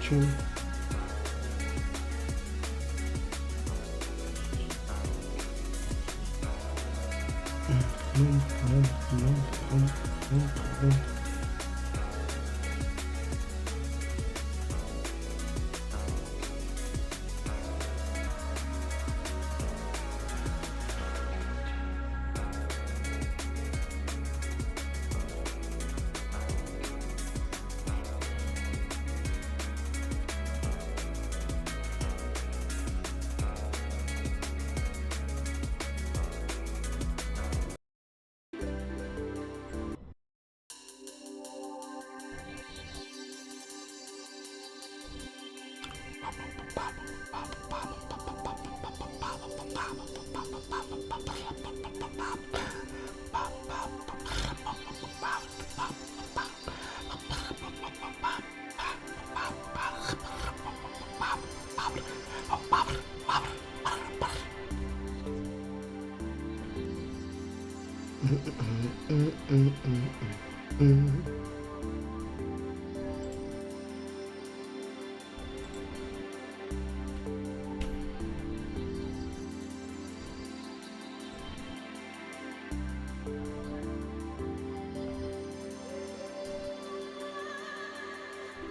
True.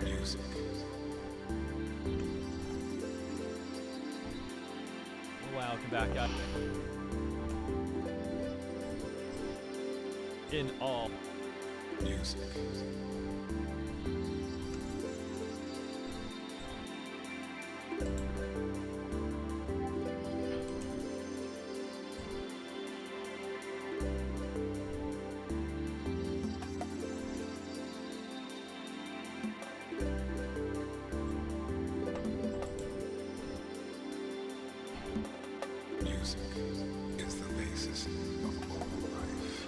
Music. Welcome back up. In all Music. Music is the basis of all life.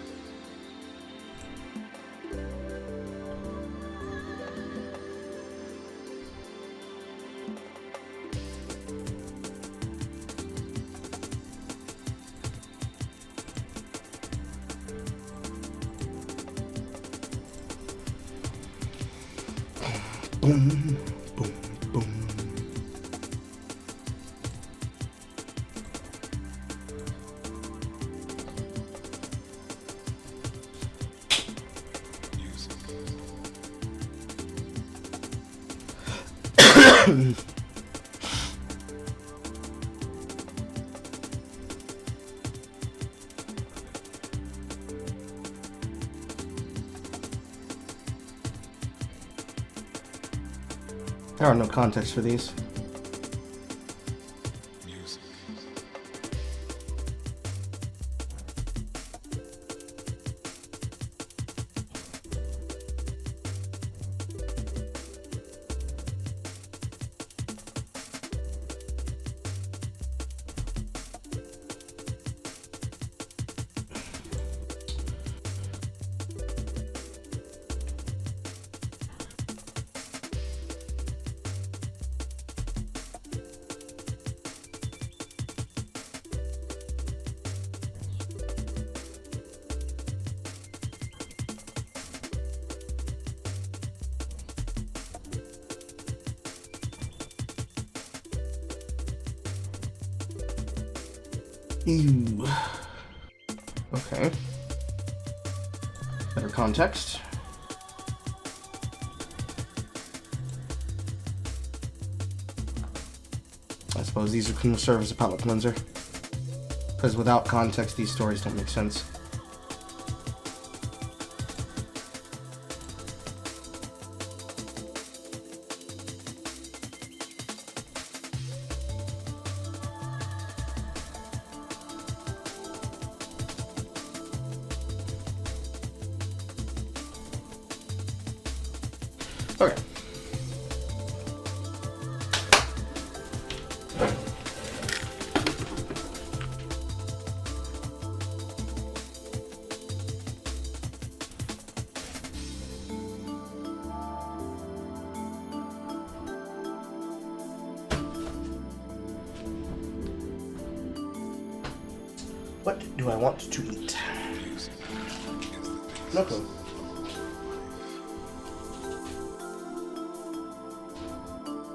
Boom, boom, boom. Music. There are no contexts for these. Music. Ew. Okay. Better context. I suppose these can serve as a palate cleanser. Because without context, these stories don't make sense. Okay. What do I want to eat? Music is the basis No clue. of all life.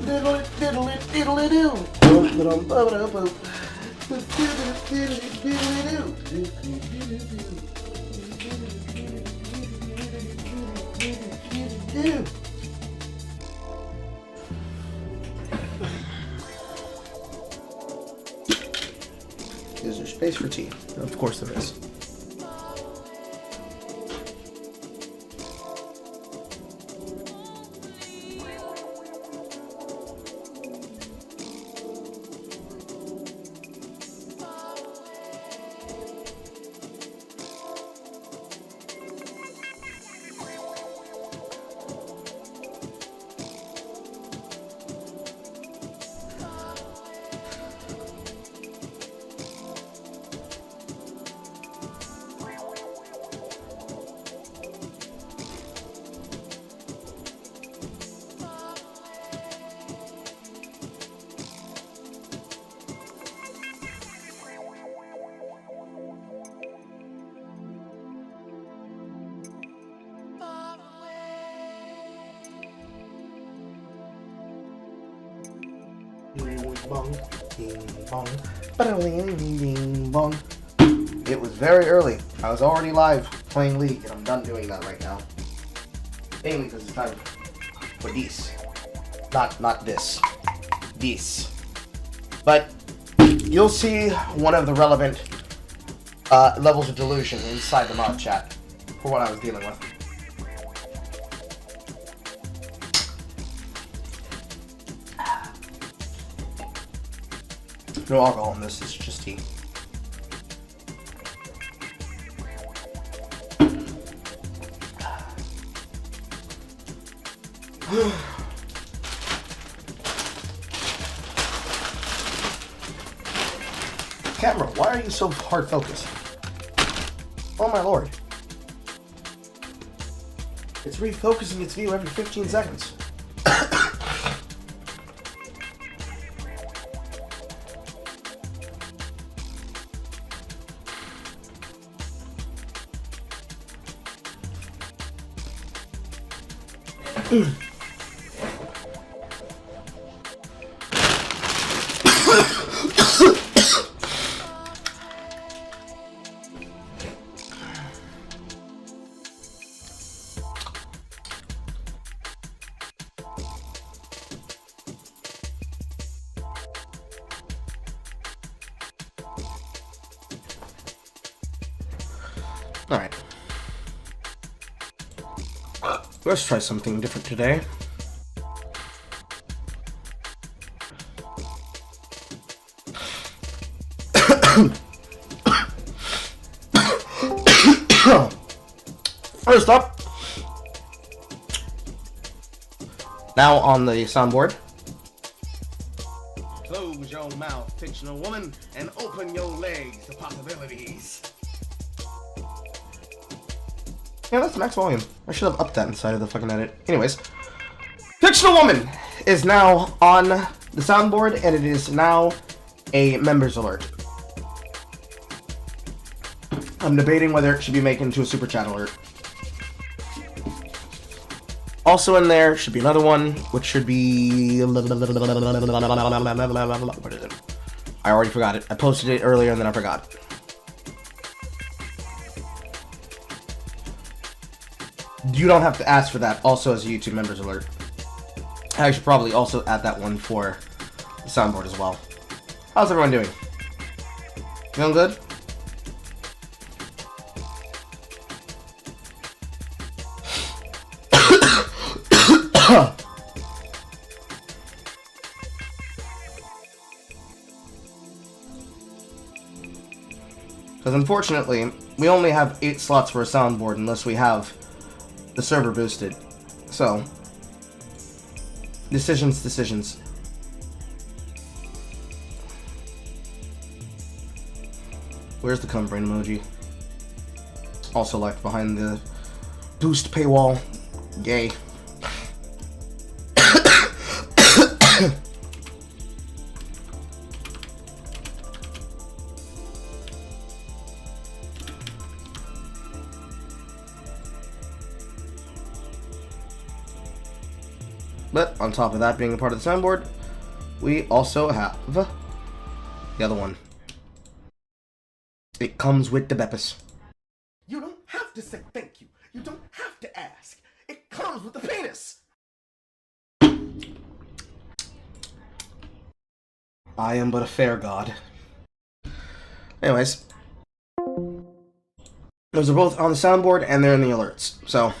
Diddle it, diddle it, diddle it do. Boom, ba da boom. Diddle it, diddle it, diddle it do. Is there space for tea? Of course there is. Ding bong, ding bong, ba-da-ding, ding bong. It was very early. I was already live playing League, and I'm done doing that right now. Mainly because it's time for this. Not this. This. But you'll see one of the relevant levels of delusion inside the mod chat for what I was dealing with. No alcohol in this, it's just tea. Camera, why are you so hard focused? Oh my lord. It's refocusing its view every 15 seconds. Alright. Let's try something different today. First up, now on the soundboard. Close your mouth, fictional woman, and open your legs to possibilities. Yeah, that's max volume. I should have upped that inside of the fucking edit. Anyways, fictional woman is now on the soundboard, and it is now a members alert. I'm debating whether it should be made into a super chat alert. Also in there should be another one, which should be... What is it? I already forgot it. I posted it earlier and then I forgot. You don't have to ask for that also as a YouTube members alert. I should probably also add that one for the soundboard as well. How's everyone doing? Feeling good? Because unfortunately, we only have 8 slots for a soundboard unless we have the server boosted. So, decisions. Where's the cum brain emoji? Also left behind the boost paywall. Yay. But on top of that being a part of the soundboard, we also have the other one. It comes with the Beppis. You don't have to say thank you. You don't have to ask. It comes with the penis. I am but a fair god. Anyways, those are both on the soundboard and they're in the alerts. So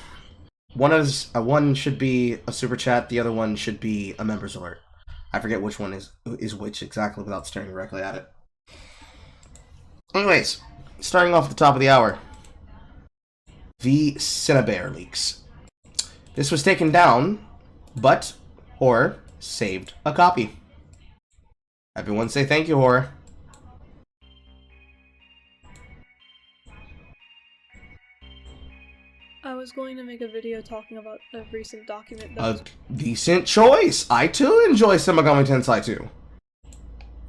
one should be a super chat, the other one should be a members alert. I forget which one is which exactly without staring directly at it. Anyways, starting off at the top of the hour, the Synnibear leaks. This was taken down, but Horror saved a copy. Everyone say thank you, Horror. I was going to make a video talking about a recent document that A was decent choice. I too enjoy Shin Megami Tensei 2.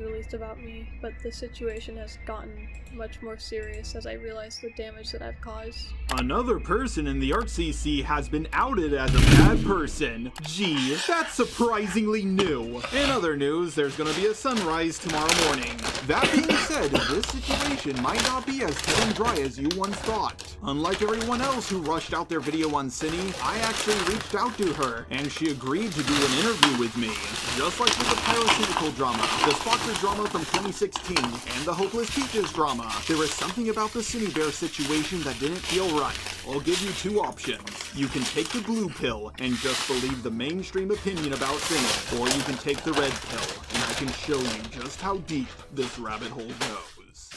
released about me, but the situation has gotten much more serious as I realize the damage that I've caused. Another person in the ArtCC has been outed as a bad person. Gee, that's surprisingly new. In other news, there's gonna be a sunrise tomorrow morning. That being said, this situation might not be as cut and dry as you once thought. Unlike everyone else who rushed out their video on Synny, I actually reached out to her, and she agreed to do an interview with me. Just like with the Pyroceutical drama, the Spotter drama from 2016, and the Hopeless Peaches drama, there was something about the Synnibear situation that didn't feel right. I'll give you two options. You can take the blue pill and just believe the mainstream opinion about Synny, or you can take the red pill, and I can show you just how deep this rabbit hole goes.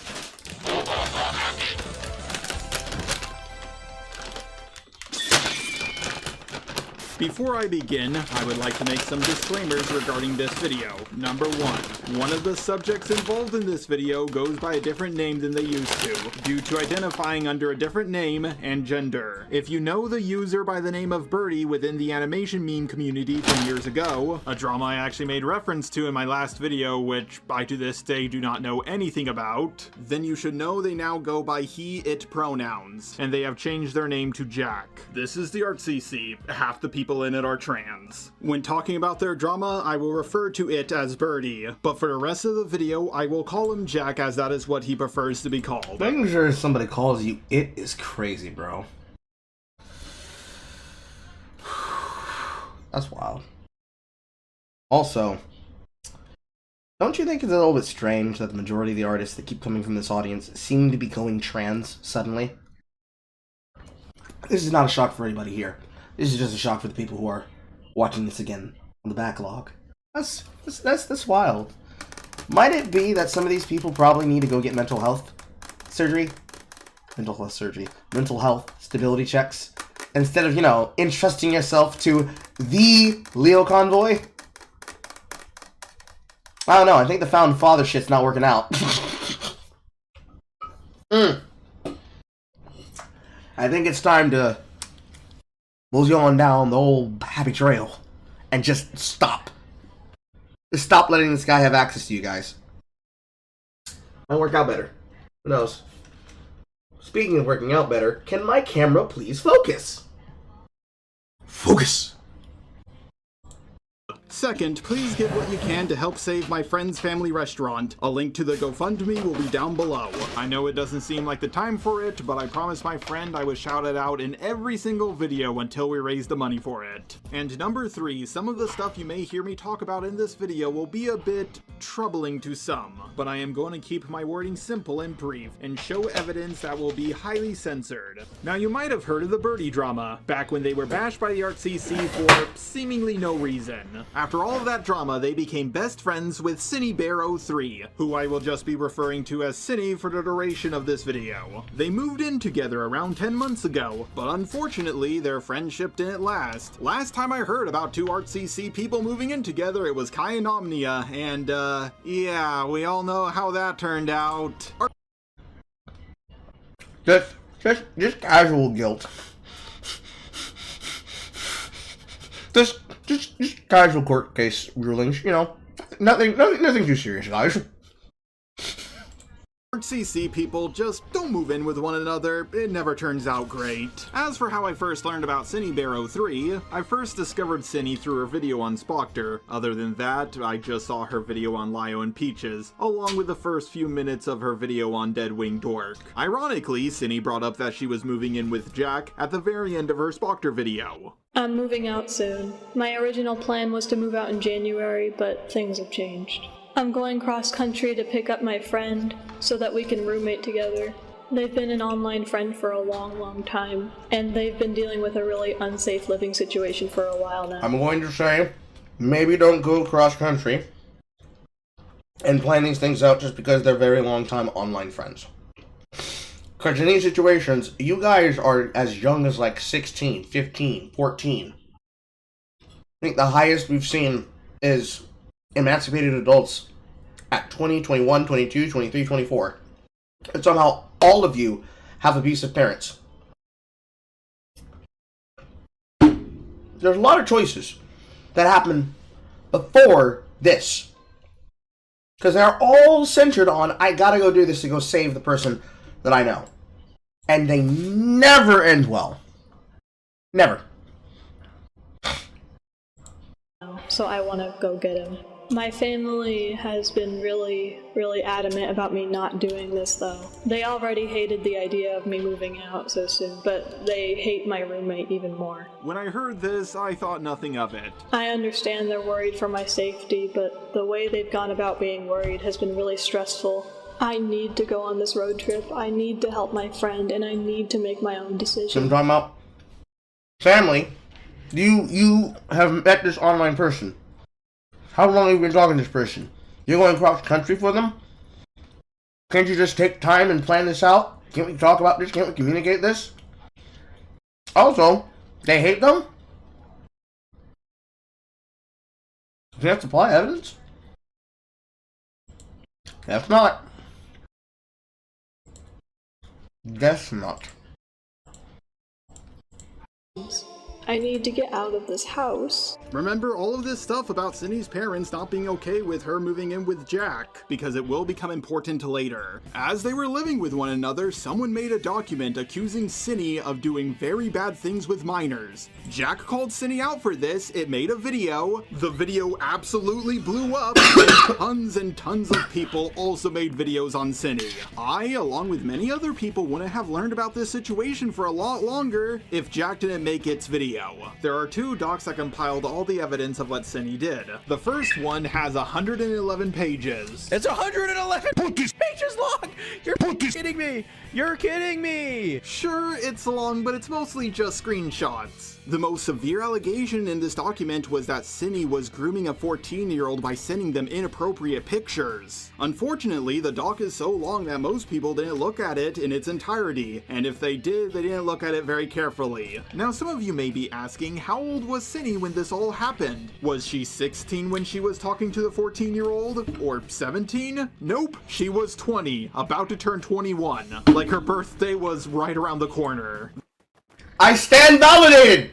Before I begin, I would like to make some disclaimers regarding this video. Number one of the subjects involved in this video goes by a different name than they used to, due to identifying under a different name and gender. If you know the user by the name of Birdie within the animation meme community from years ago, a drama I actually made reference to in my last video, which I to this day do not know anything about, then you should know they now go by he, it pronouns, and they have changed their name to Jack. This is the ArtCC. Half the people in it are trans. When talking about their drama, I will refer to it as Birdie, but for the rest of the video, I will call him Jack as that is what he prefers to be called. Making sure somebody calls you it is crazy, bro. That's wild. Also, don't you think it's a little bit strange that the majority of the artists that keep coming from this audience seem to be going trans suddenly? This is not a shock for anybody here. This is just a shock for the people who are watching this again on the backlog. That's wild. Might it be that some of these people probably need to go get mental health surgery? Mental health stability checks? Instead of, you know, entrusting yourself to the Leo convoy? I don't know, I think the found father shit's not working out. I think it's time to mosey on down the old happy trail and just stop. Just stop letting this guy have access to you guys. Might work out better. Who knows? Speaking of working out better, can my camera please focus? Focus! Second, please give what you can to help save my friend's family restaurant. A link to the GoFundMe will be down below. I know it doesn't seem like the time for it, but I promised my friend I would shout it out in every single video until we raise the money for it. And number 3, some of the stuff you may hear me talk about in this video will be a bit troubling to some, but I am going to keep my wording simple and brief, and show evidence that will be highly censored. Now you might have heard of the Birdie drama, back when they were bashed by the ArtCC for seemingly no reason. After all of that drama, they became best friends with Synnibear03, who I will just be referring to as Synny for the duration of this video. They moved in together around 10 months ago, but unfortunately their friendship didn't last. Last time I heard about two ArtCC people moving in together, it was Kai and Omnia, and yeah, we all know how that turned out. Just casual guilt. Just casual court case rulings, you know. Nothing too serious, guys. CC people just don't move in with one another, it never turns out great. As for how I first learned about Synnibear03, I first discovered Synni through her video on Spocter. Other than that, I just saw her video on Lio and Peaches, along with the first few minutes of her video on Deadwing Dork. Ironically, Synni brought up that she was moving in with Jack at the very end of her Spocter video. I'm moving out soon. My original plan was to move out in January, but things have changed. I'm going cross-country to pick up my friend so that we can roommate together. They've been an online friend for a long time, and they've been dealing with a really unsafe living situation for a while now. I'm going to say, maybe don't go cross-country and plan these things out just because they're very long-time online friends. Because in these situations, you guys are as young as like 16, 15, 14. I think the highest we've seen is emancipated adults at 20, 21, 22, 23, 24. And somehow all of you have abusive parents. There's a lot of choices that happen before this. Because they're all centered on, I gotta go do this to go save the person that I know. And they never end well. Never. So I want to go get him. My family has been really adamant about me not doing this, though. They already hated the idea of me moving out so soon, but they hate my roommate even more. When I heard this, I thought nothing of it. I understand they're worried for my safety, but the way they've gone about being worried has been really stressful. I need to go on this road trip, I need to help my friend, and I need to make my own So decision. I'm talking about family. You have met this online person. How long have you been talking to this person? You're going cross country for them? Can't you just take time and plan this out? Can't we talk about this? Can't we communicate this? Also, they hate them? Do you have to supply evidence? That's not. That's not. I need to get out of this house. Remember all of this stuff about Synni's parents not being okay with her moving in with Jack, because it will become important later. As they were living with one another, someone made a document accusing Synni of doing very bad things with minors. Jack called Synni out for this, it made a video. The video absolutely blew up, and tons of people also made videos on Synni. I, along with many other people, wouldn't have learned about this situation for a lot longer if Jack didn't make its video. There are two docs that compiled all the evidence of what Synni did. The first one has 111 pages. It's 111 pages long! You're kidding me! You're kidding me! Sure, it's long, but it's mostly just screenshots. The most severe allegation in this document was that Synni was grooming a 14-year-old by sending them inappropriate pictures. Unfortunately, the doc is so long that most people didn't look at it in its entirety, and if they did, they didn't look at it very carefully. Now, some of you may be asking, how old was Synni when this all happened? Was she 16 when she was talking to the 14-year-old? Or 17? Nope, she was 20, about to turn 21. Like her birthday was right around the corner. I stand validated!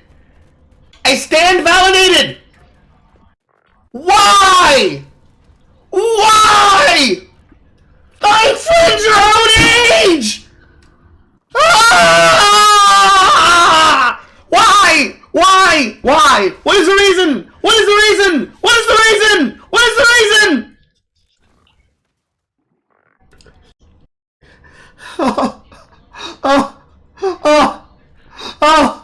I stand validated! Why? Why? My friends are own age! Ah! Why? Why? Why? What is the reason? What is the reason? What is the reason? What is the reason? Oh. Oh. Oh. Oh!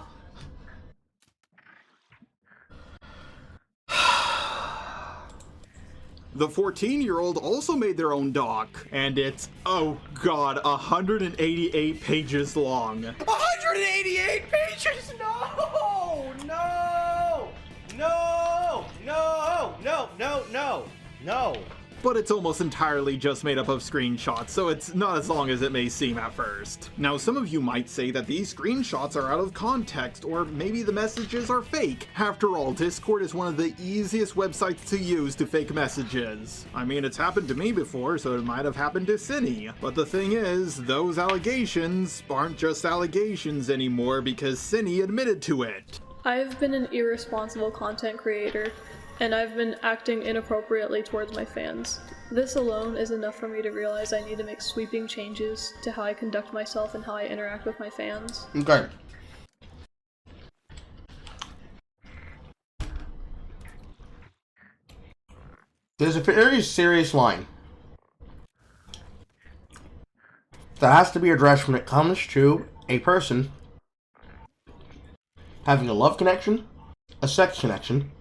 The 14-year-old also made their own doc, and it's, oh god, 188 pages long. 188 pages? No! No! No! No! No! No! No! No! But it's almost entirely just made up of screenshots, so it's not as long as it may seem at first. Now, some of you might say that these screenshots are out of context, or maybe the messages are fake. After all, Discord is one of the easiest websites to use to fake messages. I mean, it's happened to me before, so it might have happened to Synni. But the thing is, those allegations aren't just allegations anymore because Synni admitted to it. I've been an irresponsible content creator. and I've been acting inappropriately towards my fans. This alone is enough for me to realize I need to make sweeping changes to how I conduct myself and how I interact with my fans. Okay. There's a very serious line that has to be addressed when it comes to a person having a love connection, a sex connection,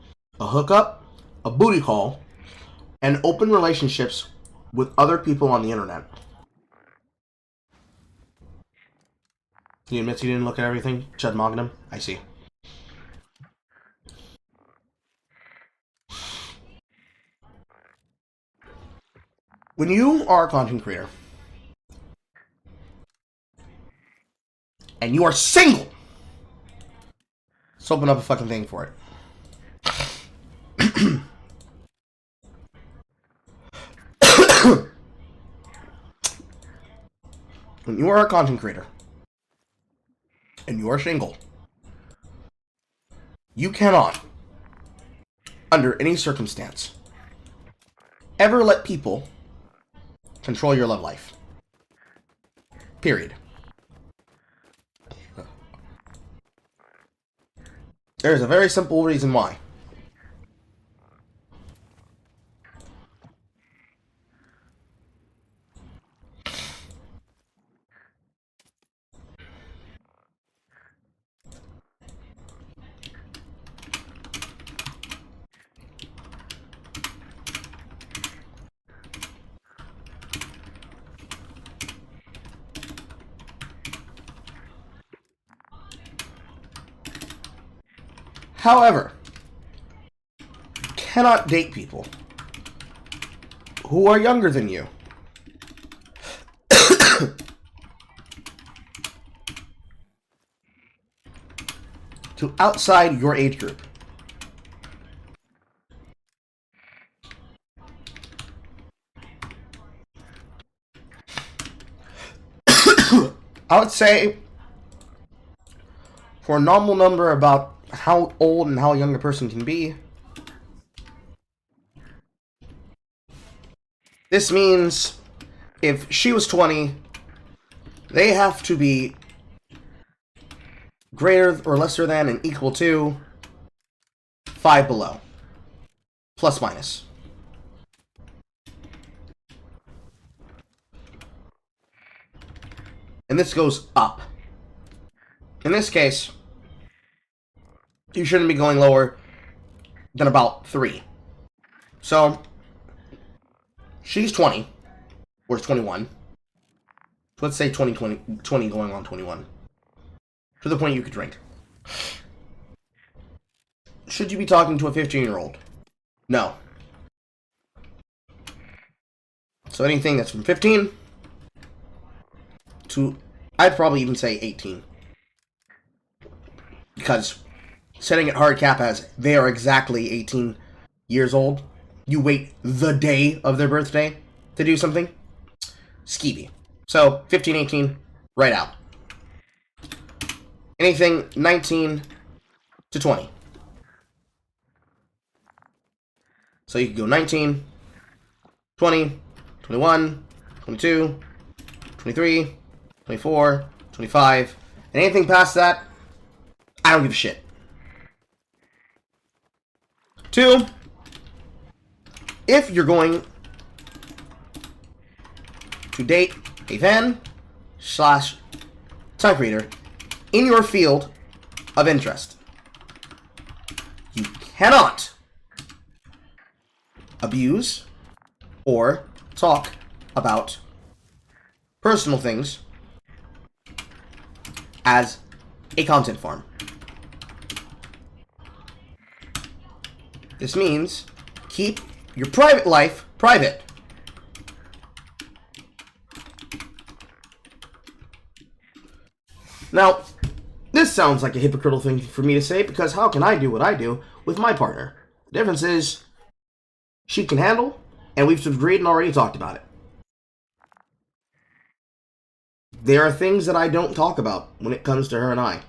a hookup, a booty call, and open relationships with other people on the internet. He admits he didn't look at everything. Chud Magnum. I see. When you are a content creator and you are single, let's open up a fucking thing for it. When you are a content creator and you are single, you cannot, under any circumstance, ever let people control your love life. Period. There's a very simple reason why. However, you cannot date people who are younger than you. To outside your age group. I would say for a normal number about how old and how young a person can be, this means if she was 20, they have to be greater or lesser than and equal to 5 below. Plus minus. And this goes up. In this case, you shouldn't be going lower than about 3. So, she's 20, or 21. Let's say 20 going on 21. To the point you could drink. Should you be talking to a 15-year-old? No. So anything that's from 15 to, I'd probably even say 18. Because setting it hard cap as they are exactly 18 years old, you wait the day of their birthday to do something, skeevy. So 15, 18, right out. Anything 19 to 20. So you could go 19, 20, 21, 22, 23, 24, 25, and anything past that, I don't give a shit. 2, if you're going to date a fan / time creator in your field of interest, you cannot abuse or talk about personal things as a content farm. This means keep your private life private. Now, this sounds like a hypocritical thing for me to say because how can I do what I do with my partner? The difference is she can handle, and we've agreed and already talked about it. There are things that I don't talk about when it comes to her and I.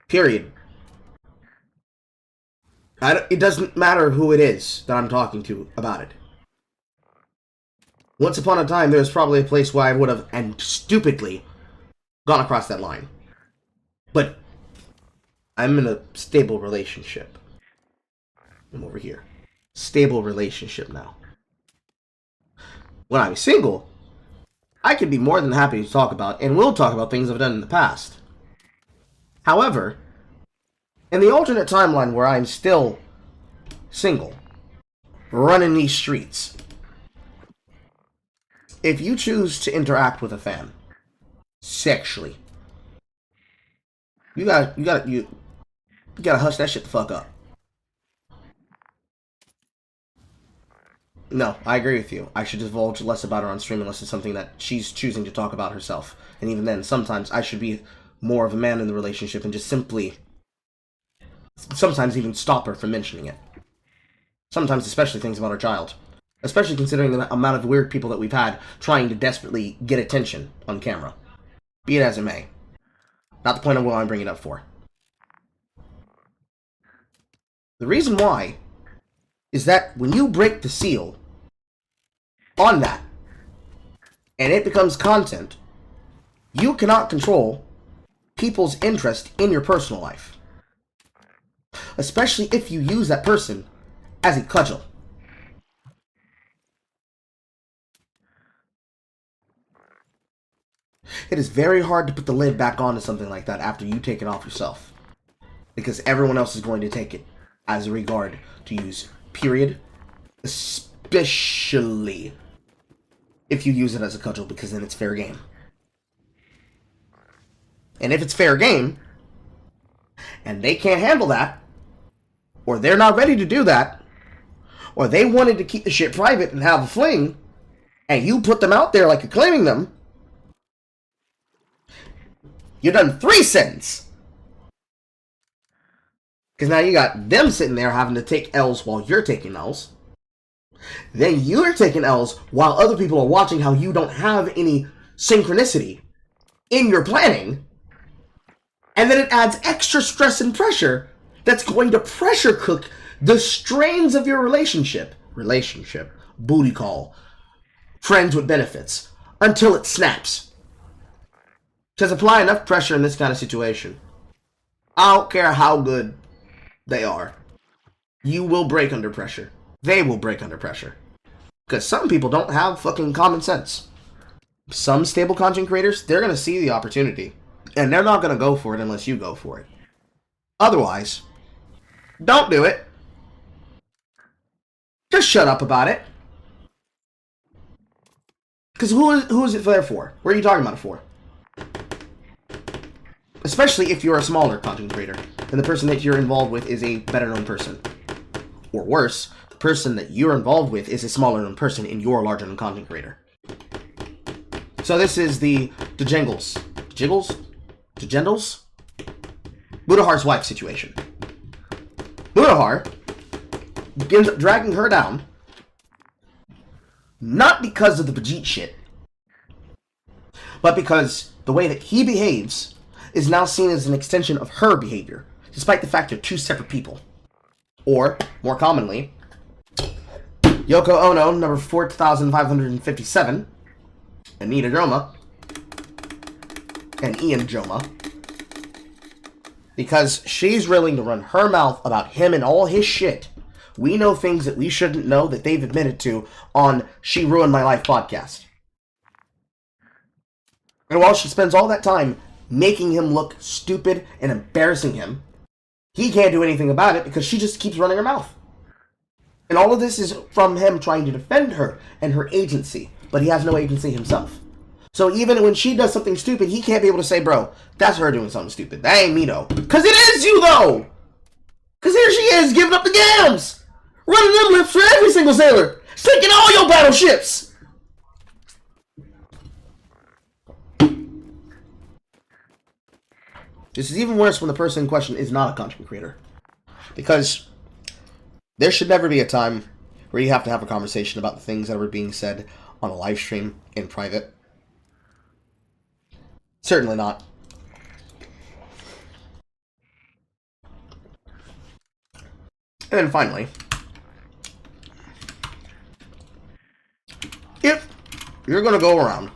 Period. It doesn't matter who it is that I'm talking to about it. Once upon a time, there was probably a place where I would have, and stupidly, gone across that line. But I'm in a stable relationship. I'm over here. Stable relationship now. When I'm single, I can be more than happy to talk about, and will talk about things I've done in the past. However, in the alternate timeline where I'm still single, running these streets, if you choose to interact with a fan sexually, you gotta hush that shit the fuck up. No, I agree with you. I should divulge less about her on stream unless it's something that she's choosing to talk about herself. And even then, sometimes I should be more of a man in the relationship and just simply, sometimes even stop her from mentioning it. Sometimes especially things about her child. Especially considering the amount of weird people that we've had trying to desperately get attention on camera. Be it as it may. Not the point of what I'm bringing it up for. The reason why is that when you break the seal on that, and it becomes content, you cannot control people's interest in your personal life. Especially if you use that person as a cudgel. It is very hard to put the lid back onto something like that after you take it off yourself. Because everyone else is going to take it as a regard to use, period. Especially if you use it as a cudgel, because then it's fair game. And if it's fair game, and they can't handle that, or they're not ready to do that, or they wanted to keep the shit private and have a fling, and you put them out there like you're claiming them, you done 3 sins. Because now you got them sitting there having to take L's while you're taking L's. Then you're taking L's while other people are watching how you don't have any synchronicity in your planning. And then it adds extra stress and pressure that's going to pressure cook the strains of your relationship. Booty call, friends with benefits, until it snaps. Just apply enough pressure in this kind of situation. I don't care how good they are. You will break under pressure. They will break under pressure. Because some people don't have fucking common sense. Some stable content creators, they're going to see the opportunity. And they're not going to go for it unless you go for it. Otherwise, don't do it. Just shut up about it. Because who is it there for? What are you talking about it for? Especially if you're a smaller content creator, and the person that you're involved with is a better known person. Or worse, the person that you're involved with is a smaller known person and you're a larger known content creator. So this is the Jingles. Budahar's wife situation. Budahar begins dragging her down, not because of the Bajit shit, but because the way that he behaves is now seen as an extension of her behavior, despite the fact they're 2 separate people. Or, more commonly, Yoko Ono, number 4557, Anita Joma, and Ian Joma, because she's willing to run her mouth about him and all his shit. We know things that we shouldn't know that they've admitted to on She Ruined My Life podcast. And while she spends all that time making him look stupid and embarrassing him, he can't do anything about it because she just keeps running her mouth. And all of this is from him trying to defend her and her agency, but he has no agency himself. So even when she does something stupid, he can't be able to say, bro, that's her doing something stupid. That ain't me, though. Because it is you, though! Because here she is, giving up the gams! Running them lips for every single sailor! Sinking all your battleships! This is even worse when the person in question is not a content creator. Because there should never be a time where you have to have a conversation about the things that are being said on a live stream in private. Certainly not. And then finally, if you're gonna go around,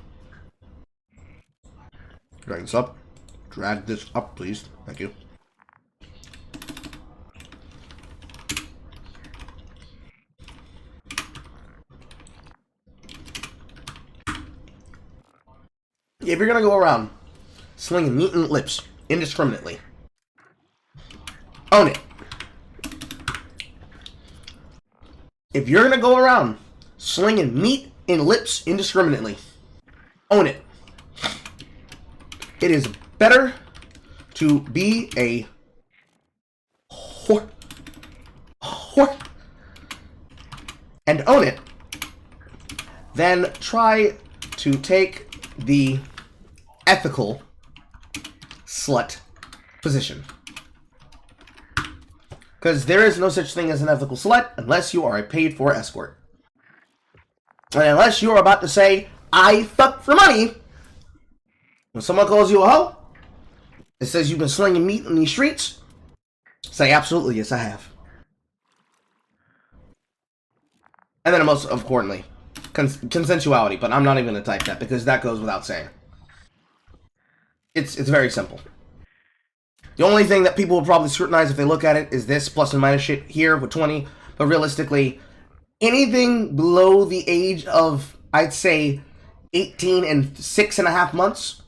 drag this up, please. Thank you. If you're gonna go around slinging meat and lips indiscriminately, own it. If you're gonna go around slinging meat and lips indiscriminately, own it. It is better to be a whore and own it than try to take the ethical slut position. Because there is no such thing as an ethical slut unless you are a paid-for escort. And unless you are about to say, I fuck for money, when someone calls you a hoe, it says you've been slinging meat in these streets, say, absolutely, yes I have. And then most importantly, consensuality, but I'm not even going to type that because that goes without saying. It's very simple. The only thing that people will probably scrutinize if they look at it is this plus and minus shit here with 20, but realistically, anything below the age of, I'd say, 18 and 6.5 months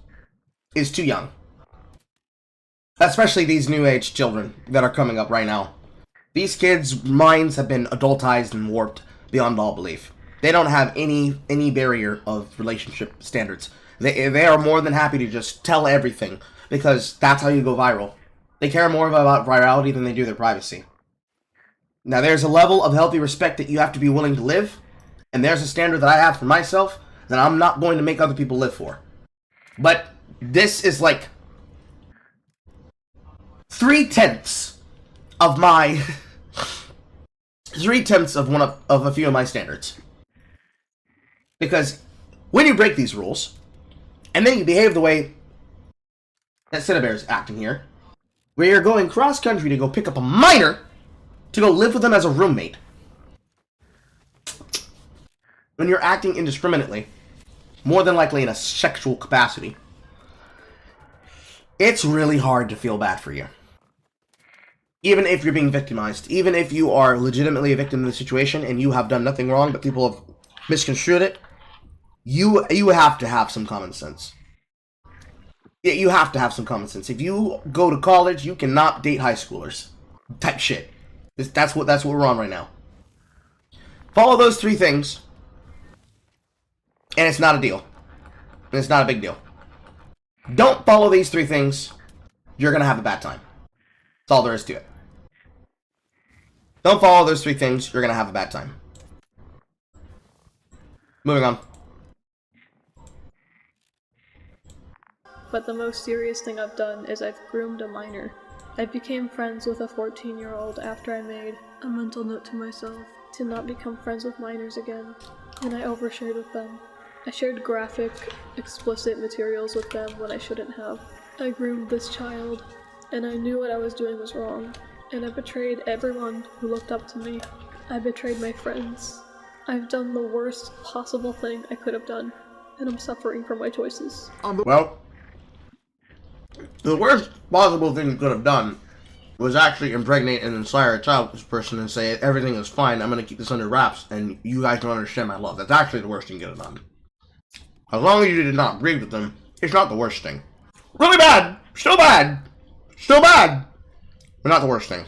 is too young. Especially these new age children that are coming up right now. These kids' minds have been adultized and warped beyond all belief. They don't have any barrier of relationship standards. They are more than happy to just tell everything, because that's how you go viral. They care more about virality than they do their privacy. Now, there's a level of healthy respect that you have to be willing to live, and there's a standard that I have for myself that I'm not going to make other people live for. But this is like 3/10 of my 3/10 of a few of my standards. Because when you break these rules, and then you behave the way that Synnibear is acting here, where you're going cross-country to go pick up a minor to go live with them as a roommate, when you're acting indiscriminately, more than likely in a sexual capacity, it's really hard to feel bad for you. Even if you're being victimized, even if you are legitimately a victim of the situation and you have done nothing wrong, but people have misconstrued it, you have to have some common sense. You have to have some common sense. If you go to college, you cannot date high schoolers. Type shit. That's what we're on right now. Follow those 3 things, and it's not a deal. And it's not a big deal. Don't follow these 3 things, you're gonna have a bad time. That's all there is to it. Don't follow those 3 things, you're gonna have a bad time. Moving on. But the most serious thing I've done is I've groomed a minor. I became friends with a 14-year-old after I made a mental note to myself to not become friends with minors again, and I overshared with them. I shared graphic, explicit materials with them when I shouldn't have. I groomed this child, and I knew what I was doing was wrong, and I betrayed everyone who looked up to me. I betrayed my friends. I've done the worst possible thing I could have done, and I'm suffering for my choices. Well, the worst possible thing you could have done was actually impregnate and inspire a child with this person and say, everything is fine, I'm going to keep this under wraps, and you guys don't understand my love. That's actually the worst thing you could have done. As long as you did not breed with them, it's not the worst thing. Really bad! Still bad! Still bad! But not the worst thing.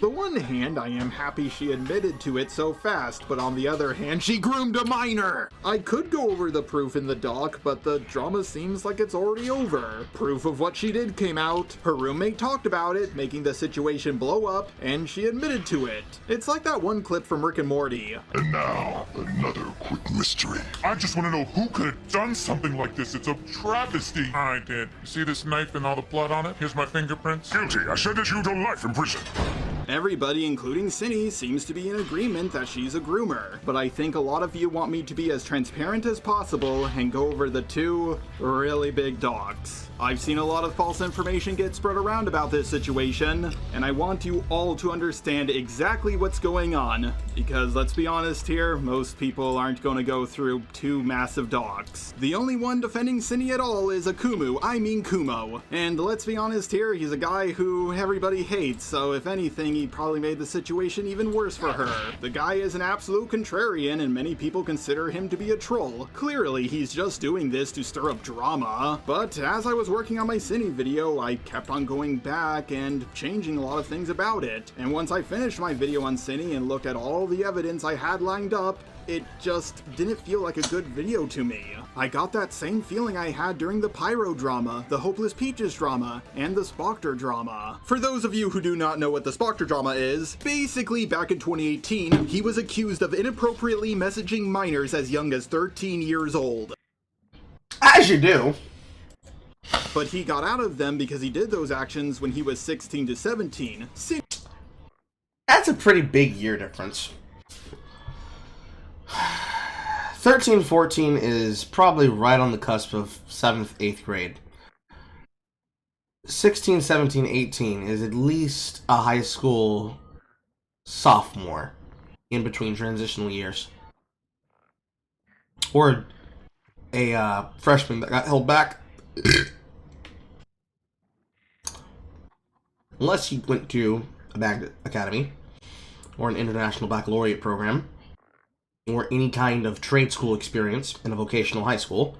The one hand, I am happy she admitted to it so fast, but on the other hand, she groomed a minor! I could go over the proof in the doc, but the drama seems like it's already over. Proof of what she did came out, her roommate talked about it, making the situation blow up, and she admitted to it. It's like that one clip from Rick and Morty. And now, another quick mystery. I just want to know who could have done something like this. It's a travesty. I did. You see this knife and all the blood on it? Here's my fingerprints. Guilty. I sentenced you to life in prison. Everybody, including Cinny, seems to be in agreement that she's a groomer. But I think a lot of you want me to be as transparent as possible and go over the two really big dogs. I've seen a lot of false information get spread around about this situation, and I want you all to understand exactly what's going on. Because let's be honest here, most people aren't going to go through two massive dogs. The only one defending Cinny at all is a Kumo. And let's be honest here, he's a guy who everybody hates, so if anything, he probably made the situation even worse for her. The guy is an absolute contrarian, and many people consider him to be a troll. Clearly, he's just doing this to stir up drama. But as I was working on my Cinny video, I kept on going back and changing a lot of things about it. And once I finished my video on Cinny and looked at all the evidence I had lined up, it just didn't feel like a good video to me. I got that same feeling I had during the Pyro drama, the Hopeless Peaches drama, and the Spoctor drama. For those of you who do not know what the Spoctor drama is, basically back in 2018, he was accused of inappropriately messaging minors as young as 13 years old. As you do. But he got out of them because he did those actions when he was 16 to 17. That's a pretty big year difference. 13, 14 is probably right on the cusp of 7th, 8th grade. 16, 17, 18 is at least a high school sophomore in between transitional years. Or a freshman that got held back. Unless you went to a Magnet Academy or an international baccalaureate program, or any kind of trade school experience in a vocational high school.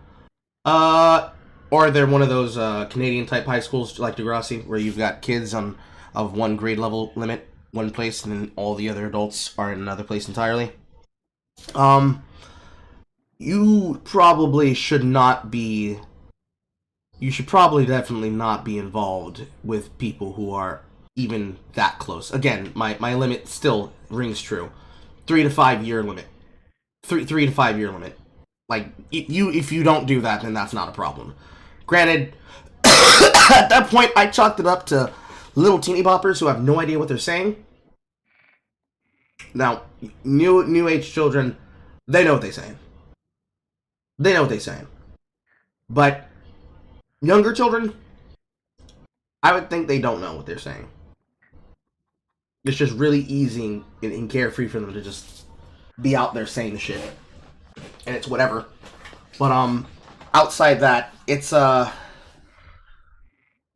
Or they're one of those Canadian type high schools like Degrassi, where you've got kids of one grade level limit, one place, and then all the other adults are in another place entirely. You probably should not be... You should probably definitely not be involved with people who are even that close. Again, my limit still rings true. 3 to 5 year limit. 3 to 5 year limit. Like, if you don't do that, then that's not a problem. Granted, at that point, I chalked it up to little teeny boppers who have no idea what they're saying. Now, new age children, they know what they're saying. They know what they're saying. But younger children, I would think they don't know what they're saying. It's just really easy and carefree for them to just be out there saying the shit. And it's whatever. But, outside that, it's, I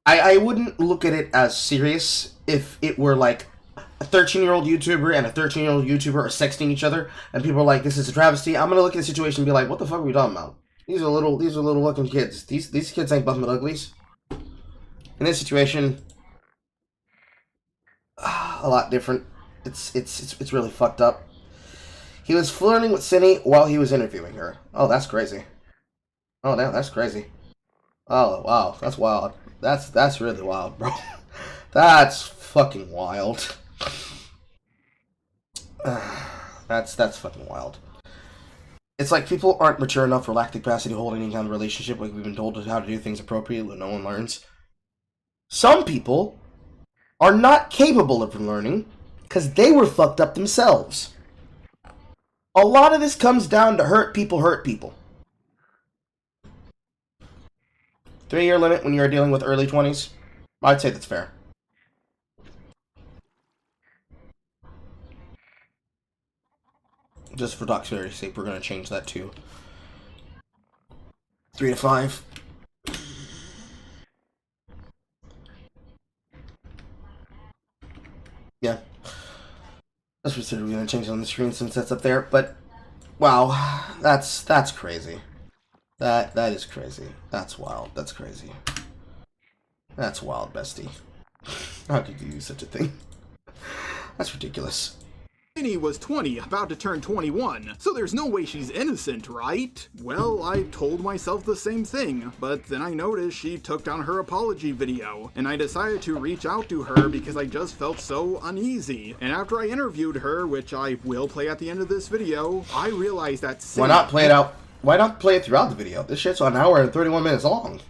wouldn't look at it as serious if it were like a 13-year-old YouTuber and a 13-year-old YouTuber are sexting each other, and people are like, this is a travesty. I'm gonna look at the situation and be like, what the fuck are we talking about? These are little looking kids. These kids ain't bumping uglies. In this situation, a lot different. It's really fucked up. He was flirting with Cinny while he was interviewing her. Oh, that's crazy. Oh, damn, that's crazy. Oh, wow, that's wild. That's really wild, bro. That's fucking wild. That's fucking wild. It's like people aren't mature enough or lack the capacity to hold any kind of relationship. Like, we've been told how to do things appropriately, but no one learns. Some people are not capable of learning because they were fucked up themselves. A lot of this comes down to hurt people hurt people. 3-year limit when you're dealing with early 20s? I'd say that's fair. Just for doxarity's sake, we're going to change that to 3 to 5. Yeah. That's what we're going to change it on the screen since that's up there. But, wow, that's crazy. That is crazy. That's wild. That's crazy. That's wild, bestie. How could you do such a thing? That's ridiculous. Cinny was 20, about to turn 21, so there's no way she's innocent, right? Well, I told myself the same thing, but then I noticed she took down her apology video, and I decided to reach out to her because I just felt so uneasy. And after I interviewed her, which I will play at the end of this video, I realized that Cinny... Why not play it out? Why not play it throughout the video? This shit's an hour and 31 minutes long.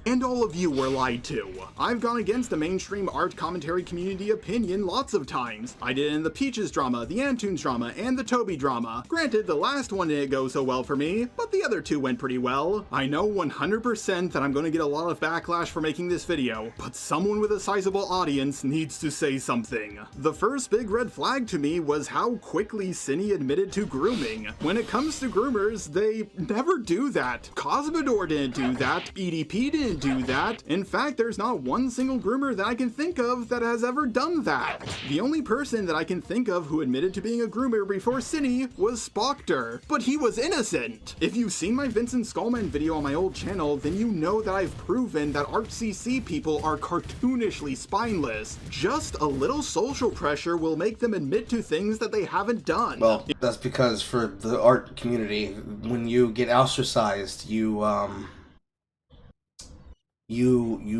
And all of you were lied to. I've gone against the mainstream art commentary community opinion lots of times. I did it in the Peaches drama, the Antunes drama, and the Toby drama. Granted, the last one didn't go so well for me, but the other two went pretty well. I know 100% that I'm going to get a lot of backlash for making this video, but someone with a sizable audience needs to say something. The first big red flag to me was how quickly Synni admitted to grooming. When it comes to groomers, they never do that. Cosmodor didn't do that. EDP didn't do that. In fact, there's not one single groomer that I can think of that has ever done that. The only person that I can think of who admitted to being a groomer before Synni was Spoctor, but he was innocent. If you've seen my Vincent Skullman video on my old channel, then you know that I've proven that ArtCC people are cartoonishly spineless. Just a little social pressure will make them admit to things that they haven't done. Well, that's because for the art community, when you get ostracized, you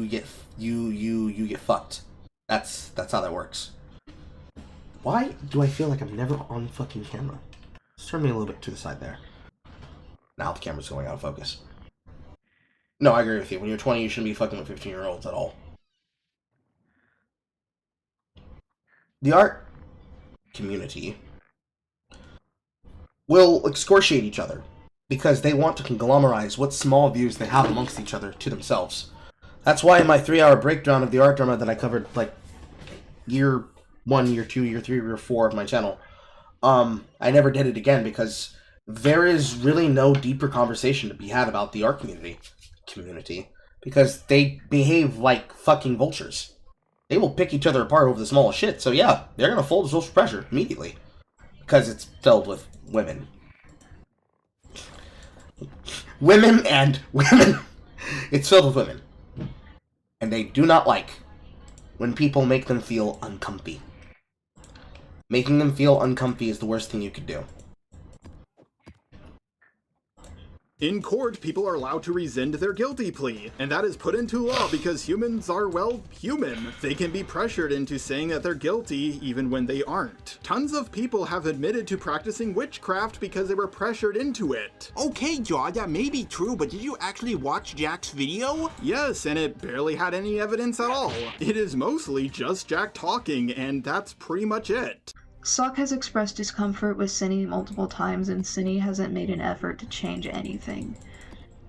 get fucked. That's how that works. Why do I feel like I'm never on fucking camera? Just turn me a little bit to the side there. Now the camera's going out of focus. No, I agree with you. When you're 20, you shouldn't be fucking with 15-year-olds at all. The art community will excoriate each other because they want to conglomerize what small views they have amongst each other to themselves. That's why in my 3-hour breakdown of the art drama that I covered, like, year 1, year 2, year 3, year 4 of my channel, I never did it again because there is really no deeper conversation to be had about the art community because they behave like fucking vultures. They will pick each other apart over the smallest shit, so yeah, they're gonna fold to social pressure immediately because it's filled with women. Women. It's filled with women. And they do not like when people make them feel uncomfy. Making them feel uncomfy is the worst thing you could do. In court, people are allowed to rescind their guilty plea, and that is put into law because humans are, well, human. They can be pressured into saying that they're guilty even when they aren't. Tons of people have admitted to practicing witchcraft because they were pressured into it. Okay, Jaw, that may be true, but did you actually watch Jack's video? Yes, and it barely had any evidence at all. It is mostly just Jack talking, and that's pretty much it. Sock has expressed discomfort with Synni multiple times, and Synni hasn't made an effort to change anything.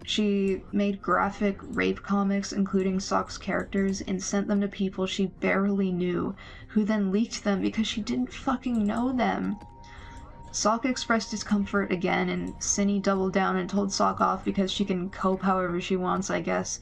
She made graphic rape comics, including Sock's characters, and sent them to people she barely knew, who then leaked them because she didn't fucking know them. Sock expressed discomfort again, and Synni doubled down and told Sock off because she can cope however she wants, I guess.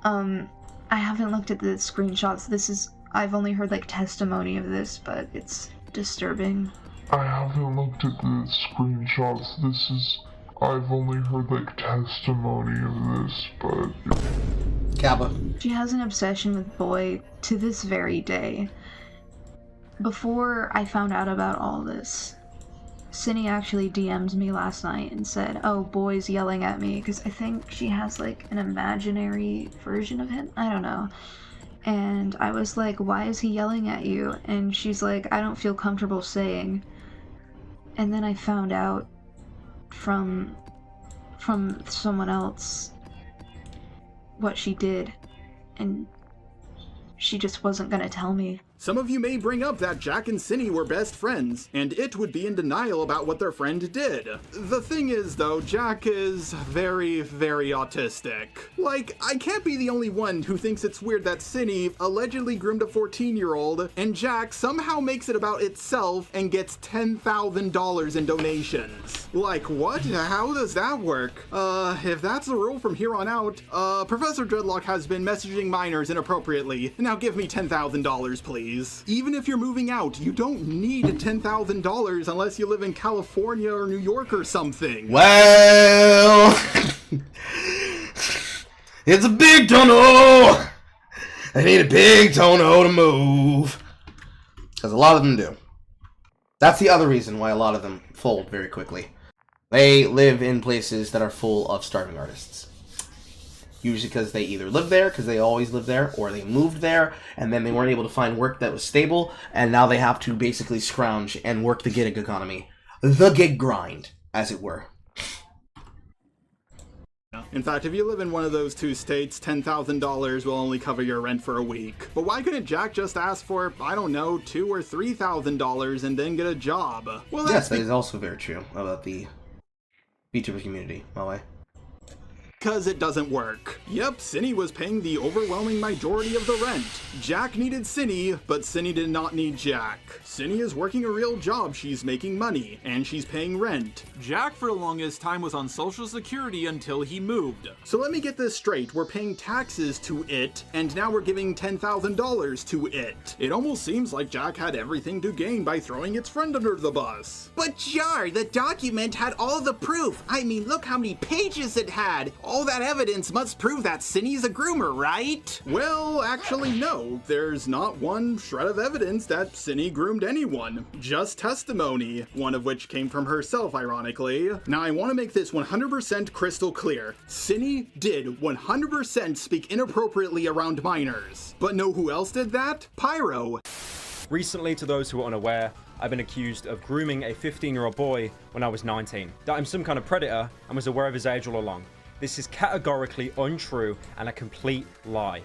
I haven't looked at the screenshots. I've only heard, like, testimony of this, but it's disturbing. I haven't looked at the screenshots. I've only heard, like, testimony of this, but... Kappa. She has an obsession with Boy to this very day. Before I found out about all this, Synni actually DM'd me last night and said, oh, Boy's yelling at me, because I think she has, like, an imaginary version of him? I don't know. And I was like, why is he yelling at you? And she's like, I don't feel comfortable saying. And then I found out from someone else what she did, and she just wasn't gonna tell me. Some of you may bring up that Jack and Synni were best friends, and it would be in denial about what their friend did. The thing is, though, Jack is very, very autistic. Like, I can't be the only one who thinks it's weird that Synni allegedly groomed a 14-year-old, and Jack somehow makes it about itself and gets $10,000 in donations. Like, what? How does that work? If that's the rule from here on out, Professor Dreadlock has been messaging minors inappropriately. Now give me $10,000, please. Even if you're moving out, you don't need $10,000 unless you live in California or New York or something. Well, it's a big tono. I need a big tono to move. Because a lot of them do. That's the other reason why a lot of them fold very quickly. They live in places that are full of starving artists. Usually because they either live there, because they always live there, or they moved there, and then they weren't able to find work that was stable, and now they have to basically scrounge and work the gig economy. The gig grind, as it were. In fact, if you live in one of those two states, $10,000 will only cover your rent for a week. But why couldn't Jack just ask for, I don't know, $2,000 or $3,000 and then get a job? Well, Yes, that is also very true about the VTuber community, by the way. Because it doesn't work. Yep, Synni was paying the overwhelming majority of the rent. Jack needed Synni, but Synni did not need Jack. Synni is working a real job, she's making money, and she's paying rent. Jack for the longest time was on Social Security until he moved. So let me get this straight, we're paying taxes to it, and now we're giving $10,000 to it. It almost seems like Jack had everything to gain by throwing its friend under the bus. But Jar, the document had all the proof. I mean, look how many pages it had. All that evidence must prove that Synni's a groomer, right? Well, actually no. There's not one shred of evidence that Synni groomed anyone. Just testimony, one of which came from herself, ironically. Now I want to make this 100% crystal clear. Synni did 100% speak inappropriately around minors. But know who else did that? Pyro. Recently, to those who are unaware, I've been accused of grooming a 15-year-old boy when I was 19. That I'm some kind of predator and was aware of his age all along. This is categorically untrue and a complete lie.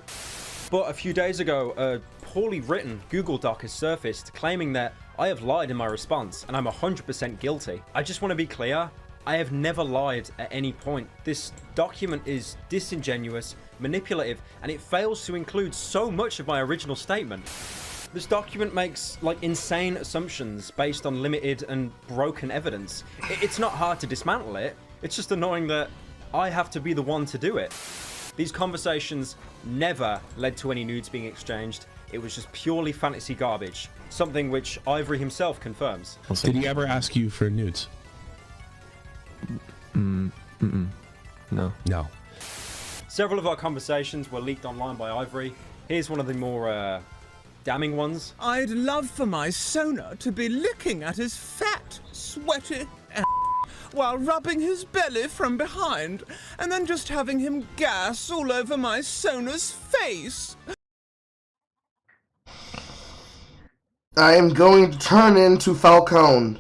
But a few days ago, a poorly written Google Doc has surfaced claiming that I have lied in my response and I'm 100% guilty. I just want to be clear, I have never lied at any point. This document is disingenuous, manipulative, and it fails to include so much of my original statement. This document makes, like, insane assumptions based on limited and broken evidence. It's not hard to dismantle it, it's just annoying that I have to be the one to do it. These conversations never led to any nudes being exchanged. It was just purely fantasy garbage, something which Ivory himself confirms. Did he ever ask you for nudes? No. No. Several of our conversations were leaked online by Ivory. Here's one of the more damning ones. I'd love for my Sona to be licking at his fat, sweaty while rubbing his belly from behind, and then just having him gas all over my Sona's face. I am going to turn into Falcone.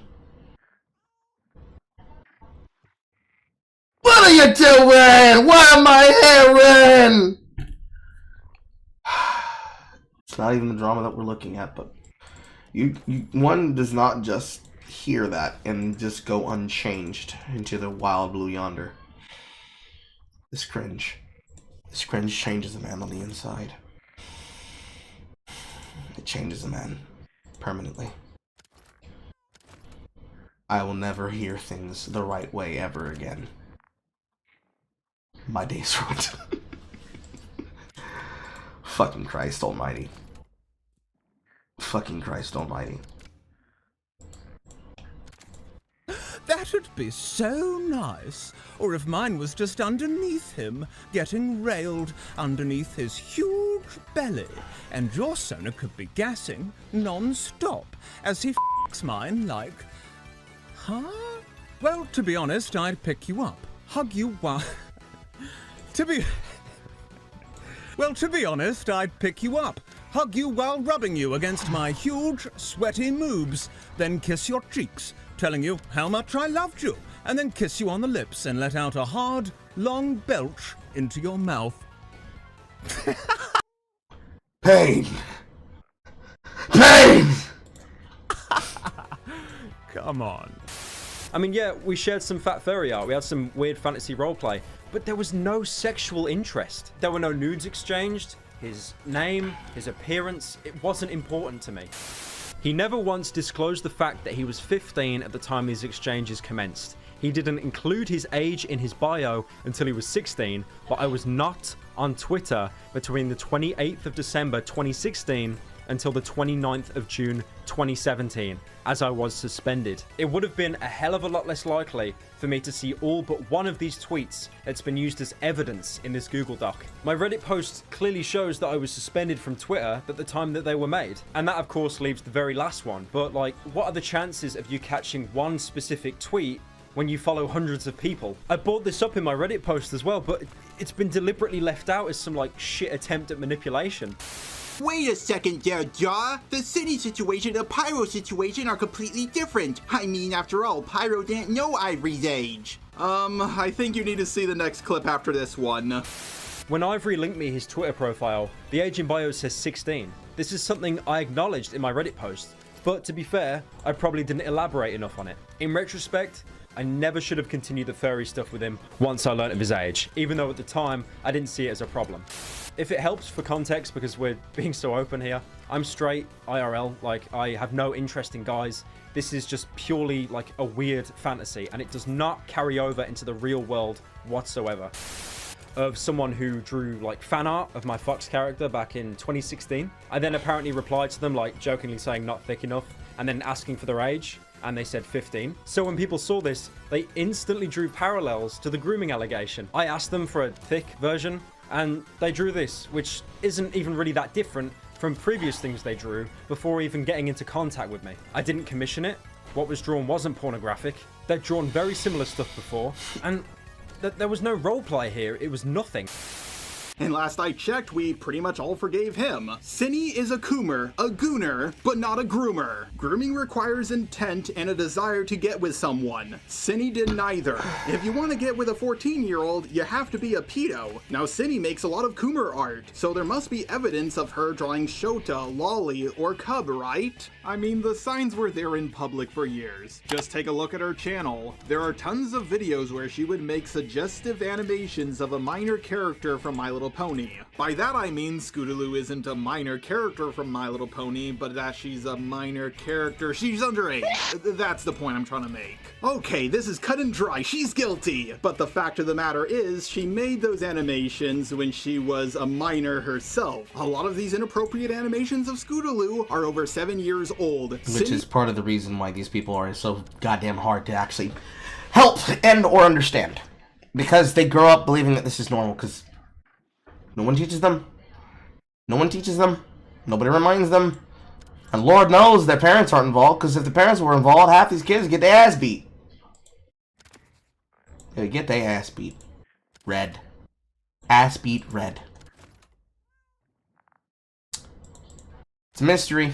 What are you doing? Why am I hearing? It's not even the drama that we're looking at, but one does not just hear that and just go unchanged into the wild blue yonder. This cringe changes a man on the inside. It changes a man permanently. I will never hear things the right way ever again. My days ruined. Fucking Christ almighty. Fucking Christ almighty. That'd be so nice. Or if mine was just underneath him, getting railed underneath his huge belly, and your Sona could be gassing non-stop as he f***s mine like... Huh? Well, to be honest, I'd pick you up, hug you while... To be honest, I'd pick you up, hug you while rubbing you against my huge, sweaty moobs, then kiss your cheeks, telling you how much I loved you, and then kiss you on the lips and let out a hard, long belch into your mouth. Pain! Pain! Come on. I mean, yeah, we shared some fat furry art, we had some weird fantasy roleplay, but there was no sexual interest. There were no nudes exchanged, his name, his appearance, it wasn't important to me. He never once disclosed the fact that he was 15 at the time these exchanges commenced. He didn't include his age in his bio until he was 16, but I was not on Twitter between the 28th of December 2016 until the 29th of June 2017, as I was suspended. It would have been a hell of a lot less likely for me to see all but one of these tweets that's been used as evidence in this Google Doc. My Reddit post clearly shows that I was suspended from Twitter at the time that they were made. And that of course leaves the very last one, but like, what are the chances of you catching one specific tweet when you follow hundreds of people? I brought this up in my Reddit post as well, but it's been deliberately left out as some like shit attempt at manipulation. Wait a second there, Jaw. The Synni situation and the Pyro situation are completely different. I mean, after all, Pyro didn't know Ivory's age. I think you need to see the next clip after this one. When Ivory linked me his Twitter profile, the age in bio says 16. This is something I acknowledged in my Reddit post, but to be fair, I probably didn't elaborate enough on it. In retrospect, I never should have continued the furry stuff with him once I learnt of his age, even though at the time, I didn't see it as a problem. If it helps for context, because we're being so open here, I'm straight, IRL, like, I have no interest in guys. This is just purely, like, a weird fantasy, and it does not carry over into the real world whatsoever. Of someone who drew, like, fan art of my Fox character back in 2016. I then apparently replied to them, like, jokingly saying not thick enough, and then asking for their age, and they said 15. So when people saw this, they instantly drew parallels to the grooming allegation. I asked them for a thick version, and they drew this, which isn't even really that different from previous things they drew before even getting into contact with me. I didn't commission it. What was drawn wasn't pornographic. They'd drawn very similar stuff before, and there was no roleplay here. It was nothing. And last I checked, we pretty much all forgave him. Cinny is a coomer, a gooner, but not a groomer. Grooming requires intent and a desire to get with someone. Cinny did neither. If you want to get with a 14-year-old, you have to be a pedo. Now Cinny makes a lot of coomer art, so there must be evidence of her drawing Shota, Lolly, or Cub, right? I mean, the signs were there in public for years. Just take a look at her channel. There are tons of videos where she would make suggestive animations of a minor character from My Little Pony. By that I mean Scootaloo isn't a minor character from My Little Pony, but that she's a minor character. She's underage. That's the point I'm trying to make. Okay, this is cut and dry. She's guilty. But the fact of the matter is, she made those animations when she was a minor herself. A lot of these inappropriate animations of Scootaloo are over 7 years old. Which is part of the reason why these people are so goddamn hard to actually help and or understand. Because they grow up believing that this is normal, because no one teaches them. No one teaches them. Nobody reminds them. And Lord knows their parents aren't involved, because if the parents were involved, half these kids get their ass beat. They get their ass beat. Red. Ass beat red. It's a mystery.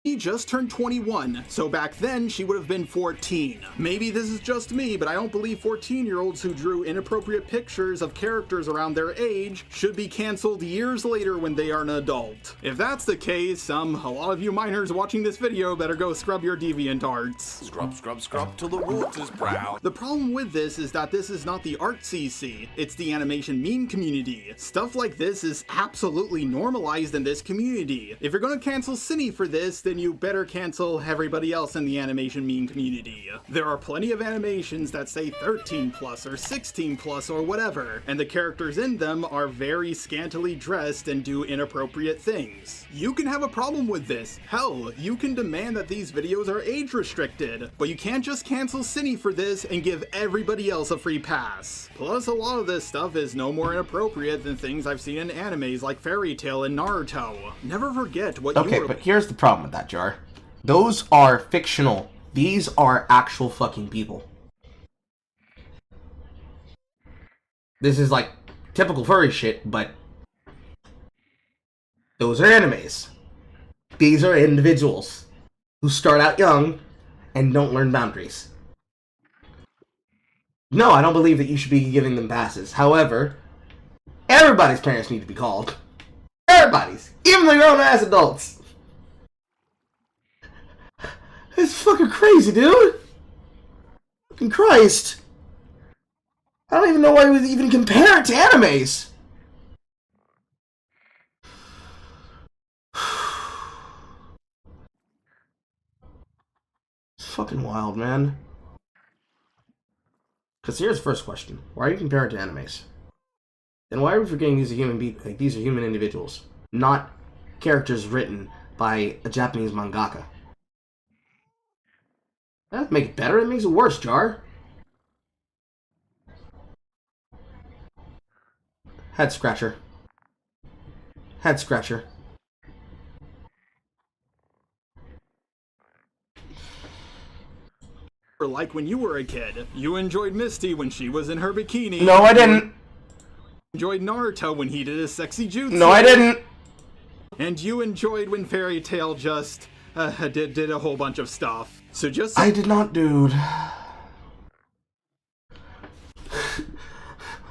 She just turned 21, so back then she would have been 14. Maybe this is just me, but I don't believe 14-year-olds who drew inappropriate pictures of characters around their age should be canceled years later when they are an adult. If that's the case, a lot of you minors watching this video better go scrub your deviant arts. Scrub, scrub, scrub till the root is brown. The problem with this is that this is not the art CC, it's the animation meme community. Stuff like this is absolutely normalized in this community. If you're gonna cancel Cinny for this, then you better cancel everybody else in the animation meme community. There are plenty of animations that say 13 plus or 16 plus or whatever, and the characters in them are very scantily dressed and do inappropriate things. You can have a problem with this. Hell, you can demand that these videos are age restricted, but you can't just cancel Cinny for this and give everybody else a free pass. Plus, a lot of this stuff is no more inappropriate than things I've seen in animes like Fairy Tail and Naruto. Never forget what Okay, but here's the problem with that, Jar. Those are fictional. These are actual fucking people. This is like typical furry shit, but those are animes. These are individuals who start out young and don't learn boundaries. No, I don't believe that you should be giving them passes. However, everybody's parents need to be called. Everybody's. Even the grown-ass adults. It's fucking crazy, dude. Fucking Christ. I don't even know why we would even compare it to animes. It's fucking wild, man. Because here's the first question. Why are you comparing it to animes? Then why are we forgetting these are human like these are human individuals, not characters written by a Japanese mangaka? That doesn't make it better, it makes it worse, Jar. Head scratcher. Head scratcher. Like when you were a kid. You enjoyed Misty when she was in her bikini. No, I didn't. Enjoyed Naruto when he did his sexy jutsu. No, I didn't. And you enjoyed when Fairy Tail just did a whole bunch of stuff. So just I did not, dude.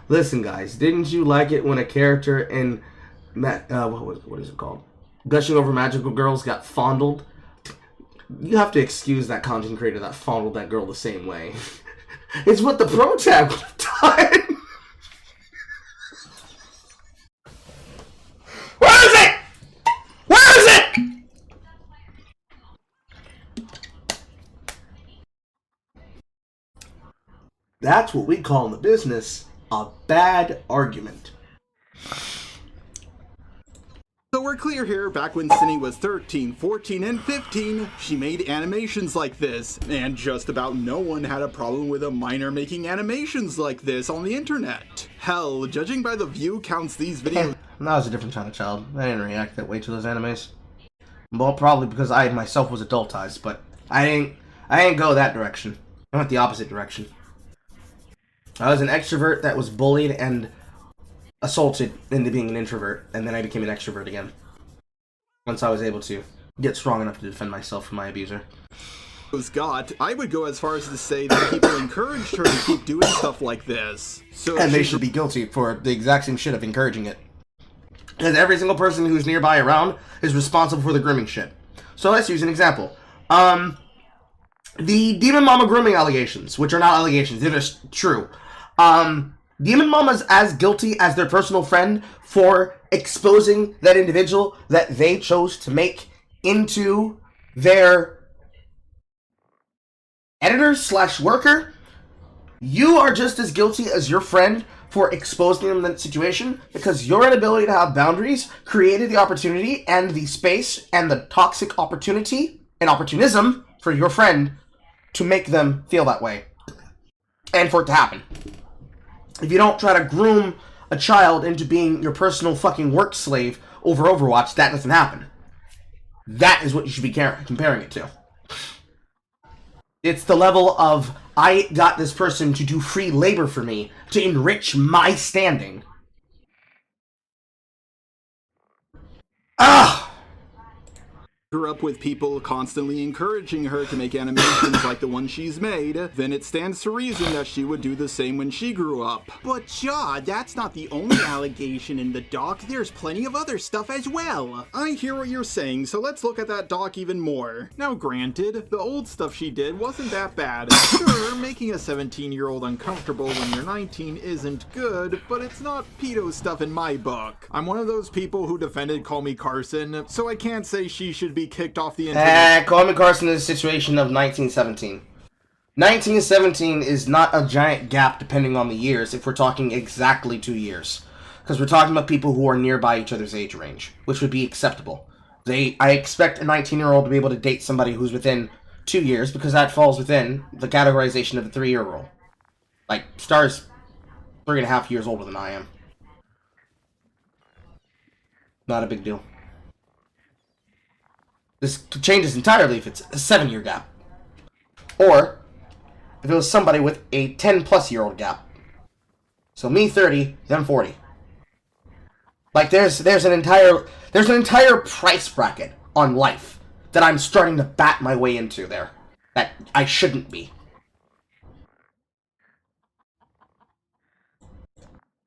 Listen, guys, didn't you like it when a character in what is it called? Gushing Over Magical Girls got fondled? You have to excuse that content creator that fondled that girl the same way. It's what the pro tab would have done. Where is it? Where is it? That's what we call in the business a bad argument. So we're clear here, back when Synni was 13, 14, and 15, she made animations like this, and just about no one had a problem with a minor making animations like this on the internet. Hell, judging by the view counts these videos... I was a different kind of child. I didn't react that way to those animes. Well, probably because I myself was adultized, but I didn't go that direction. I went the opposite direction. I was an extrovert that was bullied and assaulted into being an introvert, and then I became an extrovert again. Once I was able to get strong enough to defend myself from my abuser. I would go as far as to say that people encouraged her to keep doing stuff like this. And they should be guilty for the exact same shit of encouraging it. Because every single person who's nearby around is responsible for the grooming shit. So let's use an example. The Demon Mama grooming allegations, which are not allegations, they're just true. Demon Mama's as guilty as their personal friend for exposing that individual that they chose to make into their editor/worker. You are just as guilty as your friend for exposing them in that situation, because your inability to have boundaries created the opportunity and the space and the toxic opportunity and opportunism for your friend to make them feel that way and for it to happen. If you don't try to groom a child into being your personal fucking work slave over Overwatch, that doesn't happen. That is what you should be comparing it to. It's the level of, I got this person to do free labor for me to enrich my standing. Ah! Grew up with people constantly encouraging her to make animations like the one she's made, then it stands to reason that she would do the same when she grew up. But Jaw, that's not the only allegation in the doc, there's plenty of other stuff as well. I hear what you're saying, so let's look at that doc even more. Now granted, the old stuff she did wasn't that bad. Sure, making a 17-year-old uncomfortable when you're 19 isn't good, but it's not pedo stuff in my book. I'm one of those people who defended Call Me Carson, so I can't say she should be kicked off the internet. Call Me Carson is a situation of 1917. 1917 is not a giant gap depending on the years if we're talking exactly 2 years. Because we're talking about people who are nearby each other's age range, which would be acceptable. I expect a 19-year-old to be able to date somebody who's within 2 years, because that falls within the categorization of the 3-year rule. Like, Star's 3.5 years older than I am. Not a big deal. This changes entirely if it's a 7-year gap. Or if it was somebody with a 10-plus-year-old gap. So me 30, them 40. Like there's an entire price bracket on life that I'm starting to bat my way into there. That I shouldn't be.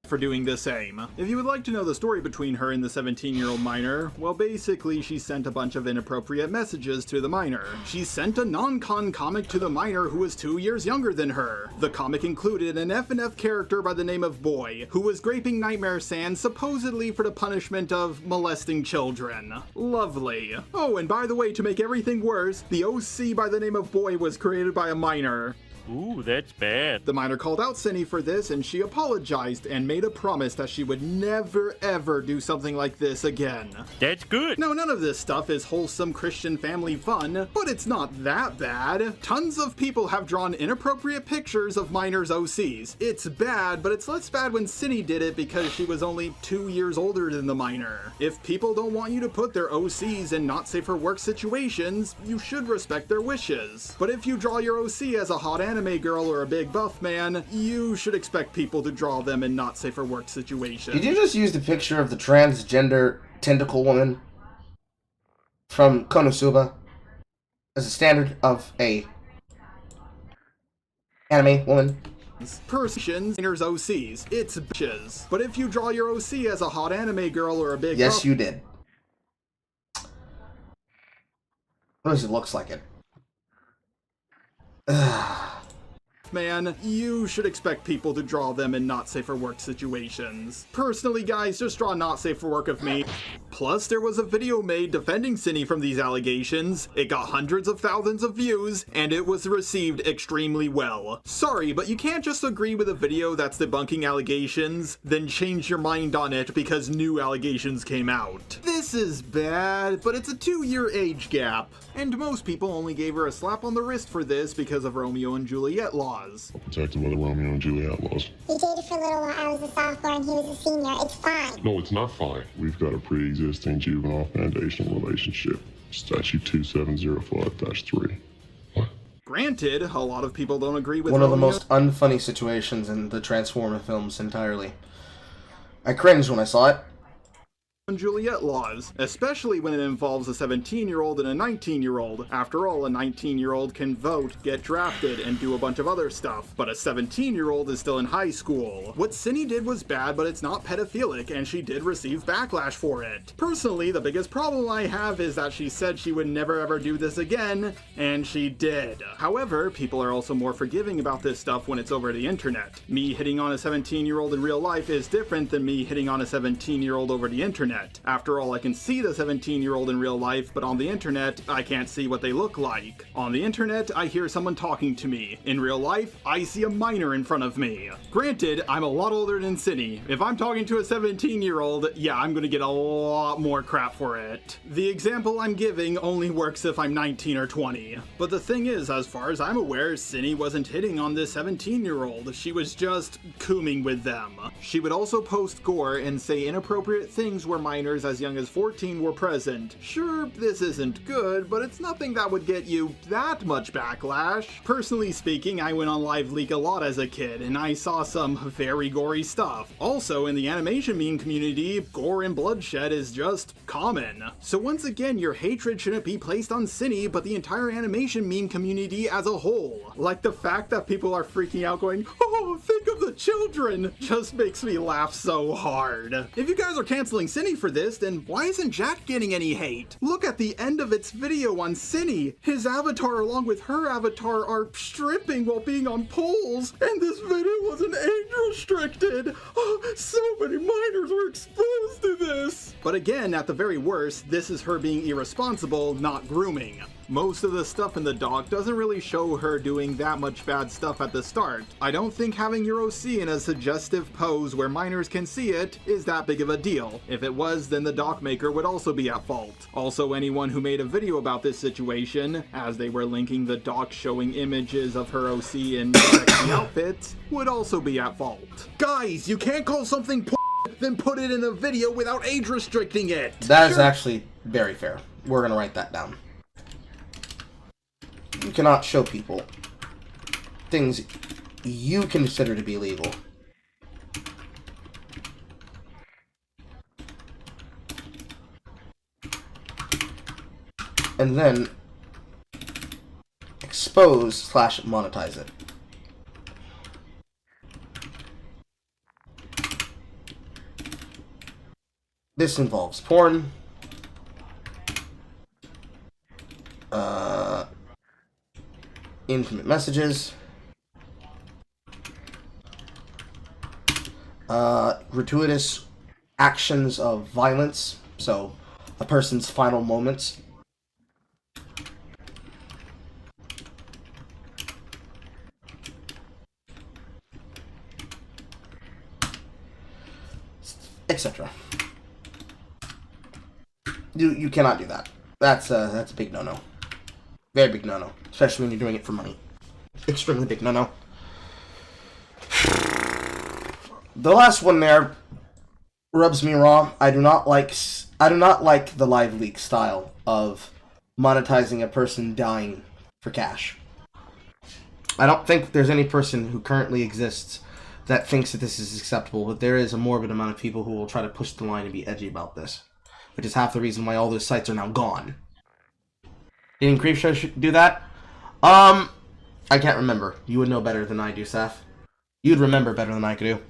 For doing the same. If you would like to know the story between her and the 17-year-old minor, well basically she sent a bunch of inappropriate messages to the minor. She sent a non-con comic to the minor who was 2 years younger than her. The comic included an F&F character by the name of Boy, who was graping Nightmare Sand supposedly for the punishment of molesting children. Lovely. Oh, and by the way, to make everything worse, the OC by the name of Boy was created by a minor. Ooh, that's bad. The minor called out Synni for this, and she apologized and made a promise that she would never ever do something like this again. That's good. Now, none of this stuff is wholesome Christian family fun, but it's not that bad. Tons of people have drawn inappropriate pictures of minors' OCs. It's bad, but it's less bad when Synni did it because she was only 2 years older than the minor. If people don't want you to put their OCs in not safe for work situations, you should respect their wishes. But if you draw your OC as a hot anime girl or a big buff man, you should expect people to draw them in not safe for work situations. Did you just use the picture of the transgender tentacle woman from Konosuba as a standard of a anime woman? Persons, OCs, it's bitches. But if you draw your OC as a hot anime girl or a big Yes, you did. At least it looks like it. man, you should expect people to draw them in not safe for work situations. Personally, guys, just draw not safe for work of me. Plus, there was a video made defending Synni from these allegations. It got hundreds of thousands of views, and it was received extremely well. Sorry, but you can't just agree with a video that's debunking allegations, then change your mind on it because new allegations came out. This is bad, but it's a 2-year age gap. And most people only gave her a slap on the wrist for this because of Romeo and Juliet laws. Protected by the Romeo and Juliet laws. We dated for a little while. I was a sophomore and he was a senior. It's fine. No, it's not fine. We've got a pre-existing juvenile foundational relationship. Statute 2705-3. What? Granted, a lot of people don't agree with one of the Romeo. most unfunny situations in the Transformer films entirely. I cringed when I saw it. And Juliet laws, especially when it involves a 17-year-old and a 19-year-old. After all, a 19-year-old can vote, get drafted, and do a bunch of other stuff, but a 17-year-old is still in high school. What Synni did was bad, but it's not pedophilic, and she did receive backlash for it. Personally, the biggest problem I have is that she said she would never ever do this again, and she did. However, people are also more forgiving about this stuff when it's over the internet. Me hitting on a 17-year-old in real life is different than me hitting on a 17-year-old over the internet. After all, I can see the 17-year-old in real life, but on the internet, I can't see what they look like. On the internet, I hear someone talking to me. In real life, I see a minor in front of me. Granted, I'm a lot older than Synni. If I'm talking to a 17-year-old, yeah, I'm gonna get a lot more crap for it. The example I'm giving only works if I'm 19 or 20. But the thing is, as far as I'm aware, Synni wasn't hitting on this 17-year-old. She was just cooming with them. She would also post gore and say inappropriate things where minors as young as 14 were present. Sure, this isn't good, but it's nothing that would get you that much backlash. Personally speaking, I went on Live Leak a lot as a kid, and I saw some very gory stuff. Also, in the animation meme community, gore and bloodshed is just common. So once again, your hatred shouldn't be placed on Synni, but the entire animation meme community as a whole. Like the fact that people are freaking out going, "Oh, think of the children," just makes me laugh so hard. If you guys are canceling Synni for this, then why isn't Jack getting any hate? Look at the end of its video on Synni. His avatar along with her avatar are stripping while being on poles, and this video wasn't age restricted. Oh, so many minors were exposed to this. But again, at the very worst, this is her being irresponsible, not grooming. Most of the stuff in the doc doesn't really show her doing that much bad stuff at the start. I don't think having your OC in a suggestive pose where minors can see it is that big of a deal. If it was, then the doc maker would also be at fault. Also, anyone who made a video about this situation, as they were linking the doc showing images of her OC in sexy outfits, would also be at fault. Guys, you can't call something then put it in a video without age restricting it. That is actually very fair. We're gonna write that down. You cannot show people things you consider to be illegal. And then expose / monetize it. This involves porn, intimate messages, gratuitous actions of violence, so a person's final moments. Etc. You cannot do that. That's a big no-no. Very big no-no. Especially when you're doing it for money. Extremely big no-no. The last one there rubs me raw. I do not like the Live Leak style of monetizing a person dying for cash. I don't think there's any person who currently exists that thinks that this is acceptable, but there is a morbid amount of people who will try to push the line and be edgy about this, which is half the reason why all those sites are now gone. Didn't Creepshow do that? I can't remember. You would know better than I do, Seth. You'd remember better than I could do.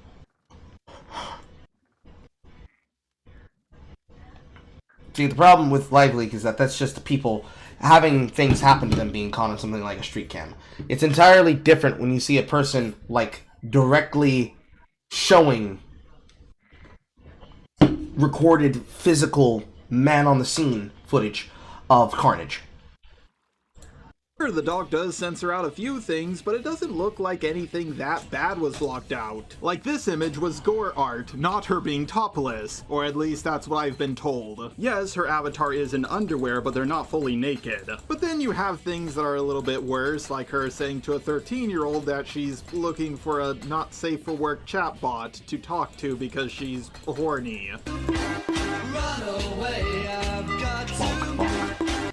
See, the problem with Live Leak is that that's just the people having things happen to them being caught on something like a street cam. It's entirely different when you see a person, like, directly showing recorded physical man-on-the-scene footage of carnage. The doc does censor out a few things, but it doesn't look like anything that bad was blocked out. Like, this image was gore art, not her being topless, or at least that's what I've been told. Yes, her avatar is in underwear, but they're not fully naked. But then you have things that are a little bit worse, like her saying to a 13-year-old that she's looking for a not safe for work chatbot to talk to because she's horny. Run away, I've got to...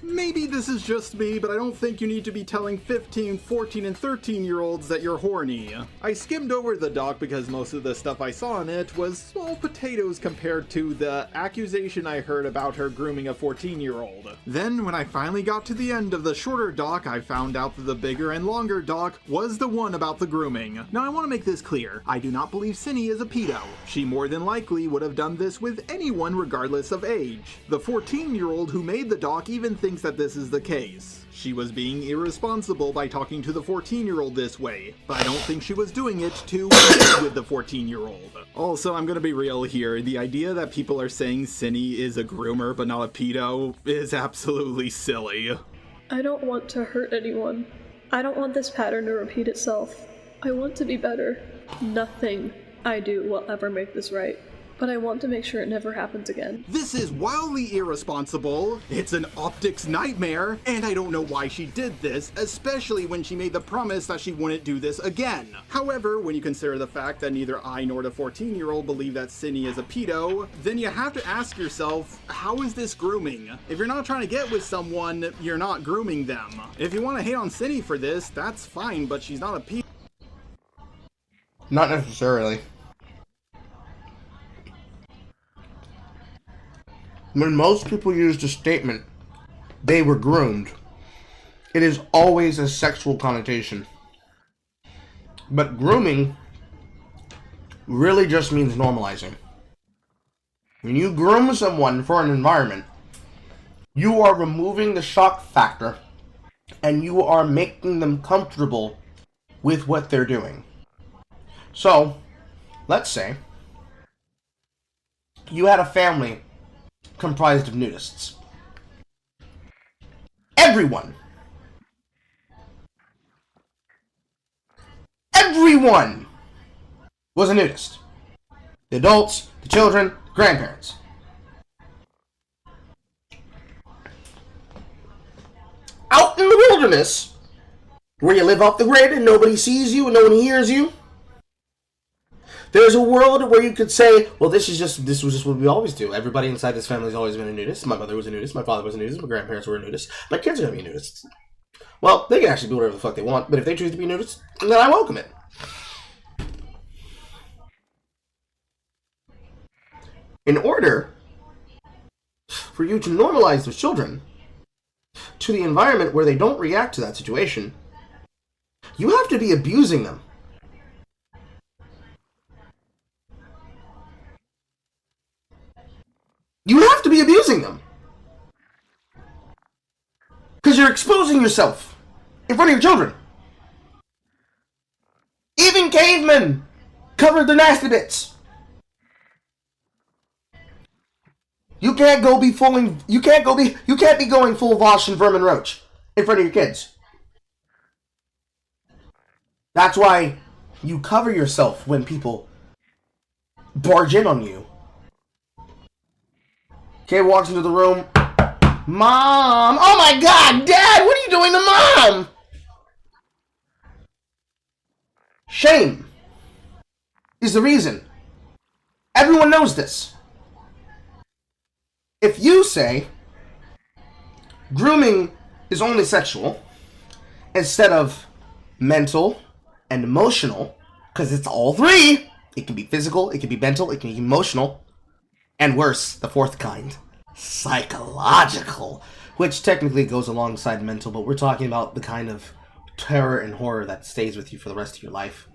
Maybe this is just me, but I don't think you need to be telling 15, 14, and 13-year-olds that you're horny. I skimmed over the doc because most of the stuff I saw in it was small potatoes compared to the accusation I heard about her grooming a 14-year-old. Then, when I finally got to the end of the shorter doc, I found out that the bigger and longer doc was the one about the grooming. Now, I want to make this clear. I do not believe Synni is a pedo. She more than likely would have done this with anyone regardless of age. The 14-year-old who made the doc even thinks that this is the case. She was being irresponsible by talking to the 14-year-old this way, but I don't think she was doing it to with the 14-year-old. Also, I'm gonna be real here, the idea that people are saying Synni is a groomer but not a pedo is absolutely silly. I don't want to hurt anyone. I don't want this pattern to repeat itself. I want to be better. Nothing I do will ever make this right. But I want to make sure it never happens again. This is wildly irresponsible, it's an optics nightmare, and I don't know why she did this, especially when she made the promise that she wouldn't do this again. However, when you consider the fact that neither I nor the 14-year-old believe that Synni is a pedo, then you have to ask yourself, how is this grooming? If you're not trying to get with someone, you're not grooming them. If you want to hate on Synni for this, that's fine, but she's not a pedo. Not necessarily. When most people use the statement, they were groomed, it is always a sexual connotation. But grooming really just means normalizing. When you groom someone for an environment, you are removing the shock factor and you are making them comfortable with what they're doing. So, let's say you had a family comprised of nudists. Everyone was a nudist. The adults, the children, the grandparents. Out in the wilderness, where you live off the grid and nobody sees you and no one hears you, there's a world where you could say, well, this was just what we always do. Everybody inside this family has always been a nudist. My mother was a nudist. My father was a nudist. My grandparents were a nudist. My kids are going to be nudists. Well, they can actually do whatever the fuck they want, but if they choose to be nudists, then I welcome it. In order for you to normalize those children to the environment where they don't react to that situation, you have to be abusing them. You have to be abusing them. Because you're exposing yourself in front of your children. Even cavemen covered their nasty bits. You can't be going full Vosh and Vermin Roach in front of your kids. That's why you cover yourself when people barge in on you. Kid walks into the room. Mom! Oh my god, Dad! What are you doing to Mom? Shame is the reason. Everyone knows this. If you say grooming is only sexual instead of mental and emotional, because it's all three, it can be physical, it can be mental, it can be emotional, and worse, the fourth kind, psychological, which technically goes alongside mental, but we're talking about the kind of terror and horror that stays with you for the rest of your life.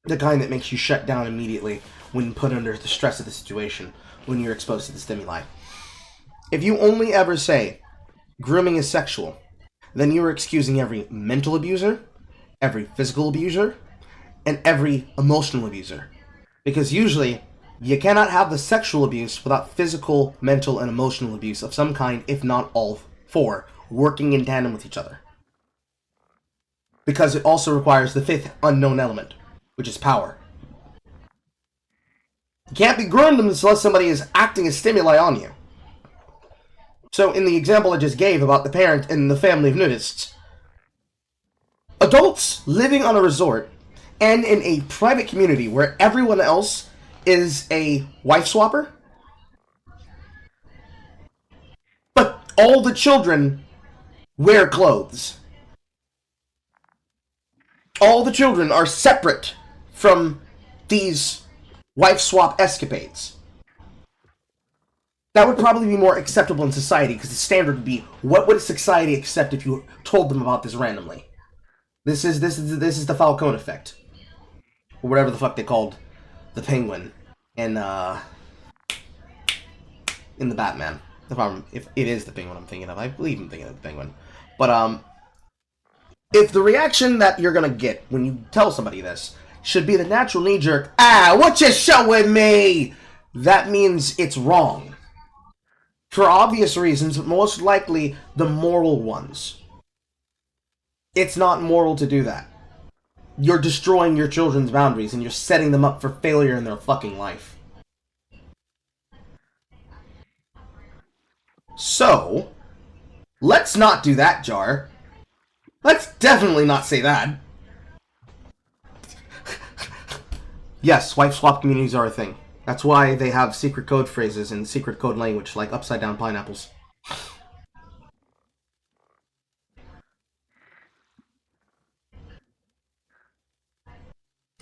The kind that makes you shut down immediately when put under the stress of the situation, when you're exposed to the stimuli. If you only ever say, grooming is sexual, then you are excusing every mental abuser, every physical abuser, and every emotional abuser. Because usually, you cannot have the sexual abuse without physical, mental, and emotional abuse of some kind, if not all four, working in tandem with each other. Because it also requires the fifth unknown element, which is power. You can't be groomed unless somebody is acting as stimuli on you. So, in the example I just gave about the parent and the family of nudists, adults living on a resort and in a private community where everyone else is a wife swapper, but all the children wear clothes. All the children are separate from these wife swap escapades. That would probably be more acceptable in society, because the standard would be, what would society accept if you told them about this randomly? This is the Falcone effect, or whatever the fuck they called the Penguin in the Batman. If it is the Penguin I'm thinking of, I believe I'm thinking of the Penguin. But if the reaction that you're gonna get when you tell somebody this should be the natural knee-jerk, what you showing me? That means it's wrong. For obvious reasons, but most likely the moral ones. It's not moral to do that. You're destroying your children's boundaries, and you're setting them up for failure in their fucking life. So, let's not do that, Jar. Let's definitely not say that. Yes, wife swap communities are a thing. That's why they have secret code phrases and secret code language, like upside down pineapples.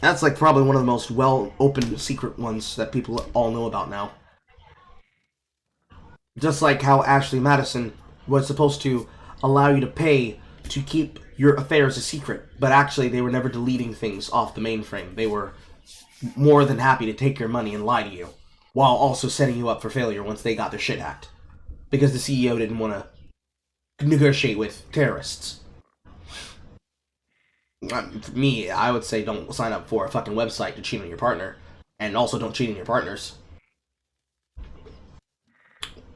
That's like probably one of the most well-opened secret ones that people all know about now. Just like how Ashley Madison was supposed to allow you to pay to keep your affairs a secret, but actually they were never deleting things off the mainframe. They were more than happy to take your money and lie to you, while also setting you up for failure once they got their shit hacked. Because the CEO didn't want to negotiate with terrorists. For me, I would say don't sign up for a fucking website to cheat on your partner. And also don't cheat on your partners.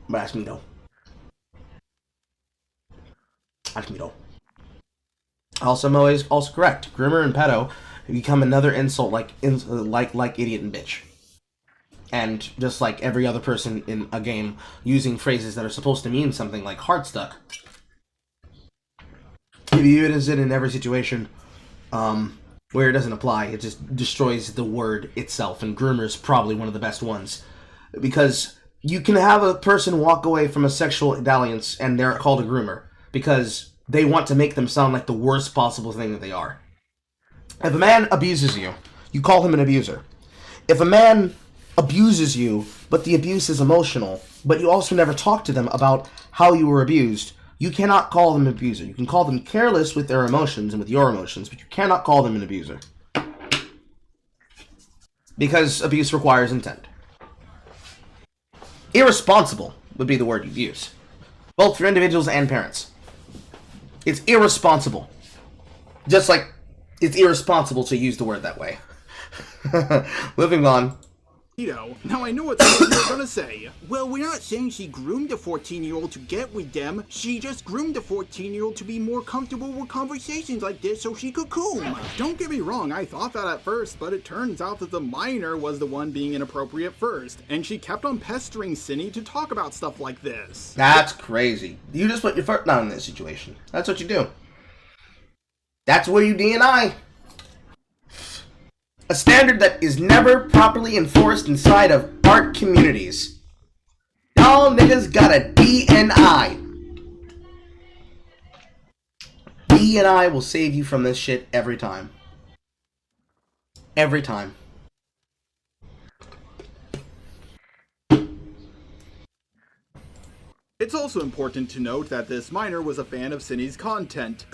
But ask me though. Ask me though. Also, Moe is also correct. Groomer and pedo become another insult like idiot and bitch. And just like every other person in a game using phrases that are supposed to mean something like heart stuck. If you use it in every situation where it doesn't apply, it just destroys the word itself. And groomer's probably one of the best ones. Because you can have a person walk away from a sexual dalliance and they're called a groomer. Because they want to make them sound like the worst possible thing that they are. If a man abuses you, you call him an abuser. If a man abuses you, but the abuse is emotional, but you also never talk to them about how you were abused, you cannot call them an abuser. You can call them careless with their emotions and with your emotions, but you cannot call them an abuser. Because abuse requires intent. Irresponsible would be the word you'd use. Both for individuals and parents. It's irresponsible. Just like it's irresponsible to use the word that way. Moving on. Now I know what some of you are gonna say. Well, we're not saying she groomed a 14-year-old to get with them. She just groomed a 14-year-old to be more comfortable with conversations like this so she could coom. Don't get me wrong, I thought that at first, but it turns out that the minor was the one being inappropriate first, and she kept on pestering Cinny to talk about stuff like this. That's crazy. You just put your foot down in this situation. That's what you do. That's where you DNI. A standard that is never properly enforced inside of art communities. Y'all niggas got a DNI. DNI will save you from this shit every time. Every time. It's also important to note that this minor was a fan of Synni's content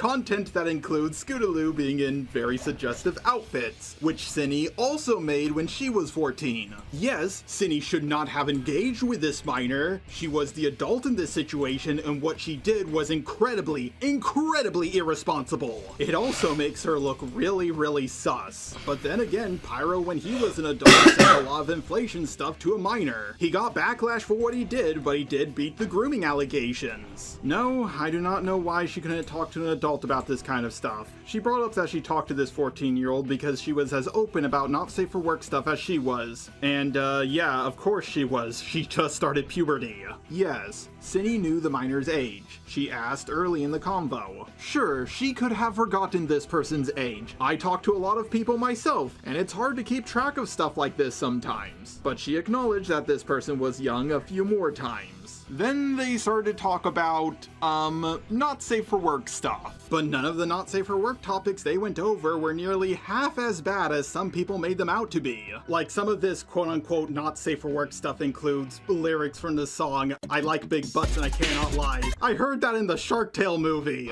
that includes Scootaloo being in very suggestive outfits, which Synni also made when she was 14. Yes, Synni should not have engaged with this minor. She was the adult in this situation, and what she did was incredibly irresponsible. It also makes her look really sus. But then again, Pyro, when he was an adult, sent a lot of inflation stuff to a minor. He got backlash for what he did, but he did beat the grooming allegations. No, I do not know why she couldn't talk to an adult about this kind of stuff. She brought up that she talked to this 14-year-old because she was as open about not safe for work stuff as she was. And yeah, of course she was. She just started puberty. Yes, Synni knew the minor's age. She asked early in the convo. Sure, she could have forgotten this person's age. I talk to a lot of people myself, and it's hard to keep track of stuff like this sometimes. But she acknowledged that this person was young a few more times. Then they started to talk about, not safe for work stuff. But none of the not safe for work topics they went over were nearly half as bad as some people made them out to be. Like, some of this quote-unquote not safe for work stuff includes lyrics from the song, "I like big butts and I cannot lie." I heard that in the Shark Tale movie.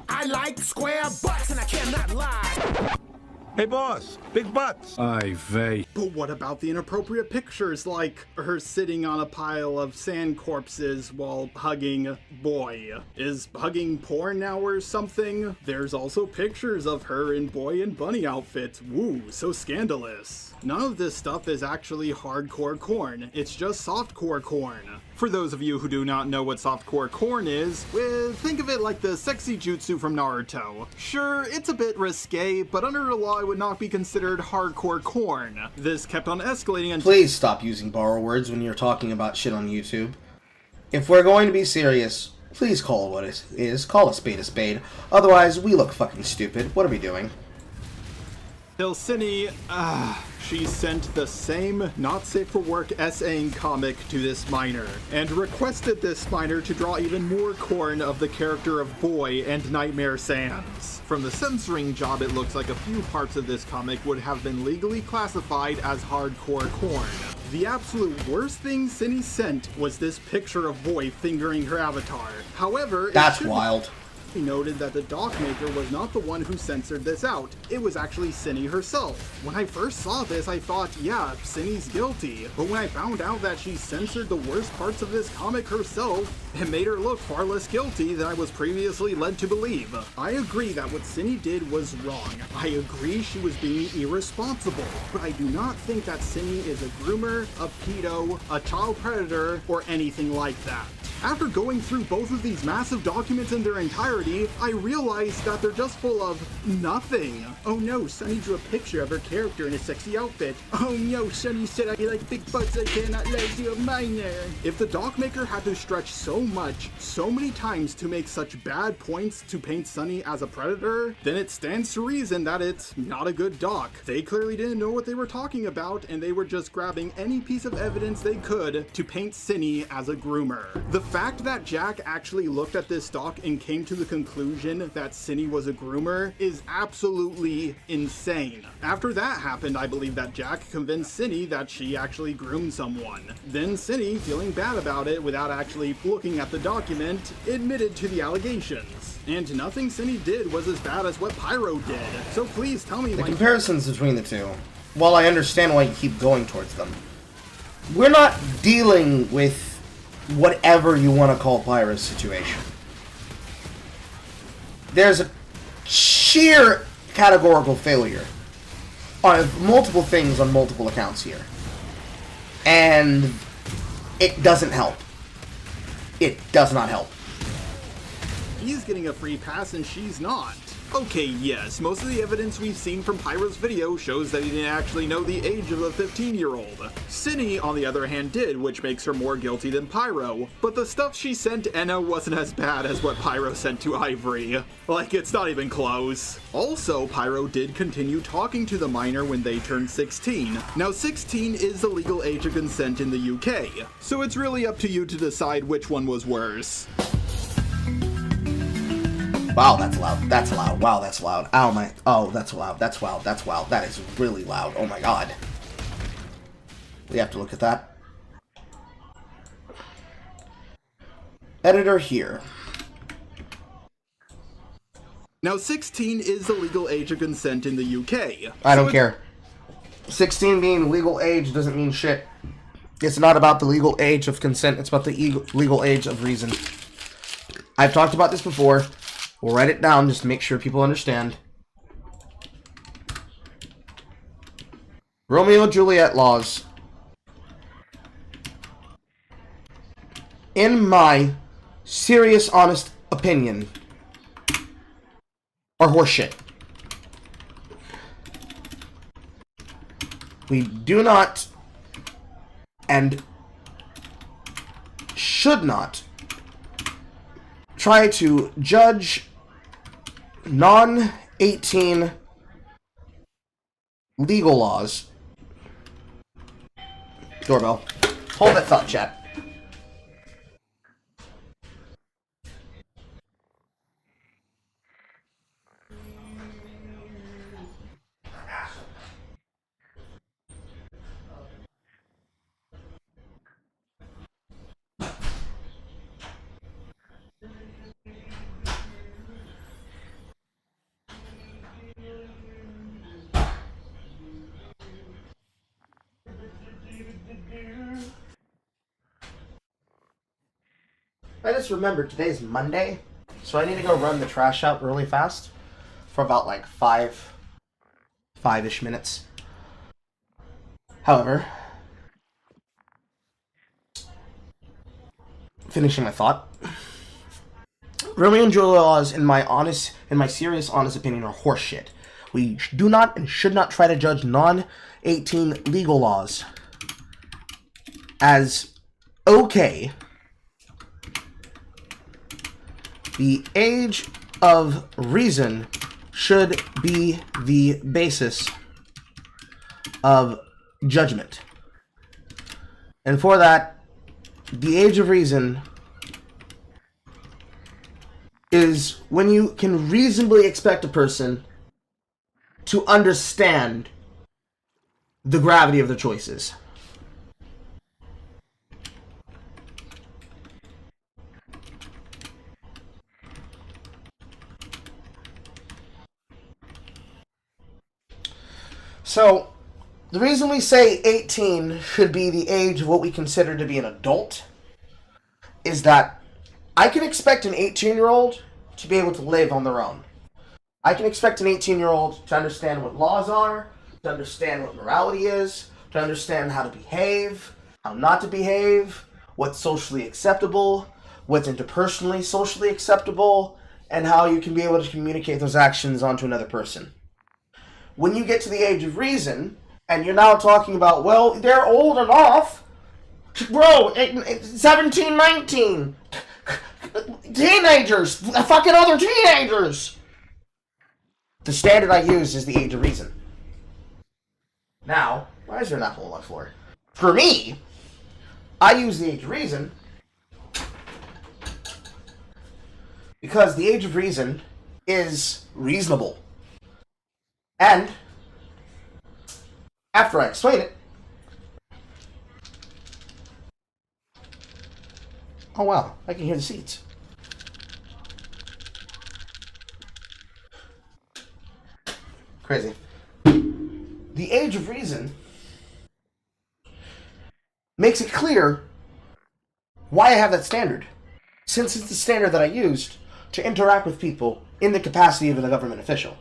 I like square butts and I cannot lie. Hey boss, big butts. Aye vey. But what about the inappropriate pictures, like her sitting on a pile of sand corpses while hugging boy? Is hugging porn now or something? There's also pictures of her in boy and bunny outfits. Woo, so scandalous. None of this stuff is actually hardcore corn, it's just softcore corn. For those of you who do not know what softcore corn is, well, think of it like the sexy jutsu from Naruto. Sure, it's a bit risque, but under the law it would not be considered hardcore corn. This kept on escalating until— Please stop using borrow words when you're talking about shit on YouTube. If we're going to be serious, please call it what it is. Call a spade a spade. Otherwise, we look fucking stupid. What are we doing? Till Synni, she sent the same not safe for work essaying comic to this minor, and requested this minor to draw even more corn of the character of Boy and Nightmare Sans. From the censoring job, it looks like a few parts of this comic would have been legally classified as hardcore corn. The absolute worst thing Synni sent was this picture of Boy fingering her avatar. However, that's wild. He noted that the doc maker was not the one who censored this out. It was actually Synni herself. When I first saw this, I thought, yeah, Synni's guilty. But when I found out that she censored the worst parts of this comic herself, it made her look far less guilty than I was previously led to believe. I agree that what Synni did was wrong. I agree she was being irresponsible. But I do not think that Synni is a groomer, a pedo, a child predator, or anything like that. After going through both of these massive documents in their entirety, I realized that they're just full of nothing. Oh no, Synni drew a picture of her character in a sexy outfit. Oh no, Synni said I like big butts, I cannot lie to a minor. If the doc maker had to stretch so much, so many times to make such bad points to paint Synni as a predator, then it stands to reason that it's not a good doc. They clearly didn't know what they were talking about, and they were just grabbing any piece of evidence they could to paint Synni as a groomer. The fact that Jack actually looked at this doc and came to the conclusion that Synni was a groomer is absolutely insane. After that happened, I believe that Jack convinced Synni that she actually groomed someone. Then Synni, feeling bad about it without actually looking at the document, admitted to the allegations. And nothing Synni did was as bad as what Pyro did. So please tell me the comparisons between the two, while I understand why you keep going towards them, we're not dealing with whatever you want to call Pyro's situation. There's a sheer categorical failure on multiple things on multiple accounts here. And it doesn't help. It does not help. He's getting a free pass and she's not. Okay, yes, most of the evidence we've seen from Pyro's video shows that he didn't actually know the age of the 15-year-old. Synni, on the other hand, did, which makes her more guilty than Pyro. But the stuff she sent to Enna wasn't as bad as what Pyro sent to Ivory. Like, it's not even close. Also, Pyro did continue talking to the minor when they turned 16. Now, 16 is the legal age of consent in the UK, so it's really up to you to decide which one was worse. Wow, that's loud. That's loud. Wow, that's loud. Ow, my. Oh, that's loud. That's loud. That's loud. That is really loud. Oh my god. We have to look at that. editor here. Now, 16 is the legal age of consent in the UK. I don't care. 16 being legal age doesn't mean shit. It's not about the legal age of consent. It's about the legal age of reason. I've talked about this before. We'll write it down just to make sure people understand. Romeo and Juliet laws, in my serious, honest opinion, are horseshit. We do not and should not try to judge non-18 legal laws. Doorbell. Hold that thought, chat. I just remembered today's Monday, so I need to go run the trash out really fast for about like five-ish minutes. However, finishing my thought, Romeo and Juliet laws, in my serious, honest opinion, are horseshit. We do not and should not try to judge non-18 legal laws as okay. The age of reason should be the basis of judgment. And for that, the age of reason is when you can reasonably expect a person to understand the gravity of their choices. So, the reason we say 18 should be the age of what we consider to be an adult is that I can expect an 18-year-old to be able to live on their own. I can expect an 18-year-old to understand what laws are, to understand what morality is, to understand how to behave, how not to behave, what's socially acceptable, what's interpersonally socially acceptable, and how you can be able to communicate those actions onto another person. When you get to the age of reason, and you're now talking about, well, they're old enough. Bro, 17, 19. Teenagers. Fucking other teenagers. The standard I use is the age of reason. Now, why is there an apple on my floor? For me, I use the age of reason because the age of reason is reasonable. And after I explain it, oh wow, I can hear the seats. Crazy. The age of reason makes it clear why I have that standard, since it's the standard that I used to interact with people in the capacity of a government official.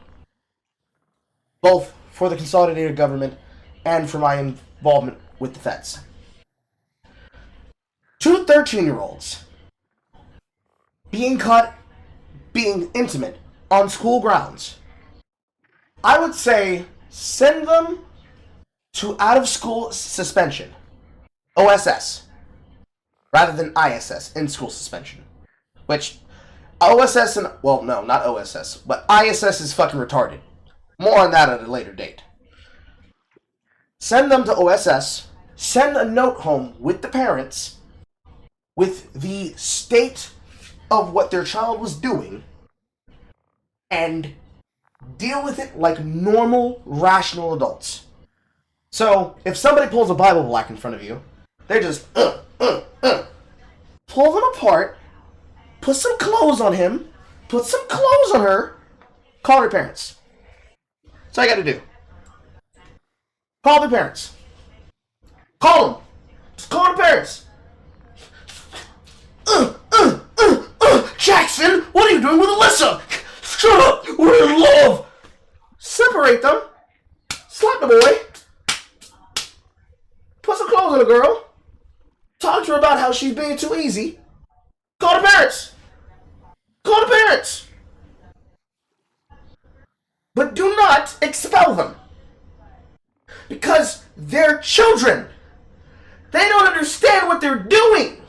Both for the consolidated government and for my involvement with the feds. Two 13-year-olds being caught being intimate on school grounds, I would say send them to out-of-school suspension, OSS, rather than ISS, in-school suspension. Which, OSS and, well, no, not OSS, but ISS is fucking retarded. More on that at a later date. Send them to OSS, send a note home with the parents, with the state of what their child was doing, and deal with it like normal, rational adults. So, if somebody pulls a Bible black in front of you, they just, pull them apart, put some clothes on him, put some clothes on her, call her parents. That's all you gotta do. Call the parents. Call them. Just call the parents. Jackson, what are you doing with Alyssa? Shut up, we're in love. Separate them. Slap the boy. Put some clothes on the girl. Talk to her about how she's being too easy. Call the parents. Call the parents. But do not expel them. Because they're children. They don't understand what they're doing.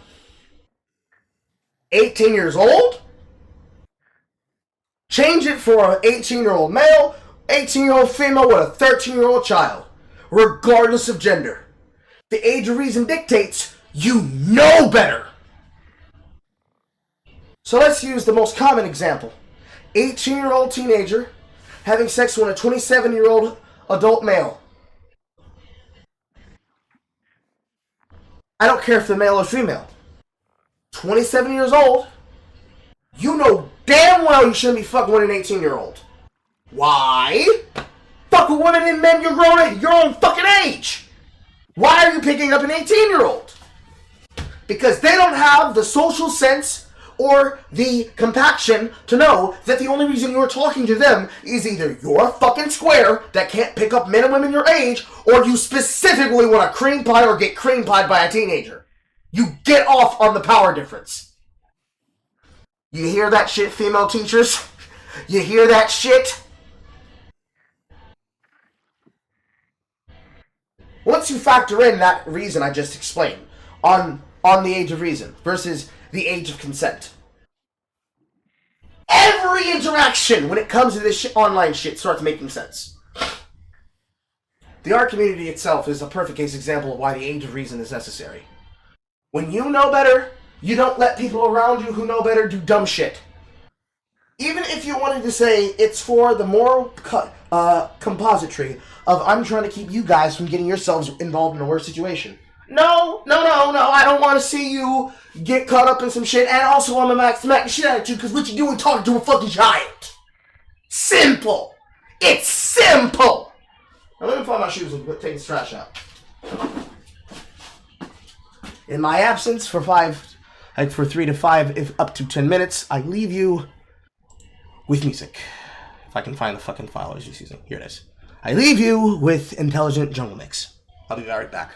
18 years old? Change it for an 18-year-old male, 18-year-old female with a 13-year-old child. Regardless of gender. The age of reason dictates you know better. So let's use the most common example. 18-year-old teenager having sex with a 27-year-old adult male. I don't care if they're male or female. 27 years old, you know damn well you shouldn't be fucking with an 18-year-old. Why? Fuck with women and men you're grown at your own fucking age. Why are you picking up an 18-year-old? Because they don't have the social sense or the compaction to know that the only reason you're talking to them is either you're a fucking square that can't pick up men and women your age, or you specifically want to cream pie or get cream pied by a teenager. You get off on the power difference. You hear that shit, female teachers? You hear that shit? Once you factor in that reason I just explained on the age of reason versus the age of consent, every interaction when it comes to this online shit starts making sense. The art community itself is a perfect case example of why the age of reason is necessary. When you know better, you don't let people around you who know better do dumb shit. Even if you wanted to say it's for the moral compository of I'm trying to keep you guys from getting yourselves involved in a worse situation. No, I don't want to see you get caught up in some shit, and also I'm gonna smack the shit out of you because what you doing talking to a fucking giant. Simple. It's simple. Now let me find my shoes and take this trash out. In my absence for 3 to 5, if up to 10 minutes, I leave you with music. If I can find the fucking file I was just using. Here it is. I leave you with Intelligent Jungle Mix. I'll be right back.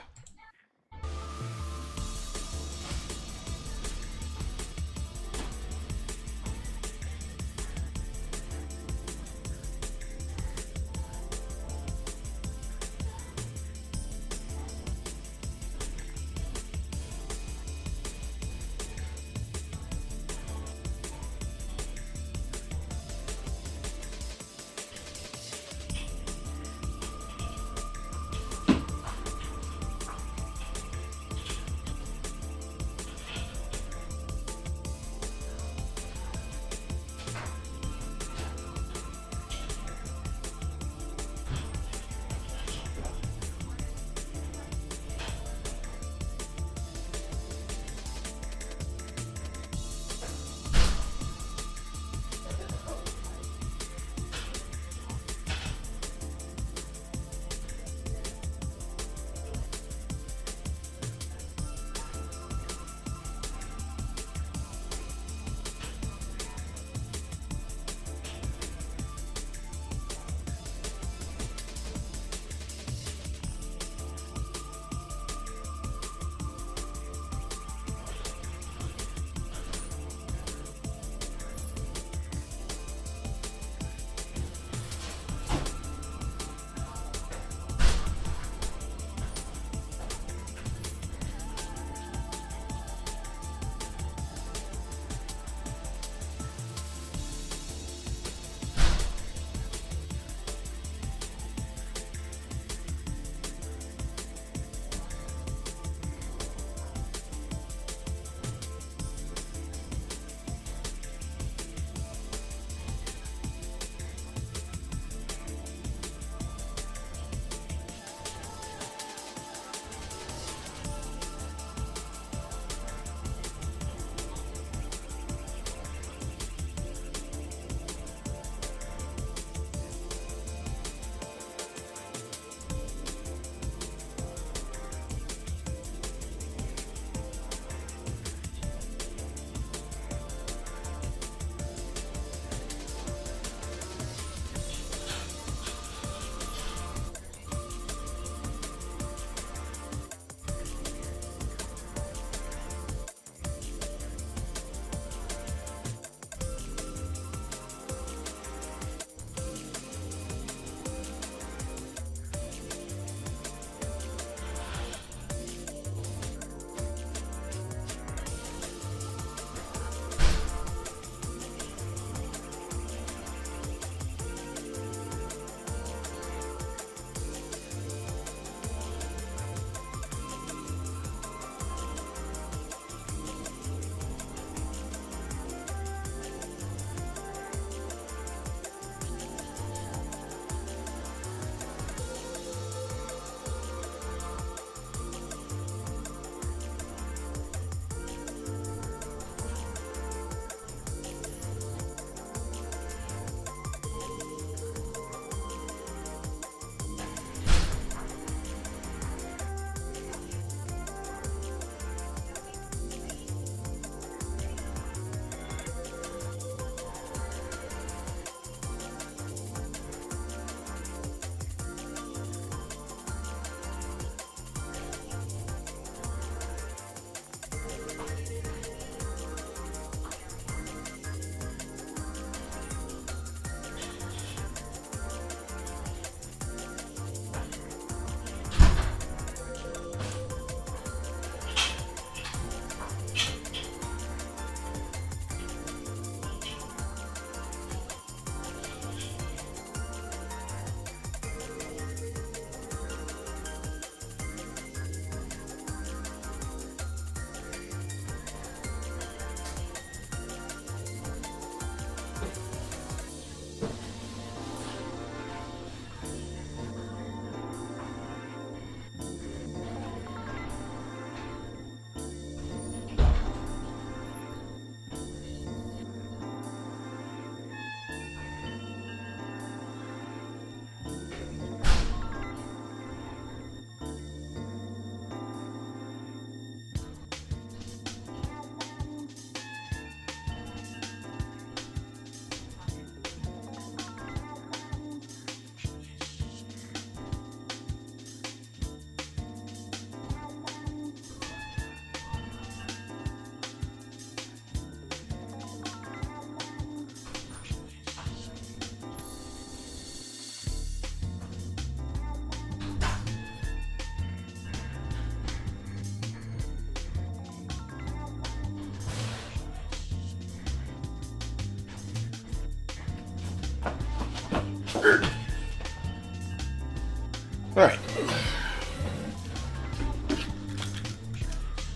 Alright.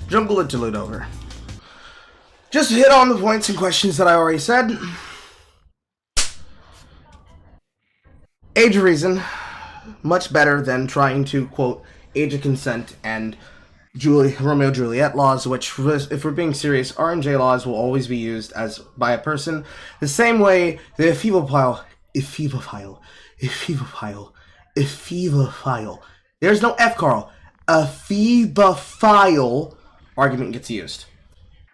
Jungle interlude over. Just to hit on the points and questions that I already said. Age of reason. Much better than trying to, quote, age of consent and Romeo-Juliet laws, which, if we're being serious, RMJ laws will always be used as by a person the same way the ephebophile, there's no F, Carl, ephebophile argument gets used.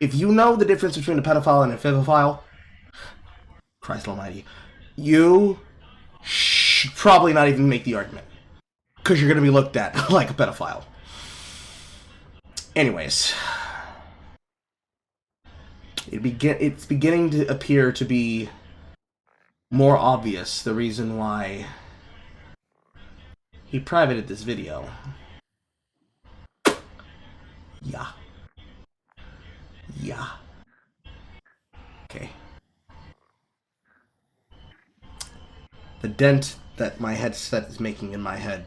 If you know the difference between a pedophile and a ephebophile, Christ almighty, you should probably not even make the argument. Because you're going to be looked at like a pedophile. Anyways. It's beginning to appear to be more obvious the reason why he privated this video. Yeah. Okay. The dent that my headset is making in my head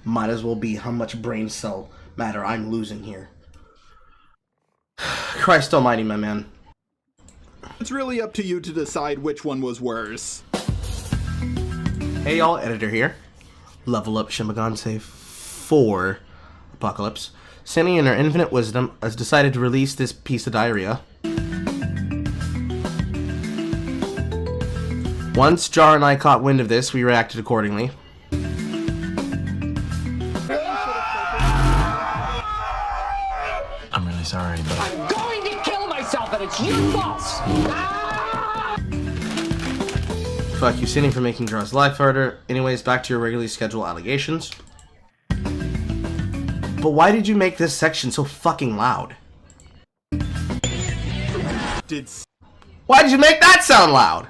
might as well be how much brain cell matter I'm losing here. Christ almighty, my man. It's really up to you to decide which one was worse. Hey y'all, Editor here. Level up Shimagane 4 Apocalypse. Cindy, in her infinite wisdom, has decided to release this piece of diarrhea. Once Jar and I caught wind of this, we reacted accordingly. I'm really sorry, but I'm going to kill myself, and it's your fault! Fuck you, Cindy, for making Jar's life harder. Anyways, back to your regularly scheduled allegations. But why did you make this section so fucking loud? Why did you make that sound loud?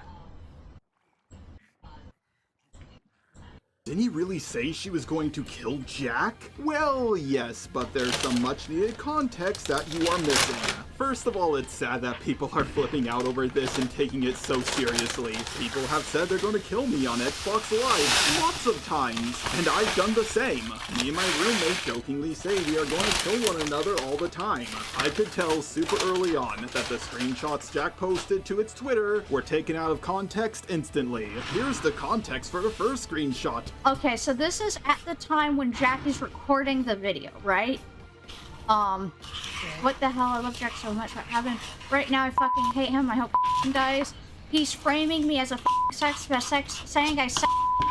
Didn't he really say she was going to kill Jack? Well, yes, but there's some much needed context that you are missing. First of all, it's sad that people are flipping out over this and taking it so seriously. People have said they're going to kill me on Xbox Live lots of times, and I've done the same. Me and my roommate jokingly say we are going to kill one another all the time. I could tell super early on that the screenshots Jack posted to its Twitter were taken out of context instantly. Here's the context for the first screenshot. Okay, so this is at the time when Jack is recording the video, right? What the hell? I love Jack so much. What happened? Right now, I fucking hate him. I hope he dies. He's framing me as a sex, saying I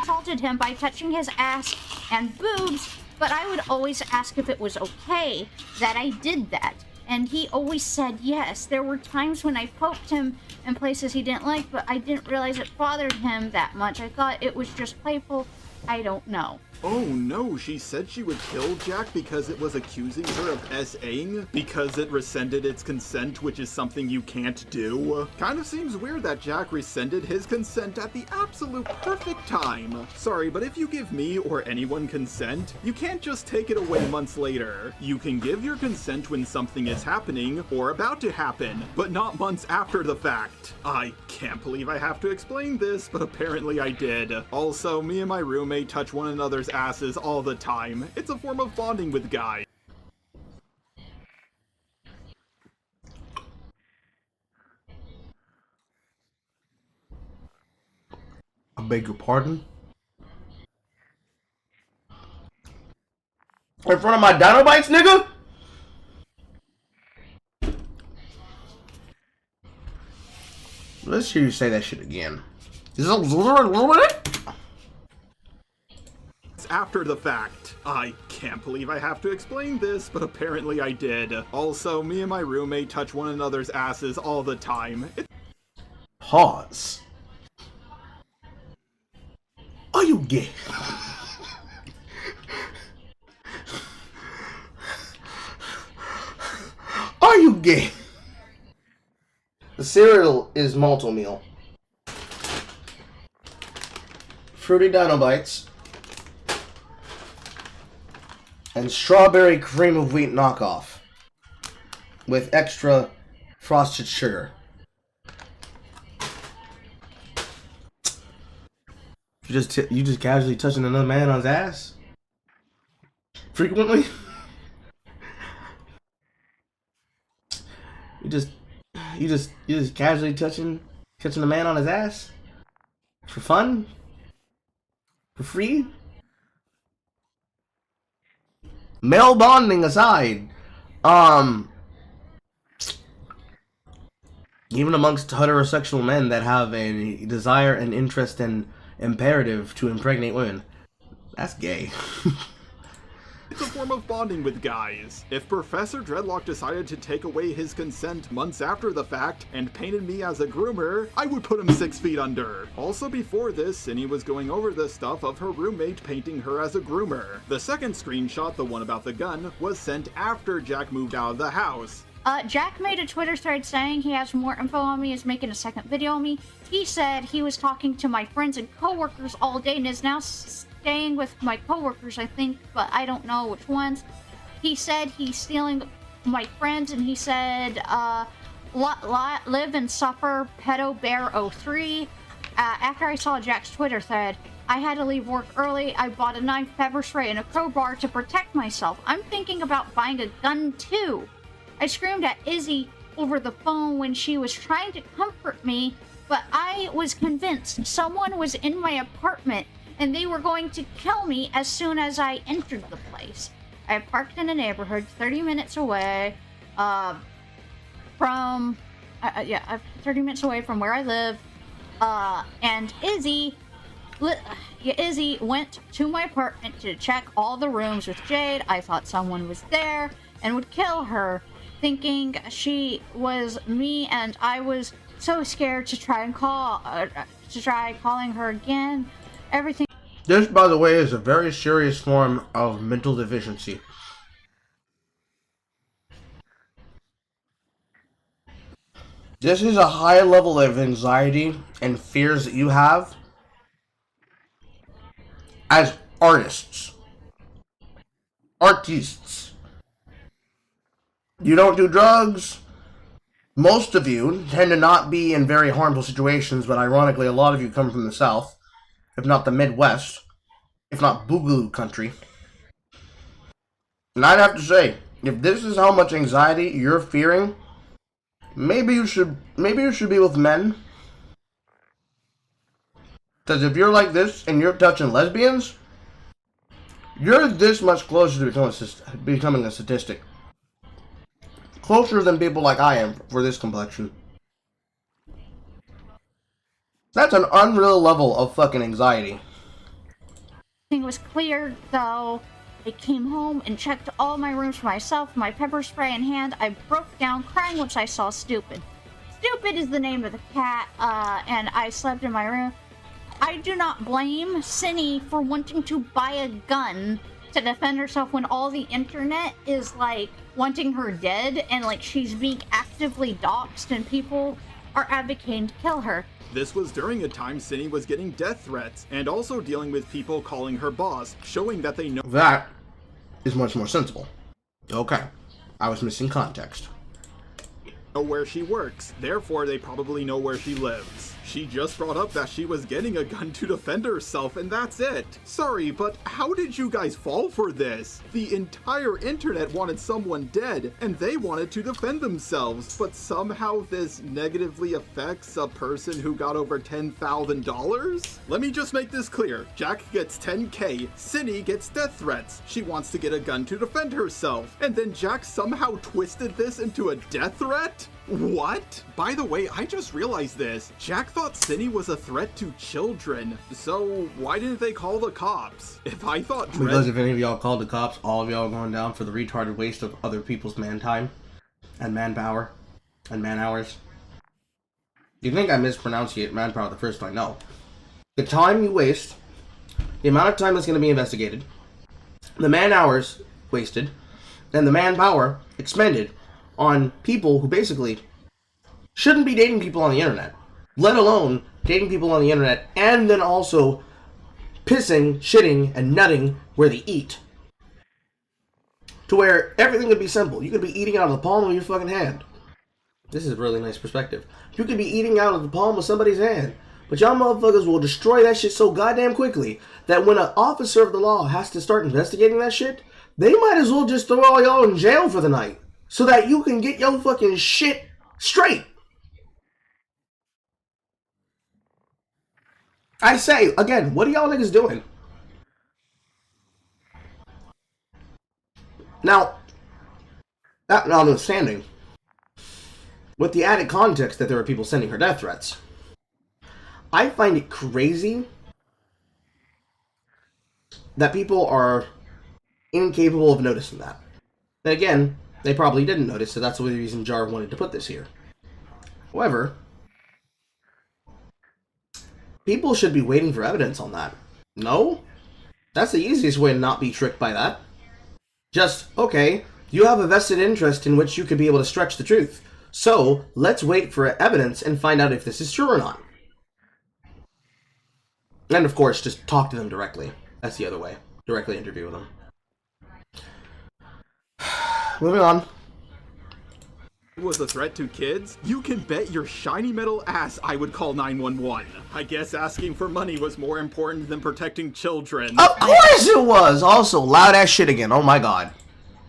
assaulted him by touching his ass and boobs, but I would always ask if it was okay that I did that. And he always said yes. There were times when I poked him in places he didn't like, but I didn't realize it bothered him that much. I thought it was just playful. I don't know. Oh no, she said she would kill Jack because it was accusing her of SAing because it rescinded its consent, which is something you can't do. Kind of seems weird that Jack rescinded his consent at the absolute perfect time. Sorry, but if you give me or anyone consent, you can't just take it away months later. You can give your consent when something is happening or about to happen, but not months after the fact. I can't believe I have to explain this, but apparently I did. Also, me and my roommate touch one another's asses all the time. It's a form of bonding with guys. I beg your pardon? In front of my Dinobites, nigga? Let's hear you say that shit again. Is it a little bit? After the fact. I can't believe I have to explain this, but apparently I did. Also, me and my roommate touch one another's asses all the time. Pause. Are you gay? Are you gay? The cereal is malto meal. Fruity Dinobites. And strawberry cream of wheat knockoff with extra frosted sugar. You just casually touching another man on his ass? frequently. You just casually touching a man on his ass for fun, for free. Male bonding aside, even amongst heterosexual men that have a desire and interest and imperative to impregnate women, that's gay. It's a form of bonding with guys. If Professor Dreadlock decided to take away his consent months after the fact and painted me as a groomer, I would put him 6 feet under. Also before this, Cindy was going over the stuff of her roommate painting her as a groomer. The second screenshot, the one about the gun, was sent after Jack moved out of the house. Jack made a Twitter thread saying he has more info on me, is making a second video on me. He said he was talking to my friends and coworkers all day and is now staying with my coworkers, I think, but I don't know which ones. He said he's stealing my friends, and he said, live and suffer, Synnibear03. After I saw Jack's Twitter thread, I had to leave work early. I bought a knife, pepper spray, and a crowbar to protect myself. I'm thinking about buying a gun too. I screamed at Izzy over the phone when she was trying to comfort me, but I was convinced someone was in my apartment and they were going to kill me as soon as I entered the place. I parked in a neighborhood 30 minutes away from 30 minutes away from where I live, and Izzy went to my apartment to check all the rooms with Jade. I thought someone was there and would kill her, thinking she was me, and I was so scared to try calling her again. Everything. This, by the way, is a very serious form of mental deficiency. This is a high level of anxiety and fears that you have as artists. You don't do drugs. Most of you tend to not be in very harmful situations, but ironically, a lot of you come from the South, if not the Midwest, if not Boogaloo country. And I'd have to say, if this is how much anxiety you're fearing, maybe you should be with men. Because if you're like this and you're touching lesbians, you're this much closer to becoming a statistic. Closer than people like I am for this complexion. That's an unreal level of fucking anxiety. Everything was clear, though. I came home and checked all my rooms for myself, my pepper spray in hand. I broke down crying once I saw Stupid. Stupid is the name of the cat, and I slept in my room. I do not blame Cinny for wanting to buy a gun to defend herself when all the internet is, like, wanting her dead, and, like, she's being actively doxxed and people are advocating to kill her. This was during a time Cindy was getting death threats, and also dealing with people calling her boss, showing that they know— That is much more sensible. Okay, I was missing context. Know where she works, therefore they probably know where she lives. She just brought up that she was getting a gun to defend herself, and that's it. Sorry, but how did you guys fall for this? The entire internet wanted someone dead, and they wanted to defend themselves, but somehow this negatively affects a person who got over $10,000? Let me just make this clear. Jack gets $10K, Cindy gets death threats. She wants to get a gun to defend herself, and then Jack somehow twisted this into a death threat? What? By the way, I just realized this. Jack thought Cindy was a threat to children, so why didn't they call the cops? If I thought Because if any of y'all called the cops, all of y'all are going down for the retarded waste of other people's man time, and manpower, and man hours. You think I mispronunciate manpower the first time? No. The time you waste, the amount of time that's going to be investigated, the man hours wasted, and the manpower expended on people who basically shouldn't be dating people on the internet, let alone dating people on the internet and then also pissing, shitting, and nutting where they eat. To where everything could be simple. You could be eating out of the palm of your fucking hand. This is a really nice perspective. You could be eating out of the palm of somebody's hand, but y'all motherfuckers will destroy that shit so goddamn quickly that when an officer of the law has to start investigating that shit, they might as well just throw all y'all in jail for the night so that you can get your fucking shit straight. I say, again, what are y'all niggas doing? Now, that notwithstanding, with the added context that there are people sending her death threats, I find it crazy that people are incapable of noticing that. And again, they probably didn't notice, so that's the reason Jar wanted to put this here. However, people should be waiting for evidence on that. No? That's the easiest way to not be tricked by that. Just, okay, you have a vested interest in which you could be able to stretch the truth. So, let's wait for evidence and find out if this is true or not. And of course, just talk to them directly. That's the other way. Directly interview with them. Moving on. Was a threat to kids? You can bet your shiny metal ass I would call 911. I guess asking for money was more important than protecting children. Of course it was! Also, loud ass shit again. Oh my god.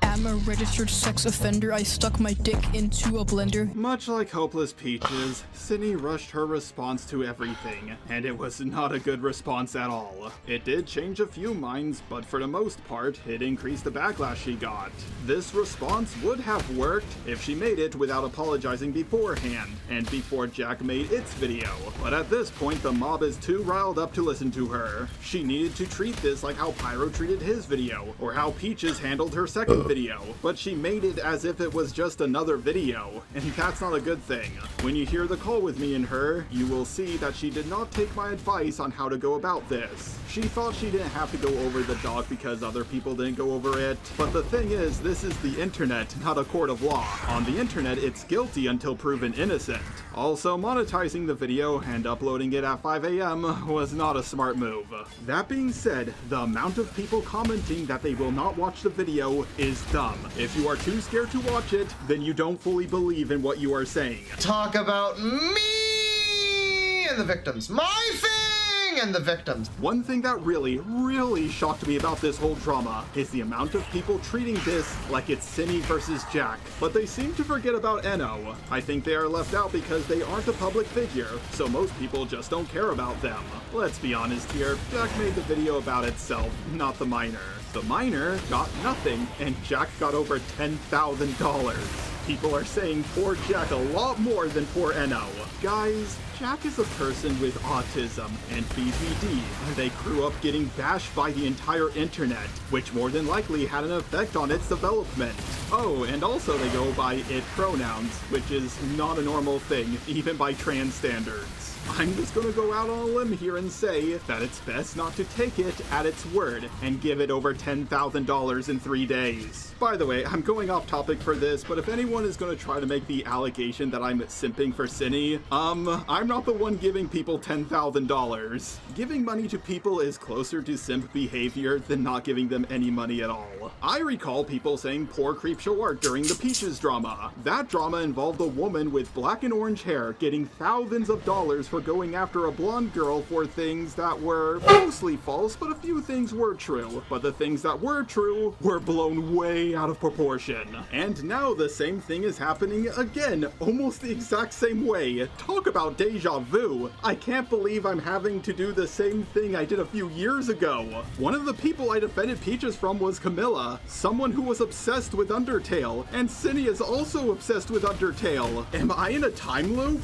I'm a registered sex offender. I stuck my dick into a blender. Much like Hopeless Peaches, Sydney rushed her response to everything, and it was not a good response at all. It did change a few minds, but for the most part, it increased the backlash she got. This response would have worked if she made it without apologizing beforehand, and before Jack made its video. But at this point, the mob is too riled up to listen to her. She needed to treat this like how Pyro treated his video, or how Peaches handled her second video. But she made it as if it was just another video, and that's not a good thing. When you hear the call with me and her, you will see that she did not take my advice on how to go about this. She thought she didn't have to go over the dog because other people didn't go over it, but the thing is, this is the internet, not a court of law. On the internet, it's guilty until proven innocent. Also, monetizing the video and uploading it at 5 AM was not a smart move. That being said, the amount of people commenting that they will not watch the video is dumb. If you are too scared to watch it, then you don't fully believe in what you are saying. Talk about me and the victims. My thing and the victims. One thing that really shocked me about this whole drama is the amount of people treating this like it's Cinny versus Jack. But they seem to forget about Enno. I think they are left out because they aren't a public figure, so most people just don't care about them. Let's be honest here, Jack made the video about itself, not the minor. The minor got nothing, and Jack got over $10,000. People are saying poor Jack a lot more than poor Enno. Guys, Jack is a person with autism and BPD, and they grew up getting bashed by the entire internet, which more than likely had an effect on its development. Oh, and also they go by it pronouns, which is not a normal thing, even by trans standards. I'm just gonna go out on a limb here and say that it's best not to take it at its word and give it over $10,000 in 3 days. By the way, I'm going off topic for this, but if anyone is gonna try to make the allegation that I'm simping for Cinny, I'm not the one giving people $10,000. Giving money to people is closer to simp behavior than not giving them any money at all. I recall people saying poor creepshow art during the Peaches drama. That drama involved a woman with black and orange hair getting thousands of dollars for going after a blonde girl for things that were mostly false, but a few things were true. But the things that were true were blown way out of proportion. And now the same thing is happening again, almost the exact same way. Talk about deja vu. I can't believe I'm having to do the same thing I did a few years ago. One of the people I defended Peaches from was Camilla, someone who was obsessed with Undertale, and Cinny is also obsessed with Undertale. Am I in a time loop?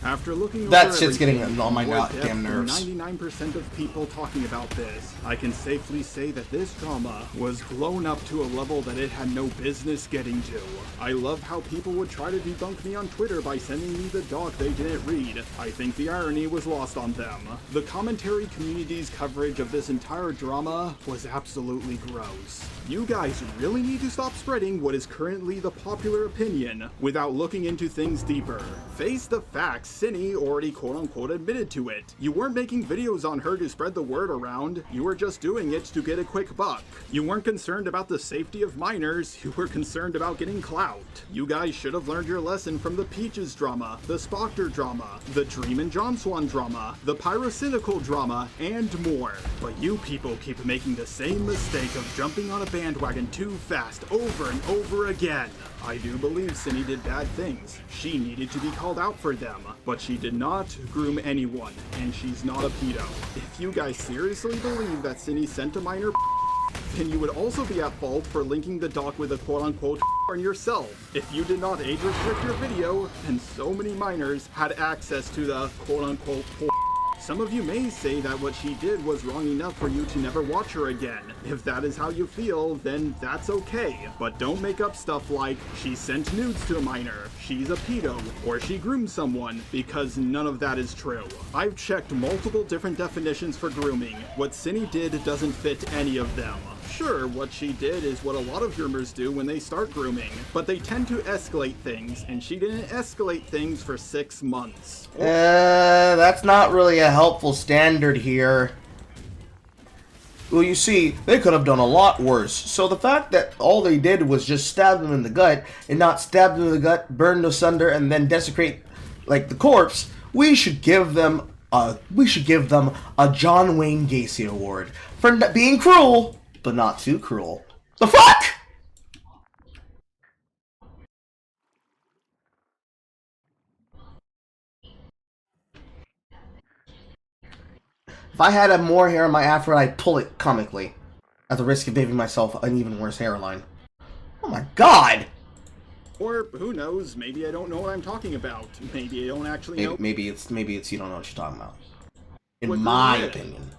After looking over that shit's getting on my goddamn nerves. 99% of people talking about this, I can safely say that this drama was blown up to a level that it had no business getting to. I love how people would try to debunk me on Twitter by sending me the doc they didn't read. I think the irony was lost on them. The commentary community's coverage of this entire drama was absolutely gross. You guys really need to stop spreading what is currently the popular opinion without looking into things deeper. Face the facts. Synni already quote-unquote admitted to it. You weren't making videos on her to spread the word around, you were just doing it to get a quick buck. You weren't concerned about the safety of minors, you were concerned about getting clout. You guys should have learned your lesson from the Peaches drama, the Spoctor drama, the Dream and John Swan drama, the Pyrocynical drama, and more. But you people keep making the same mistake of jumping on a bandwagon too fast over and over again. I do believe Synni did bad things. She needed to be called out for them, but she did not groom anyone, and she's not a pedo. If you guys seriously believe that Synni sent a minor then you would also be at fault for linking the doc with a quote-unquote on yourself. If you did not age restrict your video, then so many minors had access to the quote-unquote Some of you may say that what she did was wrong enough for you to never watch her again. If that is how you feel, then that's okay. But don't make up stuff like, she sent nudes to a minor, she's a pedo, or she groomed someone, because none of that is true. I've checked multiple different definitions for grooming. What Synni did doesn't fit any of them. Sure, what she did is what a lot of groomers do when they start grooming, but they tend to escalate things, and she didn't escalate things for 6 months. That's not really a helpful standard here. Well, you see, they could have done a lot worse. So the fact that all they did was just stab them in the gut, and not stab them in the gut, burn them asunder, and then desecrate, like, the corpse, we should give them a John Wayne Gacy Award for being cruel, but not too cruel. The fuck? If I had more hair in my afro, I'd pull it comically, at the risk of giving myself an even worse hairline. Oh my god! Or, who knows, maybe I don't know what I'm talking about. Maybe I don't actually know. Maybe it's you don't know what you're talking about. In my opinion.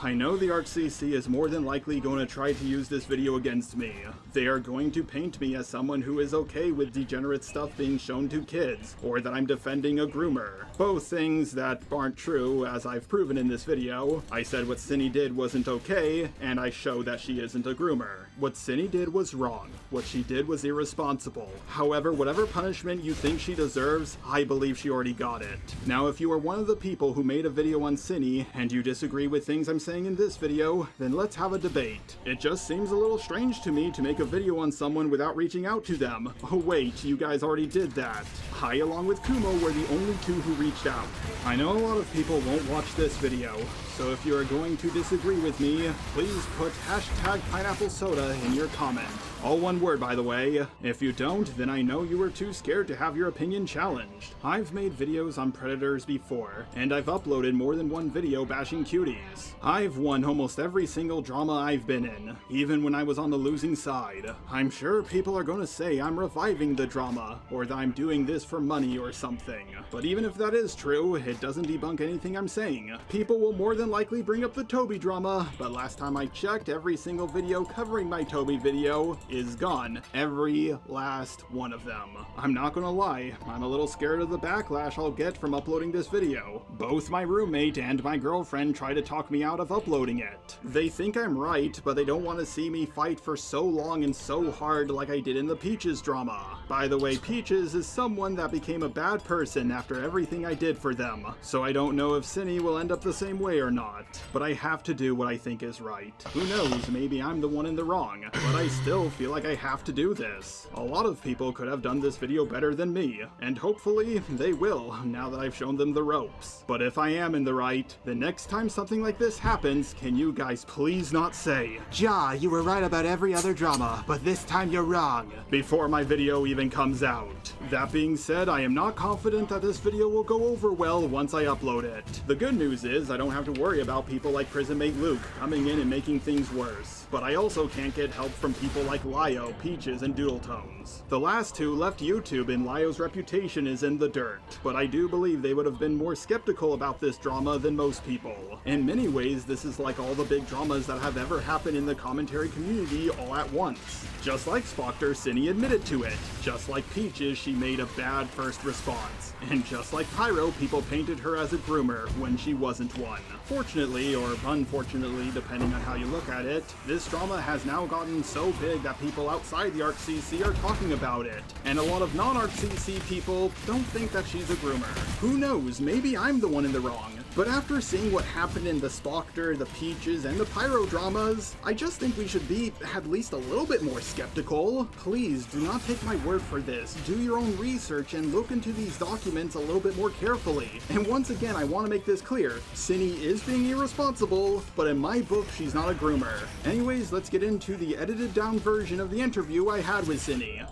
I know the ArchCC is more than likely going to try to use this video against me. They are going to paint me as someone who is okay with degenerate stuff being shown to kids, or that I'm defending a groomer. Both things that aren't true, as I've proven in this video. I said what Synni did wasn't okay, and I show that she isn't a groomer. What Synni did was wrong. What she did was irresponsible. However, whatever punishment you think she deserves, I believe she already got it. Now, if you are one of the people who made a video on Synni, and you disagree with things I'm saying in this video, then let's have a debate. It just seems a little strange to me to make a video on someone without reaching out to them. Oh wait, you guys already did that. I, along with Kumo, were the only two who reached out. I know a lot of people won't watch this video, so if you are going to disagree with me, please put #pineapplesoda in your comment. All one word, by the way. If you don't, then I know you were too scared to have your opinion challenged. I've made videos on predators before, and I've uploaded more than one video bashing cuties. I've won almost every single drama I've been in, even when I was on the losing side. I'm sure people are gonna say I'm reviving the drama, or that I'm doing this for money or something. But even if that is true, it doesn't debunk anything I'm saying. People will more than likely bring up the Toby drama, but last time I checked, every single video covering my Toby video is gone. Every last one of them. I'm not gonna lie, I'm a little scared of the backlash I'll get from uploading this video. Both my roommate and my girlfriend try to talk me out of uploading it. They think I'm right, but they don't want to see me fight for so long and so hard like I did in the Peaches drama. By the way, Peaches is someone that became a bad person after everything I did for them, so I don't know if Synni will end up the same way or not. But I have to do what I think is right. Who knows, maybe I'm the one in the wrong, but I still feel like I have to do this. A lot of people could have done this video better than me, and hopefully they will, now that I've shown them the ropes. But if I am in the right, the next time something like this happens, can you guys please not say, "Ja, you were right about every other drama, but this time you're wrong," before my video even comes out. That being said, I am not confident that this video will go over well once I upload it. The good news is I don't have to worry about people like Prisonmate Luke coming in and making things worse. But I also can't get help from people like Lio, Peaches, and Doodletones. The last two left YouTube and Lio's reputation is in the dirt, but I do believe they would have been more skeptical about this drama than most people. In many ways, this is like all the big dramas that have ever happened in the commentary community all at once. Just like Spoctor, Synni admitted to it. Just like Peaches, she made a bad first response. And just like Pyro, people painted her as a groomer when she wasn't one. Fortunately, or unfortunately, depending on how you look at it, this this drama has now gotten so big that people outside the ArcCC are talking about it, and a lot of non-ArcCC people don't think that she's a groomer. Who knows, maybe I'm the one in the wrong. But after seeing what happened in the Stalker, the Peaches, and the Pyro dramas, I just think we should be at least a little bit more skeptical. Please, do not take my word for this. Do your own research and look into these documents a little bit more carefully. And once again, I want to make this clear. Synni is being irresponsible, but in my book, she's not a groomer. Anyways, let's get into the edited down version of the interview I had with Synni.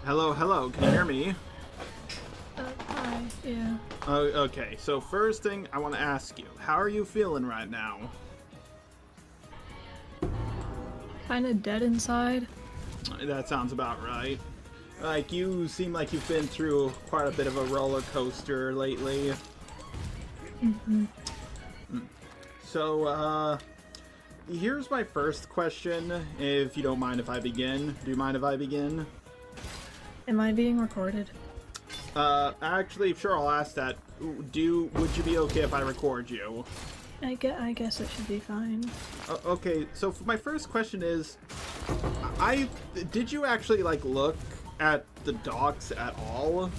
Hello, can you hear me? Hi, yeah. Okay, so first thing I want to ask you, how are you feeling right now? Kinda dead inside. That sounds about right. Like, you seem like you've been through quite a bit of a roller coaster lately. So, here's my first question, if you don't mind if I begin. Do you mind if I begin? Am I being recorded? Actually, sure, I'll ask that. Would you be okay if I record you? I guess it should be fine. Okay, so for my first question is, did you actually, like, look at the docs at all?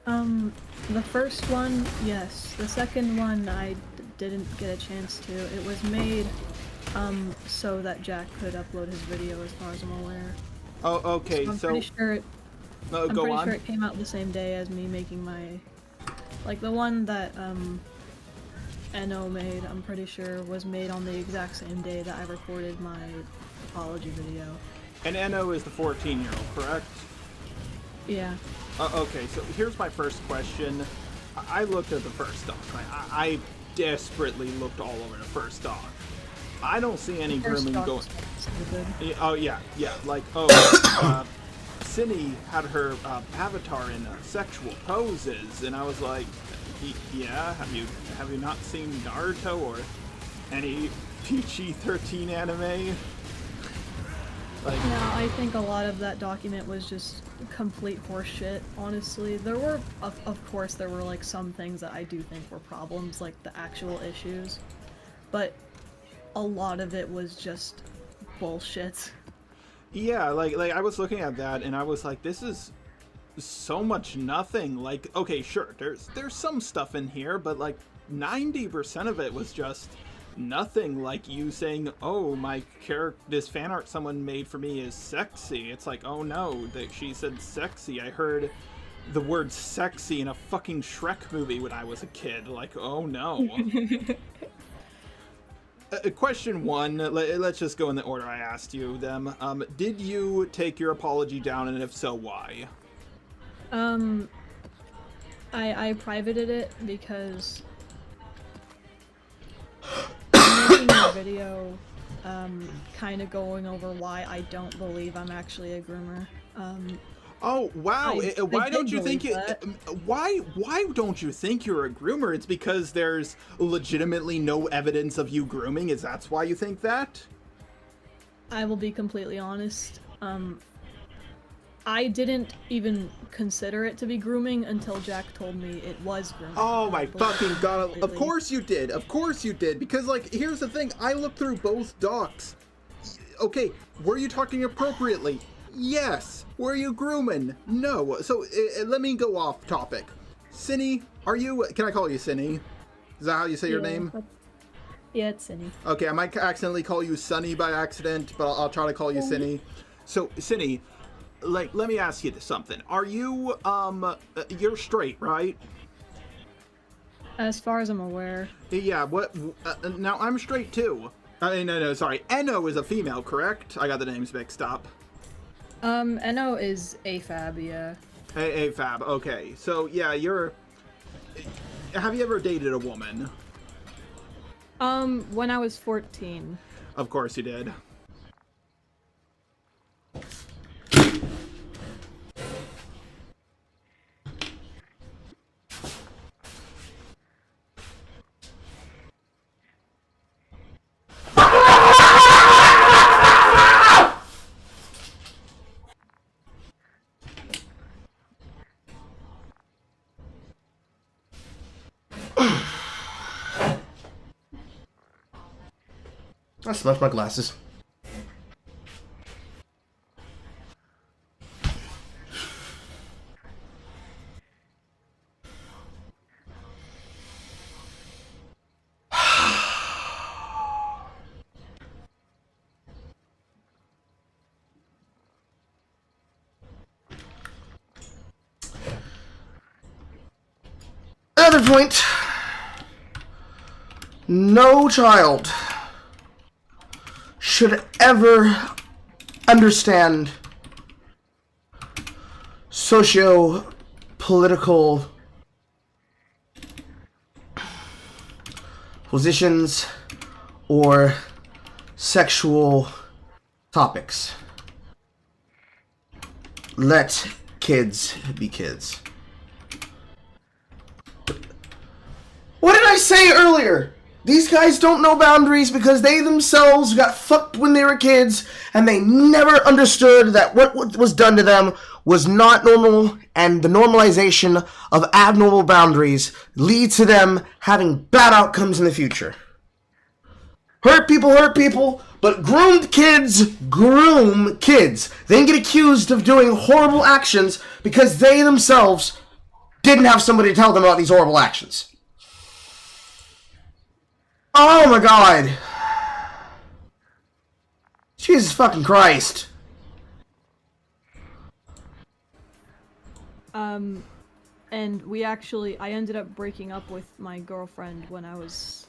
The first one, yes. The second one, I didn't get a chance to. It was made, so that Jack could upload his video, as far as I'm aware. Oh, okay, I'm pretty sure I'm pretty sure it came out the same day as me making my... Like, the one that, Enno made, I'm pretty sure, was made on the exact same day that I recorded my apology video. And Enno is the 14-year-old, correct? Yeah. Okay, so here's my first question. I looked at the first doc. I desperately looked all over the first doc. I don't see any grooming going... Oh, yeah, like, Synni had her avatar in sexual poses, and I was like, yeah, have you not seen Naruto or any PG-13 anime? Like, no, I think a lot of that document was just complete horseshit, honestly. There were, of course, there were like some things that I do think were problems, like the actual issues, but a lot of it was just bullshit. Yeah, like I was looking at that and I was like, this is so much nothing. Like, okay, sure, there's some stuff in here, but like 90% of it was just nothing. Like you saying, oh, this fan art someone made for me is sexy. It's like, oh no, that she said sexy. I heard the word sexy in a fucking Shrek movie when I was a kid. Like, oh no. Question one, let's just go in the order I asked you them. Did you take your apology down, and if so, why? I privated it because I'm making a video, kind of going over why I don't believe I'm actually a groomer. Oh wow! Why don't you think why don't you think you're a groomer? It's because there's legitimately no evidence of you grooming. Is that why you think that? I will be completely honest. I didn't even consider it to be grooming until Jack told me it was grooming. Oh my fucking god! Of course you did. Of course you did. Because like, here's the thing. I looked through both docs. Okay, were you talking appropriately? Yes. Were you grooming? No. So let me go off topic. Synni, are you? Can I call you Synni? Is that how you say your name? Yeah, it's Synni. Okay, I might accidentally call you Sunny by accident, but I'll try to call you Synni. So Synni, like, let me ask you something. Are you you're straight, right? As far as I'm aware. Yeah. What? Now I'm straight too. No, sorry. Enno is a female, correct? I got the names mixed up. Enno is AFAB, yeah. AFAB, okay. So, yeah, have you ever dated a woman? When I was 14. Of course you did. I smashed my glasses. Another point. No child should ever understand socio-political positions or sexual topics. Let kids be kids. What did I say earlier? These guys don't know boundaries because they themselves got fucked when they were kids and they never understood that what was done to them was not normal, and the normalization of abnormal boundaries leads to them having bad outcomes in the future. Hurt people, but groomed kids groom kids. They get accused of doing horrible actions because they themselves didn't have somebody to tell them about these horrible actions. Oh my god. Jesus fucking Christ. And I ended up breaking up with my girlfriend when I was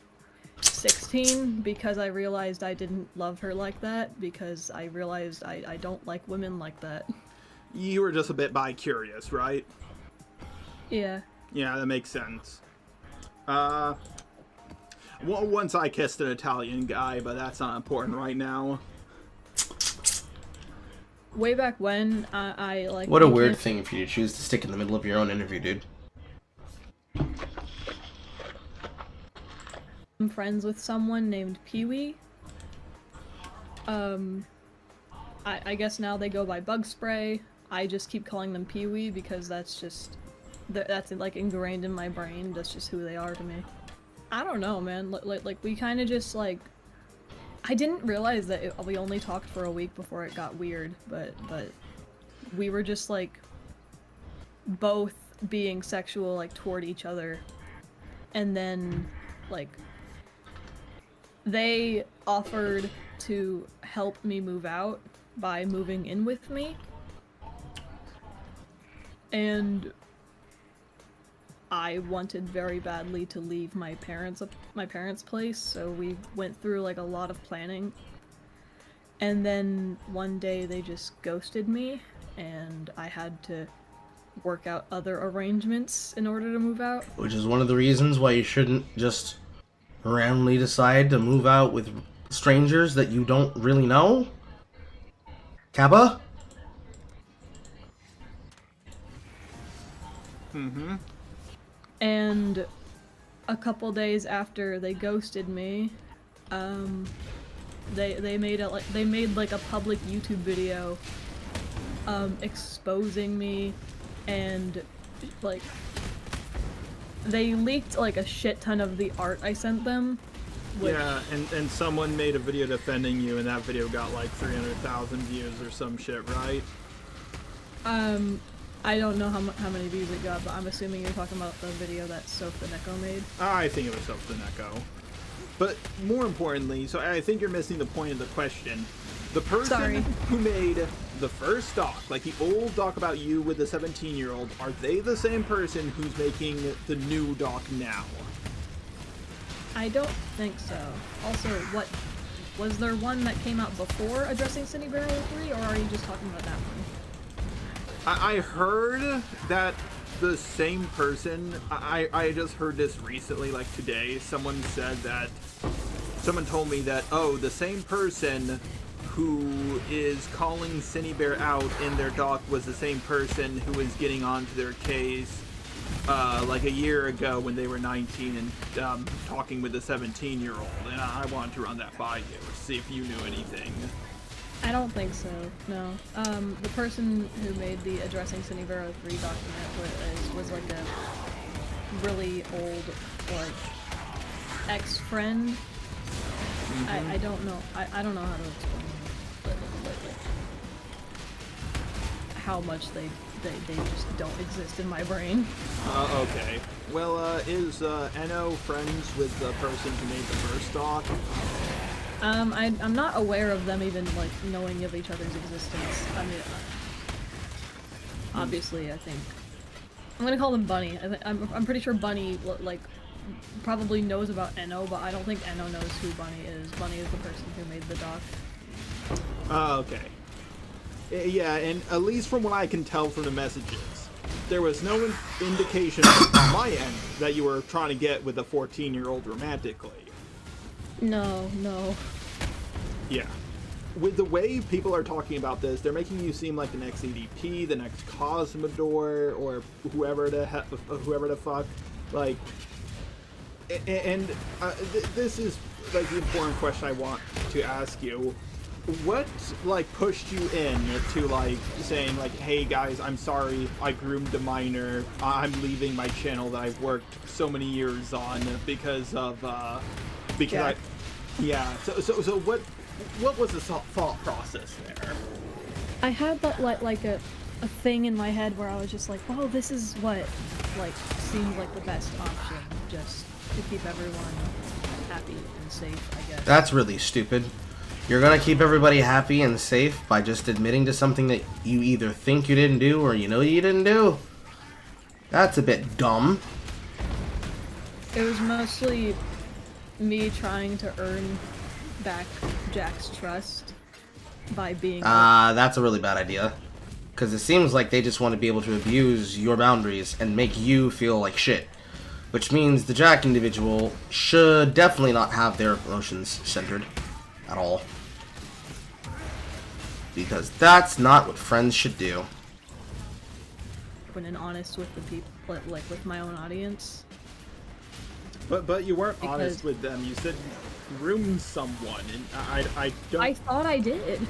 16 because I realized I didn't love her like that, because I realized I don't like women like that. You were just a bit bi-curious, right? Yeah. Yeah, that makes sense. Once I kissed an Italian guy, but that's not important right now. Way back when, I like... What a weird thing if you choose to stick in the middle of your own interview, dude. I'm friends with someone named Pee-wee. I guess now they go by Bug Spray. I just keep calling them Pee-wee because that's just... That's like ingrained in my brain. That's just who they are to me. I don't know, man. Like we kind of just like... I didn't realize that we only talked for a week before it got weird, but we were just like both being sexual like toward each other, and then like they offered to help me move out by moving in with me, and I wanted very badly to leave my parents' place, so we went through like a lot of planning. And then one day they just ghosted me, and I had to work out other arrangements in order to move out. Which is one of the reasons why you shouldn't just randomly decide to move out with strangers that you don't really know. Kappa? Mm-hmm. And a couple days after they ghosted me, they made like a public YouTube video exposing me, and like they leaked like a shit ton of the art I sent them. Which... Yeah, and someone made a video defending you, and that video got like 300,000 views or some shit, right? I don't know how many views it got, but I'm assuming you're talking about the video that Sofa Neko made. I think it was Sofa Neko. But more importantly, so I think you're missing the point of the question. The person who made the first doc, like the old doc about you with the 17-year-old, are they the same person who's making the new doc now? I don't think so. Also, what was there one that came out before addressing Synnibear03, or are you just talking about that one? I heard that the same person, I just heard this recently, like today, someone told me that, oh, the same person who is calling Synnibear out in their doc was the same person who was getting onto their case like a year ago when they were 19 and talking with a 17-year-old, and I wanted to run that by you, see if you knew anything. I don't think so, no. The person who made the Addressing Synnibear03 document was like a really old, like, ex-friend I don't know. I don't know how to explain like how much they just don't exist in my brain. Okay. Well, is Eno friends with the person who made the first doc? I'm not aware of them even like knowing of each other's existence. I mean, obviously, I think I'm gonna call them Bunny. I'm pretty sure Bunny like probably knows about Eno, but I don't think Eno knows who Bunny is. Bunny is the person who made the doc. Okay. Yeah, and at least from what I can tell from the messages, there was no indication on my end that you were trying to get with a 14-year-old romantically. No. Yeah. With the way people are talking about this, they're making you seem like the next EDP, the next Cosmodor, or whoever the fuck. Like, and this is like the important question I want to ask you. What like pushed you in to like saying like, hey guys, I'm sorry, I groomed a minor, I'm leaving my channel that I've worked so many years on because Jack. So what was the thought process there? I had that like a thing in my head where I was just like, well, this is what like seems like the best option, just to keep everyone happy and safe, I guess. That's really stupid. You're gonna keep everybody happy and safe by just admitting to something that you either think you didn't do or you know you didn't do? That's a bit dumb. It was mostly me trying to earn back Jack's trust by being that's a really bad idea. Because it seems like they just want to be able to abuse your boundaries and make you feel like shit. Which means the Jack individual should definitely not have their emotions centered at all. Because that's not what friends should do. open and honest with the people, like with my own audience. But you weren't honest with them. You said you groomed someone, and I don't. I thought I did.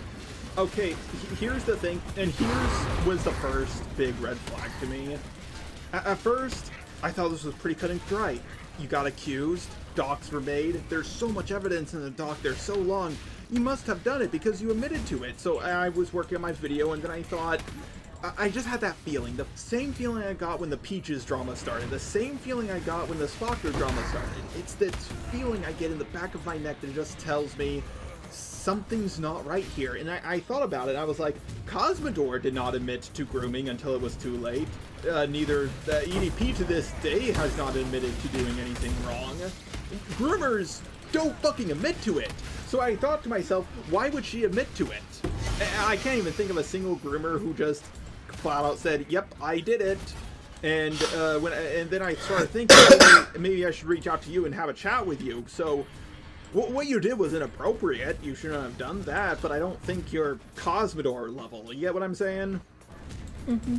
Okay, here's the thing, and here's was the first big red flag to me. At first, I thought this was pretty cut and dry. You got accused, docs were made, there's so much evidence in the doc, they're so long, you must have done it because you admitted to it. So I was working on my video, and then I thought, I just had that feeling, the same feeling I got when the Peaches drama started, the same feeling I got when the Spocker drama started. It's this feeling I get in the back of my neck that just tells me something's not right here. And I thought about it. I was like, Cosmodor did not admit to grooming until it was too late. Neither the EDP to this day has not admitted to doing anything wrong. Groomers don't fucking admit to it. So I thought to myself, why would she admit to it? I can't even think of a single groomer who just flat out said, yep, I did it. And then I started thinking, maybe I should reach out to you and have a chat with you. So what you did was inappropriate. You shouldn't have done that, but I don't think you're Cosmodor level. You get what I'm saying? Mm-hmm.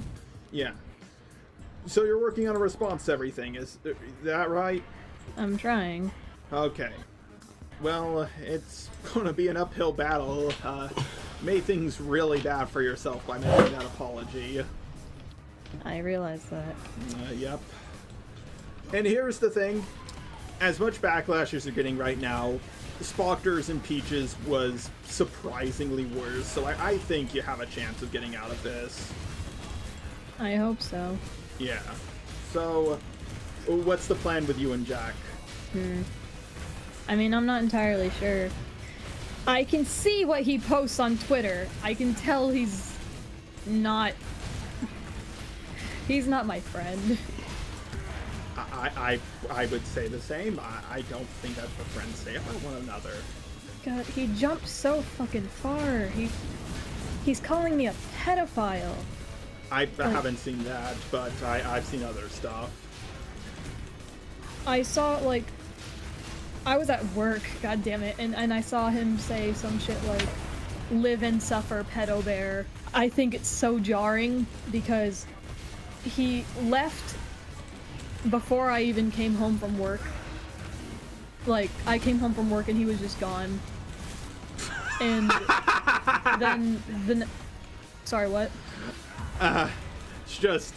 Yeah. So you're working on a response to everything, is that right? I'm trying. Okay. Well, it's gonna be an uphill battle. Made things really bad for yourself by making that apology. I realize that. Yep. And here's the thing. As much backlash as you're getting right now, Spockers and Peaches was surprisingly worse, so I think you have a chance of getting out of this. I hope so. Yeah. So, what's the plan with you and Jack? I mean, I'm not entirely sure. I can see what he posts on Twitter. I can tell he's not my friend. I would say the same. I don't think that's what friends say about one another. God, he jumped so fucking far. He's calling me a pedophile. I haven't seen that, but I've seen other stuff. I saw, like, I was at work, god damn it, and I saw him say some shit like, live and suffer, pedo bear. I think it's so jarring because he left before I even came home from work. Like, I came home from work and he was just gone. And then sorry, what? It's just,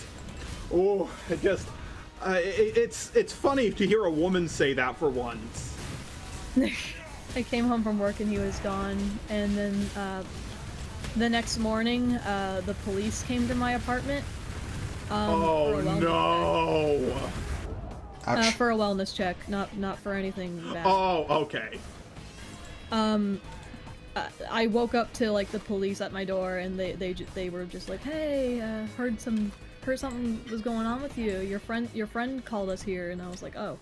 it's funny to hear a woman say that for once. I came home from work and he was gone, and then the next morning, the police came to my apartment. Oh no! For a wellness check, not for anything bad. Oh, okay. I woke up to like the police at my door, and they were just like, "Hey, heard something was going on with you. Your friend called us here," and I was like, "Oh."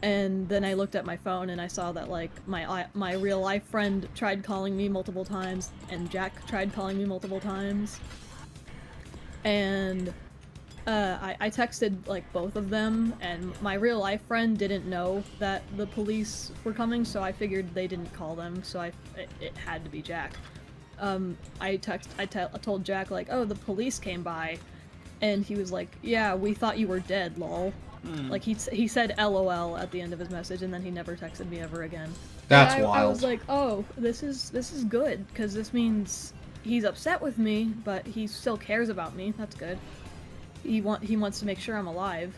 And then I looked at my phone and I saw that like my real life friend tried calling me multiple times, and Jack tried calling me multiple times. And I texted like both of them, and my real life friend didn't know that the police were coming, so I figured they didn't call them, so it had to be Jack. I told Jack like, "Oh, the police came by," and he was like, "Yeah, we thought you were dead, lol." Like he said LOL at the end of his message, and then he never texted me ever again. That's and wild. I was like, "Oh, this is good, because this means he's upset with me, but he still cares about me. That's good. He wants to make sure I'm alive."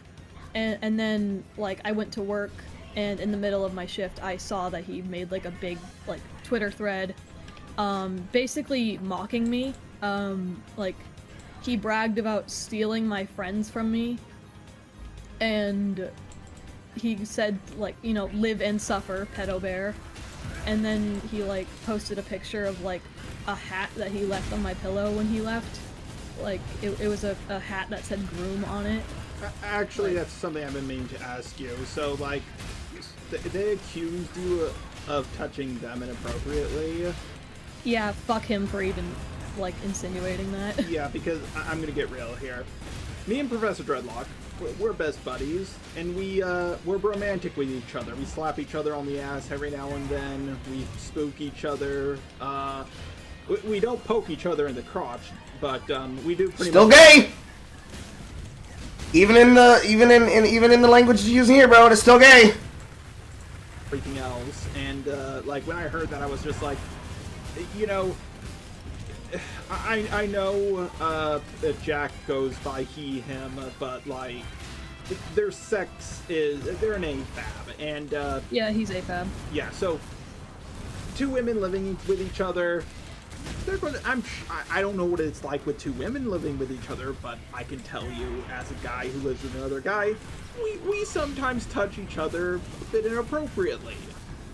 And then like I went to work, and in the middle of my shift I saw that he made like a big like Twitter thread basically mocking me. Like he bragged about stealing my friends from me, and he said like, you know, live and suffer, pedo bear. And then he like posted a picture of like a hat that he left on my pillow when he left. Like, it was a hat that said groom on it. Actually, that's something I've been meaning to ask you. So, like, they accused you of touching them inappropriately? Yeah, fuck him for even, like, insinuating that. Yeah, because I'm gonna get real here. Me and Professor Dreadlock, we're best buddies, and we're romantic with each other. We slap each other on the ass every now and then. We spook each other. We don't poke each other in the crotch, but we do pretty Still much. gay. Even in the language you're using here, bro, it's still gay. Everything else, and like when I heard that, I was just like, you know, I know that Jack goes by he, him, but like their sex is they're an AFAB, and yeah, he's AFAB. Yeah, so two women living with each other. They're going to, I don't know what it's like with two women living with each other, but I can tell you, as a guy who lives with another guy, we sometimes touch each other a bit inappropriately.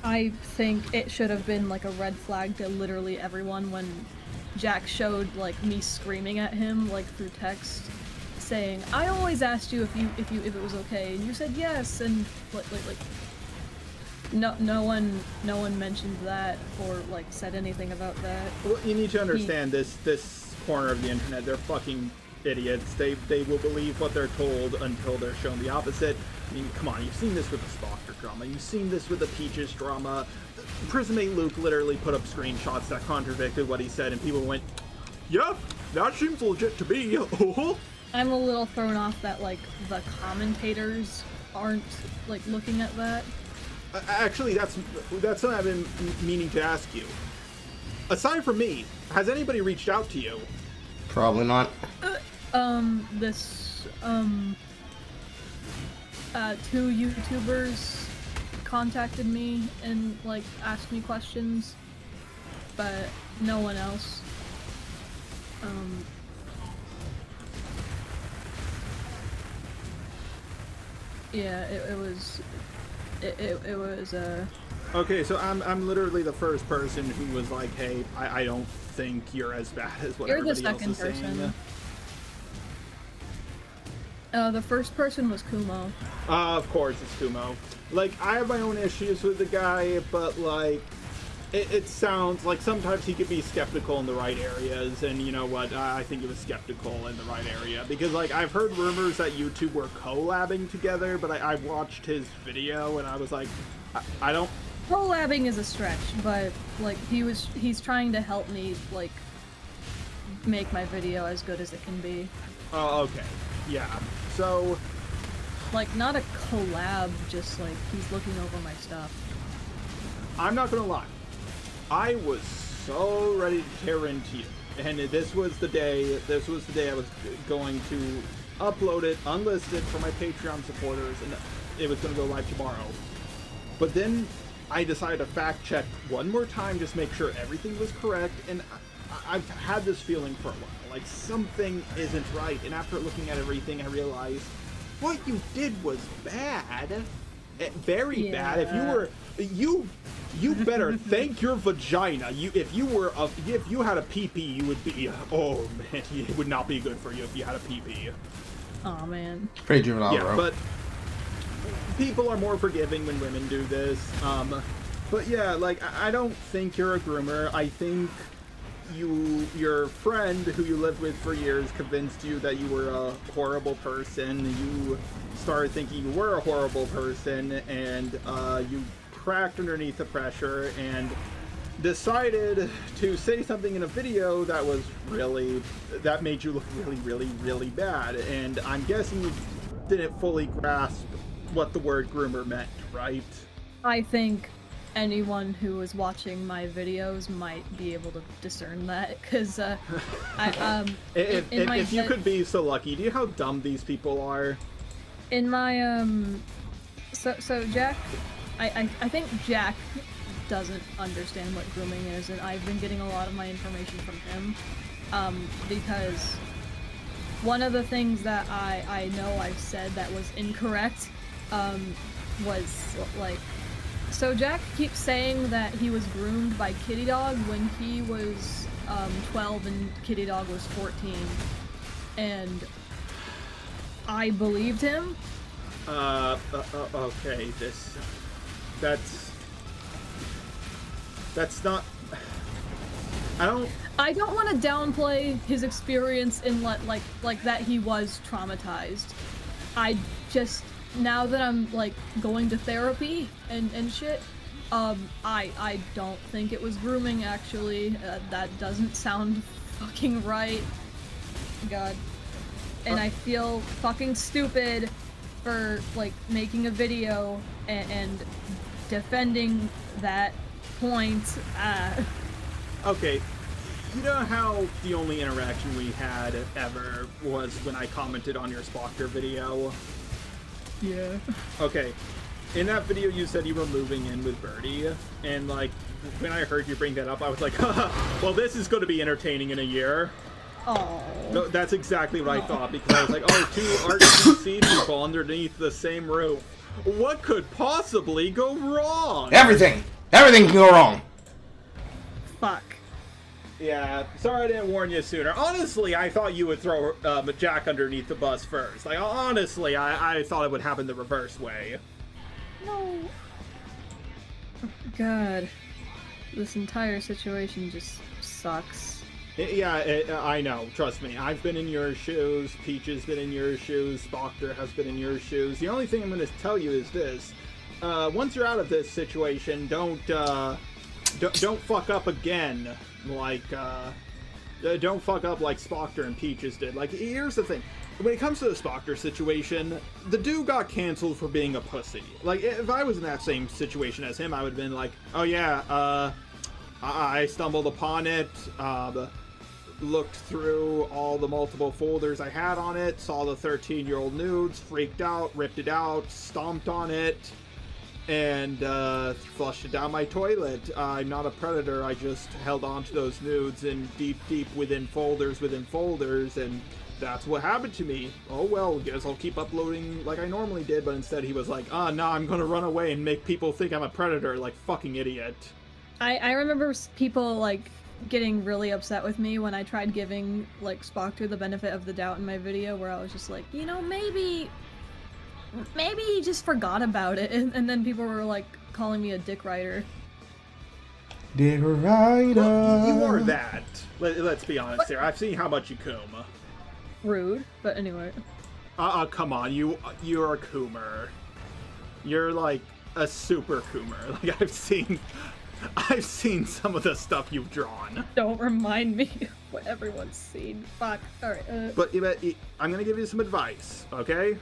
I think it should have been like a red flag to literally everyone when Jack showed like me screaming at him like through text, saying, "I always asked you if it was okay, and you said yes," and like no one mentioned that or like said anything about that. Well, you need to understand this corner of the internet. They're fucking idiots. They will believe what they're told until they're shown the opposite. I mean, come on, you've seen this with the Stalker drama. You've seen this with the Peaches drama. Prismate Luke literally put up screenshots that contradicted what he said, and people went, "Yeah, that seems legit to me." I'm a little thrown off that like the commentators aren't like looking at that. Actually, that's something I've been meaning to ask you. Aside from me, has anybody reached out to you? Probably not. Two YouTubers contacted me and like asked me questions, but no one else. Yeah, it was Okay, so I'm literally the first person who was like, "Hey, I don't think you're as bad as what everybody else is saying." You're the second person. The first person was Kumo. Of course it's Kumo. Like, I have my own issues with the guy, but like, it sounds like sometimes he could be skeptical in the right areas, and you know what? I think he was skeptical in the right area, because like, I've heard rumors that you two were collabing together, but I watched his video and I was like, I don't... Collabing is a stretch, but like, he's trying to help me like make my video as good as it can be. Oh, okay. Yeah. So... like, not a collab, just like, he's looking over my stuff. I'm not gonna lie. I was so ready to tear into you, and this was the day I was going to upload it unlisted for my Patreon supporters, and it was going to go live tomorrow. But then I decided to fact check one more time, just make sure everything was correct, and I've had this feeling for a while, like something isn't right, and after looking at everything, I realized what you did was bad. Very bad. If you were, you better thank your vagina. If you had a PP, you would be, oh man, it would not be good for you if you had a PP. Oh man. Pretty juvenile, yeah, bro. But people are more forgiving when women do this. But yeah, like, I don't think you're a groomer. I think your friend who you lived with for years convinced you that you were a horrible person. You started thinking you were a horrible person, and you cracked underneath the pressure and decided to say something in a video that made you look really bad. And I'm guessing you didn't fully grasp what the word groomer meant, right? I think anyone who was watching my videos might be able to discern that, because if you could be so lucky, do you know how dumb these people are? In my so Jack, I think Jack doesn't understand what grooming is, and I've been getting a lot of my information from him, because one of the things that I know I've said that was incorrect was like, so Jack keeps saying that he was groomed by Kitty Dog when he was 12 and Kitty Dog was 14, and I believed him. Okay, that's not, I don't want to downplay his experience in like that he was traumatized. I just, now that I'm like going to therapy and shit, I don't think it was grooming actually. That doesn't sound fucking right. God. And I feel fucking stupid for like making a video and defending that point. Okay, you know how the only interaction we had ever was when I commented on your Spocker video? Yeah. Okay, in that video you said you were moving in with Birdie, and like, when I heard you bring that up, I was like, haha, well this is going to be entertaining in a year. Oh. No, that's exactly what I thought, because I was like, oh, two RCC people underneath the same roof. What could possibly go wrong? Everything! Everything can go wrong! Fuck. Yeah, sorry I didn't warn you sooner. Honestly, I thought you would throw Jack underneath the bus first. Like, honestly, I thought it would happen the reverse way. No. God. This entire situation just sucks. Yeah, I know. Trust me. I've been in your shoes. Peach has been in your shoes. Spocker has been in your shoes. The only thing I'm going to tell you is this. Once you're out of this situation, don't fuck up again. Like, don't fuck up like Spocker and Peaches did. Like, here's the thing. When it comes to the Spocker situation, the dude got canceled for being a pussy. Like, if I was in that same situation as him, I would have been like, oh yeah, I stumbled upon it, looked through all the multiple folders I had on it, saw the 13-year-old nudes, freaked out, ripped it out, stomped on it, and flushed it down my toilet. I'm not a predator, I just held on to those nudes in deep within folders, and that's what happened to me. Oh well, guess I'll keep uploading like I normally did, but instead he was like, no, I'm gonna run away and make people think I'm a predator, like fucking idiot. I remember people like getting really upset with me when I tried giving like Spocker the benefit of the doubt in my video, where I was just like, you know, maybe he just forgot about it, and then people were like calling me a dick rider. Dick rider. Well, you are that. Let's be honest here. I've seen how much you coom. Rude, but anyway. Come on, you're a coomer. You're like a super coomer. Like I've seen some of the stuff you've drawn. Don't remind me of what everyone's seen. Fuck. Alright, But I'm gonna give you some advice, okay?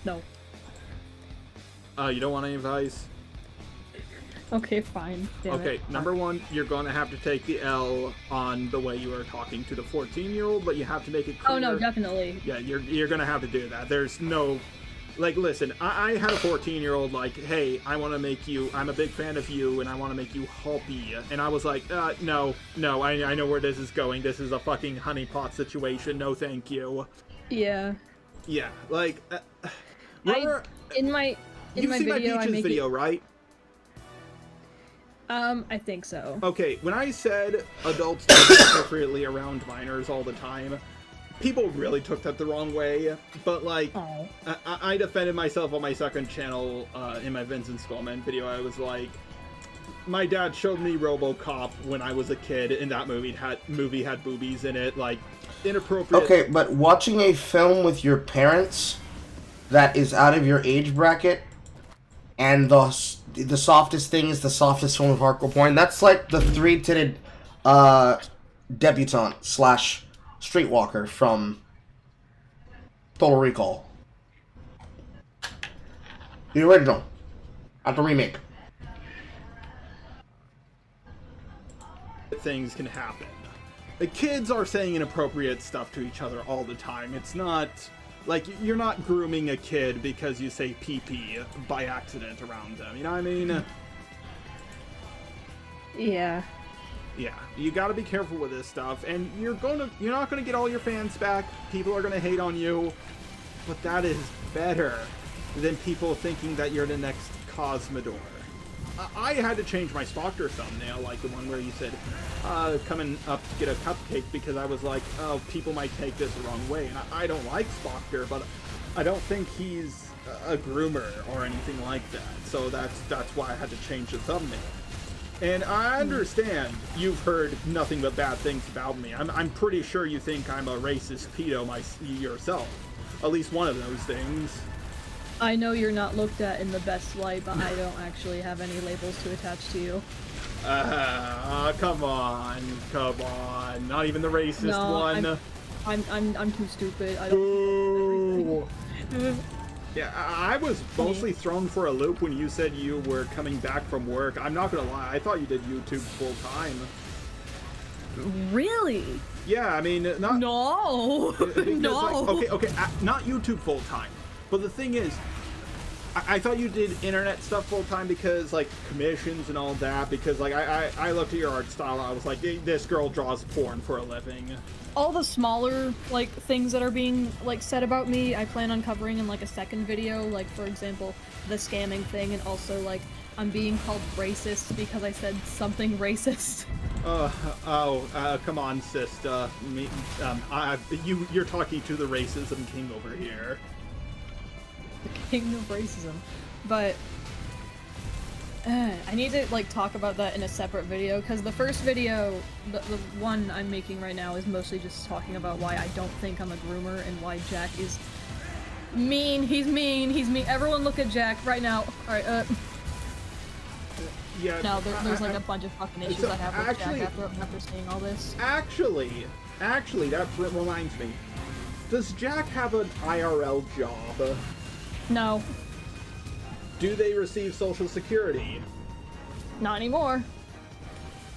No. You don't want any advice? Okay, fine. Damn okay, it. number one, you're gonna have to take the L on the way you are talking to the 14-year-old, but you have to make it clear. Oh no, definitely. Yeah, you're gonna have to do that. There's no Like, listen, I had a 14-year-old like, hey, I'm a big fan of you, and I want to make you happy. And I was like, no, I know where this is going. This is a fucking honeypot situation. No, thank you. Yeah. Yeah, like, in my you've seen video, my Peaches video, right? I think so. Okay, when I said adults don't appropriately around minors all the time, people really took that the wrong way, but like, I defended myself on my second channel in my Vincent Skullman video. I was like, my dad showed me RoboCop when I was a kid, and that movie had boobies in it, like, inappropriate. Okay, but watching a film with your parents that is out of your age bracket, and the softest thing is the softest form of hardcore porn, that's like the three-titted debutante / streetwalker from Total Recall. The original. Not the remake. Things can happen. The kids are saying inappropriate stuff to each other all the time. It's not... Like, you're not grooming a kid because you say pee-pee by accident around them. You know what I mean? Yeah. Yeah, you gotta be careful with this stuff, and you're not gonna get all your fans back. People are gonna hate on you, but that is better than people thinking that you're the next Cosmodor. I had to change my Spoctor thumbnail, like the one where you said, coming up to get a cupcake, because I was like, oh, people might take this the wrong way. And I don't like Spoctor, but I don't think he's a groomer or anything like that. So that's why I had to change the thumbnail. And I understand you've heard nothing but bad things about me. I'm pretty sure you think I'm a racist pedo yourself. At least one of those things. I know you're not looked at in the best light, but I don't actually have any labels to attach to you. Come on. Not even the racist one. I'm too stupid. I don't. Yeah, I was mostly thrown for a loop when you said you were coming back from work. I'm not gonna lie, I thought you did YouTube full time. Really? Yeah, I mean, not. No. No. Like, okay, not YouTube full time. But the thing is, I thought you did internet stuff full time because, like, commissions and all that. Because, like, I looked at your art style, I was like, this girl draws porn for a living. All the smaller, like, things that are being, like, said about me, I plan on covering in, like, a second video. Like, for example, the scamming thing, and also, like, I'm being called racist because I said something racist. Come on, sister. You're talking to the racism king over here. The king of racism. But I need to, like, talk about that in a separate video, because the first video, the one I'm making right now, is mostly just talking about why I don't think I'm a groomer and why Jack is mean. He's mean. Everyone look at Jack right now. Alright, yeah. No, there's like a bunch of fucking issues I have with Jack after seeing all this. Actually, that reminds me. Does Jack have an IRL job? No. Do they receive Social Security? Not anymore.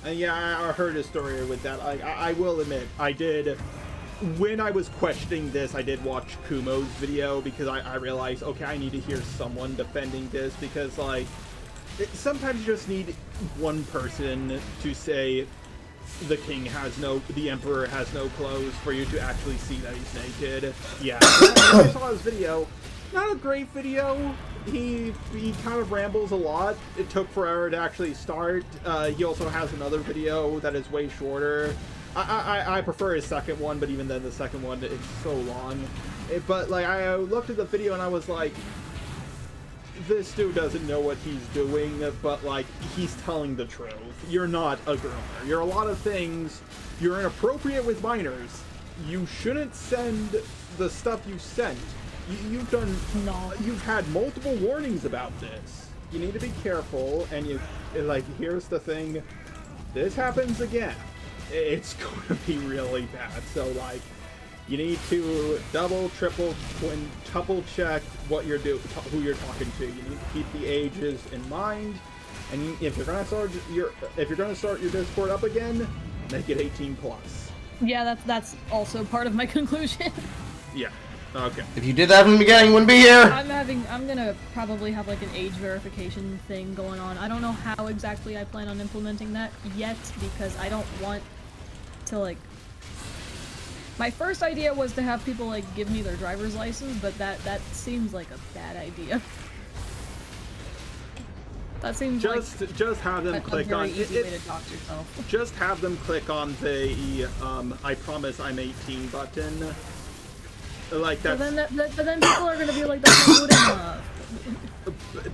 And yeah, I heard a story with that. I will admit, I did. When I was questioning this, I did watch Kumo's video because I realized, okay, I need to hear someone defending this because, like, sometimes you just need one person to say the emperor has no clothes for you to actually see that he's naked. Yeah, I saw his video. Not a great video. He kind of rambles a lot. It took forever to actually start. He also has another video that is way shorter. I prefer his second one, but even then the second one is so long. But like, I looked at the video and I was like, this dude doesn't know what he's doing, but like, he's telling the truth. You're not a groomer. You're a lot of things. You're inappropriate with minors. You shouldn't send the stuff you sent. You've had multiple warnings about this. You need to be careful, and here's the thing. This happens again. It's going to be really bad. So, like, you need to double, triple, quintuple check what you're doing, who you're talking to. You need to keep the ages in mind. And if you're gonna start your Discord up again, make it 18+. Yeah, that's also part of my conclusion. Yeah. Okay. If you did that from the beginning, you wouldn't be here. I'm gonna probably have like an age verification thing going on. I don't know how exactly I plan on implementing that yet because I don't want to like. My first idea was to have people like give me their driver's license, but that seems like a bad idea. That seems just have them click a very on easy way to talk to yourself. Just have them click on the I promise I'm 18 button. Like that's. But then people are gonna be like, that's not good enough.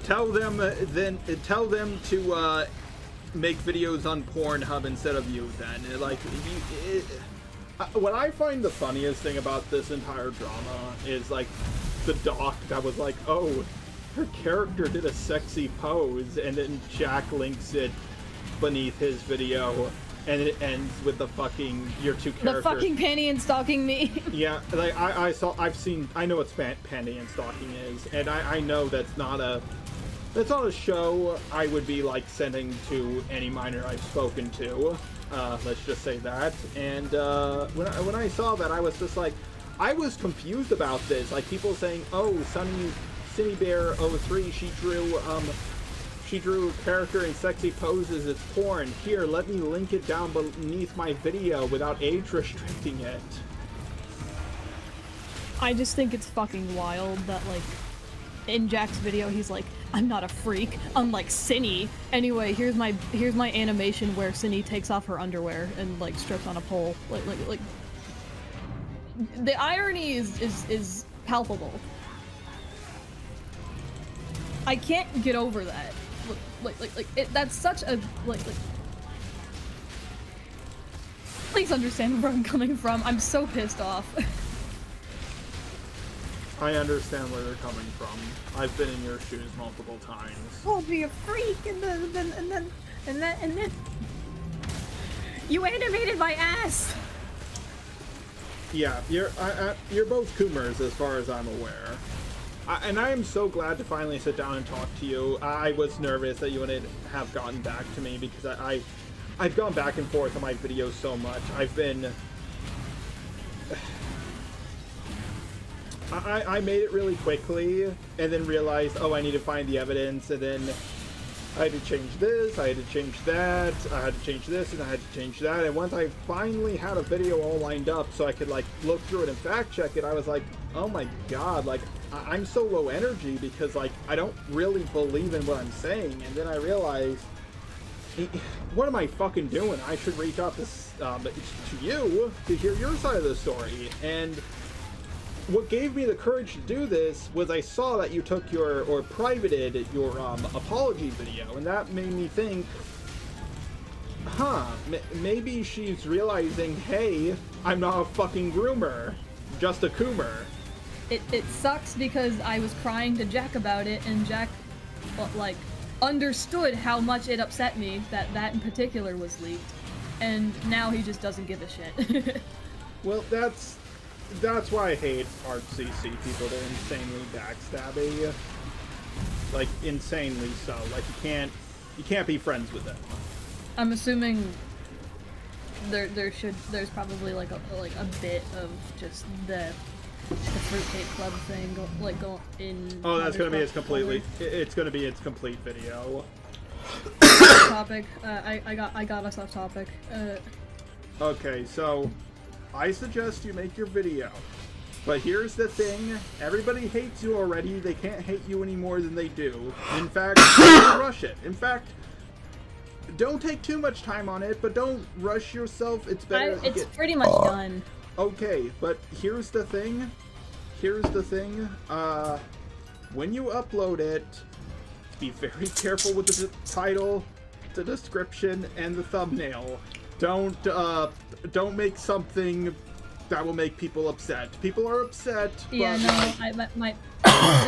Tell them to make videos on Pornhub instead of you. Then like what I find the funniest thing about this entire drama is like the doc that was like, oh, her character did a sexy pose, and then Jack links it beneath his video. And it ends with the fucking your two characters. The fucking panty and stalking me. Yeah, like I know what panty and stalking is, and I know that's not a show I would be like sending to any minor I've spoken to. Let's just say that. And when I saw that, I was just like, I was confused about this. Like people saying, oh, Synnibear03, she drew a character in sexy poses, it's porn. Here, let me link it down beneath my video without age restricting it. I just think it's fucking wild that, like, in Jack's video, he's like, I'm not a freak, unlike Cinny. Anyway, here's my animation where Cinny takes off her underwear and, like, strips on a pole. Like, the irony is palpable. I can't get over that. That's such a, please understand where I'm coming from. I'm so pissed off. I understand where they're coming from. I've been in your shoes multiple times. I'll be a freak, and then you animated my ass. Yeah, you're both Coomers as far as I'm aware. And I am so glad to finally sit down and talk to you. I was nervous that you wouldn't have gotten back to me because I've gone back and forth on my videos so much. I've been... I made it really quickly and then realized, oh, I need to find the evidence, and then I had to change this, I had to change that, I had to change this, and I had to change that, and once I finally had a video all lined up so I could, like, look through it and fact-check it, I was like, oh my god, like, I'm so low energy because, like, I don't really believe in what I'm saying, and then I realized, what am I fucking doing? I should reach out to you to hear your side of the story, and what gave me the courage to do this was I saw that you took or privated your apology video, and that made me think, maybe she's realizing, hey, I'm not a fucking groomer, just a coomer. It sucks because I was crying to Jack about it, and Jack, like, understood how much it upset me that in particular was leaked, and now he just doesn't give a shit. Well, that's why I hate RCC people. They're insanely backstabby. Like, insanely so. Like, you can't be friends with them. I'm assuming there's probably like a bit of just the Fruitcake Club thing go in. Oh, that's gonna be its completely. It's gonna be its complete video. Topic. I got us off topic. Okay, so I suggest you make your video. But here's the thing, everybody hates you already, they can't hate you any more than they do. In fact, don't rush it. In fact, don't take too much time on it, but don't rush yourself. It's better. It's pretty much done. Okay, but here's the thing. When you upload it, be very careful with the title, the description, and the thumbnail. Don't make something that will make people upset. People are upset. Yeah, no,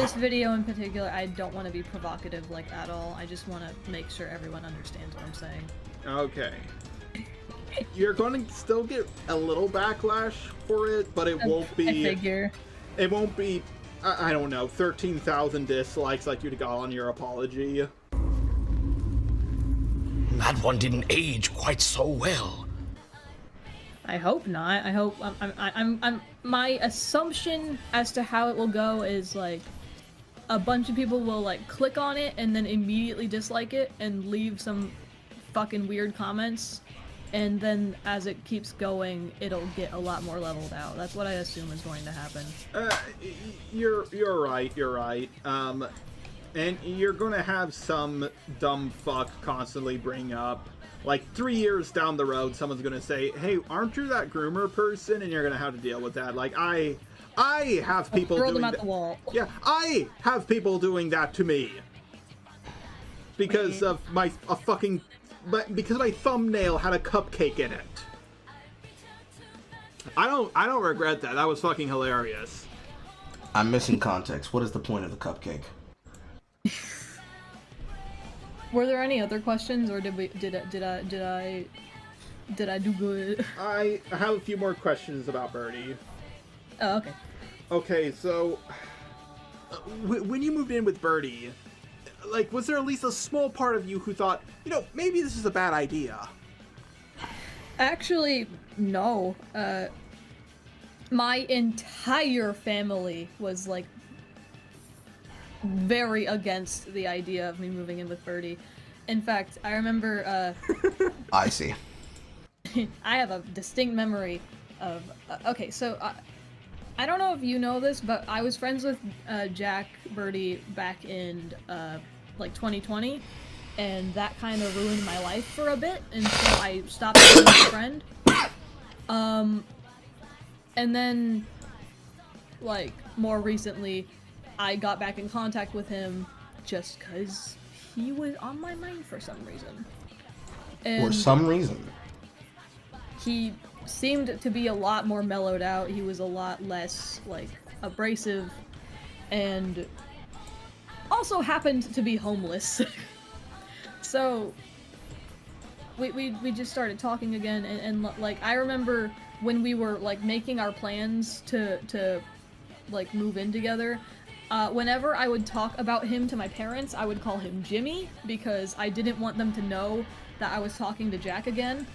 this video in particular, I don't want to be provocative like at all. I just want to make sure everyone understands what I'm saying. Okay. You're going to still get a little backlash for it, but it won't be. I figure. It won't be. I don't know, 13,000 dislikes like you'd got on your apology. That one didn't age quite so well. I hope not. I hope my assumption as to how it will go is like a bunch of people will like click on it and then immediately dislike it and leave some fucking weird comments, and then as it keeps going, it'll get a lot more leveled out. That's what I assume is going to happen. You're right. You're right. And you're gonna have some dumb fuck constantly bring up, like 3 years down the road, someone's gonna say, "Hey, aren't you that groomer person?" And you're gonna have to deal with that. Like I have people doing them at the wall. Yeah, I have people doing that to me because of because my thumbnail had a cupcake in it. I don't regret that. That was fucking hilarious. I'm missing context. What is the point of the cupcake? Were there any other questions, or did I do good? I have a few more questions about Birdie. Oh, okay. Okay, so when you moved in with Birdie, like, was there at least a small part of you who thought, you know, maybe this is a bad idea? Actually, no. My entire family was like very against the idea of me moving in with Birdie. In fact, I remember I see. I have a distinct memory of okay, so I don't know if you know this, but I was friends with Jack Birdie back in like 2020, and that kind of ruined my life for a bit, and so I stopped being his friend. And then like more recently, I got back in contact with him just because he was on my mind for some reason. And For some reason. he seemed to be a lot more mellowed out. He was a lot less, like, abrasive, and also happened to be homeless. So, we just started talking again, and like, I remember when we were, like, making our plans to like, move in together, whenever I would talk about him to my parents, I would call him Jimmy, because I didn't want them to know that I was talking to Jack again.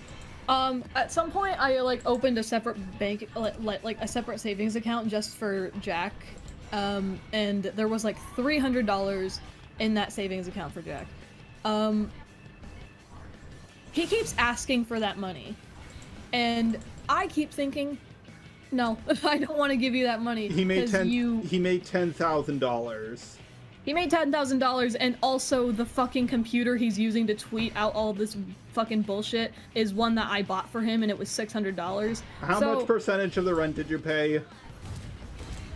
At some point, I, like, opened a separate bank, like a separate savings account just for Jack, and there was, like, $300 in that savings account for Jack. He keeps asking for that money, and I keep thinking, no, I don't want to give you that money. He made $10,000. He made $10,000. He made $10,000, and also the fucking computer he's using to tweet out all this fucking bullshit is one that I bought for him, and it was $600. How much percentage of the rent did you pay?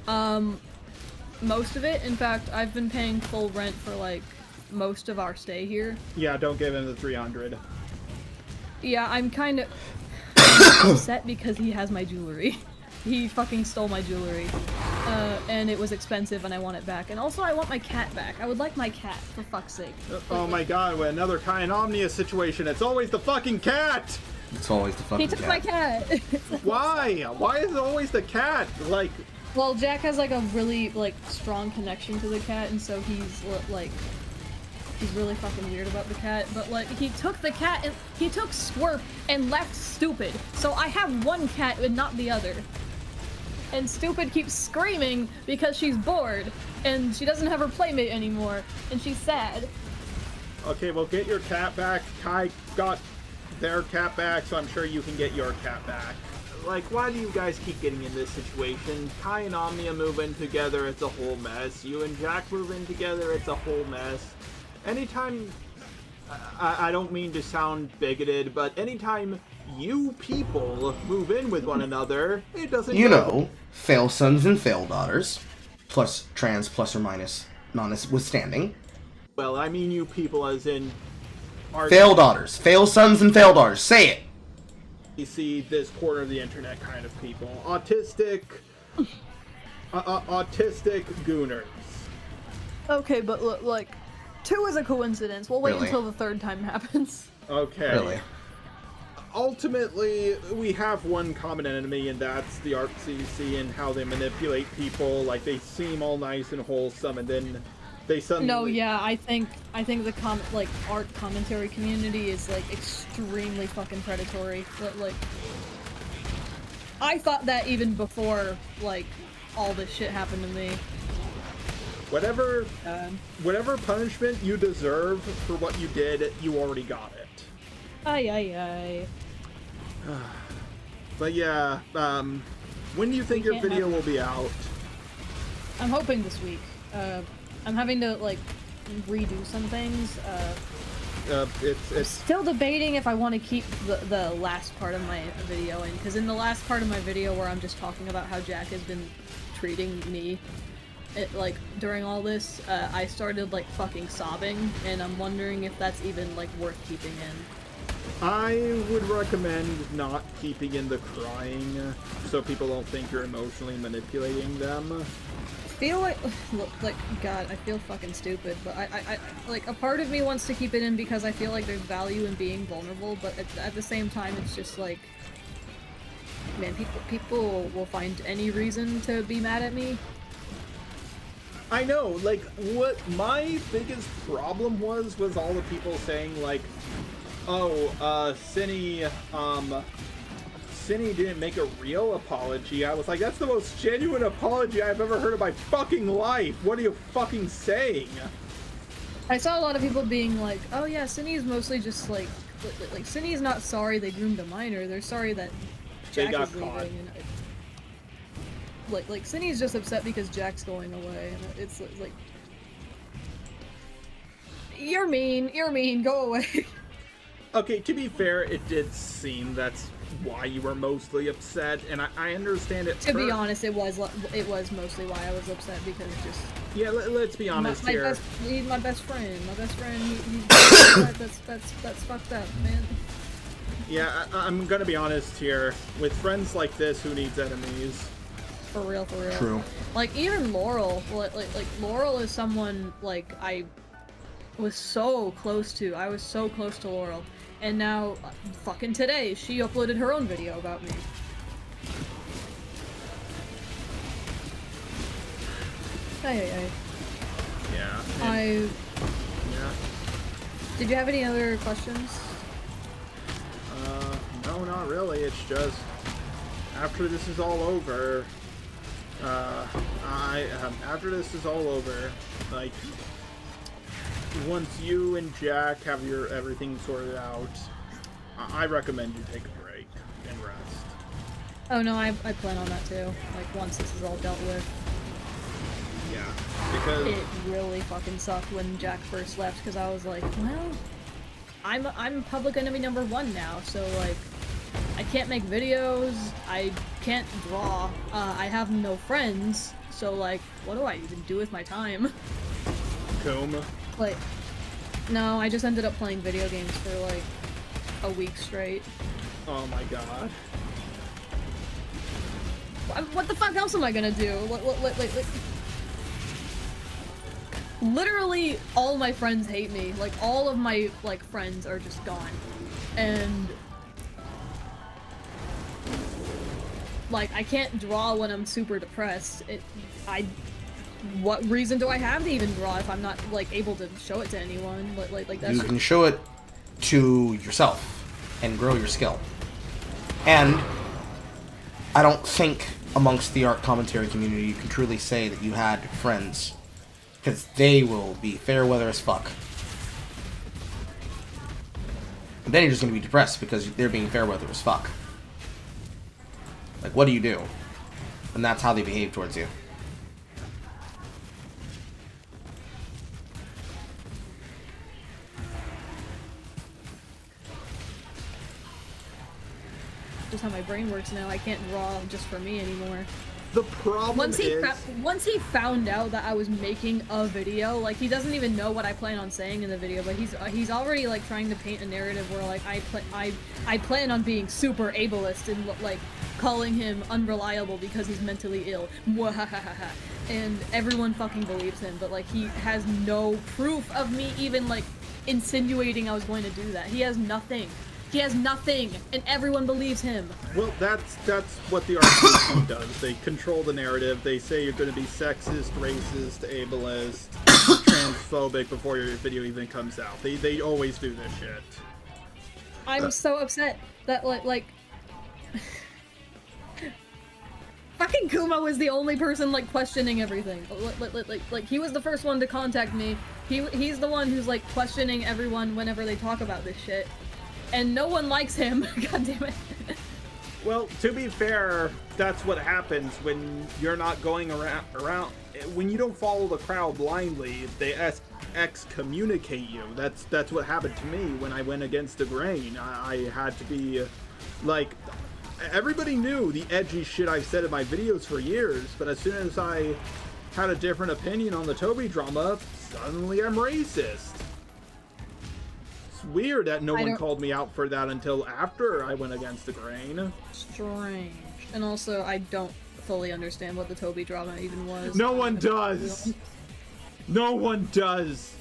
Most of it. In fact, I've been paying full rent for, like, most of our stay here. Yeah, don't give him the 300. Yeah, I'm kind of upset because he has my jewelry. He fucking stole my jewelry. And it was expensive and I want it back. And also I want my cat back. I would like my cat, for fuck's sake. Oh my god, with another Kind Omnia situation. It's always the fucking cat! It's always the fucking cat. He took my cat! Why? Why is it always the cat? Like... Well, Jack has, like, a really, like, strong connection to the cat, and so he's, like... He's really fucking weird about the cat, but, like, he took the cat and he took Squirp and left Stupid. So I have one cat and not the other. And Stupid keeps screaming because she's bored and she doesn't have her playmate anymore and she's sad. Okay, well, get your cat back. Kai got their cat back, so I'm sure you can get your cat back. Like, why do you guys keep getting in this situation? Kai and Omnia move in together, it's a whole mess. You and Jack move in together, it's a whole mess. Anytime, I don't mean to sound bigoted, but anytime you people move in with one another, it doesn't You know, fail sons and fail daughters, plus trans plus or minus notwithstanding. Well, I mean you people as in... Fail daughters. Fail sons and fail daughters. Say it! You see this corner of the internet kind of people. Autistic... autistic gooners. Okay, but look, like... 2 is a coincidence. We'll wait Really? until the 3rd time happens. Okay. Really? Ultimately, we have one common enemy, and that's the art CC and how they manipulate people. Like, they seem all nice and wholesome, and then they suddenly... No, yeah, I think the art commentary community is, like, extremely fucking predatory. But, like... I thought that even before, like, all this shit happened to me. Whatever punishment you deserve for what you did, you already got it. Ay. But yeah, when do you think your video will be out? I'm hoping this week. I'm having to, like, redo some things. It's still debating if I want to keep the last part of my video in, because in the last part of my video where I'm just talking about how Jack has been treating me, like, during all this, I started, like, fucking sobbing, and I'm wondering if that's even, like, worth keeping in. I would recommend not keeping in the crying, so people don't think you're emotionally manipulating them. I feel like, God, I feel fucking stupid, but I like, a part of me wants to keep it in because I feel like there's value in being vulnerable, but at the same time, it's just like, man, people will find any reason to be mad at me. I know, like, what my biggest problem was all the people saying, like, oh, Cinny didn't make a real apology. I was like, that's the most genuine apology I've ever heard in my fucking life. What are you fucking saying? I saw a lot of people being like, oh yeah, Cinny's mostly just like Cinny's not sorry they groomed a minor. They're sorry that Jack is leaving. And like Cinny's just upset because Jack's going away. And it's like, you're mean, go away. Okay, to be fair, it did seem that's why you were mostly upset, and I understand it. To be honest, it was mostly why I was upset, because just... Yeah, let's be honest here. He's my best friend. My best friend, he's that's fucked up, man. Yeah, I'm gonna be honest here. With friends like this, who needs enemies? For real. True. Like, even Laurel, like Laurel is someone, like, I was so close to. I was so close to Laurel. And now, fucking today, she uploaded her own video about me. Hey. Yeah. Yeah. Did you have any other questions? No, not really. It's just, after this is all over, after this is all over, like, once you and Jack have your everything sorted out, I recommend you take a break and rest. Oh no, I plan on that too. Like, once this is all dealt with. Yeah, because it really fucking sucked when Jack first left, because I was like, well, I'm public enemy #1 now, so like, I can't make videos, I can't draw, I have no friends, so like, what do I even do with my time? Comb. Like, no, I just ended up playing video games for like a week straight. Oh my god. What the fuck else am I gonna do? Literally, all my friends hate me. Like, all of my, like, friends are just gone. And... like, I can't draw when I'm super depressed. What reason do I have to even draw if I'm not, like, able to show it to anyone? Like that's... You can show it to yourself and grow your skill. And I don't think amongst the art commentary community you can truly say that you had friends, because they will be fair weather as fuck. And then you're just going to be depressed because they're being fair weather as fuck. Like, what do you do? And that's how they behave towards you. Just how my brain works now. I can't draw just for me anymore. The problem once he found out that I was making a video, like, he doesn't even know what I plan on saying in the video, but he's already like trying to paint a narrative where like I plan on being super ableist and like calling him unreliable because he's mentally ill. Mwahahaha. And everyone fucking believes him, but like he has no proof of me even like insinuating I was going to do that. He has nothing. He has nothing, and everyone believes him. Well, that's what the art does. They control the narrative. They say you're going to be sexist, racist, ableist, transphobic before your video even comes out. They always do this shit. I'm so upset that like Fucking Kumo was the only person, like, questioning everything. Like, he was the first one to contact me. He's the one who's, like, questioning everyone whenever they talk about this shit. And no one likes him. God damn it. Well, to be fair, that's what happens when you're not going around when you don't follow the crowd blindly. They excommunicate you. That's what happened to me when I went against the grain. I had to be like, everybody knew the edgy shit I've said in my videos for years, but as soon as I had a different opinion on the Toby drama, suddenly I'm racist. It's weird that no one called me out for that until after I went against the grain. Strange. And also, I don't fully understand what the Toby drama even was. No one does! No one does!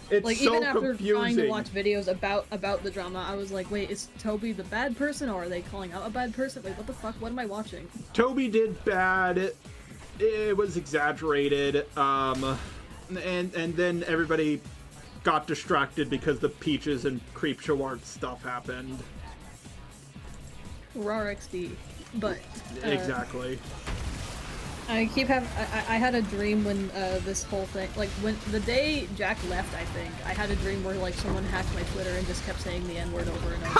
It's like, so even after confusing. trying to watch videos about the drama, I was like, wait, is Toby the bad person, or are they calling out a bad person? Wait, what the fuck? What am I watching? Toby did bad. It was exaggerated. And then everybody got distracted because the Peaches and Creepshow Art stuff happened. RAR XD. But exactly. I had a dream when this whole thing, like, when the day Jack left, I think I had a dream where, like, someone hacked my Twitter and just kept saying the N-word over and over.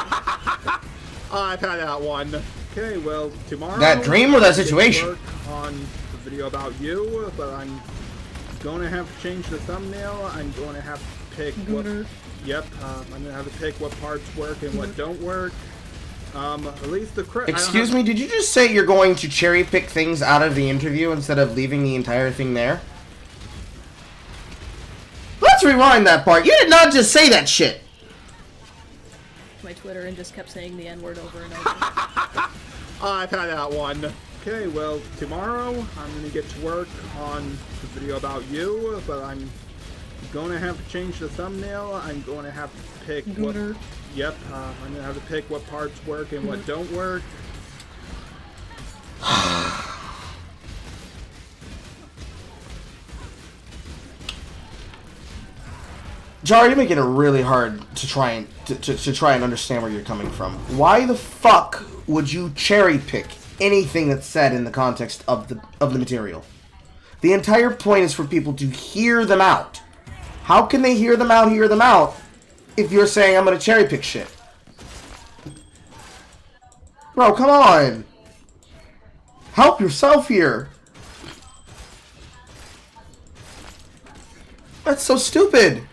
I've had that one. Okay, well, tomorrow That dream or that situation? Work on the video about you, but I'm going to have to change the thumbnail. I'm going to have to pick what. Yep, I'm going to have to pick what parts work and what don't work. At least the Excuse me, did you just say you're going to cherry pick things out of the interview instead of leaving the entire thing there? Let's rewind that part. You did not just say that shit. My Twitter and just kept saying the N-word over and over. I've had that one. Okay, well, tomorrow I'm going to get to work on the video about you, but I'm going to have to change the thumbnail. I'm going to have to pick what. Yep, I'm going to have to pick what parts work and what don't work. Jar, you're making it really hard to try and understand where you're coming from. Why the fuck would you cherry pick anything that's said in the context of the material? The entire point is for people to hear them out. How can they hear them out if you're saying I'm gonna cherry pick shit? Bro, come on. Help yourself here. That's so stupid.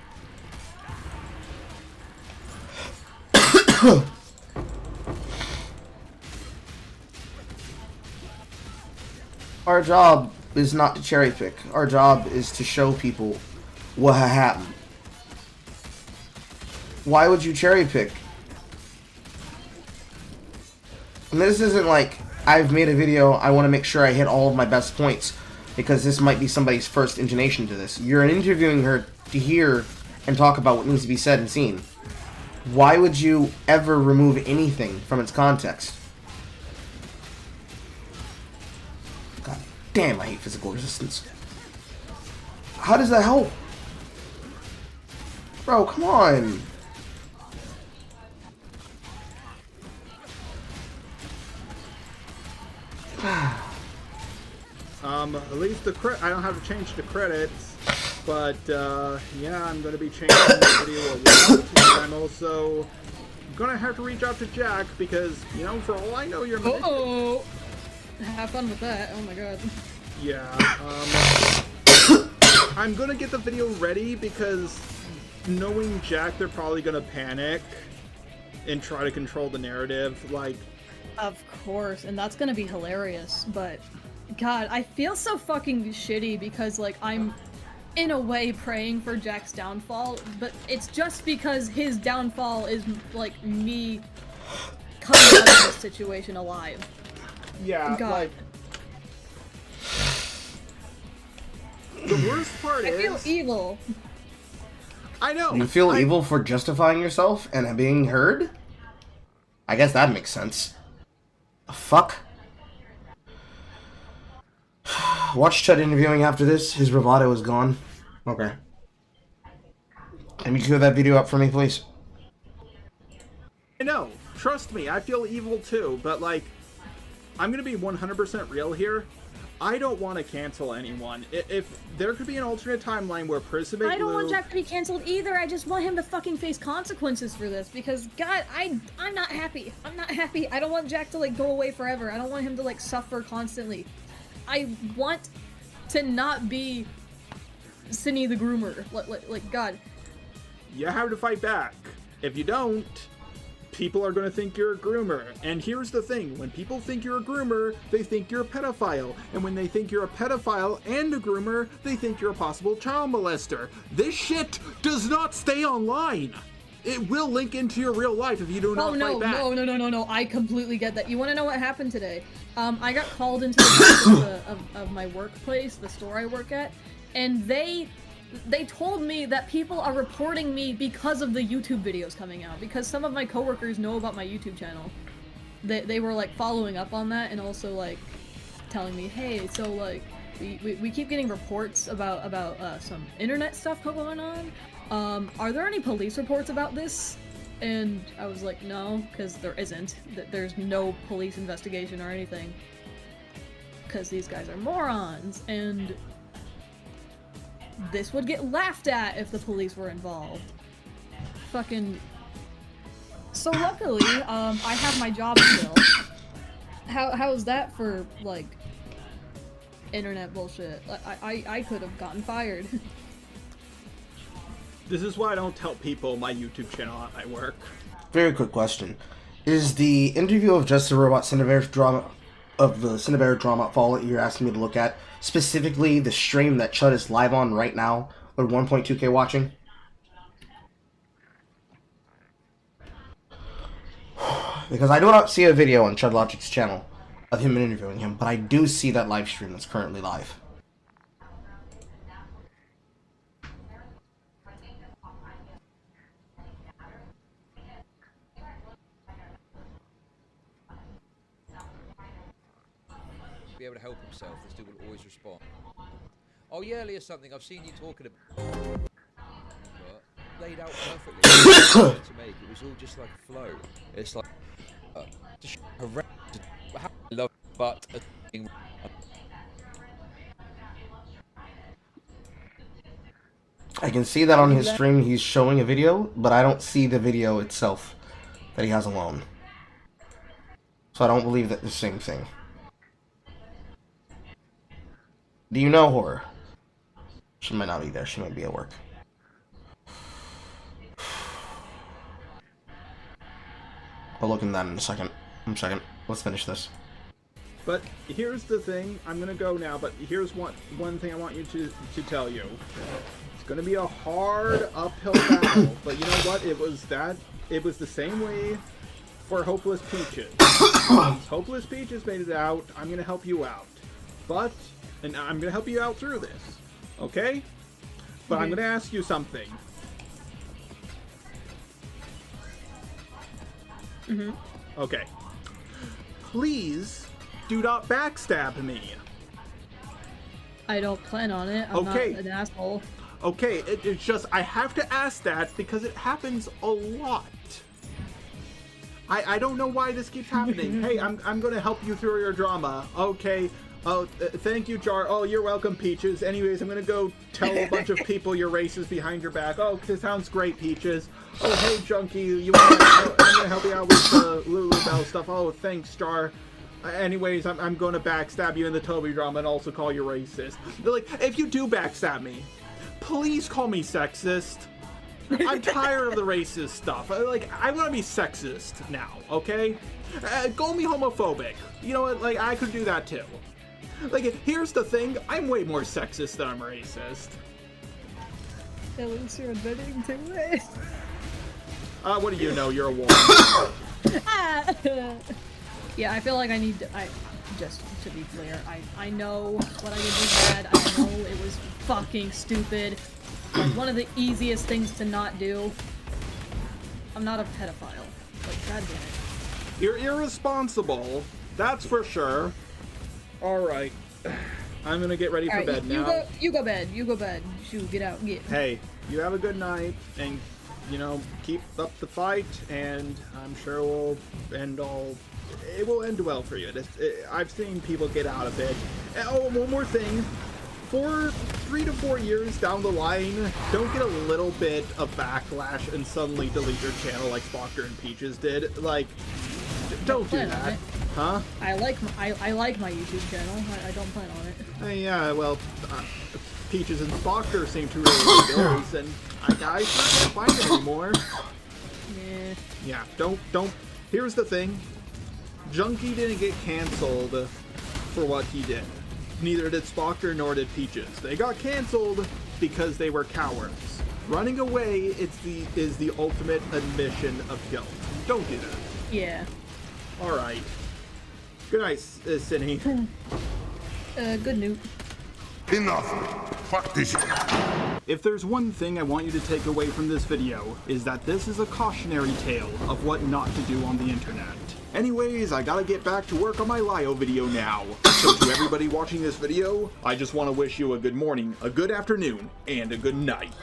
Our job is not to cherry pick. Our job is to show people what happened. Why would you cherry pick? And this isn't like, I've made a video, I want to make sure I hit all of my best points, because this might be somebody's first intonation to this. You're interviewing her to hear and talk about what needs to be said and seen. Why would you ever remove anything from its context? God damn, I hate physical resistance. How does that help? Bro, come on. At least I don't have to change the credits, but yeah, I'm gonna be changing the video a lot. And I'm also gonna have to reach out to Jack because, you know, for all I know, you're. Oh, have fun with that. Oh my god. Yeah. I'm gonna get the video ready because knowing Jack, they're probably gonna panic and try to control the narrative. Like. Of course, and that's gonna be hilarious, but God, I feel so fucking shitty because, like, I'm in a way praying for Jack's downfall, but it's just because his downfall is, like, me coming out of this situation alive. Yeah, God. like... The worst part is... I feel evil. I know! You feel evil for justifying yourself and being heard? I guess that makes sense. Fuck. Watch Chud interviewing after this. His bravado is gone. Okay. Can you clear that video up for me, please? I know. Trust me, I feel evil too, but like... I'm gonna be 100% real here. I don't want to cancel anyone. If there could be an alternate timeline where Prism I don't want Jack to be canceled either. I just want him to fucking face consequences for this because God, I'm not happy. I'm not happy. I don't want Jack to like go away forever. I don't want him to like suffer constantly. I want to not be Cinny the groomer. Like God. You have to fight back. If you don't, people are going to think you're a groomer. And here's the thing, when people think you're a groomer, they think you're a pedophile. And when they think you're a pedophile and a groomer, they think you're a possible child molester. This shit does not stay online. It will link into your real life if you do not fight back. No. I completely get that. You want to know what happened today? I got called into the of my workplace, the store I work at, and they told me that people are reporting me because of the YouTube videos coming out, because some of my coworkers know about my YouTube channel. They were like following up on that and also like telling me, hey, so like we keep getting reports about some internet stuff going on. Are there any police reports about this? And I was like, no, because there isn't. There's no police investigation or anything. Because these guys are morons, and this would get laughed at if the police were involved. Fucking... So luckily, I have my job still. How's that for, like, internet bullshit? I could have gotten fired. This is why I don't tell people my YouTube channel at my work. Very quick question. Is the interview of Just a Robot Synnibear drama of the Synnibear drama Fallout you're asking me to look at specifically the stream that Chud is live on right now with 1.2k watching? Because I do not see a video on Chud Logic's channel of him interviewing him, but I do see that live stream that's currently live. Be able to help himself, this dude will always respond. Oh yeah, Lee, or something. I've seen you talking about laid out perfectly to make. It was all just like a flow. It's like just love, but I can see that on his stream he's showing a video, but I don't see the video itself that he has alone. So I don't believe that the same thing. Do you know Horror? She might not be there. She might be at work. I'll look in that in a second. Let's finish this. But here's the thing. I'm gonna go now, but here's one thing I want you to tell you. It's gonna be a hard uphill battle, but you know what? It was the same way for Hopeless Peaches. Hopeless Peaches made it out. I'm gonna help you out. And I'm gonna help you out through this, okay? But I'm gonna ask you something. Okay. Please do not backstab me. I don't plan on it. I'm not an asshole. Okay, it's just I have to ask that because it happens a lot. I don't know why this keeps happening. Hey, I'm gonna help you through your drama. Okay. Oh, thank you, Jar. Oh, you're welcome, Peaches. Anyways, I'm gonna go tell a bunch of people you're racist behind your back. Oh, this sounds great, Peaches. Oh, hey, Junkie, I'm gonna help you out with the Lulu Bell stuff. Oh, thanks, Jar. Anyways, I'm gonna backstab you in the Toby drama and also call you racist. Like, if you do backstab me, please call me sexist. I'm tired of the racist stuff. Like, I want to be sexist now, okay? Call me homophobic. You know what? Like, I could do that too. Like, here's the thing, I'm way more sexist than I'm racist. At least you're admitting to it. What do you know? You're a woman. Yeah, I feel like I need to, just to be clear, I know what I did was bad, I know it was fucking stupid. Like, one of the easiest things to not do. I'm not a pedophile. Like, god damn it. You're irresponsible, that's for sure. Alright. I'm gonna get ready for bed now. You go bed. Shoot, get out, get. Hey, you have a good night, and, you know, keep up the fight, and I'm sure we'll end all it will end well for you. I've seen people get out of it. Oh, one more thing. For 3 to 4 years down the line, don't get a little bit of backlash and suddenly delete your channel like Spocker and Peaches did. Like, don't do that. Huh? I like my YouTube channel. I don't plan on it. Yeah, well, Peaches and Spocker seem to really like theirs, and I can't find it anymore. Yeah. Yeah, don't. Here's the thing. Junkie didn't get canceled for what he did. Neither did Spocker nor did Peaches. They got canceled because they were cowards. Running away is the ultimate admission of guilt. Don't do that. Yeah. Alright. Good night, Cinny. Good Newt. Enough! Fuck this shit. If there's one thing I want you to take away from this video, is that this is a cautionary tale of what not to do on the internet. Anyways, I gotta get back to work on my Lio video now. So to everybody watching this video, I just want to wish you a good morning, a good afternoon, and a good night.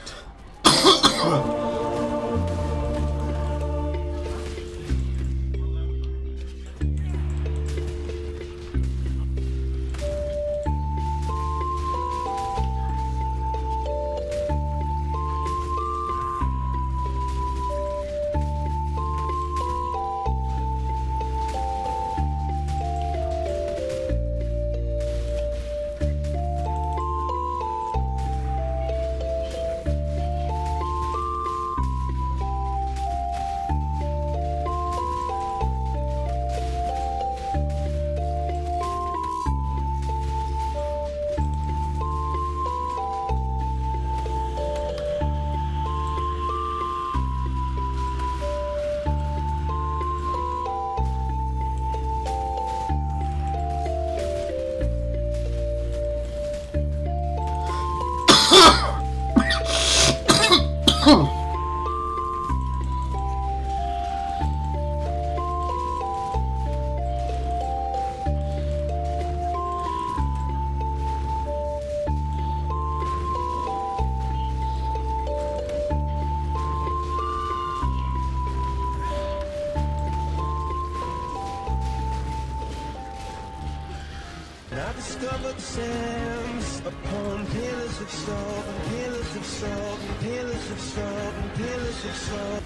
I discovered sands upon pillars of salt and pillars of salt and pillars of salt and pillars of salt.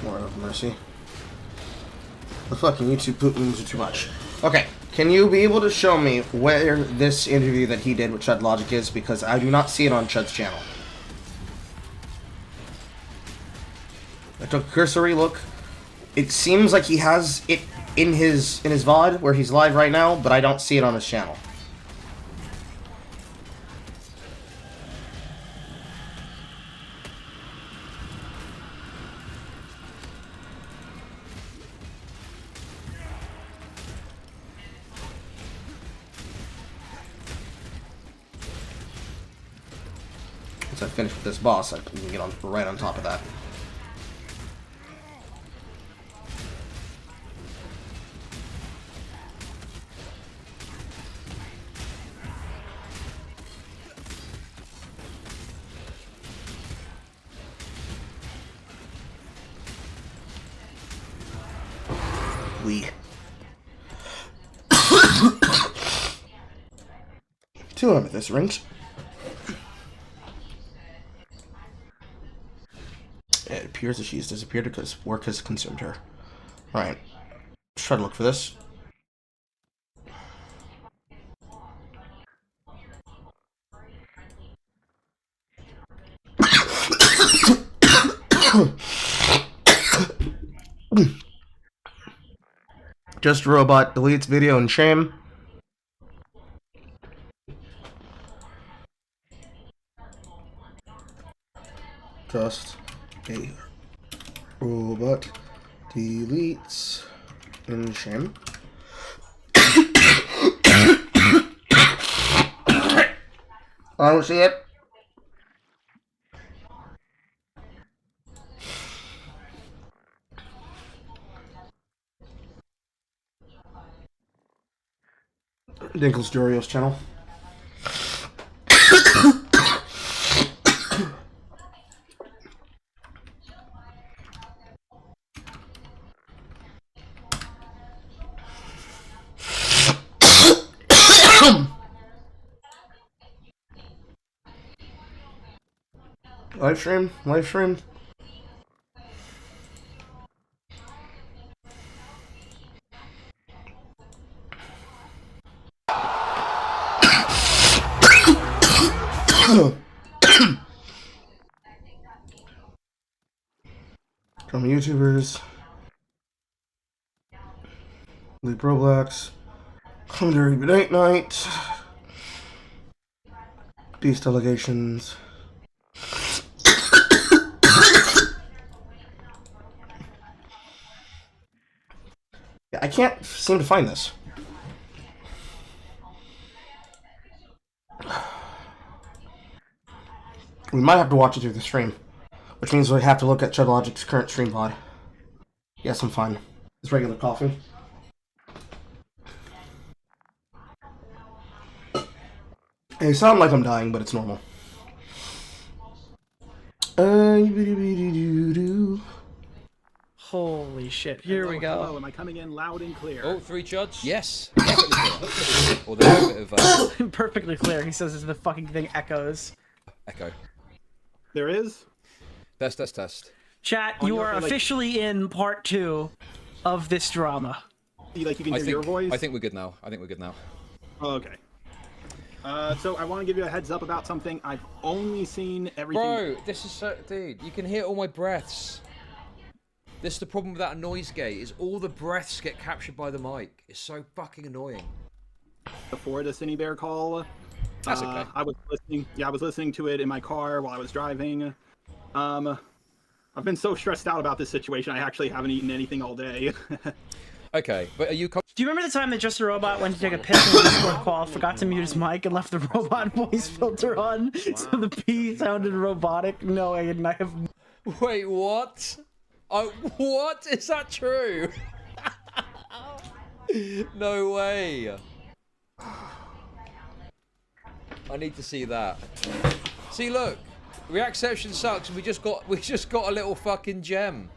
Lord of mercy. The fucking YouTube poop memes are too much. Okay, can you be able to show me where this interview that he did with Chud Logic is? Because I do not see it on Chud's channel. I took a cursory look. It seems like he has it in his VOD where he's live right now, but I don't see it on his channel. Once I finish with this boss, I can get on right on top of that. Two amethyst rings. It appears that she's disappeared because work has consumed her. Alright. Let's try to look for this. Just robot deletes video in shame. Just a robot deletes in shame. I don't see it. Dinkle's Dorio's channel. Live stream? Live stream? From YouTubers. Leap Roblox. Commentary Date Night. Beast Delegations. Yeah, I can't seem to find this. We might have to watch it through the stream, which means we have to look at Chudlogic's current stream pod. Yes, I'm fine. It's regular coffee. It sounds like I'm dying, but it's normal. Holy shit, here we go. Hello, am I coming in loud and clear? Oh, 3 chuds? Yes. Perfectly clear. Or there's a bit of Perfectly clear. He says as the fucking thing echoes. echo. There is? Test. Chat, On you your- are like- officially in part 2 of this drama. You can hear your voice? I think we're good now. Oh, okay. So I want to give you a heads up about something. I've only seen everything. Bro, this is so... Dude, you can hear all my breaths. This is the problem with that noise gate, is all the breaths get captured by the mic. It's so fucking annoying. Before the Synnibear call. That's okay. I was listening. Yeah, I was listening to it in my car while I was driving. I've been so stressed out about this situation. I actually haven't eaten anything all day. Okay, but are you... Do you remember the time that Just a Robot went to take a piss in the Discord call, forgot to mute his mic, and left the robot voice filter on, so the P sounded robotic? No, I didn't. I have... Wait, what? Oh, what? Is that true? No way. I need to see that. See, look. Reacception sucks, and we just got a little fucking gem.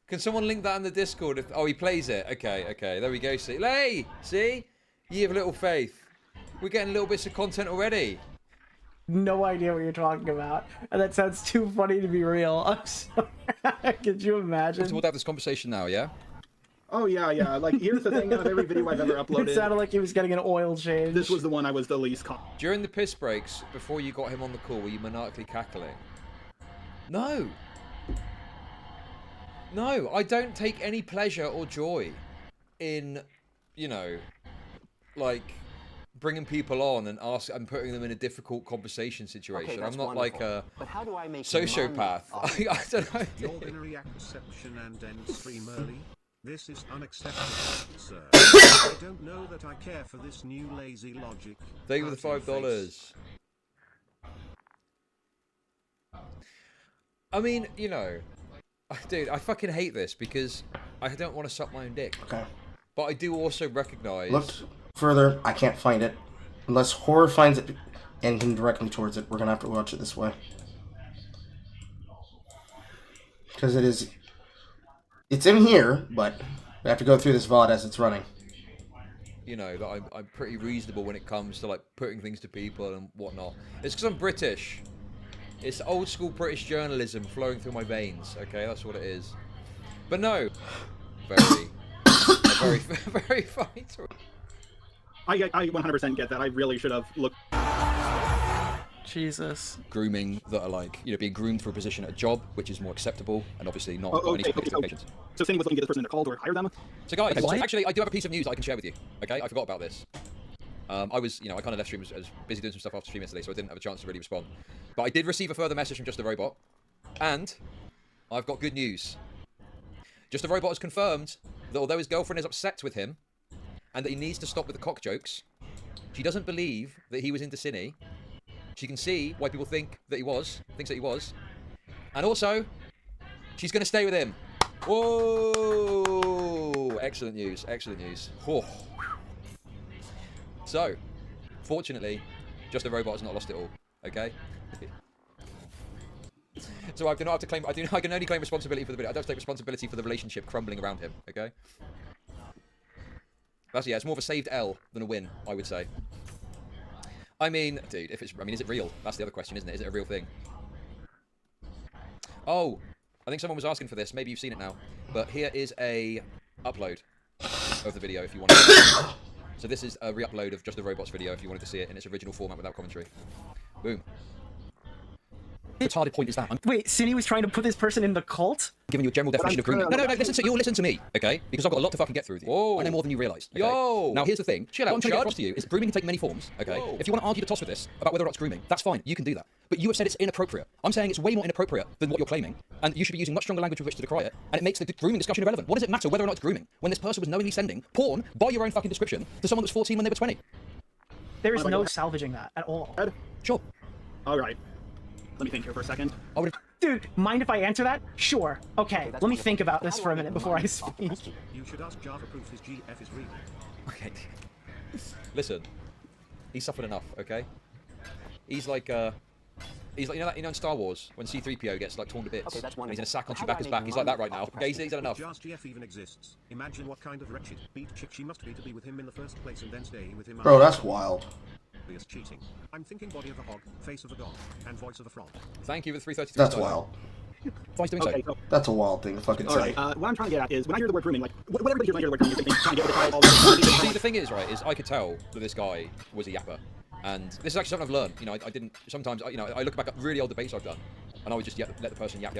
Can someone link that in the Discord? Oh, he plays it. Okay. There we go. See, hey, see, ye of little faith. We're getting little bits of content already. No idea what you're talking about, and that sounds too funny to be real. I'm sorry. Could you imagine? So we'll have this conversation now, yeah? Oh yeah. Like here's the thing: out of every video I've ever uploaded, It sounded like he was getting an oil change. this was the one I was the least. During the piss breaks, before you got him on the call, were you maniacally cackling? No. No, I don't take any pleasure or joy in, you know, like bringing people on and putting them in a difficult conversation situation. Okay, I'm not like a but how do I make sociopath. I don't know. You're gonna reacception and end stream early? This is unacceptable, sir. I don't know that I care for this new lazy logic. Thank you for the $5. I mean, you know, dude, I fucking hate this because I don't want to suck my own dick. Okay. But I do also recognize... Looked further, I can't find it. Unless Horror finds it and can direct me towards it, we're gonna have to watch it this way. Because it's in here, but we have to go through this VOD as it's running. You know, that I'm pretty reasonable when it comes to, like, putting things to people and whatnot. It's because I'm British. It's old school British journalism flowing through my veins, okay? That's what it is. But no. Very funny. I 100% get that. I really should have looked. Jesus. Grooming that are like, you know, being groomed for a position at a job, which is more acceptable, and obviously not got any expectations. So Cindy was looking to get this person in a call to hire them? So guys, actually, I do have a piece of news I can share with you, okay? I forgot about this. I kind of left stream, I was busy doing some stuff after stream yesterday, so I didn't have a chance to really respond. But I did receive a further message from Just a Robot, and I've got good news. Just a Robot has confirmed that although his girlfriend is upset with him, and that he needs to stop with the cock jokes, she doesn't believe that he was into Cinny. She can see why people thinks that he was, and also, she's going to stay with him. Whoa! Excellent news, Oh. So, fortunately, Just a Robot has not lost it all, okay? So I do not have to claim, I can only claim responsibility for the video. I don't have to take responsibility for the relationship crumbling around him, okay? It's more of a saved L than a win, I would say. I mean, dude, is it real? That's the other question, isn't it? Is it a real thing? Oh, I think someone was asking for this. Maybe you've seen it now. But here is a upload of the video if you want to. So this is a re-upload of just the robots video if you wanted to see it in its original format without commentary. Boom. Retarded point is that? Wait, Cinny was trying to put this person in the cult? Giving you a general definition of grooming. No, listen to me, okay? Because I've got a lot to fucking get through with you. Whoa. I know more than you realise. Okay? Yo! Now here's the thing. Chill What out, I'm trying to get Chud. across to you is grooming can take many forms, okay? Whoa. If you want to argue the toss with this about whether or not it's grooming, that's fine. You can do that. But you have said it's inappropriate. I'm saying it's way more inappropriate than what you're claiming, and you should be using much stronger language with which to decry it, and it makes the grooming discussion irrelevant. What does it matter whether or not it's grooming when this person was knowingly sending porn by your own fucking description to someone that was 14 when they were 20? There is no salvaging that at all. Sure. Alright. Let me think here for a second. Dude, mind if I answer that? Sure. Okay, let me think about this for a minute before I speak. You should ask Java proof his GF is real. Okay. Listen. He's suffered enough, okay? He's like you know that, in Star Wars when C-3PO gets like torn to bits and he's in a sack on Chewbacca's back. He's like that right now. Okay, he's done enough. If Jars GF even exists, imagine what kind of wretched beat chick she must be to be with him in the first place and then staying with him. Bro, that's wild. Cheating. I'm thinking body of a hog, face of a dog, and voice of a frog. Thank you for the 333. That's wild. Why is doing Okay, so? That's a wild thing to fucking say. Alright, what I'm trying to get at is, when I hear the word grooming, like, what everybody hears when I hear the word grooming, they think trying to get with the child all the See, the thing is, right, is I could tell that this guy was a yapper. And this is actually something I've learned. You know, I didn't, sometimes, you know, I look back at really old debates I've done, and I would just let the person yap.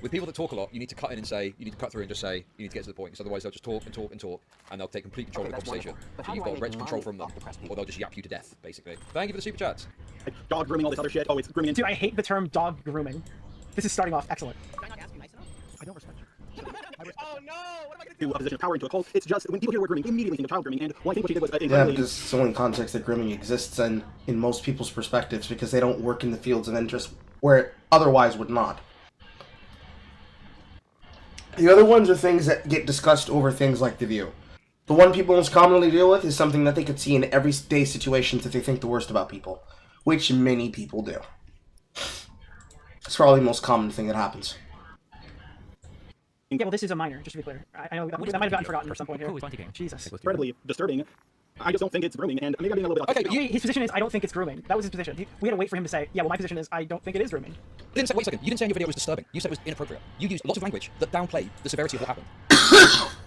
With people that talk a lot, you need to cut in and say, you need to cut through and just say, you need to get to the point, because otherwise they'll just talk, and they'll take complete control of the conversation. So you've got wrench control from them, or they'll just yap you to death, basically. Thank you for the super chats. like, dog grooming, all this other shit. Oh, it's grooming. Dude, I hate the term dog grooming. This is starting off excellent. I don't respect you. To a position of power into a cult. It's just when people hear the word grooming, immediately think of child grooming. And one thing what she did was Yeah, incredibly. because it's the only context that grooming exists in most people's perspectives, because they don't work in the fields of interest where it otherwise would not. The other ones are things that get discussed over things like The View. The one people most commonly deal with is something that they could see in everyday situations that they think the worst about people, which many people do. It's probably the most common thing that happens. Yeah, well, this is a minor, just to be clear. I know that might have gotten forgotten at some point here. Jesus. Incredibly disturbing. I just don't think it's grooming, and maybe I'm being a little bit. Okay, his position is I don't think it's grooming. That was his position. We had to wait for him to say, yeah, well, my position is I don't think it is grooming. You didn't say, wait a second, you didn't say in your video it was disturbing. You said it was inappropriate. You used lots of language that downplayed the severity of what happened.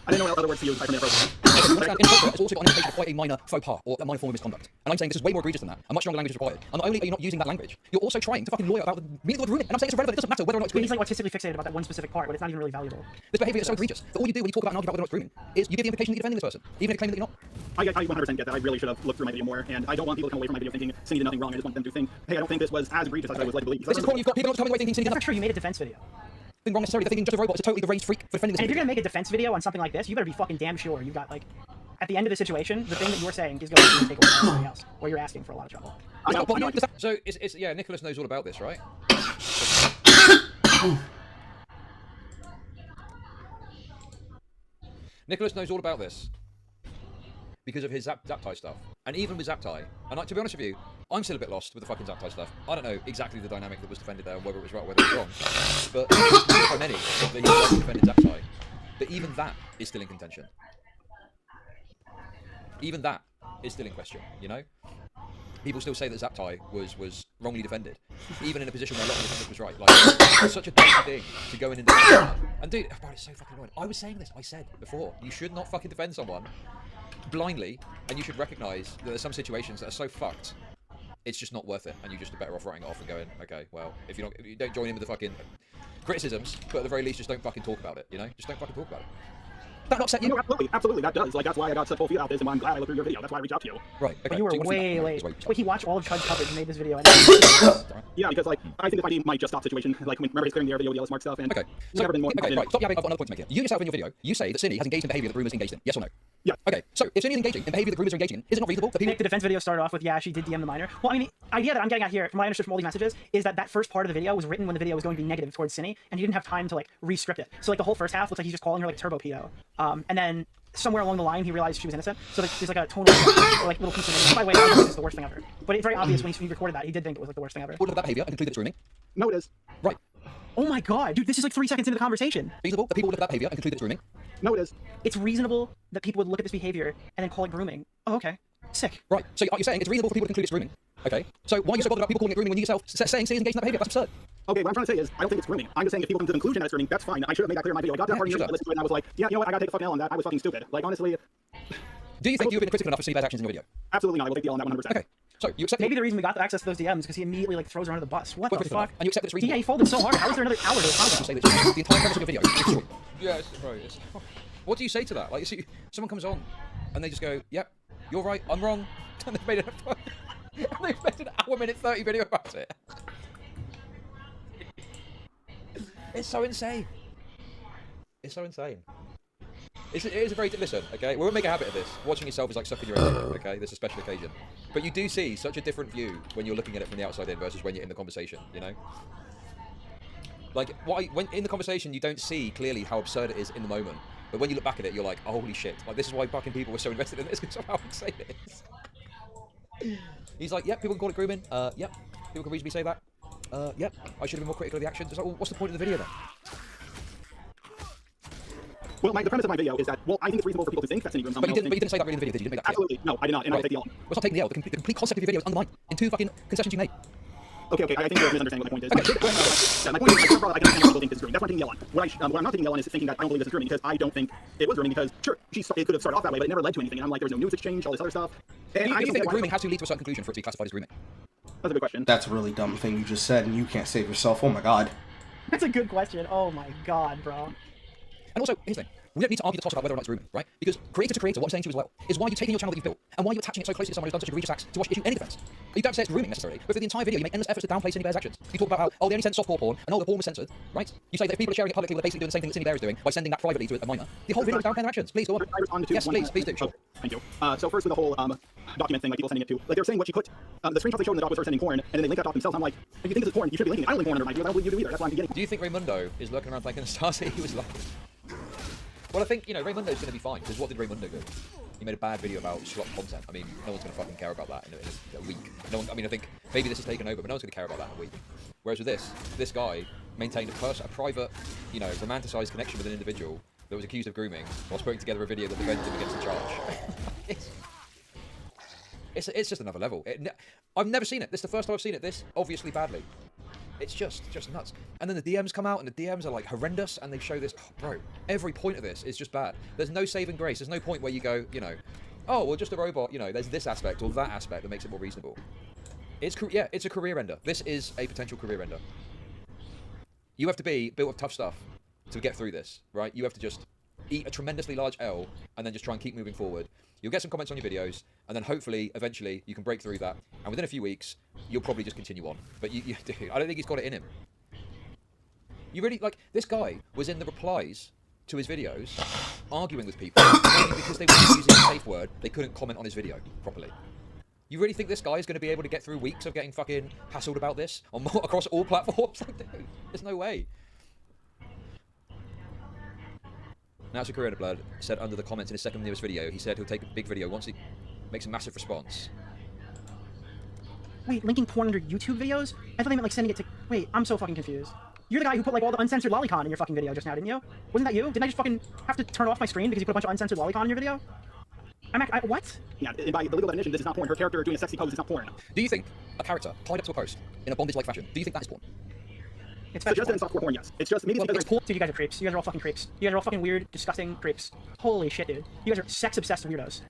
I didn't know what other words to use aside from inappropriate. Inappropriate has also got an indication of quite a minor faux pas, or a minor form of misconduct. And I'm saying this is way more egregious than that. A much stronger language is required. And not only are you not using that language, you're also trying to fucking lawyer about the meaning of the word grooming. And I'm saying it's irrelevant. It doesn't matter whether or not it's But grooming. he's like autistically fixated about that one specific part, but it's not even really valuable. This behaviour is so egregious that all you do when you talk about and argue about whether or not it's grooming is you give the implication that you're defending this person, even if claiming that you're not. I 100% get that. I really should have looked through my video more, and I don't want people to come away from my video thinking Cindy did nothing wrong. I just want them to think, hey, I don't think this was as egregious as I was led to believe. This is the point you've got. People not coming away thinking Cindy did That's not true. You made a defense video. nothing wrong necessarily. They're thinking just a robot is a totally deranged freak for defending this. And if you're gonna make a defense video on something like this, you better be fucking damn sure you got like, at the end of the situation, the thing that you're saying is going to take away from everything else, or you're asking for a lot of trouble. So it's yeah, Nicholas knows all about this, right? Nicholas knows all about this because of his Zaptai stuff, and even with Zaptai, and to be honest with you, I'm still a bit lost with the fucking Zaptai stuff. I don't know exactly the dynamic that was defended there, whether it was right, or whether it was wrong, but there's so many that he defended Zaptai. But even that is still in contention. Even that is still in question, you know? People still say that Zaptai was wrongly defended, even in a position where a lot of the defenders was right. Like, it's such a dumb thing to go in and defend someone. And dude, bro, it's so fucking annoying. I was saying this, I said before, you should not fucking defend someone blindly, and you should recognise that there's some situations that are so fucked, it's just not worth it, and you're just better off writing it off and going, okay, well, if you don't join in with the fucking criticisms, but at the very least, just don't fucking talk about it, you know? Just don't fucking talk about it. That upset you? No, absolutely, that does. Like, that's why I got such full feet out this, and I'm glad I looked through your video. That's why I reached out to you. Right, okay. But you were So way late. Wait, he watched all of Chud's coverage and made this video. And yeah, because, like, I think this might just stop situation. Like, remember he's clearing the air video with the smart stuff, and okay. he's never been more... Okay, right, stop yapping, I've got another point to make here. You yourself in your video, you say that Cindy has engaged in behaviour that groomers engaged in. Yes or no? Yeah. Okay, so if Cindy is engaging in behaviour that groomers are engaging in, is it not reasonable that people... The defense video started off with, yeah, she did DM the minor. Well, I mean, the idea that I'm getting at here, from what I understood from all these messages, is that first part of the video was written when the video was going to be negative towards Cindy, and he didn't have time to, like, re-script it. So, like, the whole first half looks like he's just calling her, like, turbo pedo. And then somewhere along the line, he realized she was innocent. So, like, there's, like, a tonal, like, little piece of it. By the way, I don't think this is the worst thing ever. But it's very obvious when he recorded that, he did think it was, like, the worst thing ever. What about that behaviour and conclude that it's grooming? No, it is. Right. Oh my god, dude, this is like 3 seconds into the conversation. Reasonable that people would look at that behaviour and conclude that it's grooming? No, it is. It's reasonable that people would look at this behavior and then call it grooming. Oh, okay. Sick. Right, so you're saying it's reasonable for people to conclude it's grooming? Okay, so why are you so bothered about people calling it grooming when you yourself saying Cindy's engaged in that behaviour? That's absurd. Okay, what I'm trying to say is, I don't think it's grooming. I'm just saying if people come to the conclusion that it's grooming, that's fine. I should have made that clear in my video. I got to that part of your I listened to it and I was like, yeah, you know what, I gotta take a fucking L on that. I was fucking stupid. Like, honestly... Do you think you've been critical enough of Synnibear's actions in your video? Absolutely not. I will take the L on that 100%. Okay. So, you accept... Maybe the reason we got the access to those DMs is because he immediately, like, throws her under the bus. What the fuck? And you accept that it's reasonable? Yeah, he folded so hard. How is there another hour to say that the entire premise of your video is destroyed. Yeah, bro, what do you say to that? Like, you see, someone comes on, and they just go, yep, you're right, I'm wrong. And they've made an hour, minute 30 video about it. It's so insane. It's so insane. It is a very... Listen, okay? We won't make a habit of this. Watching yourself is like sucking your own dick, okay? This is a special occasion. But you do see such a different view when you're looking at it from the outside in versus when you're in the conversation, you know? Like, when in the conversation, you don't see clearly how absurd it is in the moment. But when you look back at it, you're like, holy shit. Like, this is why fucking people were so invested in this, because of how insane it is. He's like, yep, people can call it grooming. Yep, people can reasonably say that. Yep, I should have been more critical of the actions. It's like, well, what's the point of the video then? Well, the premise of my video is that, well, I think it's reasonable for people to think that Synnie grooms someone else. But you didn't say that really in the video, did you? You didn't make that clear. Absolutely. No, I did not, and I take the L on. Well, it's not taking the L. The complete concept of your video is undermined in 2 fucking concessions you made. Okay, I think you're misunderstanding what my point is. Okay. My point is, I can understand people think this is grooming. That's why I'm taking the L on. What I'm not taking the L on is thinking that I don't believe this is grooming, because I don't think it was grooming, because, sure, it could have started off that way, but it never led to anything, and I'm like, there was no news exchange, all this other stuff. And do you think that grooming has to lead to a certain conclusion for it to be classified as grooming? That's a good question. That's a really dumb thing you just said, and you can't save yourself. Oh my god. That's a good question. Oh my god, bro. And also, here's the thing. We don't need to argue the toss about whether or not it's grooming, right? Because creator to creator, what I'm saying to you as well, is why you're taking your channel that you've built, and why you're attaching it so closely to someone who's done such egregious acts to issue any defense. You don't say it's grooming necessarily, but for the entire video, you make endless efforts to downplay Synnibear's actions. You talk about how, oh, they only sent softcore porn, and oh, the porn was censored, right? You say that if people are sharing it publicly, they're basically doing the same thing that Synnibear is doing by sending that privately to a minor. The whole video is downplaying their actions. Please, go on. Yes, please do. Sure. Thank you. So first with the whole document thing, like people sending it to, like they were saying what she put, the screenshots they showed in the doc was her sending porn, and then they linked that doc themselves. I'm like, if you think this is porn, you should be linking it. I don't link porn under my videos. I don't believe you do either. That's why I'm beginning. Do you think Raymundo is lurking around thanking Stasi? He was like... Well, I think, you know, Raymundo's going to be fine, because what did Raymundo do? He made a bad video about slop content. I mean, no one's going to fucking care about that in a week. No one, I mean, I think maybe this is taken over, but no one's going to care about that in a week. Whereas with this guy maintained a private, you know, romanticized connection with an individual that was accused of grooming whilst putting together a video that defended him against the charge. It's just another level. I've never seen it. This is the first time I've seen it this obviously badly. It's just nuts. And then the DMs come out, and the DMs are like horrendous, and they show this. Oh, bro, every point of this is just bad. There's no saving grace. There's no point where you go, you know, oh, well, just a robot. You know, there's this aspect or that aspect that makes it more reasonable. It's a career ender. This is a potential career ender. You have to be built of tough stuff to get through this, right? You have to just eat a tremendously large L and then just try and keep moving forward. You'll get some comments on your videos, and then hopefully, eventually, you can break through that. And within a few weeks, you'll probably just continue on. But dude, I don't think he's got it in him. You really, like, this guy was in the replies to his videos, arguing with people, only because they weren't using a safe word, they couldn't comment on his video properly. You really think this guy is going to be able to get through weeks of getting fucking hassled about this across all platforms? Like, dude, there's no way. Now, it's a career in blood said under the comments in his second newest video, he said he'll take a big video once he makes a massive response. Wait, linking porn under YouTube videos? I thought they meant like sending it to... Wait, I'm so fucking confused. You're the guy who put like all the uncensored lolicon in your fucking video just now, didn't you? Wasn't that you? Didn't I just fucking have to turn off my screen because you put a bunch of uncensored lolicon in your video? What? Yeah, by the legal definition, this is not porn. Her character doing a sexy pose is not porn. Do you think a character tied up to a post in a bondage-like fashion, do you think that is porn? It's suggested in softcore porn, yes. It's just maybe it's porn. Dude, you guys are creeps. You guys are all fucking creeps. You guys are all fucking weird, disgusting creeps. Holy shit, dude. You guys are sex-obsessed weirdos.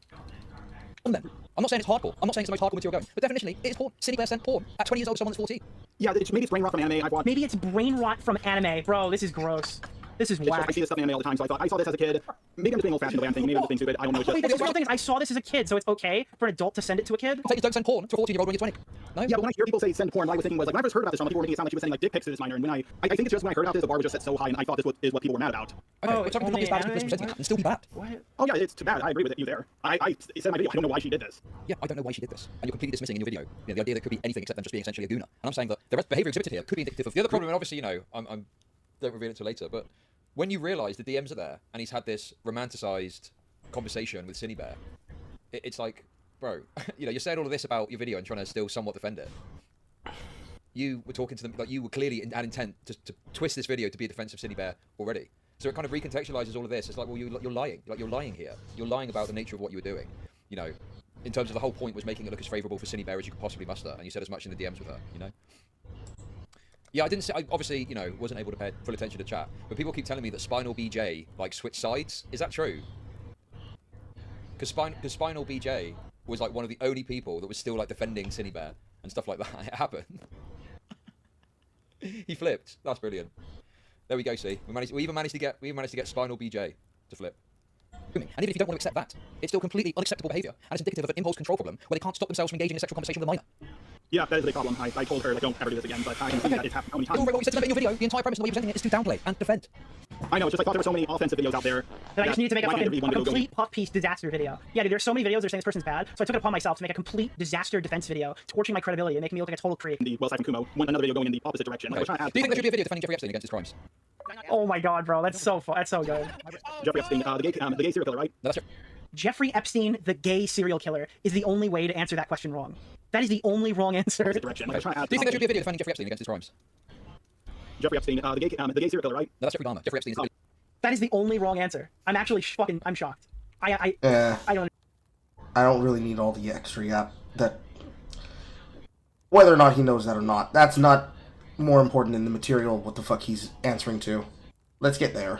I'm not saying it's hardcore. I'm not saying it's the most hardcore material going. But definitionally, it is porn. Synnibear sent porn at 20 years old to someone that's 14. Yeah, maybe it's brain rot from anime. I've watched. Maybe it's brain rot from anime. Bro, this is gross. This is whack. I see this stuff in anime all the time, so I thought I saw this as a kid. Maybe I'm just being old-fashioned the way I'm thinking. Maybe I'm just being stupid. I don't know. Wait, the thing is, I saw this as a kid, so it's okay for an adult to send it to a kid? Don't send porn to a 14-year-old when you're 20. No? Yeah, but when I hear people say send porn, what I was thinking was, like, when I first heard about this song, people were making it sound like she was sending, like, dick pics to this minor, and when I think it's just when I heard about this, the bar was just set so high, and I thought this is what people were mad about. Okay, but something as bad as presenting that and still be bad. What? Oh yeah, it's too bad. I agree with you there. I said in my video, I don't know why she did this. Yeah, I don't know why she did this. And you're completely dismissing in your video, you know, the idea that it could be anything except them just being essentially a gooner. And I'm saying that the behaviour exhibited here could be indicative of the other problem, and obviously, you know, I don't reveal it until later, but when you realise the DMs are there, and he's had this romanticised conversation with Synnibear, it's like, bro, you know, you're saying all of this about your video and trying to still somewhat defend it. You were talking to them, like, you were clearly had intent to twist this video to be a defense of Synnibear already. So it kind of recontextualises all of this. It's like, well, you're lying. Like, you're lying here. You're lying about the nature of what you were doing. You know, in terms of the whole point was making it look as favourable for Synnibear as you could possibly muster, and you said as much in the DMs with her, you know? Yeah, I didn't say, I obviously, you know, wasn't able to pay full attention to chat, but people keep telling me that Spinal BJ, like, switched sides. Is that true? Because Spinal BJ was, like, one of the only people that was still, like, defending Synnibear and stuff like that. It happened. He flipped. That's brilliant. There we go, see? We even managed to get Spinal BJ to flip. And even if you don't want to accept that, it's still completely unacceptable behaviour, and it's indicative of an impulse control problem where they can't stop themselves from engaging in a sexual conversation with a minor. Yeah, that is a big problem. I told her, like, don't ever do this again, but I can see that it's happened so many times. What you said in your video, the entire premise of the way you're presenting it is to downplay and defend. I know, it's just I thought there were so many offensive videos out there. That I just needed to make a one complete puff piece disaster video. Yeah, dude, there's so many videos that are saying this person's bad, so I took it upon myself to make a complete disaster defense video, torching my credibility and making me look like a total creep. The well-side from Kumo, another video going in the opposite direction. Okay. Do you think there should be a video defending Jeffrey Epstein against his crimes? Oh my god, bro, that's so fun. That's so good. Jeffrey Epstein, the gay serial killer, right? No, that's it. Jeffrey Epstein, the gay serial killer, is the only way to answer that question wrong. That is the only wrong answer. Okay. Do you think there should be a video defending Jeffrey Epstein against his crimes? Jeffrey Epstein, the gay serial killer, right? No, that's Jeffrey Dahmer. Jeffrey Epstein is That is the only wrong answer. I'm actually I'm shocked. I don't really need all the extra that whether or not he knows that or not. That's not more important than the material what the fuck he's answering to. Let's get there.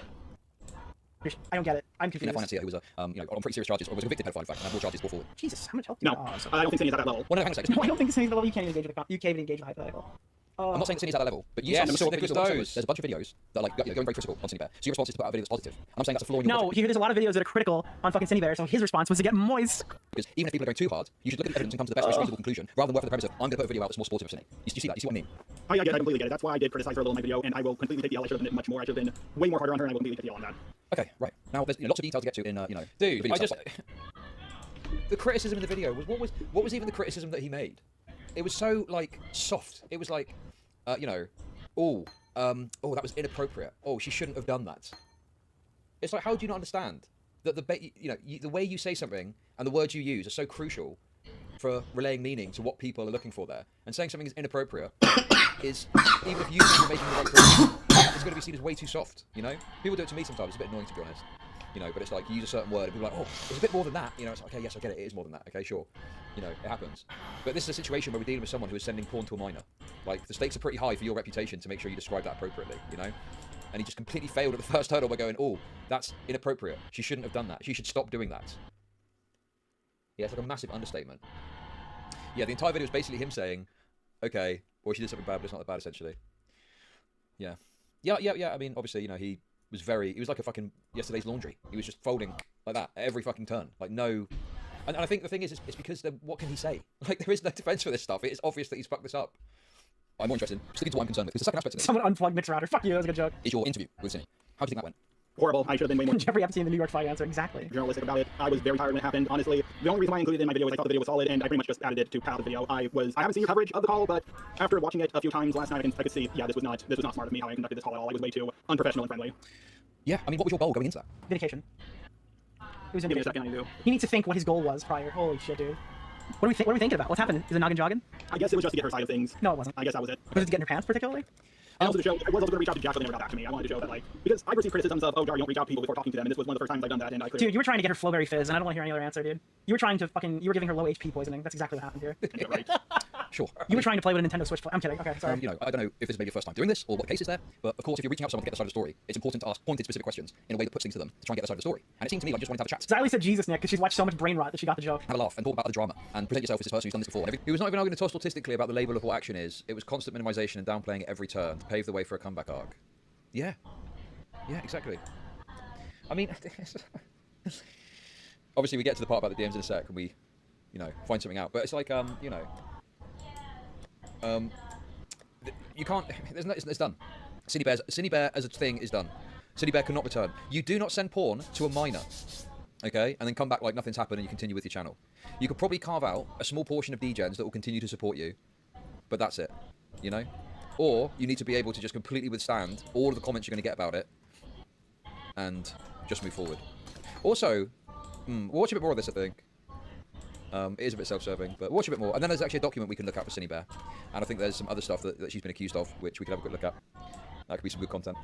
I don't get it. I'm confused. A financier who was on pretty serious charges, or was a convicted pedophile, in fact, and had more charges brought forward. Jesus, how much help do you No, I don't think Cindy's at that level. Well, no, hang on a second. No, I don't think Cindy's at the level. You can't even engage with hypothetical. I'm not saying Cindy's at that level, but you saw because there's a bunch of videos that are like going very critical on Synnibear. So your response is to put out a video that's positive. And I'm saying that's a flaw in your logic. No, there's a lot of videos that are critical on fucking Synnibear, so his response was to get moist. Because even if people are going too hard, you should look at the evidence and come to the best most reasonable conclusion, rather than work for the premise of, I'm going to put a video out that's more supportive of Cinny. You see that? You see what I mean? I get it, I completely get it. That's why I did criticize her a little in my video, and I will completely take the L. I should have been much more. I should have been way more harder on her, and I will completely take the L on that. Okay, right. Now, there's lots of detail to get to in, Dude, I just... The criticism in the video was, what was even the criticism that he made? It was so, like, soft. It was like, that was inappropriate. Oh, she shouldn't have done that. It's like, how do you not understand that the way you say something and the words you use are so crucial for relaying meaning to what people are looking for there? And saying something is inappropriate is, even if you think you're making the right point, it's going to be seen as way too soft, you know? People do it to me sometimes. It's a bit annoying, to be honest. You know, but it's like, you use a certain word and people are like, oh, it's a bit more than that. You know, it's like, okay, yes, I get it. It is more than that. Okay, sure. You know, it happens. But this is a situation where we're dealing with someone who is sending porn to a minor. Like, the stakes are pretty high for your reputation to make sure you describe that appropriately, you know? And he just completely failed at the first hurdle by going, oh, that's inappropriate. She shouldn't have done that. She should stop doing that. Yeah, it's like a massive understatement. Yeah, the entire video is basically him saying, okay, well, she did something bad, but it's not that bad, essentially. Yeah. Yeah, I mean, obviously, you know, he was like a fucking yesterday's laundry. He was just folding like that at every fucking turn. Like, no... And I think the thing is, it's because what can he say? Like, there is no defense for this stuff. It is obvious that he's fucked this up. I'm more interested, sticking to what I'm concerned with, because the second aspect of this... Someone unplugged Mix Router. Fuck you, that was a good joke. ...is your interview with Cinny. How do you think that went? Horrible. I should have been way more... Jeffrey Epstein, the New York Fight answer, exactly. ...journalistic about it. I was very tired when it happened, honestly. The only reason why I included it in my video was I thought the video was solid, and I pretty much just added it to pad the video. I haven't seen your coverage of the call, but after watching it a few times last night, I could see, yeah, this was not smart of me how I conducted this call at all. I was way too unprofessional and friendly. Yeah, I mean, what was your goal going into that? Vindication. It was Give me a second, I do. He needs to think what his goal was prior. Holy shit, dude. What are we thinking about? What's happening? Is it noggin jogging? I guess it was just to get her side of things. No, it wasn't. I guess that was it. Was it to get in her pants, particularly? And also to show, I was also going to reach out to Jack, so they never got back to me. I wanted to show that, like, because I've received criticisms of, oh, Jar, you don't reach out to people before talking to them, and this was one of the first times I've done that, and I clearly... Dude, you were trying to get her Flowberry Fizz, and I don't want to hear any other answer, dude. You were trying to you were giving her low HP poisoning. That's exactly what happened here. Yeah, right. Sure. You were trying to play with a Nintendo Switch. I'm kidding. Okay, sorry. You know, I don't know if this is maybe your first time doing this, or what case is there, but of course, if you're reaching out to someone to get the side of the story, it's important to ask pointed, specific questions in a way that puts things to them to try and get the side of the story. And it seemed to me like you just wanted to have a chat. Ziley said Jesus, Nick, because she's watched so much brain rot that she got the joke. Have a laugh and talk about the drama, and present yourself as this person who's done this before. He was not even arguing at all statistically about the label of what action is. It was constant minimization and downplaying at every turn to pave the way for a comeback arc. Yeah. Yeah, exactly. I mean, obviously we get to the part about the DMs in a sec and we, you know, find something out. But it's like, you know, you can't, it's done. Synnibear as a thing is done. Synnibear cannot return. You do not send porn to a minor, okay, and then come back like nothing's happened and you continue with your channel. You could probably carve out a small portion of DGens that will continue to support you, but that's it, you know? Or you need to be able to just completely withstand all of the comments you're going to get about it and just move forward. Also, we'll watch a bit more of this, I think. It is a bit self-serving, but watch a bit more. And then there's actually a document we can look at for Synnibear. And I think there's some other stuff that she's been accused of, which we could have a quick look at. That could be some good content.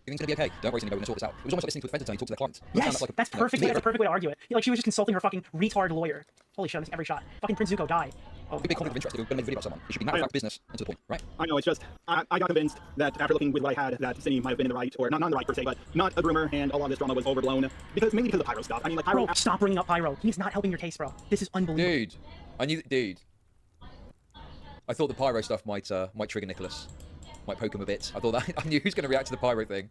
You think it's going to be okay? Don't worry, Synnibear, we're going to sort this out. It was almost like listening to a defense attorney talk to their clients. Yes, that's perfect. That's a perfect way to argue it. Like, she was just consulting her fucking retard lawyer. Holy shit, I'm missing every shot. Fucking Prince Zuko, die. big conflict of interest if you're going to make a video about someone. It should be matter of fact business and to the point, right? I know, it's just, I got convinced that after looking with what I had, that Cinny might have been in the right, or not in the right per se, but not a groomer, and a lot of this drama was overblown, mainly because of Pyro stuff. I mean, like, Pyro... Bro, stop bringing up Pyro. He's not helping your case, bro. This is unbelievable. Dude, I thought the Pyro stuff might trigger Nicholas. Might poke him a bit. I thought that, I knew he was going to react to the Pyro thing.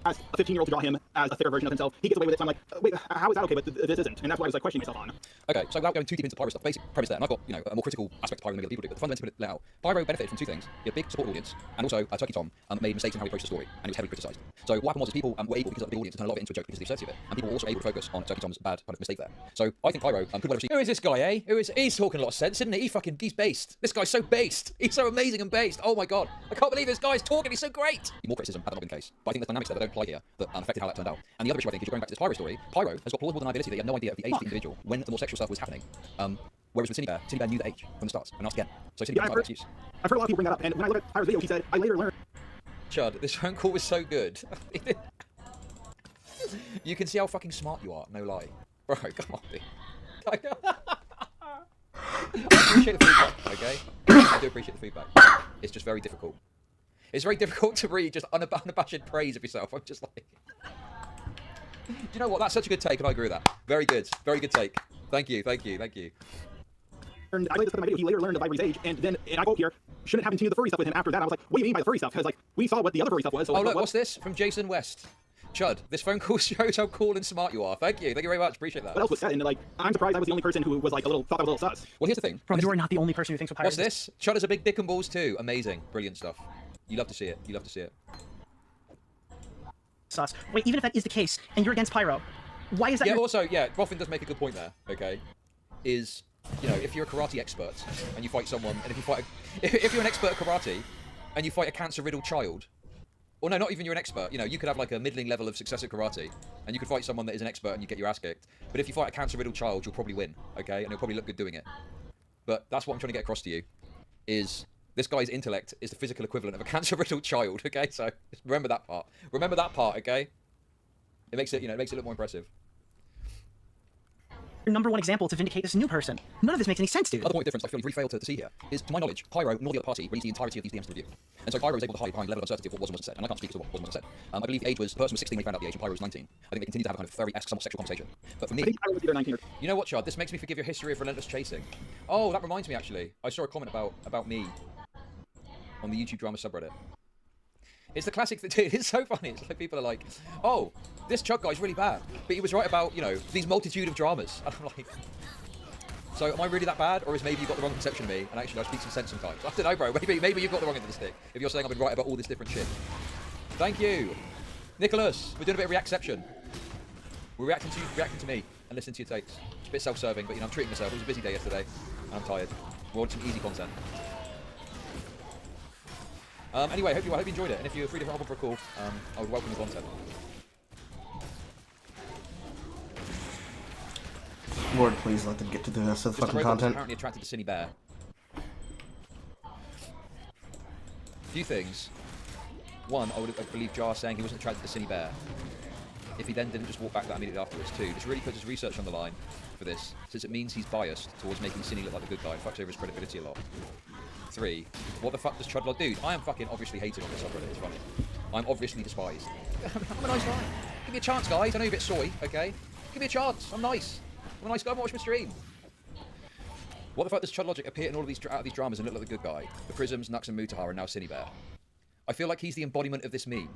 As a 15-year-old to draw him as a thicker version of himself, he gets away with it, so I'm like, wait, how is that okay, but this isn't? And that's why I was like questioning myself on. Okay, so without going too deep into Pyro stuff, basic premise there, and I've got, you know, a more critical aspect to Pyro than many other people do, but fundamentally put it out. Pyro benefited from two things. He had a big support audience, and also Turkey Tom made mistakes in how he approached the story, and he was heavily criticised. So what happened was people were able, because of the big audience, to turn a lot of it into a joke because of the absurdity of it, and people were also able to focus on Turkey Tom's bad kind of mistake there. So I think Pyro could well have seen... Who is this guy, eh? He's talking a lot of sense, isn't he? He's based. This guy's so based. He's so amazing and based. Oh my god. I can't believe this guy's talking. He's so great. More criticism had that not been the case. But I think there's dynamics there that don't apply here that affected how that turned out. And the other issue, I think, is you're going back to this Pyro story. Pyro has got plausible deniability that he had no idea of the age of the individual when the more sexual stuff was happening. Whereas with Synnibear knew the age from the start and asked again. So Synnibear had no excuse. I've heard a lot of people bring that up, and when I look at Pyro's video, he said, I later learned... Chud, this phone call was so good. You can see how fucking smart you are, no lie. Bro, come on, dude. I appreciate the feedback, okay? I do appreciate the feedback. It's just very difficult. It's very difficult to read just unabashed praise of yourself. I'm just like... Do you know what? That's such a good take, and I agree with that. Very good. Very good take. Thank you. I laid this stuff in my video. He later learned of Ivory's age, and I quote here, shouldn't have continued the furry stuff with him after that. I was like, what do you mean by the furry stuff? Because like we saw what the other furry stuff was. So, look, what's this from Jason West? Chud, this phone call shows how cool and smart you are. Thank you very much. Appreciate that. What else was said? And like, I'm surprised I was the only person who was like thought I was a little sus. Well, here's the thing. Bro, you are not the only person who thinks of Pyro. What's this? Chud has a big dick and balls too. Amazing, brilliant stuff. You love to see it. Sus. Wait, even if that is the case, and you're against Pyro, why is that? Yeah. Also, yeah, Boffin does make a good point there. Okay, is, you know, if you're a karate expert and you fight someone, and if you're an expert at karate and you fight a cancer-riddled child, or no, not even you're an expert, you know, you could have like a middling level of success at karate, and you could fight someone that is an expert and you get your ass kicked. But if you fight a cancer-riddled child, you'll probably win, okay, and you'll probably look good doing it. But that's what I'm trying to get across to you, is this guy's intellect is the physical equivalent of a cancer-riddled child, okay? So remember that part. Remember that part, okay? It makes it, you know, it makes it look more impressive. Your number one example to vindicate this new person. None of this makes any sense, dude. Another point of difference I feel you've really failed to see here is, to my knowledge, Pyro nor the other party released the entirety of these DMs to review. And so Pyro was able to hide behind level of uncertainty of what was and wasn't said. And I can't speak to what was and wasn't said. I believe the age was, the person was 16 when he found out the age, and Pyro was 19. I think they continue to have a kind of furry-esque, somewhat sexual conversation. But for me, I think Pyro was either 19 or... You know what, Chad? This makes me forgive your history of relentless chasing. Oh, that reminds me, actually. I saw a comment about me on the YouTube drama subreddit. It's the classic thing. It's so funny. It's like people are like, oh, this Chug guy's really bad, but he was right about, you know, these multitude of dramas. And I'm like, so am I really that bad, or is maybe you got the wrong conception of me, and actually I speak some sense sometimes? I don't know, bro. Maybe you've got the wrong end of the stick if you're saying I've been right about all this different shit. Thank you, Nicholas. We're doing a bit of react-ception. We're reacting to me and listening to your takes. It's a bit self-serving, but you know, I'm treating myself. It was a busy day yesterday, and I'm tired. We want some easy content. Anyway, I hope you enjoyed it, and if you're free to hop on for a call, I would welcome the content. Lord, please let them get to the rest of the fucking content. Apparently attracted to Synnibear. Few things. One, I believe Jar saying he wasn't attracted to Synnibear. If he then didn't just walk back that immediately afterwards. Two, this really puts his research on the line for this, since it means he's biased towards making Synny look like the good guy and fucks over his credibility a lot. Three, what the fuck does Chudlod do? I am fucking obviously hated on this subreddit, it's funny. I'm obviously despised. I'm a nice guy. Give me a chance, guys. I know you're a bit soy, okay? Give me a chance. I'm nice. I'm a nice guy. I'm watching my stream. What the fuck does Chudlogic appear in all of these out of these dramas and look like the good guy? The Prisms, Nux and Mutahar, and now Synnibear. I feel like he's the embodiment of this meme.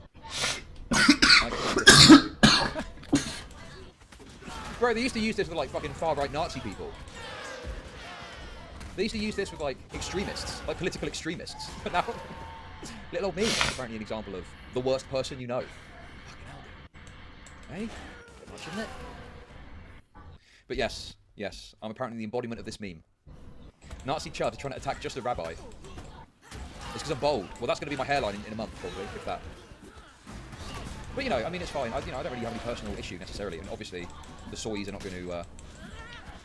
Bro, they used to use this with like fucking far-right Nazi people. They used to use this with like extremists, like political extremists. But now, little old me is apparently an example of the worst person you know. Fucking hell. Hey? Bit much, isn't it? But yes, I'm apparently the embodiment of this meme. Nazi Chud are trying to attack just a rabbi. It's because I'm bold. Well, that's going to be my hairline in a month, probably, if that. But, you know, I mean, it's fine. I don't really have any personal issue, necessarily. And obviously, the soys are not going to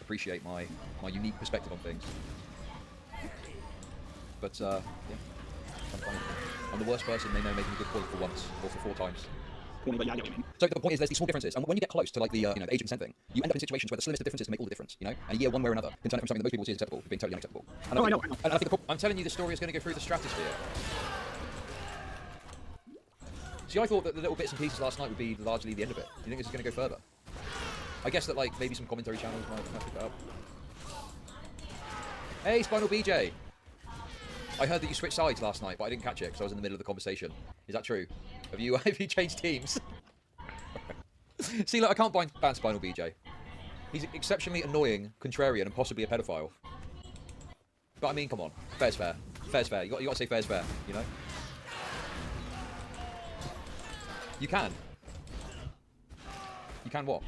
appreciate my unique perspective on things. But, yeah. I'm the worst person they know making a good point for once, or for 4 times. corny, but yeah, I get what you mean. So the point is, there's these small differences, and when you get close to like the the age of consent thing, you end up in situations where the slimmest of differences can make all the difference. You know, and a year one way or another can turn it from something that most people see as acceptable to being totally unacceptable. And I know. And I think I'm telling you, the story is going to go through the stratosphere. See, I thought that the little bits and pieces last night would be largely the end of it. Do you think this is going to go further? I guess that like maybe some commentary channels might pick it up. Hey, Spinal BJ. I heard that you switched sides last night, but I didn't catch it because I was in the middle of the conversation. Is that true? Have you changed teams? See, look, I can't ban Spinal BJ. He's exceptionally annoying, contrarian, and possibly a pedophile. But I mean, come on, fair's fair. Fair's fair. You got to say fair's fair. You know. You can. You can what?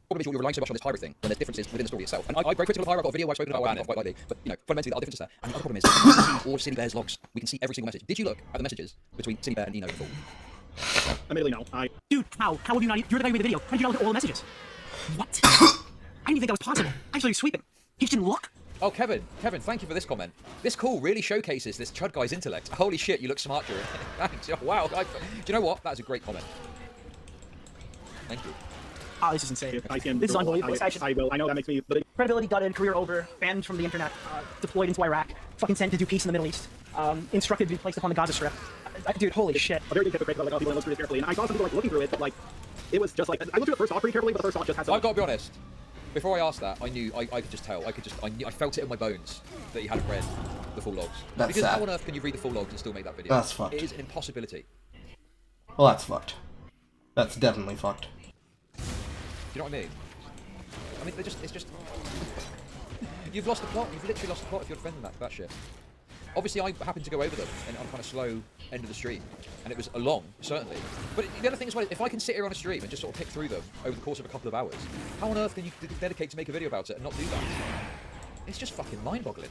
Problem is you're relying so much on this pirate thing when there's differences within the story itself. And I'm very critical of pirate. I've got a video where I've spoken about it quite lightly, but you know, fundamentally there are differences there. And the other problem is we can see all of Synnibear's logs. We can see every single message. Did you look at the messages between Synnibear and Eno before? Admittedly, no. Dude, how? How would you not? You're the guy who made the video. How did you not look at all the messages? What? I didn't even think that was possible. I saw you sweeping. You just didn't look? Oh, Kevin, thank you for this comment. This call really showcases this chud guy's intellect. Holy shit, you look smart during it. Thanks. Oh, wow. Do you know what? That's a great comment. Thank you. Oh, this is insane. This is unbelievable. I know that makes me... Credibility gutted, career over, banned from the internet, deployed into Iraq, fucking sent to do peace in the Middle East, instructed to be placed upon the Gaza Strip. Dude, holy shit. A very big hypocrite about like, people look pretty carefully, and I saw some people like looking through it, but like, it was just like, I looked through the first thought pretty carefully, but the first thought just had some... I've got to be honest. Before I asked that, I knew, I could just tell. I felt it in my bones that he hadn't read the full logs. That's because sad. how on earth can you read the full logs and still make that video? That's fucked. It is an impossibility. Well, that's fucked. That's definitely fucked. Do you know what I mean? I mean, it's just... You've lost the plot. You've literally lost the plot if you're defending that shit. Obviously, I happened to go over them on kind of slow end of the stream, and it was a long, certainly. But the other thing is, well, if I can sit here on a stream and just sort of pick through them over the course of a couple of hours, how on earth can you dedicate to make a video about it and not do that? It's just fucking mind-boggling.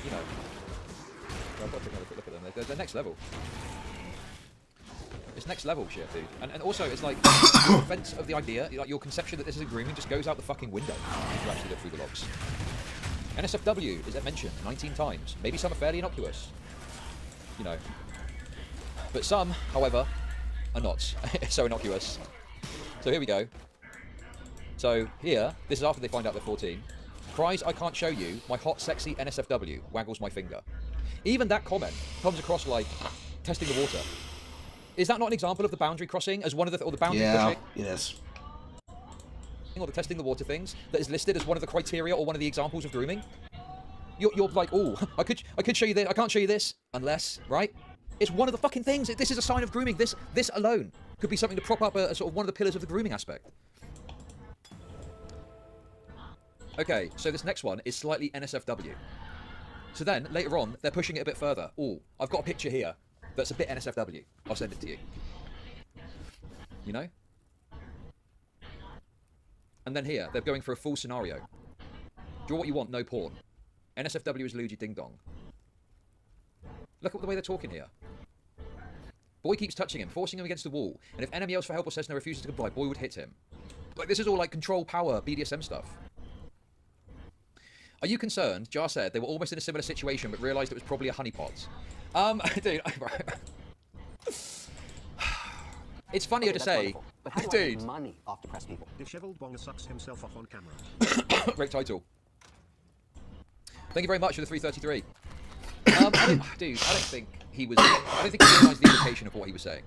You know, I've got to take another quick look at them. They're next level. It's next level shit, dude. And also, it's like, the offense of the idea, like your conception that this is a grooming just goes out the fucking window if you actually look through the logs. NSFW is mentioned 19 times. Maybe some are fairly innocuous. You know. But some, however, are not so innocuous. So here we go. So here, this is after they find out they're 14. Cries, I can't show you. My hot, sexy NSFW waggles my finger. Even that comment comes across like testing the water. Is that not an example of the boundary crossing as one of the boundary pushing? Yeah, it is. Or the testing the water things that is listed as one of the criteria or one of the examples of grooming? You're like, oh, I could show you this. I can't show you this unless, right? It's one of the fucking things. This is a sign of grooming. This alone could be something to prop up a sort of one of the pillars of the grooming aspect. Okay, so this next one is slightly NSFW. So then later on, they're pushing it a bit further. Oh, I've got a picture here that's a bit NSFW. I'll send it to you. You know? And then here, they're going for a full scenario. Draw what you want, no porn. NSFW is Luigi Ding Dong. Look at the way they're talking here. Boy keeps touching him, forcing him against the wall. And if enemy yells for help or says no, refuses to comply, boy would hit him. Like, this is all like control, power, BDSM stuff. Are you concerned? Jar said they were almost in a similar situation, but realised it was probably a honeypot. Dude, it's funnier to say, but how do I dude. make money off depressed people? Disheveled Bong sucks himself off on camera. Great title. Thank you very much for the 333. Dude, I don't think he realised the implication of what he was saying.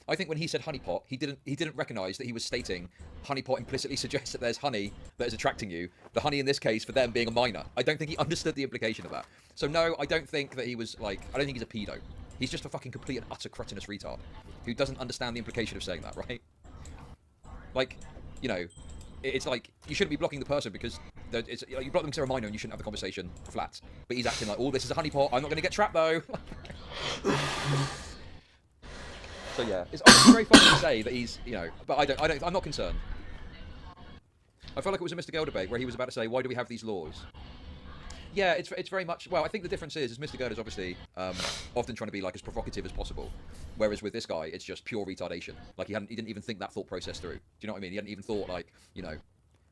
I think when he said honeypot, he didn't recognise that he was stating honeypot implicitly suggests that there's honey that is attracting you. The honey in this case for them being a minor. I don't think he understood the implication of that. So no, I don't think that he was like, I don't think he's a pedo. He's just a fucking complete and utter cretinous retard who doesn't understand the implication of saying that, right? Like, you know, it's like, you shouldn't be blocking the person because you block them because they're a minor and you shouldn't have the conversation flat. But he's acting like, oh, this is a honeypot. I'm not going to get trapped though. So yeah, it's very funny to say that he's, you know, but I'm not concerned. I felt like it was a Mr. Girl debate where he was about to say, why do we have these laws? Yeah, it's very much, well, I think the difference is Mr. Girl is obviously often trying to be like as provocative as possible, whereas with this guy, it's just pure retardation. Like he didn't even think that thought process through. Do you know what I mean? He hadn't even thought like, you know,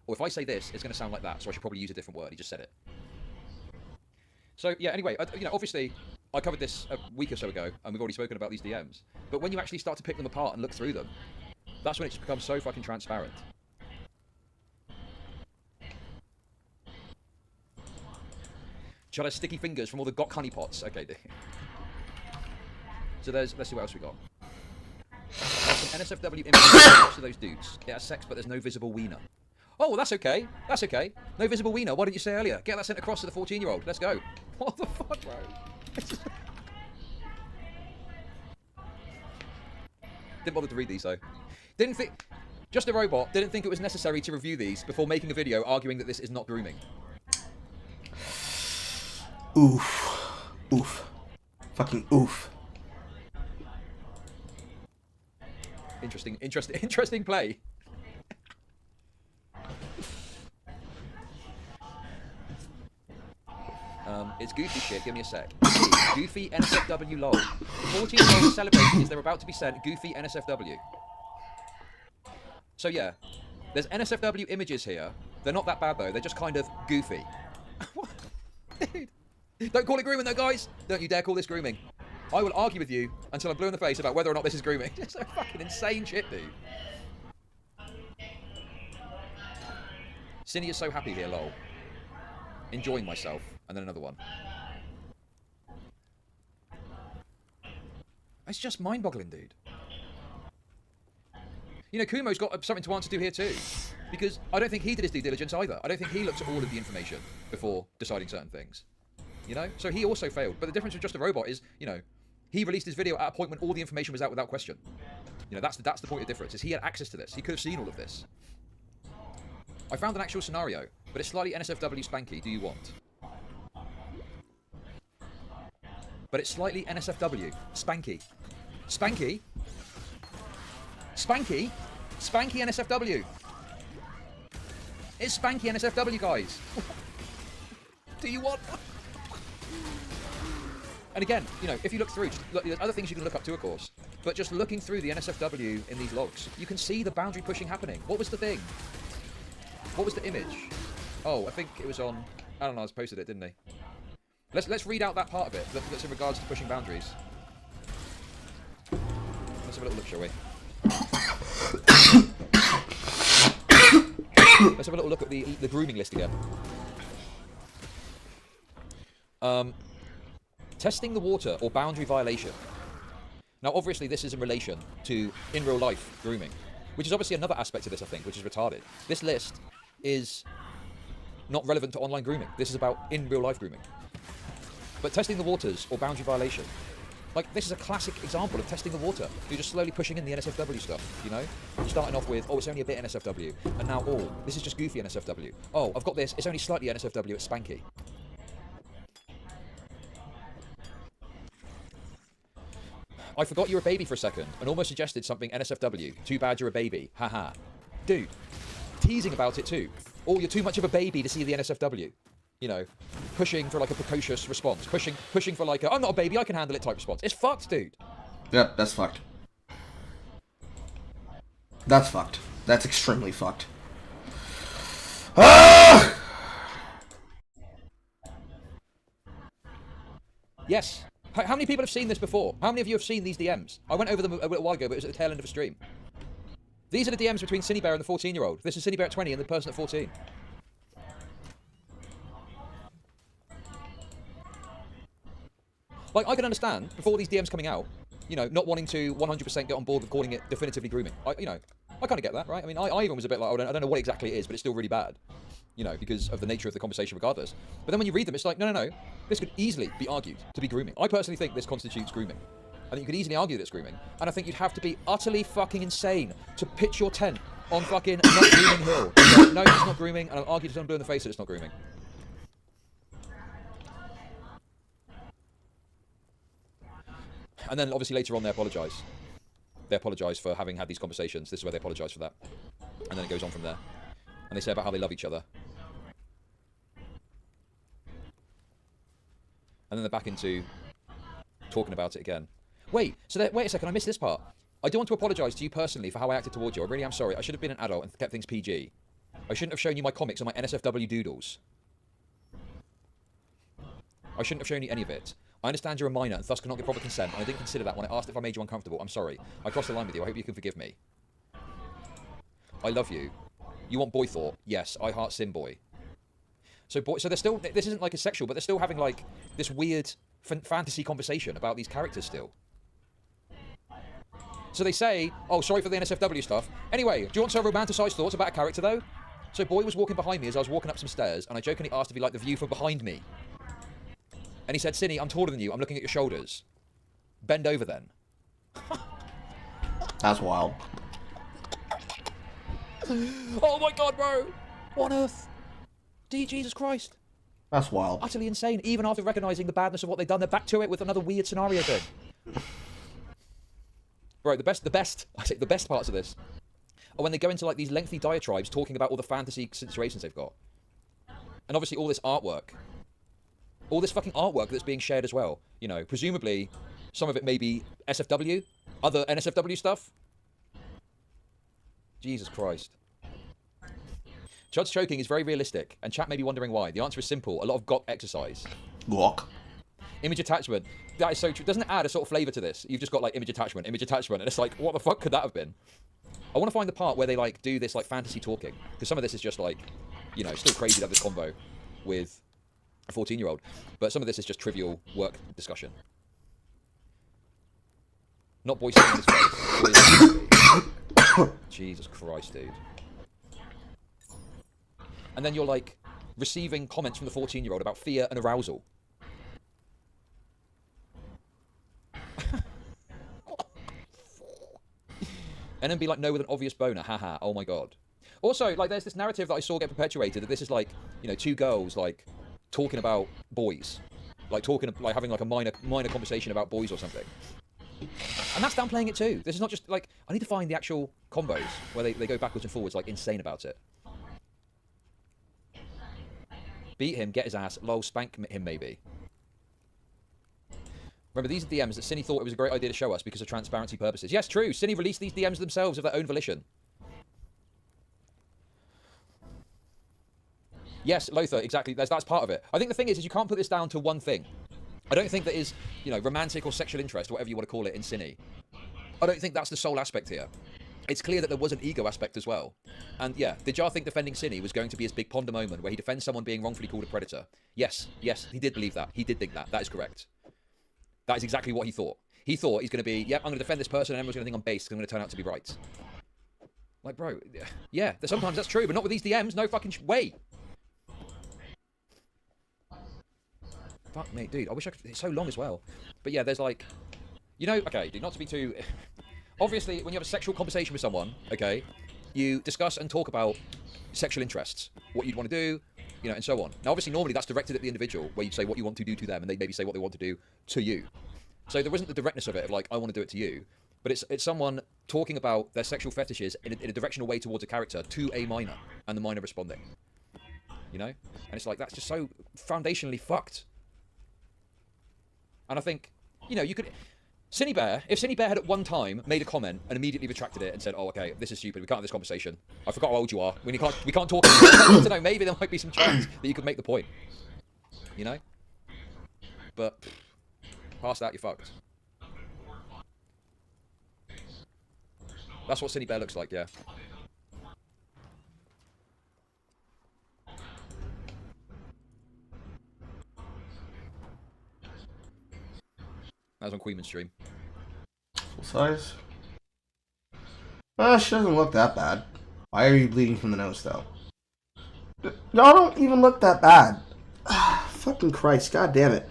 or if I say this, it's going to sound like that, so I should probably use a different word. He just said it. So yeah, anyway, you know, obviously, I covered this a week or so ago, and we've already spoken about these DMs. But when you actually start to pick them apart and look through them, that's when it just becomes so fucking transparent. Shall I sticky fingers from all the Gok honeypots? Okay. So let's see what else we got. There's some NSFW images of those dudes. It has sex, but there's no visible wiener. Oh, well, that's okay. That's okay. No visible wiener. Why didn't you say earlier? Get that sent across to the 14-year-old. Let's go. What the fuck, bro? Didn't bother to read these, though. Didn't think... Just a robot didn't think it was necessary to review these before making a video arguing that this is not grooming. Oof. Oof. Fucking oof. Interesting play. It's goofy shit, give me a sec. Goofy NSFW lol. 14-year-olds celebrating as they're about to be sent goofy NSFW. So yeah, there's NSFW images here. They're not that bad though, they're just kind of goofy. Dude. Don't call it grooming though, guys! Don't you dare call this grooming. I will argue with you until I'm blue in the face about whether or not this is grooming. It's so fucking insane shit, dude. Cinny is so happy here, lol. Enjoying myself. And then another one. It's just mind-boggling, dude. You know, Kumo's got something to answer to here too. Because I don't think he did his due diligence either. I don't think he looked at all of the information before deciding certain things. You know? So he also failed. But the difference with Just a Robot is, you know, he released his video at a point when all the information was out without question. You know, that's the point of difference, is he had access to this. He could have seen all of this. I found an actual scenario, but it's slightly NSFW spanky. Do you want? But it's slightly NSFW. Spanky. Spanky? Spanky? Spanky NSFW. It's spanky NSFW, guys. Do you want? And again, you know, if you look through, there's other things you can look up too, of course. But just looking through the NSFW in these logs, you can see the boundary pushing happening. What was the thing? What was the image? Oh, I think it was on... I don't know, I posted it, didn't he? Let's read out that part of it that's in regards to pushing boundaries. Let's have a little look, shall we? Let's have a little look at the grooming list again. Testing the water or boundary violation. Now, obviously, this is in relation to in real life grooming, which is obviously another aspect of this, I think, which is retarded. This list is not relevant to online grooming. This is about in real life grooming. But testing the waters or boundary violation, like this is a classic example of testing the water. You're just slowly pushing in the NSFW stuff, you know? You're starting off with, oh, it's only a bit NSFW, and now, oh, this is just goofy NSFW. Oh, I've got this, it's only slightly NSFW, it's spanky. I forgot you're a baby for a second, and almost suggested something NSFW. Too bad you're a baby, haha. Dude, teasing about it too. Oh, you're too much of a baby to see the NSFW. You know, pushing for like a precocious response. Pushing for like a, I'm not a baby, I can handle it type response. It's fucked, dude. Yep, that's fucked. That's fucked. That's extremely fucked. Ah! Yes. How many people have seen this before? How many of you have seen these DMs? I went over them a little while ago, but it was at the tail end of a stream. These are the DMs between Synnibear and the 14-year-old. This is Synnibear at 20 and the person at 14. Like, I can understand, before these DMs coming out, you know, not wanting to 100% get on board with calling it definitively grooming. I kind of get that, right? I mean, I even was a bit like, I don't know what exactly it is, but it's still really bad. You know, because of the nature of the conversation regardless. But then when you read them, it's like, no. This could easily be argued to be grooming. I personally think this constitutes grooming. I think you could easily argue that it's grooming. And I think you'd have to be utterly fucking insane to pitch your tent on fucking not grooming hill. Like, no, it's not grooming, and I'll argue to someone blue in the face that it's not grooming. And then obviously later on they apologise. They apologise for having had these conversations. This is where they apologise for that. And then it goes on from there. And they say about how they love each other. And then they're back into talking about it again. Wait a second, I missed this part. I do want to apologise to you personally for how I acted towards you. I really am sorry. I should have been an adult and kept things PG. I shouldn't have shown you my comics and my NSFW doodles. I shouldn't have shown you any of it. I understand you're a minor and thus cannot get proper consent, and I didn't consider that when I asked if I made you uncomfortable. I'm sorry. I crossed the line with you. I hope you can forgive me. I love you. You want boy thought? Yes, I heart Sim boy. So they're still, this isn't like a sexual, but they're still having like this weird fantasy conversation about these characters still. So they say, oh, sorry for the NSFW stuff. Anyway, do you want some romanticized thoughts about a character though? So boy was walking behind me as I was walking up some stairs, and I jokingly asked if he liked the view from behind me. And he said, Cinny, I'm taller than you. I'm looking at your shoulders. Bend over then. That's wild. Oh my god, bro! What on earth? Jesus Christ. That's wild. Utterly insane. Even after recognizing the badness of what they've done, they're back to it with another weird scenario thing. Bro, the best parts of this are when they go into like these lengthy diatribes talking about all the fantasy situations they've got. And obviously all this artwork. All this fucking artwork that's being shared as well. You know, presumably some of it may be SFW, other NSFW stuff. Jesus Christ. Chud's choking is very realistic, and chat may be wondering why. The answer is simple. A lot of GOT exercise. GOT? Image attachment. That is so true. Doesn't it add a sort of flavour to this? You've just got like image attachment, and it's like, what the fuck could that have been? I want to find the part where they like do this like fantasy talking, because some of this is just like, you know, still crazy to have this combo with a 14-year-old, but some of this is just trivial work discussion. Not boy sitting in his face. Jesus Christ, dude. And then you're like receiving comments from the 14-year-old about fear and arousal. And then be like, no, with an obvious boner, haha, oh my god. Also, like, there's this narrative that I saw get perpetuated that this is like, you know, two girls like talking about boys, like having like a minor conversation about boys or something. And that's downplaying it too. This is not just like, I need to find the actual combos where they go backwards and forwards like insane about it. Beat him, get his ass, lol, spank him maybe. Remember, these are DMs that Cinny thought it was a great idea to show us because of transparency purposes. Yes, true. Cinny released these DMs themselves of their own volition. Yes, Lothar, exactly. That's part of it. I think the thing is you can't put this down to one thing. I don't think that is, you know, romantic or sexual interest, or whatever you want to call it, in Cinny. I don't think that's the sole aspect here. It's clear that there was an ego aspect as well. And yeah, did Jar think defending Cinny was going to be his big Ponder moment where he defends someone being wrongfully called a predator? Yes, he did believe that. He did think that. That is correct. That is exactly what he thought. He thought he's going to be, yep, I'm going to defend this person and everyone's going to think I'm based because I'm going to turn out to be right. Like, bro, yeah, sometimes that's true, but not with these DMs. No fucking way. Fuck me, dude. I wish I could. It's so long as well. But yeah, there's like, you know, okay, dude, not to be too... Obviously, when you have a sexual conversation with someone, okay, you discuss and talk about sexual interests, what you'd want to do, you know, and so on. Now, obviously, normally that's directed at the individual, where you say what you want to do to them, and they maybe say what they want to do to you. So there wasn't the directness of it, of like, I want to do it to you. But it's someone talking about their sexual fetishes in a directional way towards a character to a minor, and the minor responding. You know? And it's like, that's just so foundationally fucked. And I think, you know, you could... Synnibear, if Synnibear had at one time made a comment and immediately retracted it and said, oh, okay, this is stupid, we can't have this conversation. I forgot how old you are. We can't talk anymore. I don't know, maybe there might be some chance that you could make the point. You know? But, past that, you're fucked. That's what Synnibear looks like, yeah. That was on Queenman's stream. Full size? She doesn't look that bad. Why are you bleeding from the nose, though? Y'all don't even look that bad. Fucking Christ, god damn it.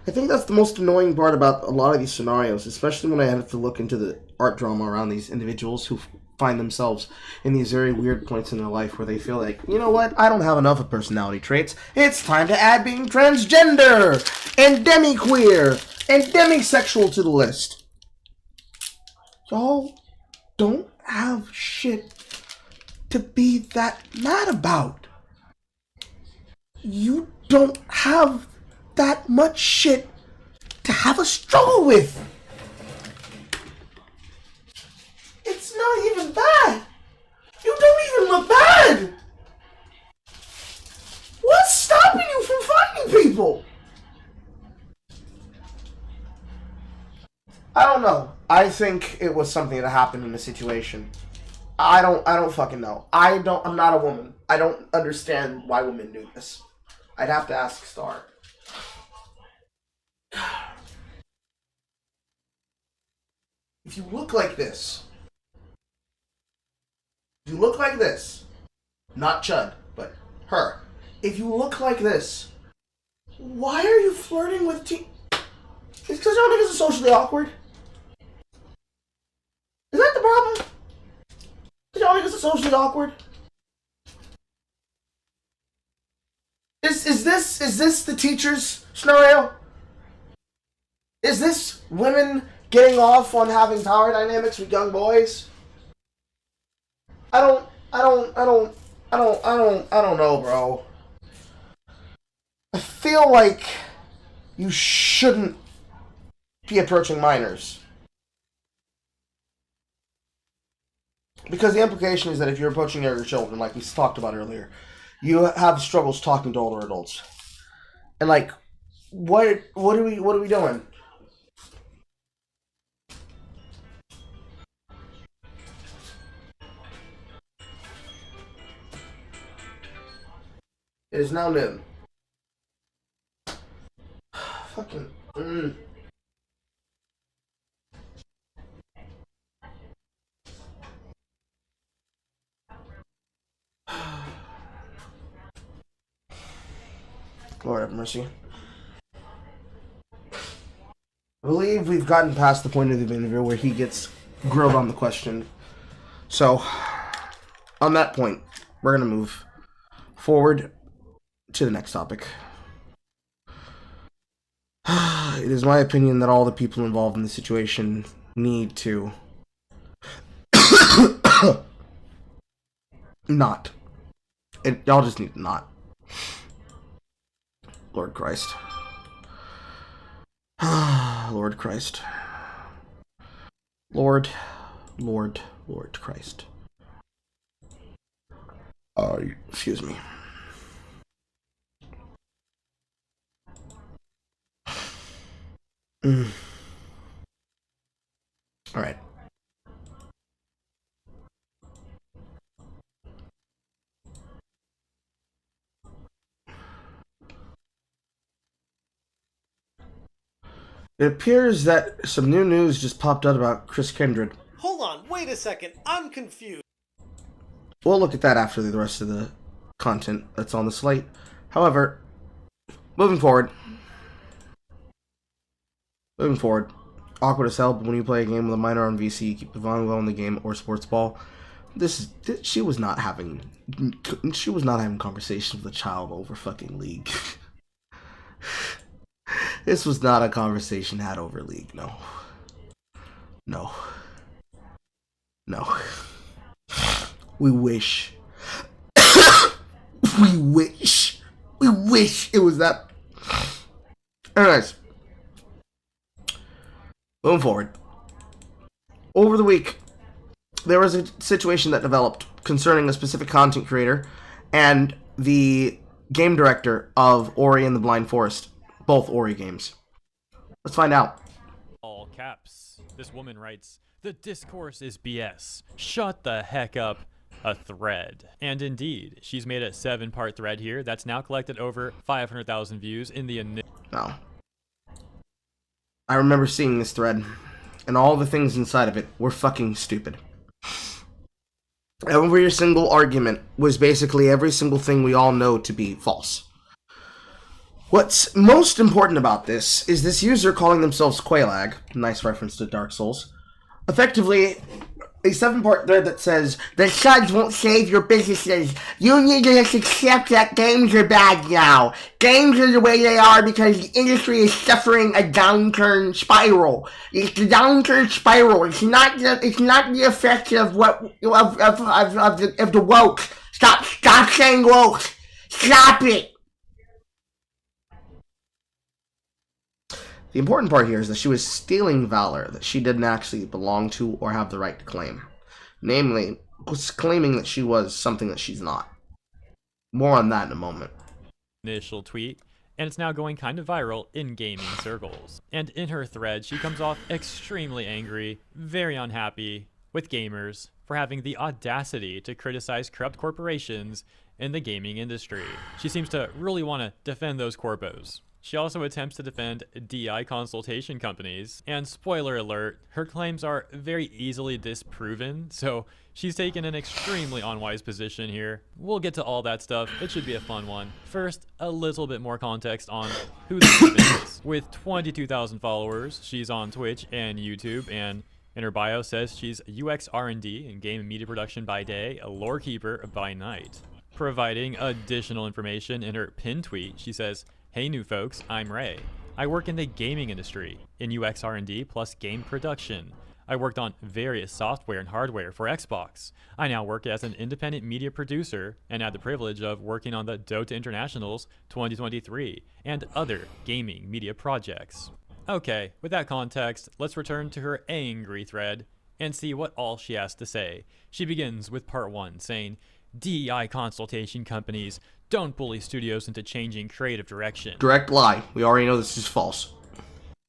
I think that's the most annoying part about a lot of these scenarios, especially when I have to look into the art drama around these individuals who find themselves in these very weird points in their life where they feel like, you know what, I don't have enough of personality traits. It's time to add being transgender and demi-queer and demisexual to the list. Y'all don't have shit to be that mad about. You don't have that much shit to have a struggle with. It's not even bad. You don't even look bad. What's stopping you from finding people? don't know. I think it was something that happened in the situation. I don't fucking know. I'm not a woman. I don't understand why women do this. I'd have to ask Star. If you look like this, not Chud, but her. If you look like this, why are you flirting with It's because y'all niggas are socially awkward. Is that the problem? Y'all niggas are socially awkward. Is this the teacher's scenario? Is this women getting off on having power dynamics with young boys? I don't know, bro. I feel like you shouldn't be approaching minors. Because the implication is that if you're approaching younger children, like we talked about earlier, you have struggles talking to older adults. And like, what are we doing? It is now noon. Fucking. Lord have mercy. I believe we've gotten past the point of the interview where he gets grilled on the question. So, on that point, we're going to move forward to the next topic. It is my opinion that all the people involved in the situation need to not. Y'all just need to not. Lord Christ. Lord Christ. Lord Christ. Excuse me. All right. It appears that some new news just popped out about Chris Kindred. Hold on, wait a second. I'm confused. We'll look at that after the rest of the content that's on the slate. However, moving forward. Awkward as hell, but when you play a game with a minor on VC, you keep the volleyball in the game or sports ball. She was not having conversations with a child over fucking League. This was not a conversation had over League, no. We wish. We wish it was that. Anyways. Moving forward. Over the week, there was a situation that developed concerning a specific content creator and the game director of Ori and the Blind Forest. Both Ori games. Let's find out. All caps. This woman writes, "The discourse is BS. Shut the heck up." A thread. And indeed, she's made a 7-part thread here that's now collected over 500,000 views in the initial. No. I remember seeing this thread, and all the things inside of it were fucking stupid. Every single argument was basically every single thing we all know to be false. What's most important about this is this user calling themselves Qualag, nice reference to Dark Souls, effectively a 7-part thread that says, "The suds won't save your businesses. You need to just accept that games are bad now. Games are the way they are because the industry is suffering a downturn spiral. It's the downturn spiral. It's not the effect of the woke. Stop saying woke. Stop it." The important part here is that she was stealing valor that she didn't actually belong to or have the right to claim. Namely, was claiming that she was something that she's not. More on that in a moment. Initial tweet. and it's now going kind of viral in gaming circles. And in her thread, she comes off extremely angry, very unhappy with gamers for having the audacity to criticize corrupt corporations in the gaming industry. She seems to really want to defend those corpos. She also attempts to defend DI consultation companies, and spoiler alert, her claims are very easily disproven, so she's taken an extremely unwise position here. We'll get to all that stuff, it should be a fun one. First, a little bit more context on who this is. With 22,000 followers, she's on Twitch and YouTube, and in her bio says she's UX R&D and game and media production by day, a lore keeper by night. Providing additional information in her pinned tweet, she says, "Hey new folks, I'm Ray. I work in the gaming industry, in UX R&D plus game production. I worked on various software and hardware for Xbox. I now work as an independent media producer and had the privilege of working on the Dota Internationals 2023 and other gaming media projects." Okay, with that context, let's return to her angry thread and see what all she has to say. She begins with part 1 saying, "DEI consultation companies don't bully studios into changing creative direction. Direct lie. We already know this is false.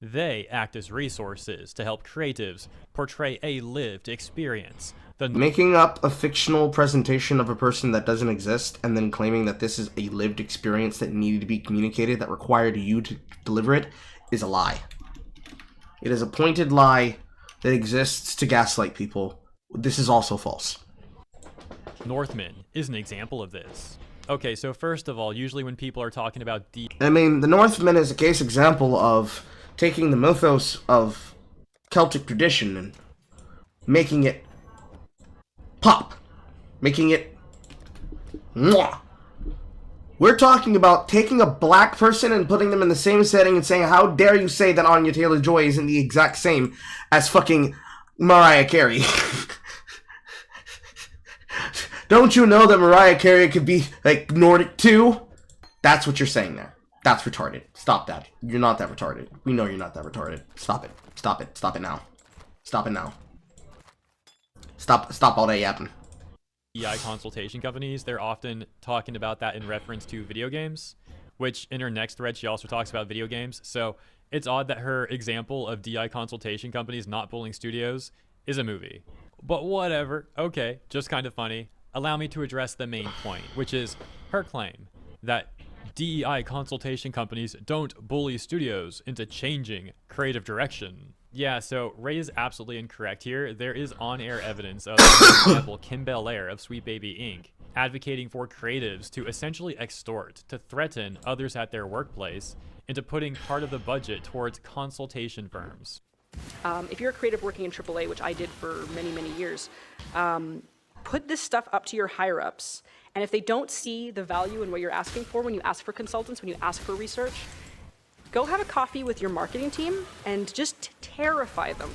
They act as resources to help creatives portray a lived experience. Making up a fictional presentation of a person that doesn't exist and then claiming that this is a lived experience that needed to be communicated that required you to deliver it is a lie. It is a pointed lie that exists to gaslight people. This is also false. Northman is an example of this. Okay, so first of all, usually when people are talking about I mean, the Northman is a case example of taking the mythos of Celtic tradition and making it pop. Making it mwah. We're talking about taking a black person and putting them in the same setting and saying, how dare you say that Anya Taylor-Joy isn't the exact same as fucking Mariah Carey? Don't you know that Mariah Carey could be, like, Nordic too? That's what you're saying there. That's retarded. Stop that. You're not that retarded. We know you're not that retarded. Stop it. Stop it. Stop it now. Stop it now. Stop all that yapping. DEI consultation companies, they're often talking about that in reference to video games, which in her next thread, she also talks about video games. So it's odd that her example of DEI consultation companies not bullying studios is a movie. But whatever. Okay, just kind of funny. Allow me to address the main point, which is her claim that DEI consultation companies don't bully studios into changing creative direction. Yeah, so Ray is absolutely incorrect here. There is on-air evidence of, for example, Kim Belair of Sweet Baby Inc. advocating for creatives to essentially extort, to threaten others at their workplace into putting part of the budget towards consultation firms. If you're a creative working in AAA, which I did for many, many years, put this stuff up to your higher-ups. And if they don't see the value in what you're asking for when you ask for consultants, when you ask for research, go have a coffee with your marketing team and just terrify them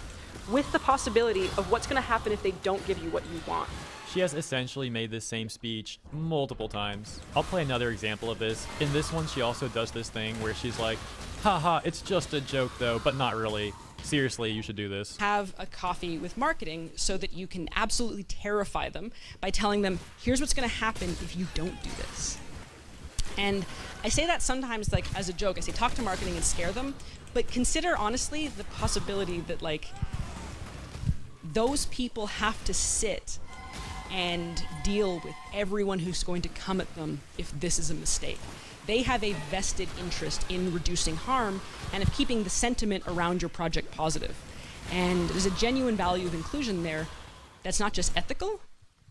with the possibility of what's going to happen if they don't give you what you want. She has essentially made this same speech multiple times. I'll play another example of this. In this one, she also does this thing where she's like, haha, it's just a joke though, but not really. Seriously, you should do this. Have a coffee with marketing so that you can absolutely terrify them by telling them, here's what's going to happen if you don't do this. And I say that sometimes like as a joke. I say talk to marketing and scare them, but consider honestly the possibility that like those people have to sit and deal with everyone who's going to come at them if this is a mistake. They have a vested interest in reducing harm and of keeping the sentiment around your project positive. And there's a genuine value of inclusion there that's not just ethical,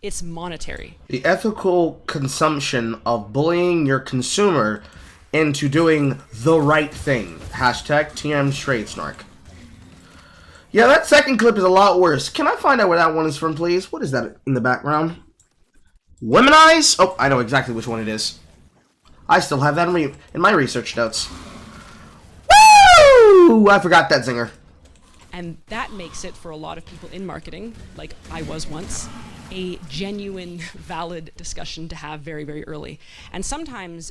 it's monetary. The ethical consumption of bullying your consumer into doing the right thing. Hashtag TM Straight Snark. Yeah, that second clip is a lot worse. Can I find out where that one is from, please? What is that in the background? Womanize? Oh, I know exactly which one it is. I still have that in my research notes. Woo! I forgot that zinger. And that makes it, for a lot of people in marketing, like I was once, a genuine, valid discussion to have very, very early. And sometimes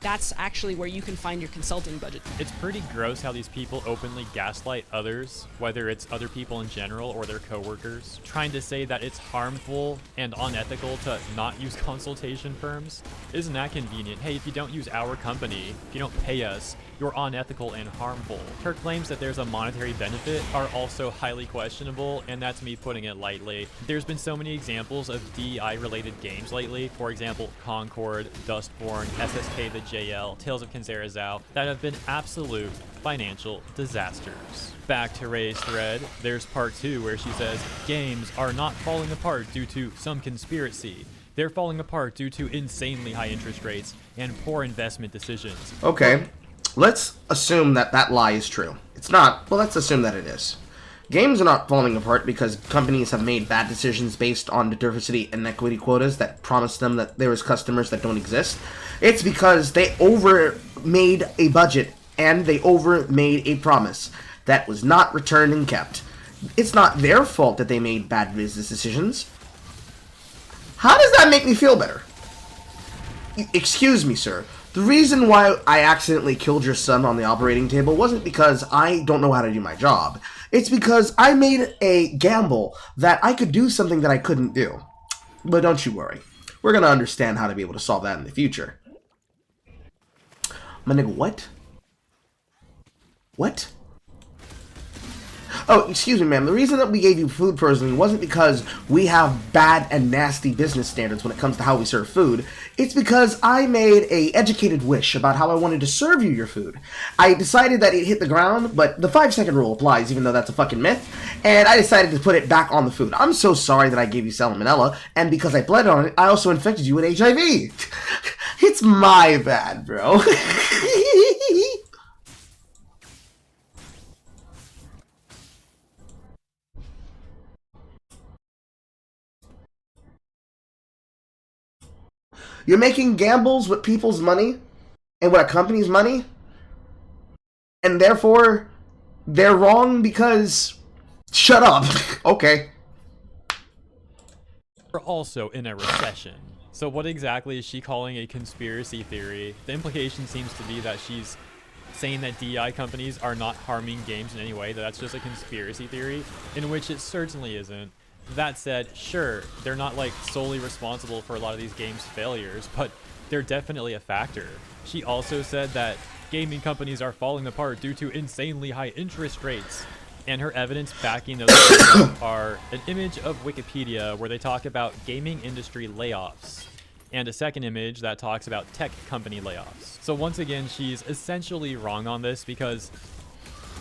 that's actually where you can find your consulting budget. It's pretty gross how these people openly gaslight others, whether it's other people in general or their coworkers, trying to say that it's harmful and unethical to not use consultation firms. Isn't that convenient? Hey, if you don't use our company, if you don't pay us, you're unethical and harmful. Her claims that there's a monetary benefit are also highly questionable, and that's me putting it lightly. There's been so many examples of DEI-related games lately, for example, Concord, Dustborn, SSK the JL, Tales of Kinzera Zao, that have been absolute financial disasters. Back to Ray's thread, there's part 2 where she says, games are not falling apart due to some conspiracy. They're falling apart due to insanely high interest rates and poor investment decisions. Okay, let's assume that that lie is true. It's not, well, let's assume that it is. Games are not falling apart because companies have made bad decisions based on diversity and equity quotas that promise them that there is customers that don't exist. It's because they over-made a budget and they over-made a promise that was not returned and kept. It's not their fault that they made bad business decisions. How does that make me feel better? Excuse me, sir. The reason why I accidentally killed your son on the operating table wasn't because I don't know how to do my job. It's because I made a gamble that I could do something that I couldn't do. But don't you worry. We're gonna understand how to be able to solve that in the future. My nigga, what? What? Oh, excuse me, ma'am. The reason that we gave you food poisoning wasn't because we have bad and nasty business standards when it comes to how we serve food. It's because I made a educated wish about how I wanted to serve you your food. I decided that it hit the ground, but the 5-second rule applies, even though that's a fucking myth, and I decided to put it back on the food. I'm so sorry that I gave you salmonella, and because I bled on it, I also infected you with HIV. It's my bad, bro. You're making gambles with people's money and with a company's money, and therefore they're wrong because... Shut up. Okay. We're also in a recession. So what exactly is she calling a conspiracy theory? The implication seems to be that she's saying that DEI companies are not harming games in any way, that that's just a conspiracy theory, in which it certainly isn't. That said, sure, they're not like solely responsible for a lot of these games' failures, but they're definitely a factor. She also said that gaming companies are falling apart due to insanely high interest rates, and her evidence backing those claims are an image of Wikipedia where they talk about gaming industry layoffs, and a second image that talks about tech company layoffs. So once again, she's essentially wrong on this because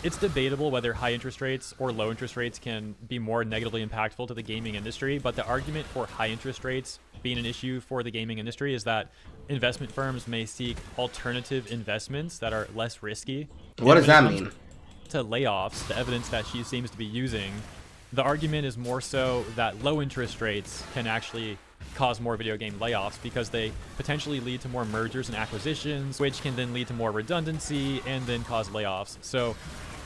it's debatable whether high interest rates or low interest rates can be more negatively impactful to the gaming industry, but the argument for high interest rates being an issue for the gaming industry is that investment firms may seek alternative investments that are less risky. What does that mean? To layoffs, the evidence that she seems to be using, the argument is more so that low interest rates can actually cause more video game layoffs because they potentially lead to more mergers and acquisitions, which can then lead to more redundancy and then cause layoffs. So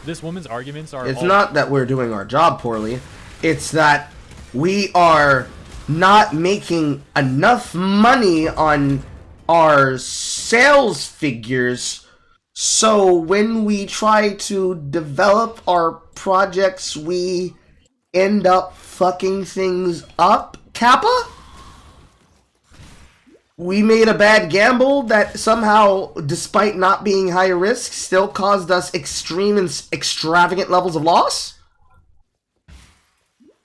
this woman's arguments are... It's not that we're doing our job poorly. It's that we are not making enough money on our sales figures. So when we try to develop our projects, we end up fucking things up. Kappa? We made a bad gamble that somehow, despite not being high risk, still caused us extreme and extravagant levels of loss?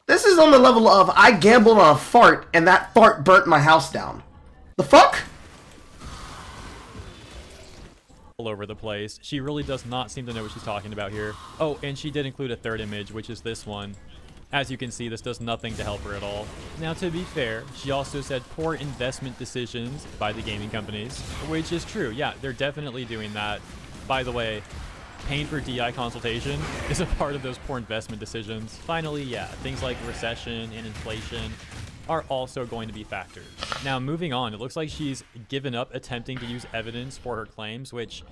This is on the level of, I gambled on a fart, and that fart burnt my house down. The fuck? All over the place. She really does not seem to know what she's talking about here. Oh, and she did include a third image, which is this one. As you can see, this does nothing to help her at all. Now, to be fair, she also said poor investment decisions by the gaming companies, which is true. Yeah, they're definitely doing that. By the way, paying for DI consultation is a part of those poor investment decisions. Finally, yeah, things like recession and inflation are also going to be factors. Now, moving on, it looks like she's given up attempting to use evidence for her claims, which,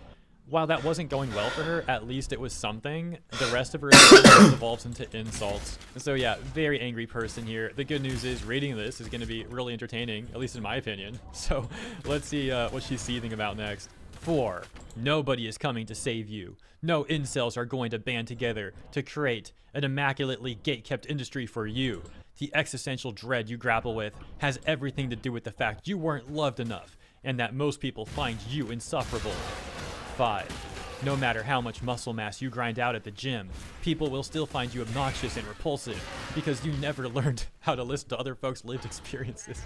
while that wasn't going well for her, at least it was something. The rest of her evolves into insults. So yeah, very angry person here. The good news is reading this is going to be really entertaining, at least in my opinion. So let's see what she's seething about next. 4. Nobody is coming to save you. No incels are going to band together to create an immaculately gate-kept industry for you. The existential dread you grapple with has everything to do with the fact you weren't loved enough, and that most people find you insufferable. 5. No matter how much muscle mass you grind out at the gym, people will still find you obnoxious and repulsive because you never learned how to listen to other folks' lived experiences.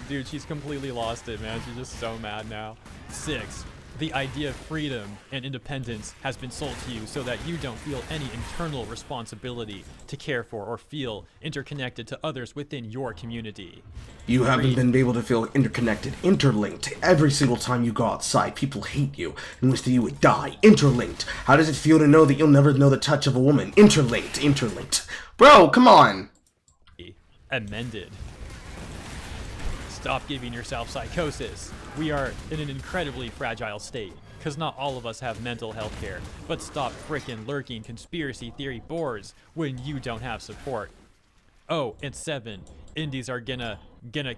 Dude, she's completely lost it, man. She's just so mad now. 6. The idea of freedom and independence has been sold to you so that you don't feel any internal responsibility to care for or feel interconnected to others within your community. You haven't been able to feel interconnected, interlinked. Every single time you go outside, people hate you and wish that you would die. Interlinked. How does it feel to know that you'll never know the touch of a woman? Interlinked, interlinked. Bro, come on. Amended. Stop giving yourself psychosis. We are in an incredibly fragile state, because not all of us have mental health care. But stop frickin' lurking conspiracy theory boards when you don't have support. Oh, and 7. Indies are gonna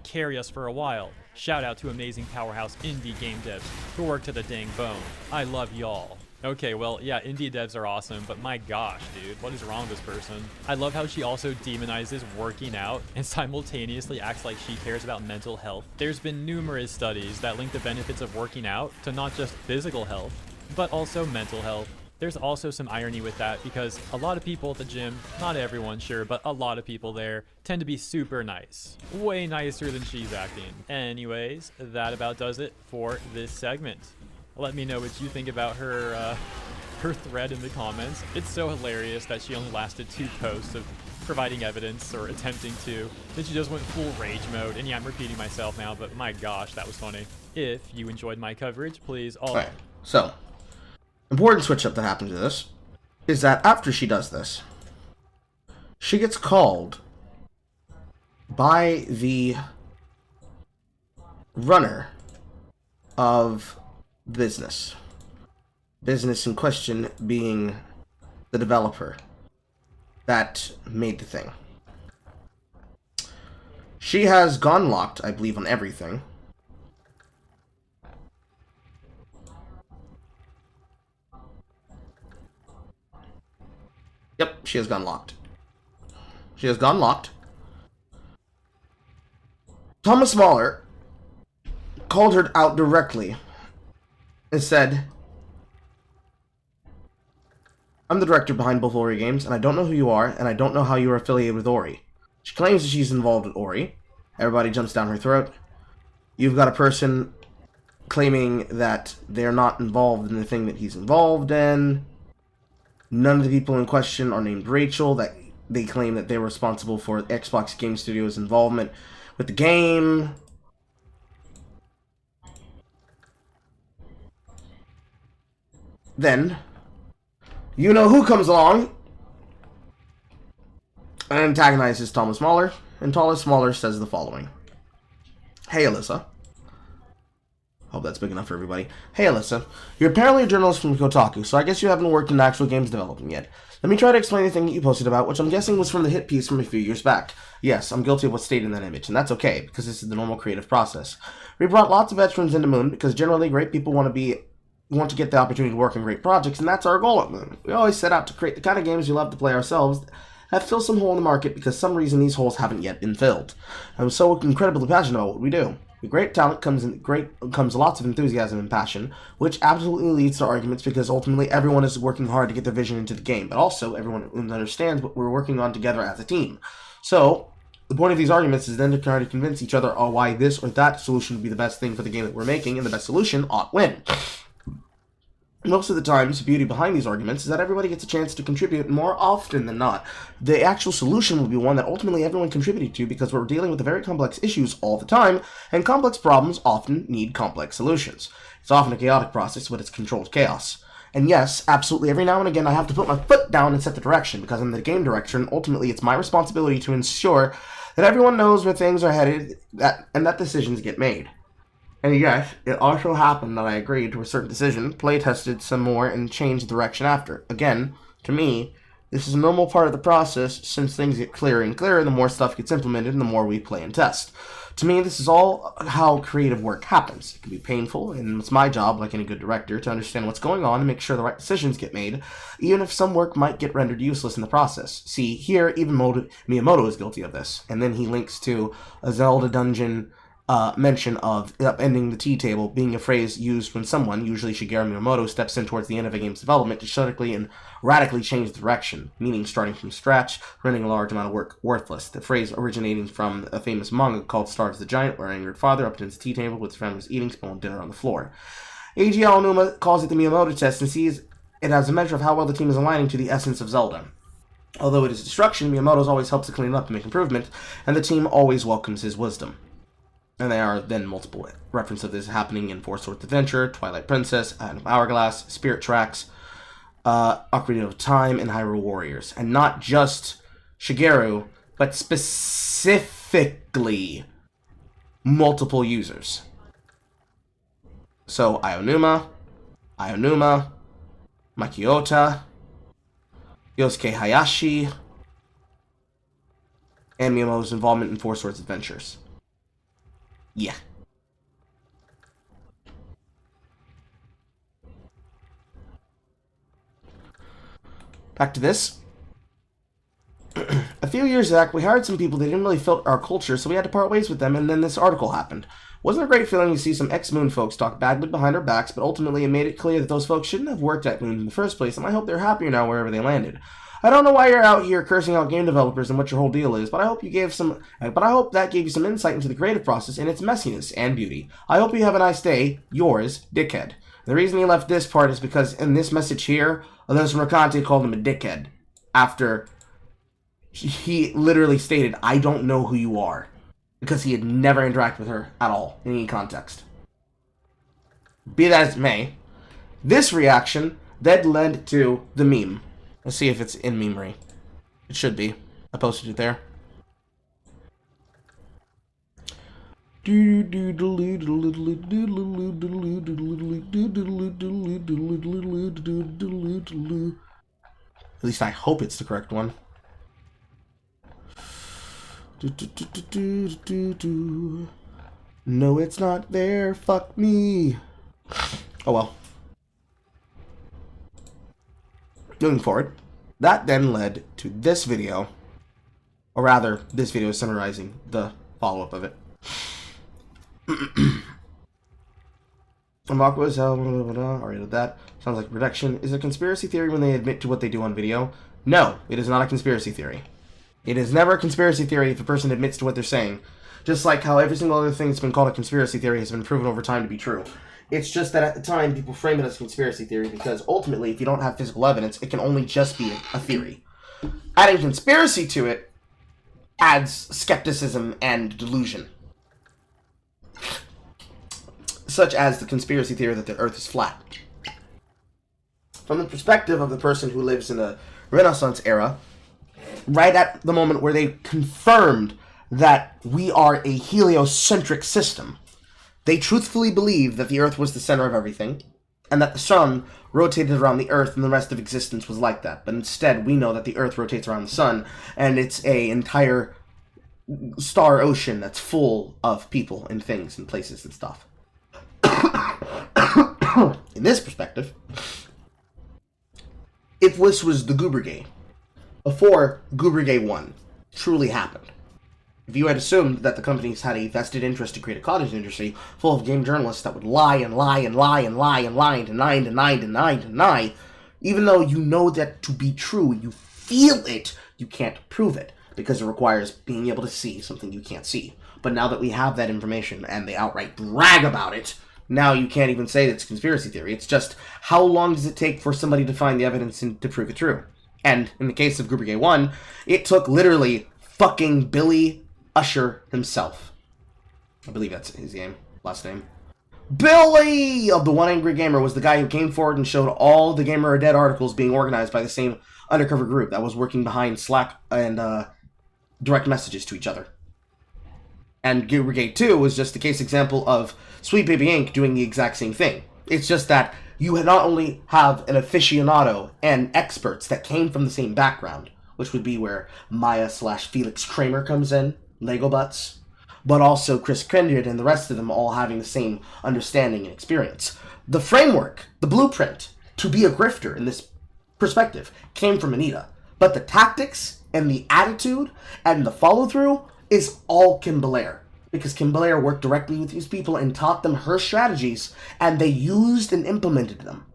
carry us for a while. Shout out to amazing powerhouse indie game devs who work to the dang bone. I love y'all. Okay, well, yeah, indie devs are awesome, but my gosh, dude, what is wrong with this person? I love how she also demonizes working out and simultaneously acts like she cares about mental health. There's been numerous studies that link the benefits of working out to not just physical health, but also mental health. There's also some irony with that because a lot of people at the gym, not everyone, sure, but a lot of people there tend to be super nice. Way nicer than she's acting. Anyways, that about does it for this segment. Let me know what you think about her thread in the comments. It's so hilarious that she only lasted 2 posts of providing evidence or attempting to. Then she just went full rage mode. And yeah, I'm repeating myself now, but my gosh, that was funny. If you enjoyed my coverage, please Alright, so, important switch up that happened to this is that after she does this, she gets called by the runner of business in question being the developer that made the thing. She has gone locked, I believe, on everything. Yep, she has gone locked. She has gone locked. Thomas Mahler called her out directly and said, I'm the director behind both Ori games, and I don't know who you are, and I don't know how you are affiliated with Ori. She claims that she's involved with Ori. Everybody jumps down her throat. You've got a person claiming that they're not involved in the thing that he's involved in. None of the people in question are named Rachel, that they claim that they're responsible for Xbox Game Studios' involvement with the game. Then, you know who comes along and antagonizes Thomas Mahler, and Thomas Mahler says the following. Hey, Alyssa. Hope that's big enough for everybody. Hey, Alyssa. You're apparently a journalist from Kotaku, so I guess you haven't worked in actual games development yet. Let me try to explain the thing that you posted about, which I'm guessing was from the hit piece from a few years back. Yes, I'm guilty of what's stated in that image, and that's okay, because this is the normal creative process. We brought lots of veterans into Moon, because generally great people want to get the opportunity to work on great projects, and that's our goal at Moon. We always set out to create the kind of games we love to play ourselves that fill some hole in the market because some reason these holes haven't yet been filled. I'm so incredibly passionate about what we do. With great talent comes lots of enthusiasm and passion, which absolutely leads to arguments because ultimately everyone is working hard to get their vision into the game, but also everyone understands what we're working on together as a team. So, the point of these arguments is then to try to convince each other on why this or that solution would be the best thing for the game that we're making, and the best solution ought win. Most of the times, the beauty behind these arguments is that everybody gets a chance to contribute more often than not. The actual solution will be one that ultimately everyone contributed to because we're dealing with very complex issues all the time, and complex problems often need complex solutions. It's often a chaotic process, but it's controlled chaos. And yes, absolutely every now and again I have to put my foot down and set the direction because I'm the game director, and ultimately it's my responsibility to ensure that everyone knows where things are headed and that decisions get made. And yes, it also happened that I agreed to a certain decision, playtested some more, and changed direction after. Again, to me, this is a normal part of the process since things get clearer and clearer, the more stuff gets implemented and the more we play and test. To me, this is all how creative work happens. It can be painful, and it's my job, like any good director, to understand what's going on and make sure the right decisions get made, even if some work might get rendered useless in the process. See, here, even Miyamoto is guilty of this, and then he links to a Zelda dungeon mention of upending the tea table being a phrase used when someone, usually Shigeru Miyamoto, steps in towards the end of a game's development to suddenly and radically change the direction, meaning starting from scratch, rendering a large amount of work worthless. The phrase originating from a famous manga called Starves the Giant, where an angered father upends the tea table with his family's eating, spilling dinner on the floor. Eiji Aonuma calls it the Miyamoto test and sees it as a measure of how well the team is aligning to the essence of Zelda. Although it is destruction, Miyamoto always helps to clean it up and make improvement, and the team always welcomes his wisdom. And there are then multiple references of this happening in Four Swords Adventure, Twilight Princess, Adam of Hourglass, Spirit Tracks, Ocarina of Time, and Hyrule Warriors. And not just Shigeru, but specifically multiple users. So Aonuma, Makiota, Yosuke Hayashi, and Miyamoto's involvement in Four Swords Adventures. Yeah. Back to this. A few years back, we hired some people that didn't really fit our culture, so we had to part ways with them, and then this article happened. Wasn't a great feeling to see some ex-Moon folks talk badly behind our backs, but ultimately it made it clear that those folks shouldn't have worked at Moon in the first place, and I hope they're happier now wherever they landed. I don't know why you're out here cursing out game developers and what your whole deal is, but I hope that gave you some insight into the creative process and its messiness and beauty. I hope you have a nice day. Yours, Dickhead. The reason he left this part is because in this message here, Alyssa Mercante called him a dickhead after he literally stated, "I don't know who you are," because he had never interacted with her at all in any context. Be that as it may, this reaction then led to the meme. Let's see if it's in memery. It should be. I posted it there. At least I hope it's the correct one. No, it's not there. Fuck me. Oh well. Moving forward, that then led to this video, or rather, this video is summarizing the follow-up of it. Amakua's already did that. Sounds like protection. Is it a conspiracy theory when they admit to what they do on video? No, it is not a conspiracy theory. It is never a conspiracy theory if a person admits to what they're saying. Just like how every single other thing that's been called a conspiracy theory has been proven over time to be true. It's just that at the time, people frame it as a conspiracy theory because ultimately, if you don't have physical evidence, it can only just be a theory. Adding conspiracy to it adds skepticism and delusion. Such as the conspiracy theory that the Earth is flat. From the perspective of the person who lives in the Renaissance era, right at the moment where they confirmed that we are a heliocentric system, they truthfully believed that the Earth was the center of everything, and that the Sun rotated around the Earth and the rest of existence was like that. But instead, we know that the Earth rotates around the Sun, and it's an entire star ocean that's full of people and things and places and stuff. In this perspective, if this was the Goobergay, before Goobergay 1 truly happened, if you had assumed that the companies had a vested interest to create a cottage industry full of game journalists that would lie and lie and lie and lie and lie and deny, even though you know that to be true, you feel it, you can't prove it, because it requires being able to see something you can't see. But now that we have that information and they outright brag about it, now you can't even say it's a conspiracy theory. It's just, how long does it take for somebody to find the evidence and to prove it true? And in the case of Goobergay 1, it took literally fucking Billy Usher himself. I believe that's his last name. Billy of the One Angry Gamer was the guy who came forward and showed all the Gamer Are Dead articles being organized by the same undercover group that was working behind Slack and direct messages to each other. And Goobergay 2 was just a case example of Sweet Baby Inc. doing the exact same thing. It's just that you not only have an aficionado and experts that came from the same background, which would be where Maya / Felix Kramer comes in, Lego Butts, but also Chris Kendrick and the rest of them all having the same understanding and experience. The framework, the blueprint to be a grifter in this perspective came from Anita, but the tactics and the attitude and the follow-through is all Kim Belair, because Kim Belair worked directly with these people and taught them her strategies, and they used and implemented them.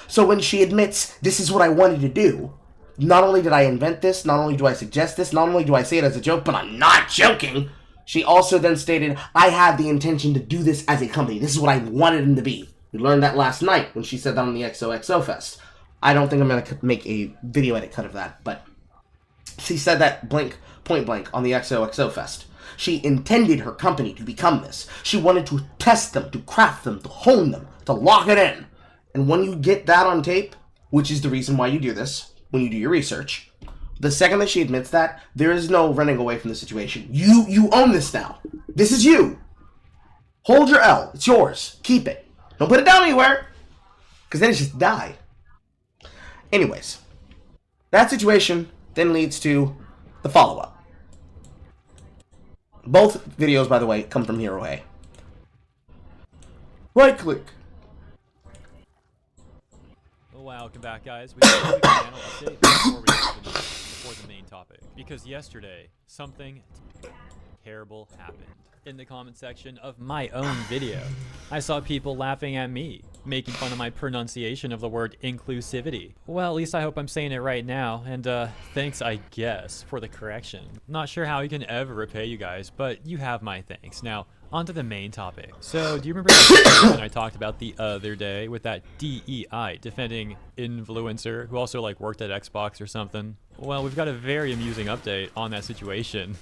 So when she admits, this is what I wanted to do, not only did I invent this, not only do I suggest this, not only do I say it as a joke, but I'm not joking, she also then stated, I had the intention to do this as a company. This is what I wanted them to be. We learned that last night when she said that on the XOXO Fest. I don't think I'm going to make a video edit cut of that, but she said that point blank on the XOXO Fest. She intended her company to become this. She wanted to test them, to craft them, to hone them, to lock it in. And when you get that on tape, which is the reason why you do this, when you do your research, the second that she admits that, there is no running away from the situation. You own this now. This is you. Hold your L. It's yours. Keep it. Don't put it down anywhere, because then it's just died. Anyways, that situation then leads to the follow-up. Both videos, by the way, come from Hirohe. Right-click. Welcome back, guys. We have a quick channel update before the main topic. Because yesterday, something terrible happened. In the comment section of my own video, I saw people laughing at me, making fun of my pronunciation of the word inclusivity. Well, at least I hope I'm saying it right now, and thanks, I guess, for the correction. Not sure how I can ever repay you guys, but you have my thanks. Now, on to the main topic. So, do you remember that situation I talked about the other day with that DEI defending influencer who also like worked at Xbox or something? Well, we've got a very amusing update on that situation.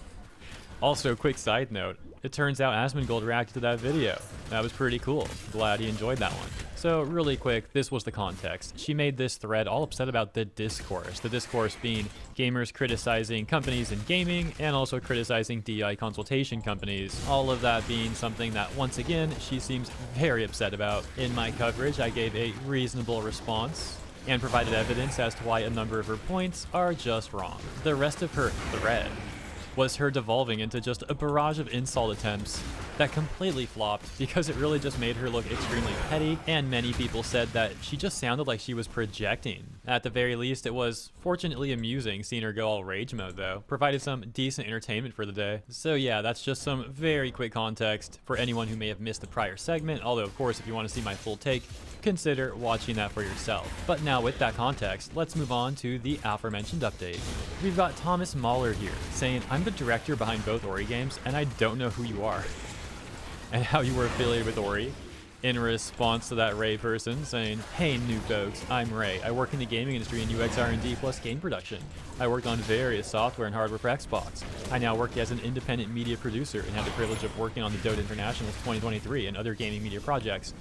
Also, quick side note, it turns out Asmongold reacted to that video. That was pretty cool. Glad he enjoyed that one. So really quick, this was the context. She made this thread all upset about the discourse being gamers criticizing companies in gaming and also criticizing DI consultation companies. All of that being something that, once again, she seems very upset about. In my coverage, I gave a reasonable response and provided evidence as to why a number of her points are just wrong. The rest of her thread was her devolving into just a barrage of insult attempts that completely flopped because it really just made her look extremely petty, and many people said that she just sounded like she was projecting. At the very least, it was fortunately amusing seeing her go all rage mode though, provided some decent entertainment for the day. So yeah, that's just some very quick context for anyone who may have missed the prior segment, although of course if you want to see my full take, consider watching that for yourself. But now with that context, let's move on to the aforementioned update. We've got Thomas Mahler here saying, I'm the director behind both Ori games and I don't know who you are. And how you were affiliated with Ori. In response to that Ray person saying, hey new folks, I'm Ray. I work in the gaming industry in UX R&D plus game production. I worked on various software and hardware for Xbox. I now work as an independent media producer and have the privilege of working on the Dota Internationals 2023 and other gaming media projects.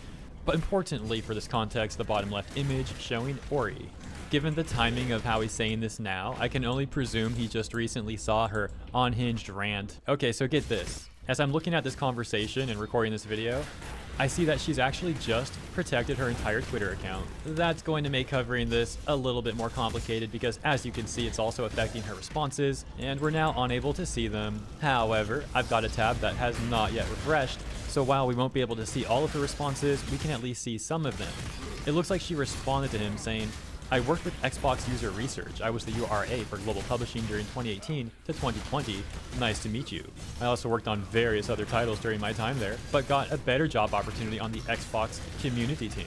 But importantly for this context, the bottom left image showing Ori. Given the timing of how he's saying this now, I can only presume he just recently saw her unhinged rant. Okay, so get this. As I'm looking at this conversation and recording this video, I see that she's actually just protected her entire Twitter account. That's going to make covering this a little bit more complicated because as you can see, it's also affecting her responses and we're now unable to see them. However, I've got a tab that has not yet refreshed, so while we won't be able to see all of her responses, we can at least see some of them. It looks like she responded to him saying, I worked with Xbox User Research. I was the URA for Global Publishing during 2018 to 2020. Nice to meet you. I also worked on various other titles during my time there, but got a better job opportunity on the Xbox community team.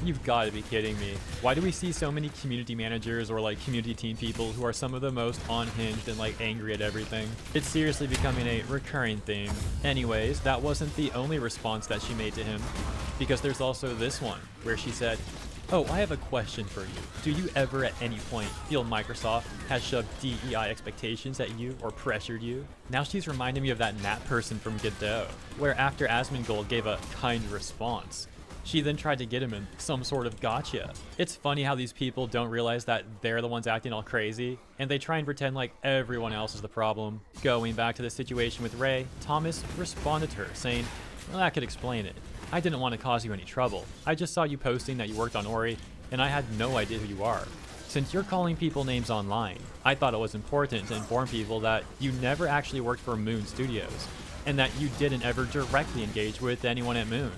You've got to be kidding me. Why do we see so many community managers or like community team people who are some of the most unhinged and like angry at everything? It's seriously becoming a recurring theme. Anyways, that wasn't the only response that she made to him, because there's also this one where she said, oh, I have a question for you. Do you ever at any point feel Microsoft has shoved DEI expectations at you or pressured you? Now she's reminding me of that Nat person from Godot, where after Asmongold gave a kind response, she then tried to get him in some sort of gotcha. It's funny how these people don't realize that they're the ones acting all crazy, and they try and pretend like everyone else is the problem. Going back to the situation with Ray, Thomas responded to her saying, well, that could explain it. I didn't want to cause you any trouble. I just saw you posting that you worked on Ori, and I had no idea who you are. Since you're calling people names online, I thought it was important to inform people that you never actually worked for Moon Studios. and that you didn't ever directly engage with anyone at Moon.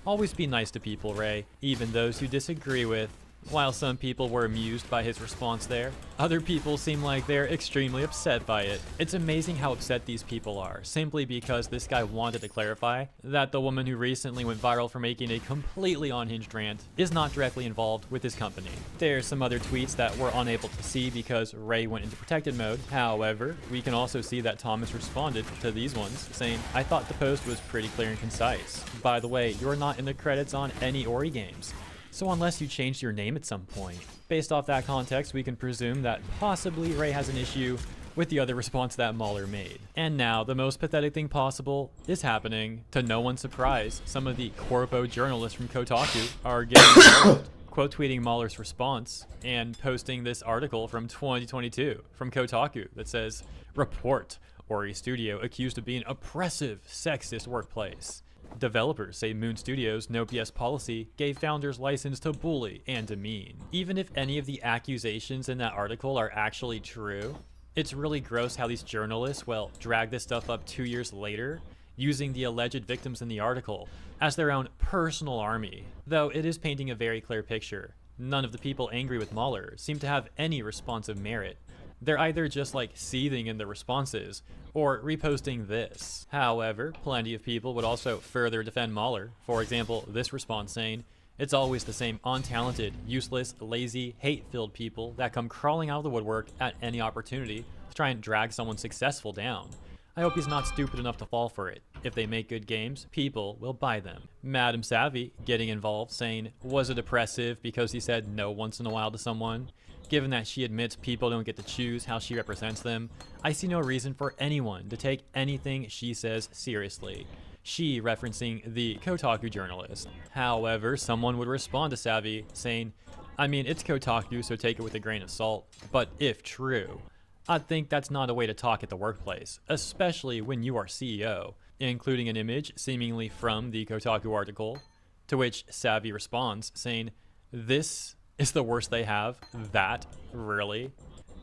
Always be nice to people, Ray, even those you disagree with. While some people were amused by his response there, other people seem like they're extremely upset by it. It's amazing how upset these people are, simply because this guy wanted to clarify that the woman who recently went viral for making a completely unhinged rant is not directly involved with his company. There's some other tweets that we're unable to see because Ray went into protected mode. However, we can also see that Thomas responded to these ones, saying, "I thought the post was pretty clear and concise. By the way, you're not in the credits on any Ori games. So unless you changed your name at some point." Based off that context, we can presume that possibly Ray has an issue with the other response that Mahler made. And now, the most pathetic thing possible is happening. To no one's surprise, some of the corpo journalists from Kotaku are getting involved, quote tweeting Mahler's response and posting this article from 2022 from Kotaku that says, "Report, Ori Studio accused of being oppressive, sexist workplace. Developers say Moon Studios' no BS policy gave founders license to bully and demean." Even if any of the accusations in that article are actually true, it's really gross how these journalists, well, drag this stuff up 2 years later, using the alleged victims in the article as their own personal army. Though it is painting a very clear picture. None of the people angry with Mahler seem to have any responsive merit. They're either just like seething in their responses or reposting this. However, plenty of people would also further defend Mahler. For example, this response saying, "It's always the same untalented, useless, lazy, hate-filled people that come crawling out of the woodwork at any opportunity to try and drag someone successful down. I hope he's not stupid enough to fall for it. If they make good games, people will buy them." Madam Savvy getting involved, saying, "Was it oppressive because he said no once in a while to someone? Given that she admits people don't get to choose how she represents them, I see no reason for anyone to take anything she says seriously." She referencing the Kotaku journalist. However, someone would respond to Savvy saying, "I mean, it's Kotaku, so take it with a grain of salt. But if true, I think that's not a way to talk at the workplace, especially when you are CEO," including an image seemingly from the Kotaku article, to which Savvy responds saying, "This is the worst they have? That? Really?"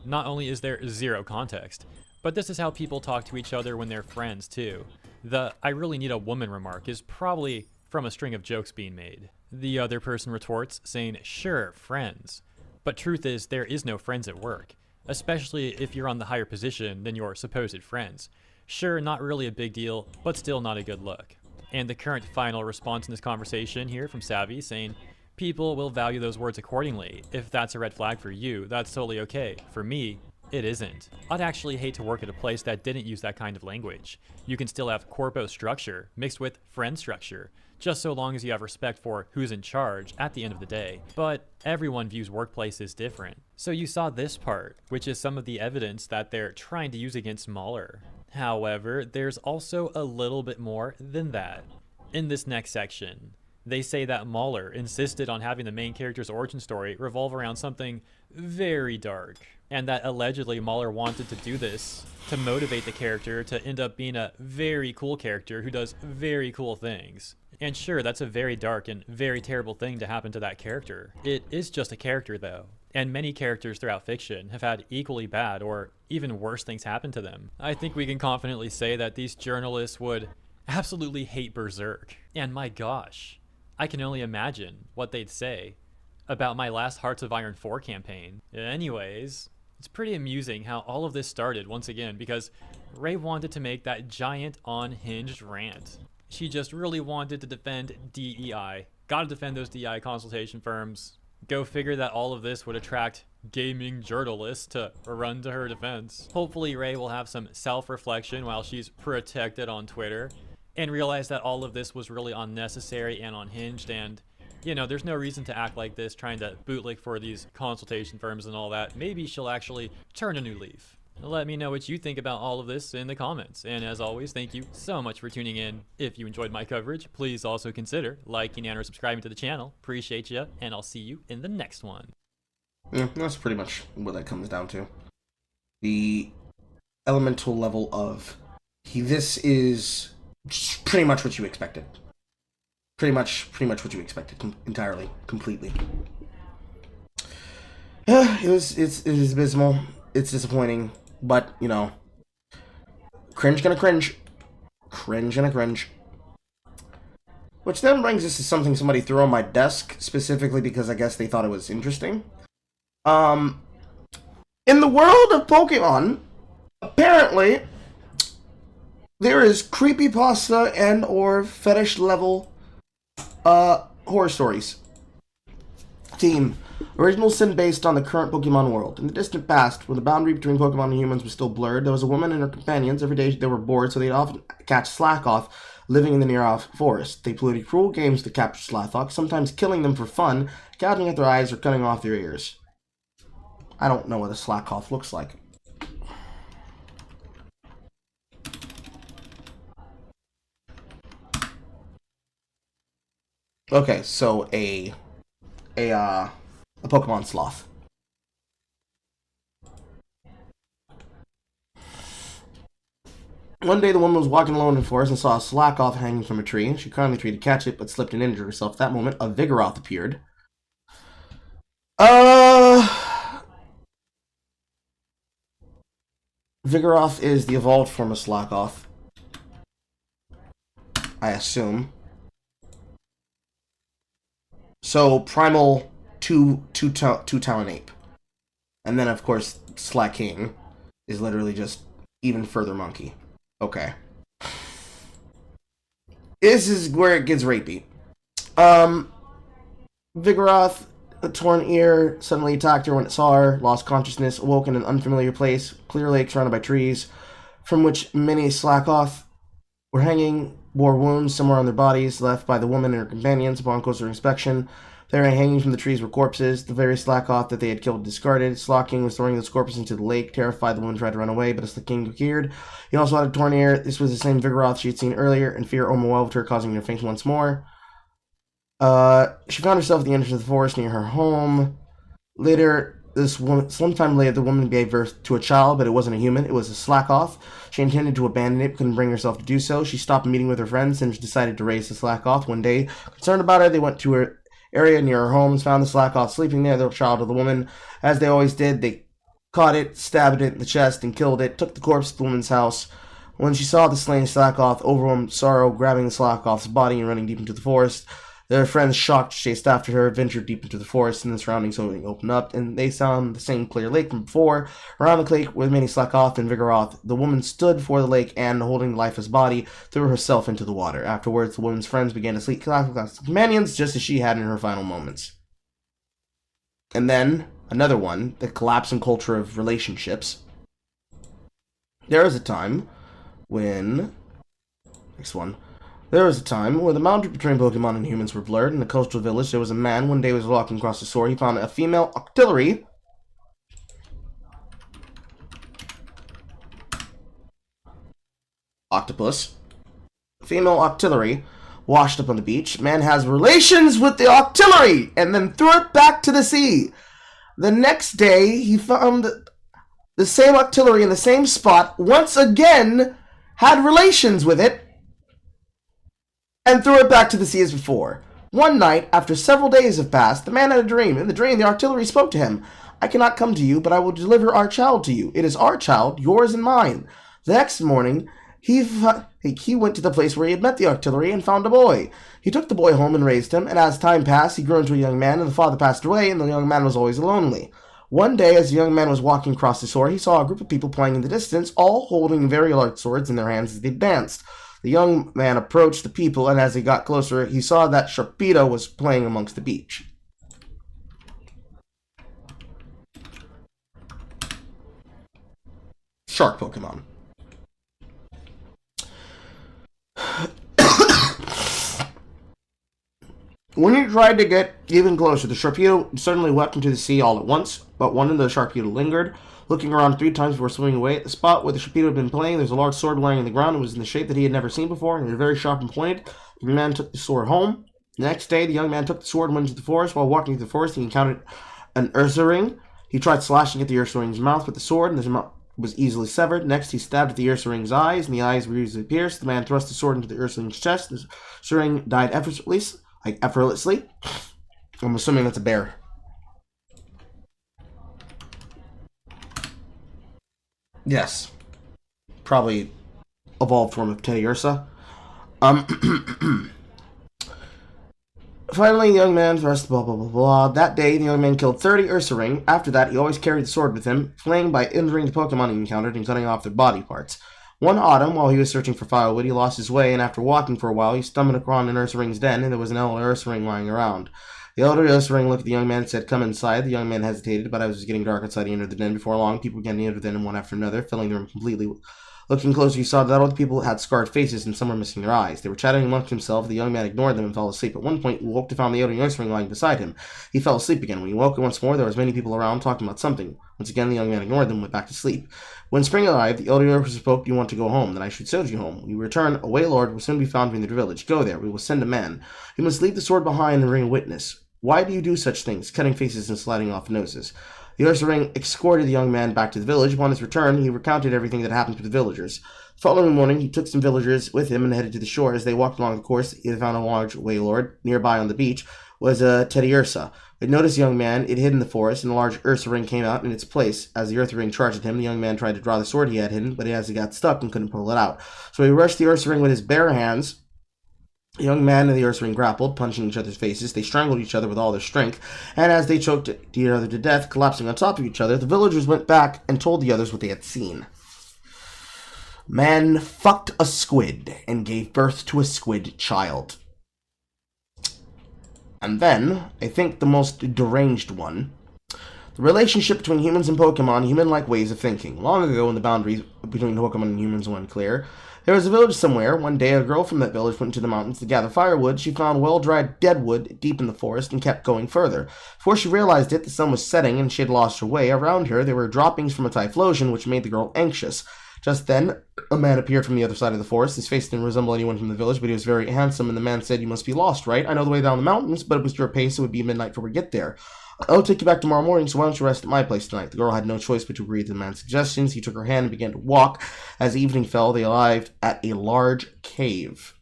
Not only is there zero context, but this is how people talk to each other when they're friends too. The "I really need a woman" remark is probably from a string of jokes being made. The other person retorts saying, "Sure, friends. But truth is there is no friends at work, especially if you're on the higher position than your supposed friends. Sure, not really a big deal, but still not a good look." And the current final response in this conversation here from Savvy saying, "People will value those words accordingly. If that's a red flag for you, that's totally okay. For me, it isn't. I'd actually hate to work at a place that didn't use that kind of language. You can still have corpo structure mixed with friend structure, just so long as you have respect for who's in charge at the end of the day. But everyone views workplaces different." So you saw this part, which is some of the evidence that they're trying to use against Mahler. However, there's also a little bit more than that. In this next section, they say that Mahler insisted on having the main character's origin story revolve around something very dark, and that allegedly Mahler wanted to do this to motivate the character to end up being a very cool character who does very cool things. And sure, that's a very dark and very terrible thing to happen to that character. It is just a character though, and many characters throughout fiction have had equally bad or even worse things happen to them. I think we can confidently say that these journalists would absolutely hate Berserk. And my gosh, I can only imagine what they'd say about my last Hearts of Iron 4 campaign. Anyways, it's pretty amusing how all of this started once again because Ray wanted to make that giant unhinged rant. She just really wanted to defend DEI. Gotta defend those DEI consultation firms. Go figure that all of this would attract gaming journalists to run to her defense. Hopefully Ray will have some self-reflection while she's protected on Twitter and realize that all of this was really unnecessary and unhinged, and you know, there's no reason to act like this trying to bootlick for these consultation firms and all that. Maybe she'll actually turn a new leaf. Let me know what you think about all of this in the comments, and as always, thank you so much for tuning in. If you enjoyed my coverage, please also consider liking and or subscribing to the channel. Appreciate you, and I'll see you in the next one. Yeah, that's pretty much what that comes down to. The elemental level of this is pretty much what you expected. Pretty much what you expected, entirely, completely. It's abysmal. It's disappointing, but you know, cringe gonna cringe. Cringe and a cringe. Which then brings us to something somebody threw on my desk, specifically because I guess they thought it was interesting. In the world of Pokemon, apparently, there is creepypasta and or fetish level horror stories. Theme. Original sin based on the current Pokemon world. In the distant past, when the boundary between Pokemon and humans was still blurred, there was a woman and her companions. Every day they were bored, so they'd often catch Slackoth living in the near-off forest. They played cruel games to capture Slackoth, sometimes killing them for fun, gouging at their eyes, or cutting off their ears. I don't know what a Slackoth looks like. Okay, so a Pokemon sloth. One day the woman was walking alone in the forest and saw a Slackoth hanging from a tree. She kindly tried to catch it, but slipped and injured herself. At that moment, a Vigoroth appeared. Vigoroth is the evolved form of Slackoth, I assume. So, primal two-talon ape. And then, of course, Slacking is literally just even further monkey. Okay. This is where it gets rapey. Vigoroth, a torn ear, suddenly attacked her when it saw her, lost consciousness, awoke in an unfamiliar place, clear lake surrounded by trees, from which many Slackoth were hanging, bore wounds somewhere on their bodies, left by the woman and her companions upon closer inspection. There, hanging from the trees, were corpses, the very Slackoth that they had killed discarded. Slacking was throwing those corpses into the lake. Terrified, the woman tried to run away, but a Slacking appeared. He also had a torn ear. This was the same Vigoroth she had seen earlier, and fear overwhelmed her, causing her to faint once more. She found herself at the entrance of the forest near her home. Later, sometime later, the woman gave birth to a child, but it wasn't a human. It was a Slackoth. She intended to abandon it, but couldn't bring herself to do so. She stopped meeting with her friends and decided to raise the Slackoth. One day, concerned about her, they went to her area near her home, found the Slackoth sleeping there, the child of the woman. As they always did, they caught it, stabbed it in the chest, and killed it, took the corpse to the woman's house. When she saw the slain Slackoth, overwhelmed sorrow, grabbing the Slackoth's body and running deep into the forest, their friends, shocked, chased after her, ventured deep into the forest, and the surroundings opened up, and they found the same clear lake from before. Around the lake were many Slackoth and Vigoroth. The woman stood before the lake and, holding the lifeless body, threw herself into the water. Afterwards, the woman's friends began to sleep Slackoth's companions, just as she had in her final moments. And then, another one, the collapsing culture of relationships. There was a time when... Next one. There was a time when the boundary between Pokemon and humans were blurred. In a coastal village, there was a man. One day he was walking across the shore. He found a female octillery octopus. Female octillery washed up on the beach. Man has relations with the octillery and then threw it back to the sea. The next day, he found the same octillery in the same spot. Once again, had relations with it, and threw it back to the sea as before. One night, after several days have passed, the man had a dream. In the dream, the artillery spoke to him. I cannot come to you, but I will deliver our child to you. It is our child, yours and mine. The next morning, he went to the place where he had met the artillery and found a boy. He took the boy home and raised him, and as time passed, he grew into a young man, and the father passed away, and the young man was always lonely. One day, as the young man was walking across the shore, he saw a group of people playing in the distance, all holding very large swords in their hands as they danced. The young man approached the people, and as he got closer, he saw that Sharpedo was playing amongst the beach. Shark Pokemon. When he tried to get even closer, the Sharpedo suddenly leapt into the sea all at once, but one of the Sharpedo lingered. Looking around 3 times before swimming away, at the spot where the Sharpedo had been playing, there was a large sword lying on the ground. It was in the shape that he had never seen before, and it was very sharp and pointed. The man took the sword home. The next day, the young man took the sword and went into the forest. While walking through the forest, he encountered an Ursaring. He tried slashing at the Ursaring's mouth with the sword, and his mouth was easily severed. Next, he stabbed at the Ursaring's eyes, and the eyes were easily pierced. The man thrust the sword into the Ursaring's chest. The Ursaring died effortlessly. I'm assuming that's a bear. Yes. Probably evolved form of Teddy Ursa. Finally, the young man first blah blah blah blah. That day, the young man killed 30 Ursa Ring. After that, he always carried the sword with him, flaying by injuring the Pokemon he encountered and cutting off their body parts. One autumn, while he was searching for firewood, he lost his way, and after walking for a while, he stumbled upon an Ursa Ring's den, and there was an elder Ursa Ring lying around. The elder Ursa Ring looked at the young man and said, "Come inside." The young man hesitated, but as it was getting dark outside, he entered the den. Before long, people began to enter the den one after another, filling the room completely. Looking closer, he saw that all the people had scarred faces and some were missing their eyes. They were chatting amongst themselves. The young man ignored them and fell asleep. At one point, he woke to find the elder Ursa Ring lying beside him. He fell asleep again. When he woke once more, there was many people around talking about something. Once again, the young man ignored them and went back to sleep. When spring arrived, the elder Ursa spoke, "Do you want to go home? Then I should send you home. When you return, a Waylord will soon be found in the village. Go there. We will send a man. You must leave the sword behind and bring a witness. Why do you do such things, cutting faces and sliding off noses?" The Ursa Ring escorted the young man back to the village. Upon his return, he recounted everything that happened to the villagers. The following morning, he took some villagers with him and headed to the shore. As they walked along the course, he found a large Waylord. Nearby on the beach was a Teddy Ursa. It noticed the young man. It hid in the forest, and a large Ursa Ring came out in its place. As the Ursa Ring charged at him, the young man tried to draw the sword he had hidden, but as he got stuck and couldn't pull it out. So he rushed the Ursa Ring with his bare hands. The young man and the Ursa Ring grappled, punching each other's faces. They strangled each other with all their strength, and as they choked each other to death, collapsing on top of each other, the villagers went back and told the others what they had seen. Man fucked a squid and gave birth to a squid child. And then, I think the most deranged one, the relationship between humans and Pokemon, human-like ways of thinking. Long ago, when the boundaries between Pokemon and humans were unclear, there was a village somewhere. One day, a girl from that village went into the mountains to gather firewood. She found well-dried deadwood deep in the forest and kept going further. Before she realized it, the sun was setting and she had lost her way. Around her, there were droppings from a Typhlosion, which made the girl anxious. Just then, a man appeared from the other side of the forest. His face didn't resemble anyone from the village, but he was very handsome, and the man said, "You must be lost, right? I know the way down the mountains, but with your pace, it would be midnight before we get there. I'll take you back tomorrow morning, so why don't you rest at my place tonight?" The girl had no choice but to agree to the man's suggestions. He took her hand and began to walk. As evening fell, they arrived at a large cave.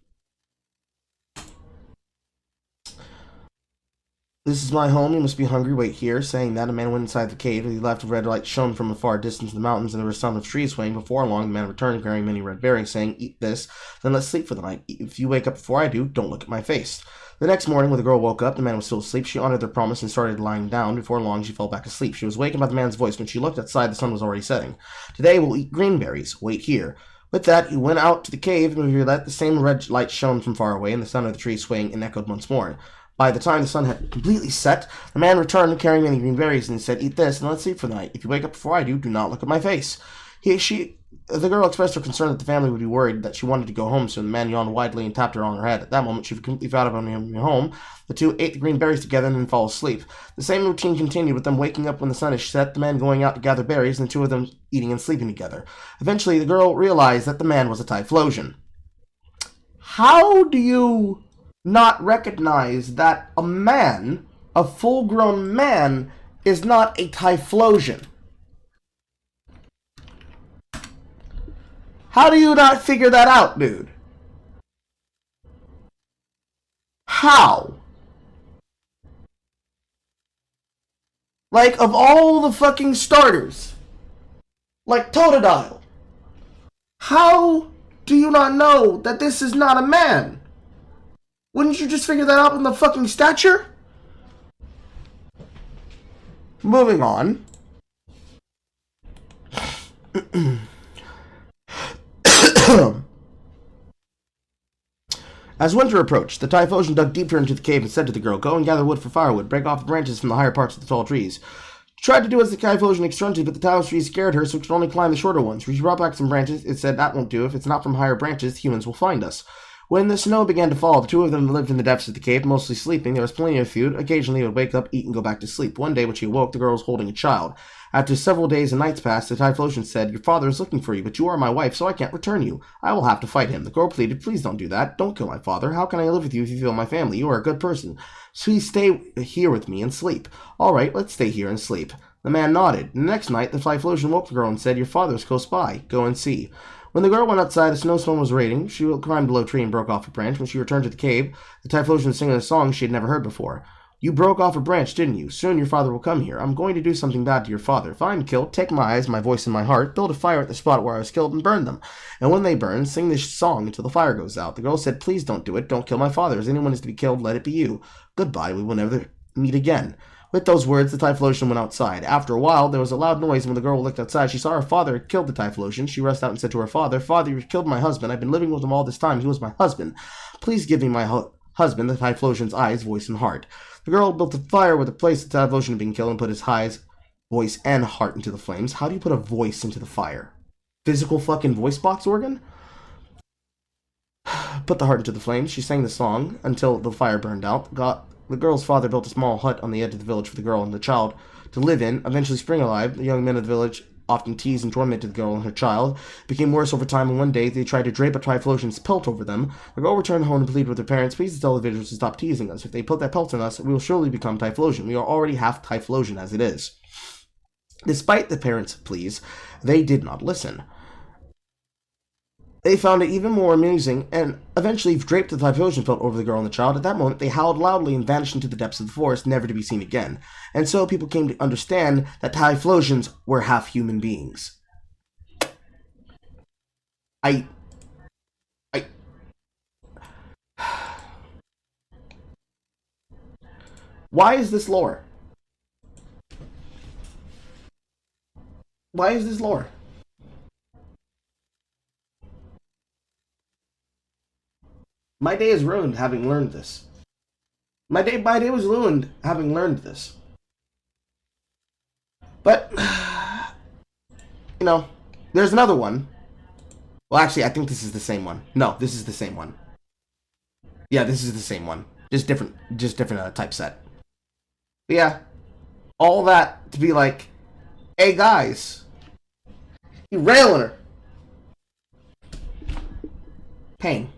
"This is my home. You must be hungry. Wait here." Saying that, a man went inside the cave. As he left, a red light shone from a far distance in the mountains, and there was a sound of trees swaying. Before long, the man returned, carrying many red berries, saying, "Eat this, then let's sleep for the night. If you wake up before I do, don't look at my face." The next morning, when the girl woke up, the man was still asleep. She honored their promise and started lying down. Before long, she fell back asleep. She was wakened by the man's voice. When she looked outside, the sun was already setting. "Today we'll eat green berries. Wait here." With that, he went out to the cave, and the same red light shone from far away, and the sound of the trees swaying and echoed once more. By the time the sun had completely set, the man returned carrying many green berries and said, "Eat this, and let's sleep for the night. If you wake up before I do, do not look at my face." The girl expressed her concern that the family would be worried that she wanted to go home soon. The man yawned widely and tapped her on her head. At that moment, she completely forgot about him home. The two ate the green berries together and then fell asleep. The same routine continued, with them waking up when the sun is set, the man going out to gather berries, and the two of them eating and sleeping together. Eventually, the girl realized that the man was a Typhlosion. How do you not recognize that a man, a full-grown man, is not a Typhlosion? How do you not figure that out, dude? How? Like, of all the fucking starters, like Totodile, how do you not know that this is not a man? Wouldn't you just figure that out in the fucking stature? Moving on. As winter approached, the Typhlosion dug deeper into the cave and said to the girl, "Go and gather wood for firewood. Break off the branches from the higher parts of the tall trees." She tried to do as the Typhlosion instructed, but the tallest trees scared her, so she could only climb the shorter ones. When she brought back some branches, it said, "That won't do. If it's not from higher branches, humans will find us." When the snow began to fall, the two of them lived in the depths of the cave, mostly sleeping. There was plenty of food. Occasionally they would wake up, eat, and go back to sleep. One day when she awoke, the girl was holding a child. After several days and nights passed, the Typhlosion said, "Your father is looking for you, but you are my wife, so I can't return you. I will have to fight him." The girl pleaded, "Please don't do that. Don't kill my father. How can I live with you if you kill my family? You are a good person. Please stay here with me and sleep." "All right, let's stay here and sleep." The man nodded. The next night, the Typhlosion woke the girl and said, "Your father is close by. Go and see." When the girl went outside, a snowstorm was raining. She climbed below a tree and broke off a branch. When she returned to the cave, the Typhlosion was singing a song she had never heard before. You broke off a branch, didn't you? Soon your father will come here. I'm going to do something bad to your father. If I'm killed, take my eyes, my voice, and my heart, build a fire at the spot where I was killed, and burn them. And when they burn, sing this song until the fire goes out. The girl said, please don't do it. Don't kill my father. As anyone is to be killed, let it be you. Goodbye. We will never meet again. With those words, the Typhlosion went outside. After a while, there was a loud noise, and when the girl looked outside, she saw her father had killed the Typhlosion. She rushed out and said to her father, Father, you killed my husband. I've been living with him all this time. He was my husband. Please give me my husband, the Typhlosion's eyes, voice, and heart. The girl built a fire with the place the Typhlosion had been killed and put his eyes, voice, and heart into the flames. How do you put a voice into the fire? Physical fucking voice box organ? Put the heart into the flames. She sang the song until the fire burned out. The girl's father built a small hut on the edge of the village for the girl and the child to live in. Eventually, spring arrived. The young men of the village often teased and tormented the girl and her child. It became worse over time, and one day they tried to drape a Typhlosion's pelt over them. The girl returned home and pleaded with her parents, please tell the villagers to stop teasing us. If they put that pelt on us, we will surely become Typhlosion. We are already half Typhlosion as it is. Despite the parents' pleas, they did not listen. They found it even more amusing, and eventually draped the Typhlosion pelt over the girl and the child. At that moment, they howled loudly and vanished into the depths of the forest, never to be seen again. And so people came to understand that Typhlosions were half human beings. Why is this lore? Why is this lore? My day is ruined having learned this. My day was ruined having learned this. But, you know, there's another one. Well, actually, I think this is the same one. No, this is the same one. Yeah, this is the same one. Just different typeset. But yeah, all that to be like, hey guys, you railing her. Pain.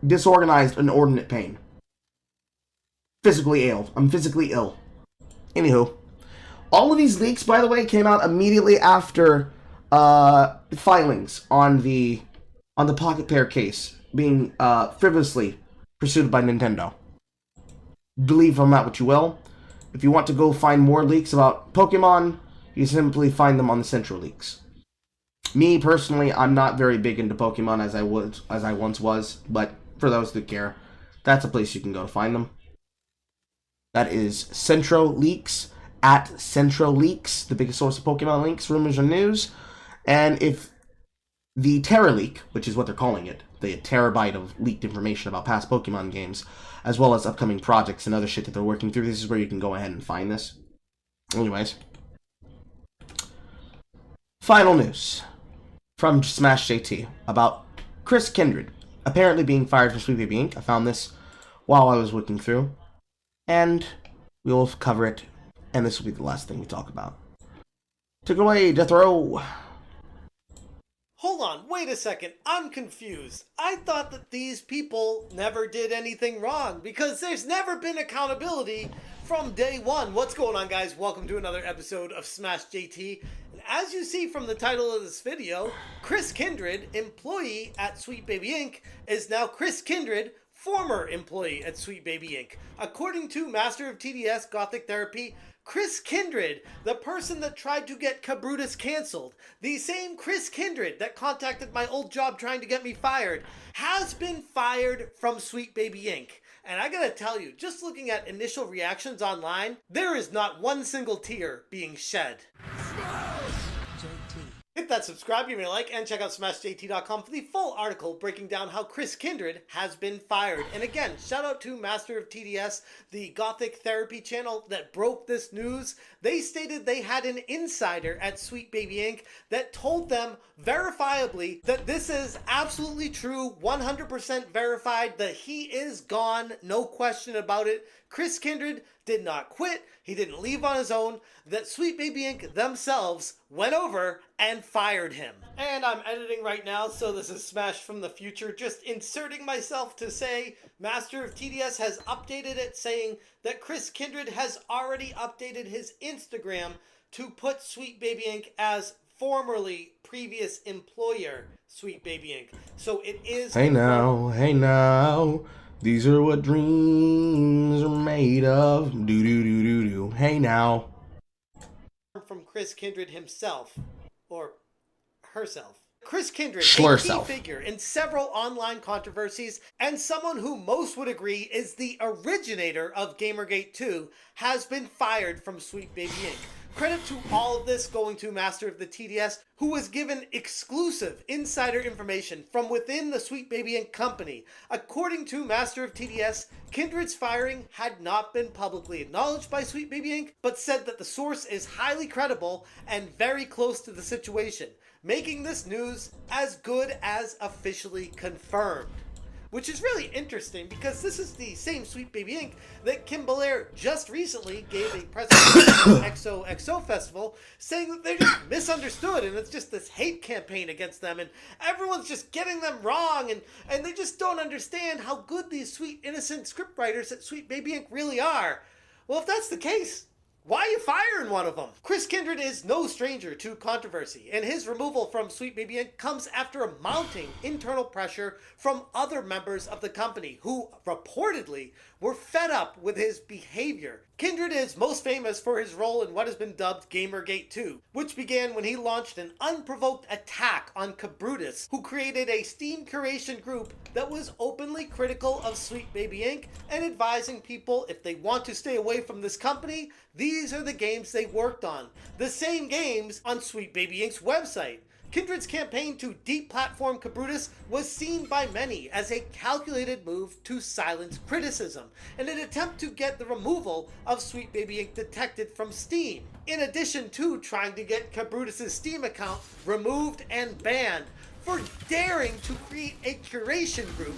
Disorganized, inordinate pain. Physically ill. I'm physically ill. Anywho, all of these leaks, by the way, came out immediately after filings on the Pocket Pair case being frivolously pursued by Nintendo. Believe from that what you will. If you want to go find more leaks about Pokemon, you simply find them on the Central Leaks. Me personally, I'm not very big into Pokemon as I once was, but for those that care, that's a place you can go to find them. That is Centro Leaks, at Centro Leaks, the biggest source of Pokemon links, rumors, and news. And if the Terra Leak, which is what they're calling it, the terabyte of leaked information about past Pokemon games, as well as upcoming projects and other shit that they're working through, this is where you can go ahead and find this. Anyways. Final news from Smash JT about Chris Kindred apparently being fired from Sweet Baby Inc. I found this while I was looking through, and we will cover it, and this will be the last thing we talk about. Take it away, Death Row. Hold on, wait a second, I'm confused. I thought that these people never did anything wrong, because there's never been accountability from day one. What's going on, guys? Welcome to another episode of Smash JT. And as you see from the title of this video, Chris Kindred, employee at Sweet Baby Inc., is now Chris Kindred, former employee at Sweet Baby Inc. According to Master of TDS Gothic Therapy, Chris Kindred, the person that tried to get Kabrutus canceled, the same Chris Kindred that contacted my old job trying to get me fired, has been fired from Sweet Baby Inc. And I gotta tell you, just looking at initial reactions online, there is not one single tear being shed. Hit that subscribe, give me a like, and check out SmashJT.com for the full article breaking down how Chris Kindred has been fired. And again, shout out to Master of TDS, the Gothic Therapy channel that broke this news. They stated they had an insider at Sweet Baby Inc. that told them verifiably that this is absolutely true, 100% verified, that he is gone, no question about it. Chris Kindred did not quit, he didn't leave on his own, that Sweet Baby Inc. themselves went over and fired him. And I'm editing right now, so this is Smash from the future, just inserting myself to say Master of TDS has updated it, saying that Chris Kindred has already updated his Instagram to put Sweet Baby Inc. as formerly previous employer Sweet Baby Inc. So it is... Hey now, These are what dreams are made of. Do do do do do. Hey now. From Chris Kindred himself, or herself. Chris Kindred, a Schlurself. key figure in several online controversies, and someone who most would agree is the originator of Gamergate 2, has been fired from Sweet Baby Inc. Credit to all of this going to Master of the TDS, who was given exclusive insider information from within the Sweet Baby Inc. company. According to Master of TDS, Kindred's firing had not been publicly acknowledged by Sweet Baby Inc., but said that the source is highly credible and very close to the situation, making this news as good as officially confirmed. Which is really interesting because this is the same Sweet Baby Inc. that Kim Belair just recently gave a presentation at XOXO Festival saying that they're just misunderstood and it's just this hate campaign against them and everyone's just getting them wrong and they just don't understand how good these sweet innocent scriptwriters at Sweet Baby Inc. really are. Well, if that's the case, why are you firing one of them? Chris Kindred is no stranger to controversy, and his removal from Sweet Baby Inc. comes after a mounting internal pressure from other members of the company who reportedly were fed up with his behavior. Kindred is most famous for his role in what has been dubbed Gamergate 2, which began when he launched an unprovoked attack on Cabrutus, who created a Steam curation group that was openly critical of Sweet Baby Inc. and advising people if they want to stay away from this company, these are the games they worked on. The same games on Sweet Baby Inc.'s website. Kindred's campaign to deplatform Cabrutus was seen by many as a calculated move to silence criticism, and an attempt to get the removal of Sweet Baby Inc. detected from Steam, in addition to trying to get Cabrutus' Steam account removed and banned for daring to create a curation group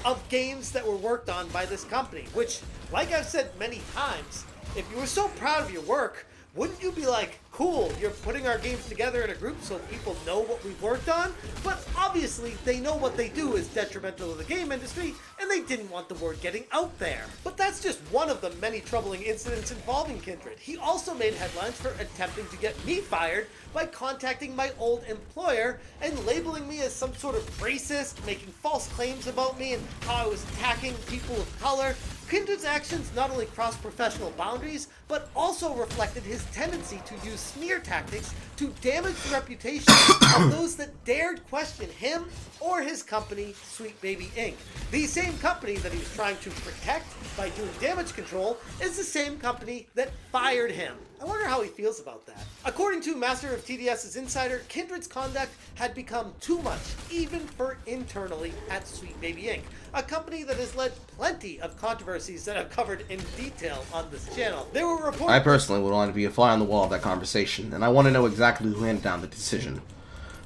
of games that were worked on by this company, which, like I've said many times, if you were so proud of your work, wouldn't you be like, cool, you're putting our games together in a group so people know what we've worked on? But obviously, they know what they do is detrimental to the game industry, and they didn't want the word getting out there. But that's just one of the many troubling incidents involving Kindred. He also made headlines for attempting to get me fired by contacting my old employer and labeling me as some sort of racist, making false claims about me and how I was attacking people of color. Kindred's actions not only crossed professional boundaries, but also reflected his tendency to use smear tactics to damage the reputation of those that dared question him or his company, Sweet Baby Inc. The same company that he was trying to protect by doing damage control is the same company that fired him. I wonder how he feels about that. According to Master of TDS's insider, Kindred's conduct had become too much, even for internally at Sweet Baby Inc., a company that has led plenty of controversies that I've covered in detail on this channel. There were reports... I personally would want to be a fly on the wall of that conversation, and I want to know exactly who handed down the decision.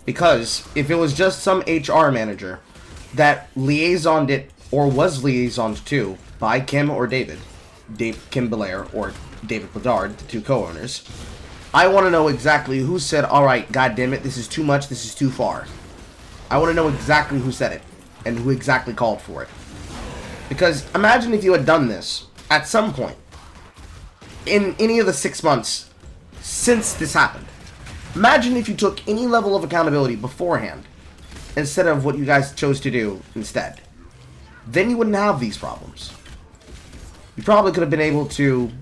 Because if it was just some HR manager that liaisoned it, or was liaisoned to, by Kim or David, Kim Belair or David Bedard, the two co-owners, I want to know exactly who said, alright, goddammit, this is too much, this is too far. I want to know exactly who said it, and who exactly called for it. Because imagine if you had done this at some point in any of the 6 months since this happened. Imagine if you took any level of accountability beforehand instead of what you guys chose to do instead. Then you wouldn't have these problems. You probably could have been able to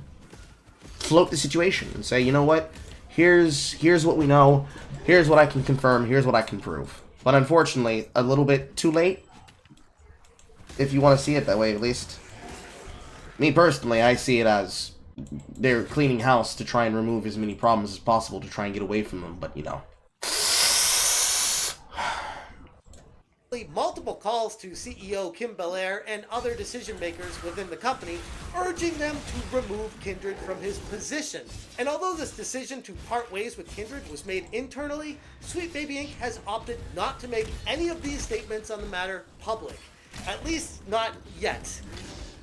float the situation and say, you know what, here's what we know, here's what I can confirm, here's what I can prove. But unfortunately, a little bit too late, if you want to see it that way at least. Me personally, I see it as they're cleaning house to try and remove as many problems as possible to try and get away from them, but you know. Multiple calls to CEO Kim Belair and other decision makers within the company, urging them to remove Kindred from his position. And although this decision to part ways with Kindred was made internally, Sweet Baby Inc. has opted not to make any of these statements on the matter public. At least not yet.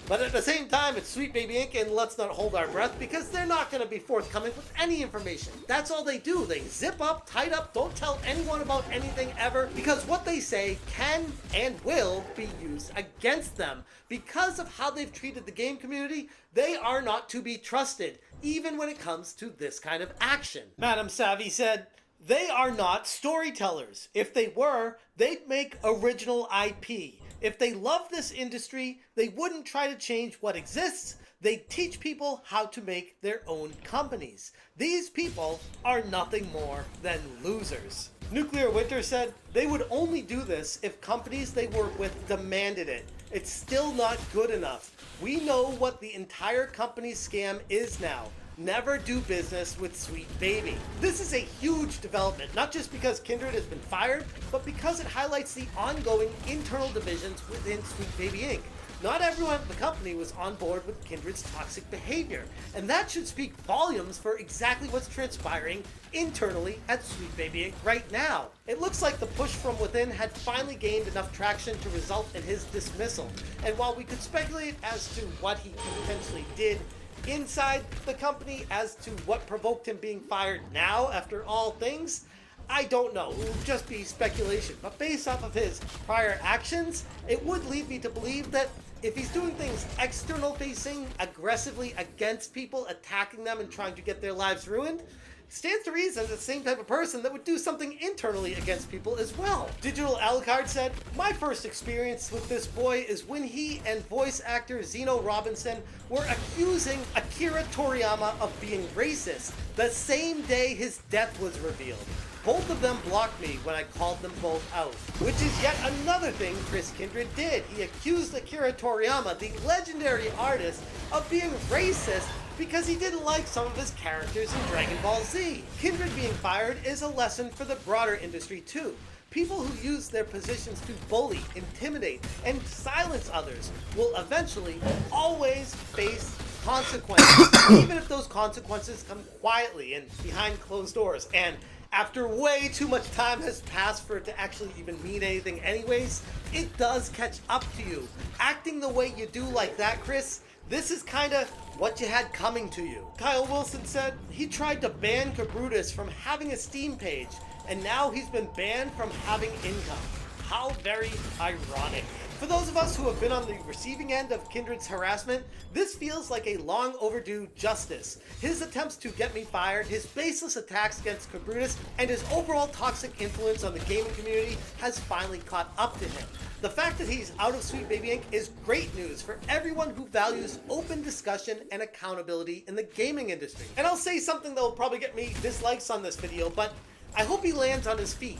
But at the same time, it's Sweet Baby Inc. and let's not hold our breath because they're not going to be forthcoming with any information. That's all they do. They zip up, tight up, don't tell anyone about anything ever because what they say can and will be used against them. Because of how they've treated the game community, they are not to be trusted, even when it comes to this kind of action. Madam Savvy said, "They are not storytellers. If they were, they'd make original IP. If they love this industry, they wouldn't try to change what exists. They teach people how to make their own companies. These people are nothing more than losers. Nuclear Winter said they would only do this if companies they work with demanded it. It's still not good enough. We know what the entire company scam is now. Never do business with Sweet Baby. This is a huge development, not just because Kindred has been fired, but because it highlights the ongoing internal divisions within Sweet Baby Inc. Not everyone at the company was on board with Kindred's toxic behavior, and that should speak volumes for exactly what's transpiring internally at Sweet Baby Inc. right now. It looks like the push from within had finally gained enough traction to result in his dismissal, and while we could speculate as to what he potentially did inside the company as to what provoked him being fired now after all things, I don't know. It would just be speculation. But based off of his prior actions, it would lead me to believe that if he's doing things external facing, aggressively against people, attacking them and trying to get their lives ruined, stands to reason the same type of person that would do something internally against people as well. Digital Alucard said, my first experience with this boy is when he and voice actor Zeno Robinson were accusing Akira Toriyama of being racist the same day his death was revealed. Both of them blocked me when I called them both out, which is yet another thing Chris Kindred did. He accused Akira Toriyama, the legendary artist, of being racist because he didn't like some of his characters in Dragon Ball Z. Kindred being fired is a lesson for the broader industry too. People who use their positions to bully, intimidate, and silence others will eventually always face consequences, even if those consequences come quietly and behind closed doors. And after way too much time has passed for it to actually even mean anything anyways, it does catch up to you. Acting the way you do like that, Chris, this is kinda what you had coming to you. Kyle Wilson said he tried to ban Cabrutus from having a Steam page, and now he's been banned from having income. How very ironic. For those of us who have been on the receiving end of Kindred's harassment, this feels like a long overdue justice. His attempts to get me fired, his baseless attacks against Cabrutus, and his overall toxic influence on the gaming community has finally caught up to him. The fact that he's out of Sweet Baby Inc. is great news for everyone who values open discussion and accountability in the gaming industry. And I'll say something that will probably get me dislikes on this video, but I hope he lands on his feet.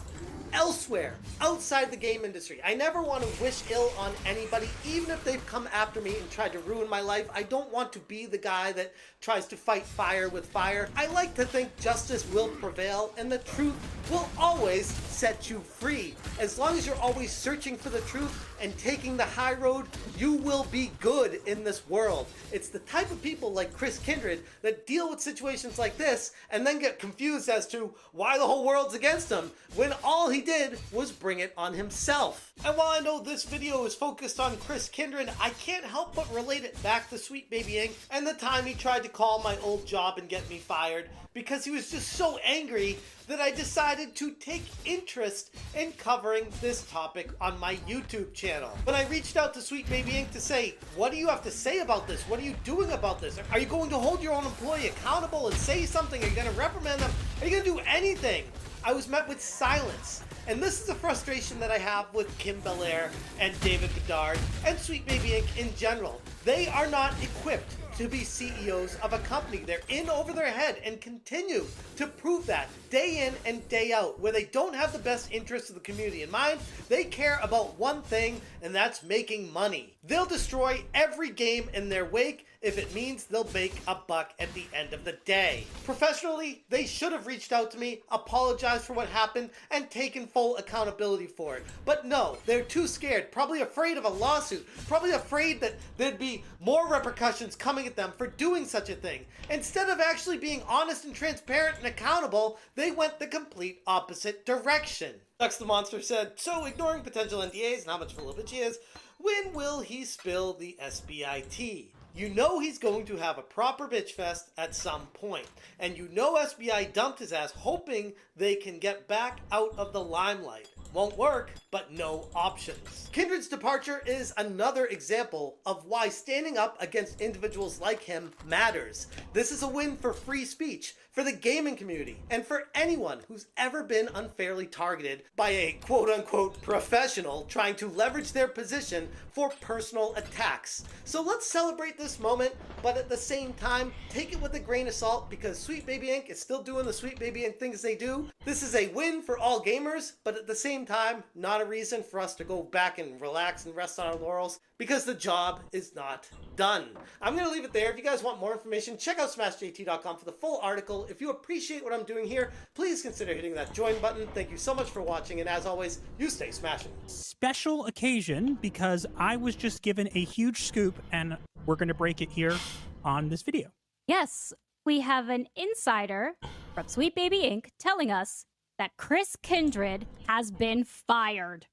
Elsewhere, outside the game industry. I never want to wish ill on anybody, even if they've come after me and tried to ruin my life. I don't want to be the guy that tries to fight fire with fire. I like to think justice will prevail and the truth will always set you free. As long as you're always searching for the truth and taking the high road, you will be good in this world. It's the type of people like Chris Kindred that deal with situations like this and then get confused as to why the whole world's against him when all he did was bring it on himself. And while I know this video is focused on Chris Kindred, I can't help but relate it back to Sweet Baby Inc. and the time he tried to call my old job and get me fired because he was just so angry that I decided to take interest in covering this topic on my YouTube channel. When I reached out to Sweet Baby Inc. to say, what do you have to say about this? What are you doing about this? Are you going to hold your own employee accountable and say something? Are you going to reprimand them? Are you going to do anything? I was met with silence. And this is a frustration that I have with Kim Belair and David Bedard and Sweet Baby Inc. in general. They are not equipped to be CEOs of a company. They're in over their head and continue to prove that day in and day out, where they don't have the best interests of the community in mind. They care about one thing, and that's making money. They'll destroy every game in their wake if it means they'll make a buck at the end of the day. Professionally, they should have reached out to me, apologized for what happened, and taken full accountability for it. But no, they're too scared, probably afraid of a lawsuit, probably afraid that there'd be more repercussions coming at them for doing such a thing. Instead of actually being honest and transparent and accountable, they went the complete opposite direction. Dux the Monster said, so ignoring potential NDAs and how much of a little bitch he is, when will he spill the SBIT? You know he's going to have a proper bitch fest at some point. And you know SBI dumped his ass hoping they can get back out of the limelight. Won't work, but no options. Kindred's departure is another example of why standing up against individuals like him matters. This is a win for free speech, for the gaming community, and for anyone who's ever been unfairly targeted by a quote-unquote professional trying to leverage their position for personal attacks. So let's celebrate this moment, but at the same time, take it with a grain of salt, because Sweet Baby Inc. is still doing the Sweet Baby Inc. things they do. This is a win for all gamers, but at the same time, not a reason for us to go back and relax and rest on our laurels, because the job is not done. I'm going to leave it there. If you guys want more information, check out smashjt.com for the full article. If you appreciate what I'm doing here, please consider hitting that join button. Thank you so much for watching, and as always, you stay smashing. Special occasion because I was just given a huge scoop and we're going to break it here on this video. Yes, we have an insider from Sweet Baby Inc. telling us that Chris Kindred has been fired.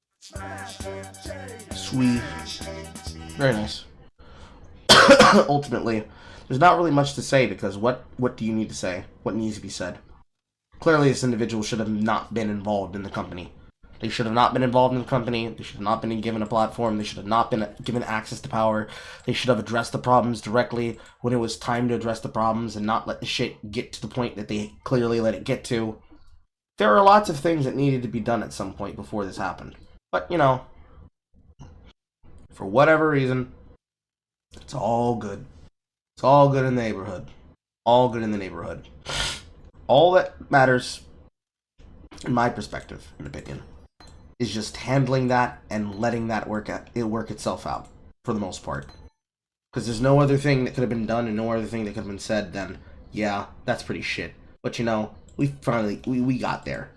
Sweet. Very nice. Ultimately, there's not really much to say, because what do you need to say? What needs to be said? Clearly, this individual should have not been involved in the company. They should have not been involved in the company. They should have not been given a platform. They should have not been given access to power. They should have addressed the problems directly when it was time to address the problems and not let the shit get to the point that they clearly let it get to. There are lots of things that needed to be done at some point before this happened. But, you know, for whatever reason, it's all good. It's all good in the neighborhood. All good in the neighborhood. All that matters, in my perspective and opinion, is just handling that and letting that work itself out, for the most part. Because there's no other thing that could have been done and no other thing that could have been said than, yeah, that's pretty shit. But you know, we got there.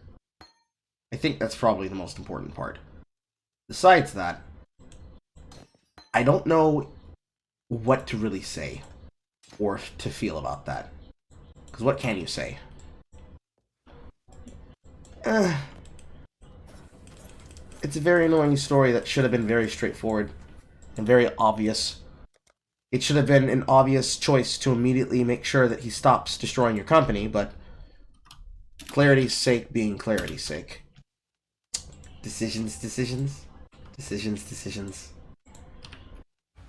I think that's probably the most important part. Besides that, I don't know what to really say or to feel about that. Because what can you say? It's a very annoying story that should have been very straightforward and very obvious. It should have been an obvious choice to immediately make sure that he stops destroying your company, but clarity's sake being clarity's sake. Decisions.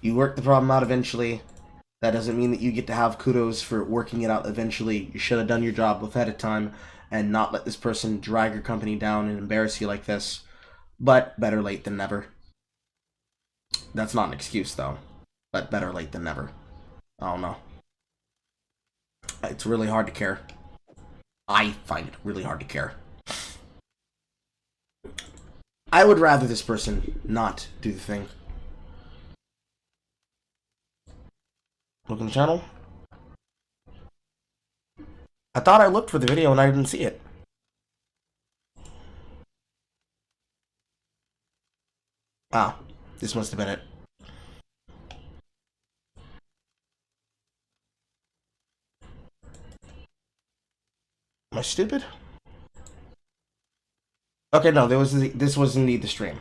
You work the problem out eventually. That doesn't mean that you get to have kudos for working it out eventually. You should have done your job ahead of time and not let this person drag your company down and embarrass you like this. But better late than never. That's not an excuse, though. But better late than never. I don't know. It's really hard to care. I find it really hard to care. I would rather this person not do the thing. Look in the channel. I thought I looked for the video and I didn't see it. Ah, this must have been it. Am I stupid? Okay, no, this was indeed the stream.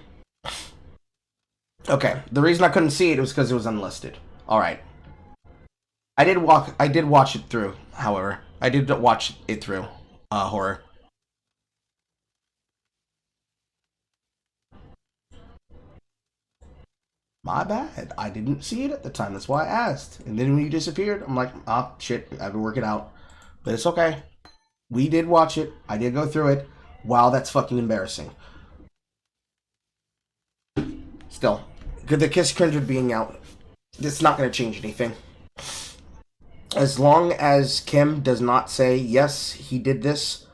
Okay, the reason I couldn't see it was because it was unlisted. Alright. I did watch it through, however. I did watch it through. Horror. My bad. I didn't see it at the time. That's why I asked. And then when you disappeared, I'm like, ah, shit, I have to work it out. But it's okay. We did watch it. I did go through it. Wow, that's fucking embarrassing. Still, the Kiss Kindred being out, it's not going to change anything. As long as Kim does not say, yes, he did this,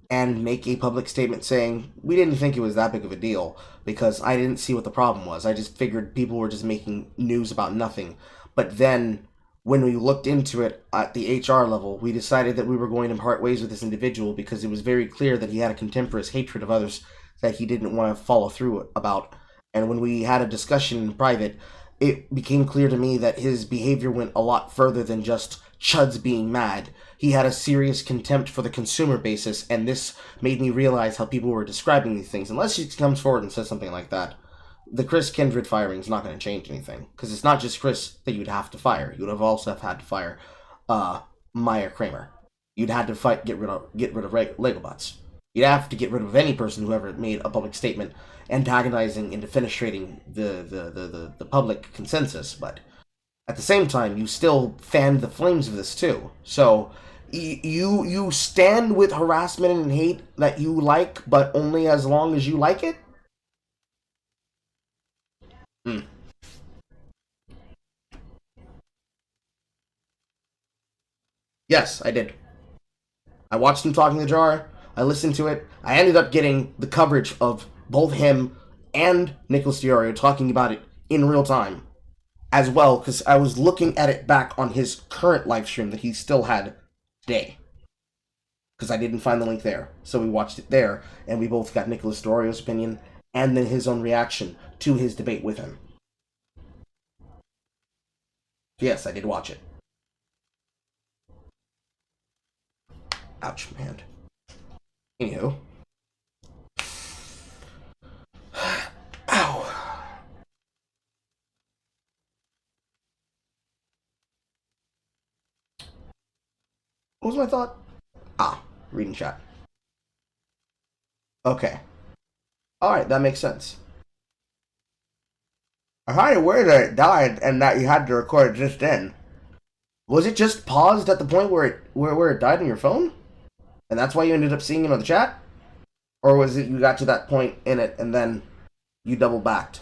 and make a public statement saying, we didn't think it was that big of a deal, because I didn't see what the problem was. I just figured people were just making news about nothing. But then, when we looked into it at the HR level, we decided that we were going to part ways with this individual because it was very clear that he had a contemporary hatred of others that he didn't want to follow through about. And when we had a discussion in private, it became clear to me that his behavior went a lot further than just chuds being mad. He had a serious contempt for the consumer basis, and this made me realize how people were describing these things. Unless he comes forward and says something like that, the Chris Kindred firing is not going to change anything. Because it's not just Chris that you'd have to fire. You would have also had to fire Maya Kramer. You'd had to get rid of Legobots. You'd have to get rid of any person who ever made a public statement antagonizing and defenestrating the public consensus. But at the same time, you still fanned the flames of this too. So you stand with harassment and hate that you like, but only as long as you like it? Yes, I did. I watched him talking to Jar. I listened to it. I ended up getting the coverage of both him and Nicholas Diorio talking about it in real time as well, because I was looking at it back on his current live stream that he still had today. Because I didn't find the link there. So we watched it there, and we both got Nicholas Diorio's opinion and then his own reaction to his debate with him. Yes, I did watch it. Ouch, man. Anywho. Ow. What was my thought? Reading chat. Okay. Alright, that makes sense. I kind of worried that it died and that you had to record it just then. Was it just paused at the point where it died on your phone? And that's why you ended up seeing it on the chat? Or was it you got to that point in it and then you double backed?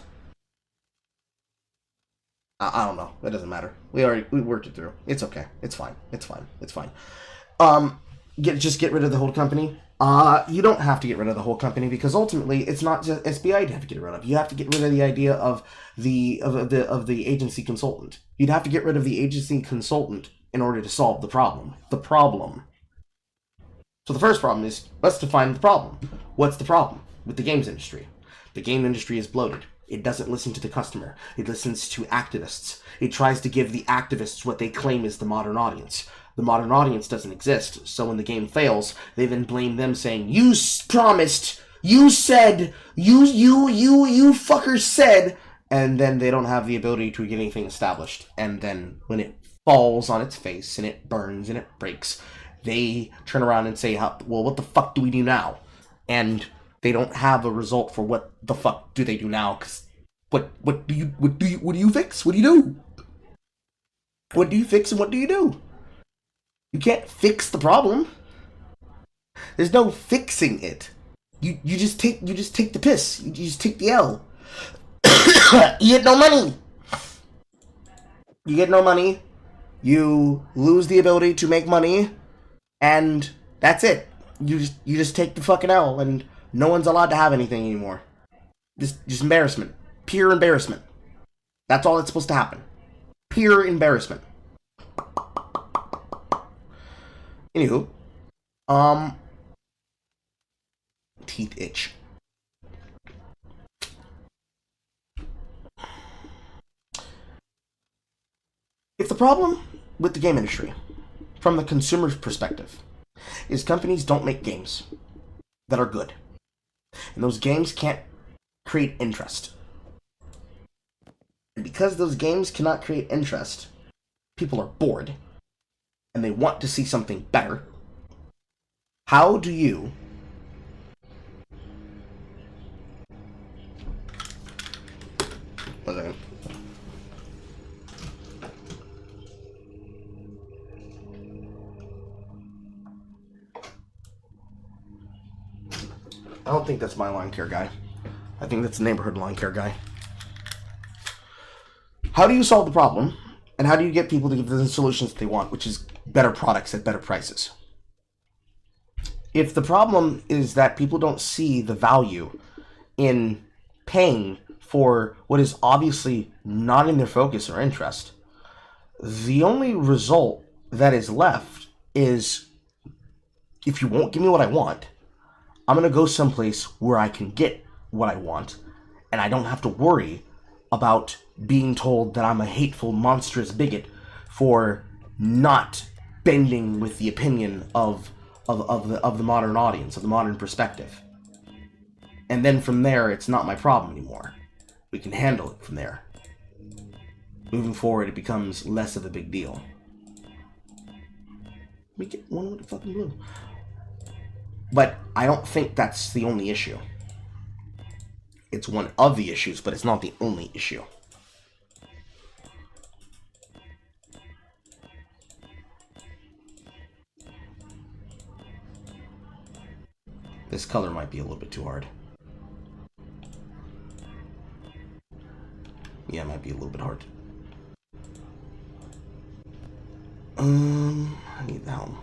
I don't know. It doesn't matter. We worked it through. It's okay. It's fine. It's fine. It's fine. Just get rid of the whole company. You don't have to get rid of the whole company because ultimately it's not just SBI you have to get rid of. You have to get rid of the idea of the agency consultant. You'd have to get rid of the agency consultant in order to solve the problem. So the first problem is, let's define the problem. What's the problem with the games industry? The game industry is bloated. It doesn't listen to the customer. It listens to activists. It tries to give the activists what they claim is the modern audience. The modern audience doesn't exist, so when the game fails, they then blame them saying, you promised, you said, you fuckers said, and then they don't have the ability to get anything established. And then when it falls on its face and it burns and it breaks, they turn around and say, well, what the fuck do we do now? And they don't have a result for what the fuck do they do now, because what do you fix? What do you do? What do you fix and what do you do? You can't fix the problem. There's no fixing it. You just take the piss. You just take the L. You get no money. You get no money. You lose the ability to make money, and that's it. You just take the fucking L, and no one's allowed to have anything anymore. Just embarrassment. Pure embarrassment. That's all that's supposed to happen. Pure embarrassment. Anywho, teeth itch. If the problem with the game industry, from the consumer's perspective, is companies don't make games that are good, and those games can't create interest, and because those games cannot create interest, people are bored, and they want to see something better. How do you I don't think that's my lawn care guy. I think that's the neighborhood lawn care guy. How do you solve the problem? And how do you get people to give the solutions that they want, which is better products at better prices? If the problem is that people don't see the value in paying for what is obviously not in their focus or interest, the only result that is left is, if you won't give me what I want, I'm going to go someplace where I can get what I want, and I don't have to worry about being told that I'm a hateful, monstrous bigot for not bending with the opinion of the modern audience, of the modern perspective. And then from there, it's not my problem anymore. we can handle it from there. Moving forward, it becomes less of a big deal. We get one with the fucking blue. But I don't think that's the only issue. It's one of the issues, but it's not the only issue. This color might be a little bit too hard. Yeah, it might be a little bit hard. I need the helm.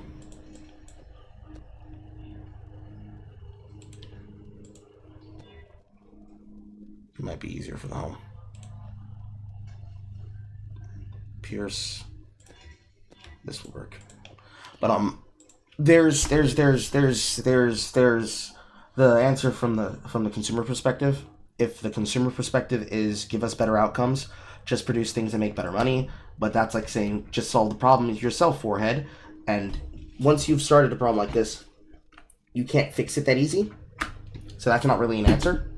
It might be easier for the helm. Pierce. This will work. But there's the answer from the consumer perspective. If the consumer perspective is give us better outcomes, just produce things that make better money, but that's like saying just solve the problem yourself, forehead. And once you've started a problem like this, you can't fix it that easy. So that's not really an answer.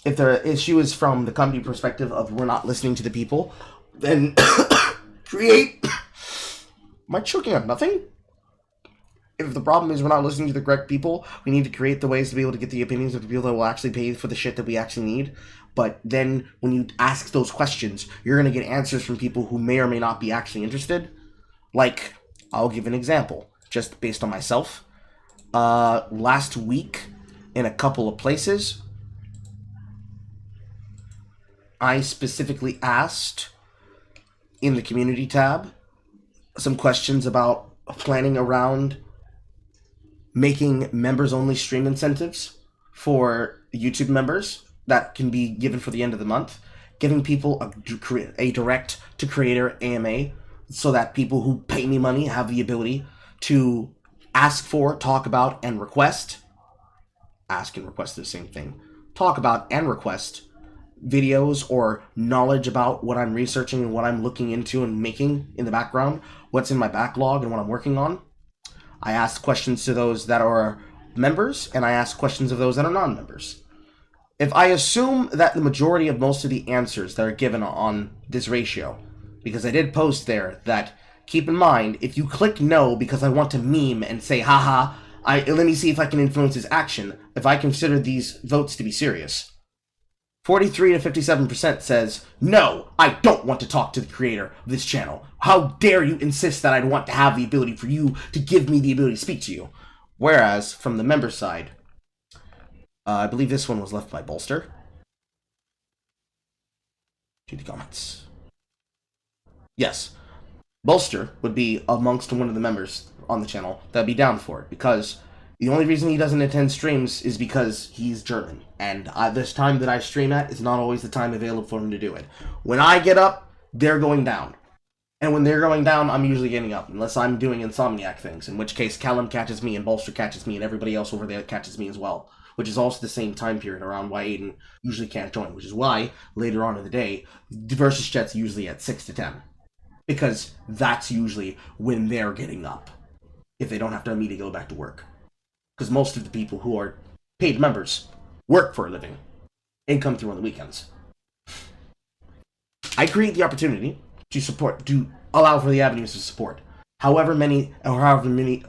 If the issue is from the company perspective of we're not listening to the people, then create. Am I choking on nothing? If the problem is we're not listening to the correct people, we need to create the ways to be able to get the opinions of the people that will actually pay for the shit that we actually need. But then when you ask those questions, you're going to get answers from people who may or may not be actually interested. Like, I'll give an example, just based on myself. Last week, in a couple of places, I specifically asked in the community tab some questions about planning around making members-only stream incentives for YouTube members that can be given for the end of the month, giving people a direct-to-creator AMA so that people who pay me money have the ability to ask for, talk about, and request. Ask and request are the same thing. Talk about and request videos or knowledge about what I'm researching and what I'm looking into and making in the background, what's in my backlog and what I'm working on. I ask questions to those that are members, and I ask questions of those that are non-members. If I assume that the majority of most of the answers that are given on this ratio, because I did post there that, keep in mind, if you click no because I want to meme and say, haha, let me see if I can influence his action, if I consider these votes to be serious. 43 to 57% says, no, I don't want to talk to the creator of this channel. How dare you insist that I'd want to have the ability for you to give me the ability to speak to you? Whereas, from the member side, I believe this one was left by Bolster. To the comments. Yes, Bolster would be amongst one of the members on the channel that'd be down for it, because the only reason he doesn't attend streams is because he's German, and this time that I stream at is not always the time available for him to do it. When I get up, they're going down. And when they're going down, I'm usually getting up, unless I'm doing insomniac things, in which case Callum catches me, and Bolster catches me, and everybody else over there catches me as well, which is also the same time period around why Aiden usually can't join, which is why, later on in the day, Versus Chat's usually at 6 to 10. Because that's usually when they're getting up, if they don't have to immediately go back to work. Because most of the people who are paid members work for a living and come through on the weekends. I create the opportunity to support, to allow for the avenues of support. However many or however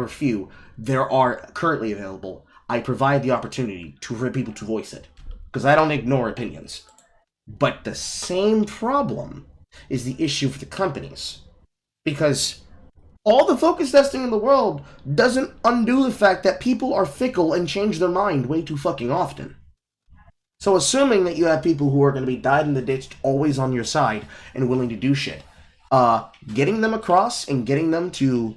few there are currently available, I provide the opportunity for people to voice it. Because I don't ignore opinions. But the same problem is the issue for the companies. Because all the focus testing in the world doesn't undo the fact that people are fickle and change their mind way too fucking often. So assuming that you have people who are going to be dyed in the ditch, always on your side, and willing to do shit, getting them across and getting them to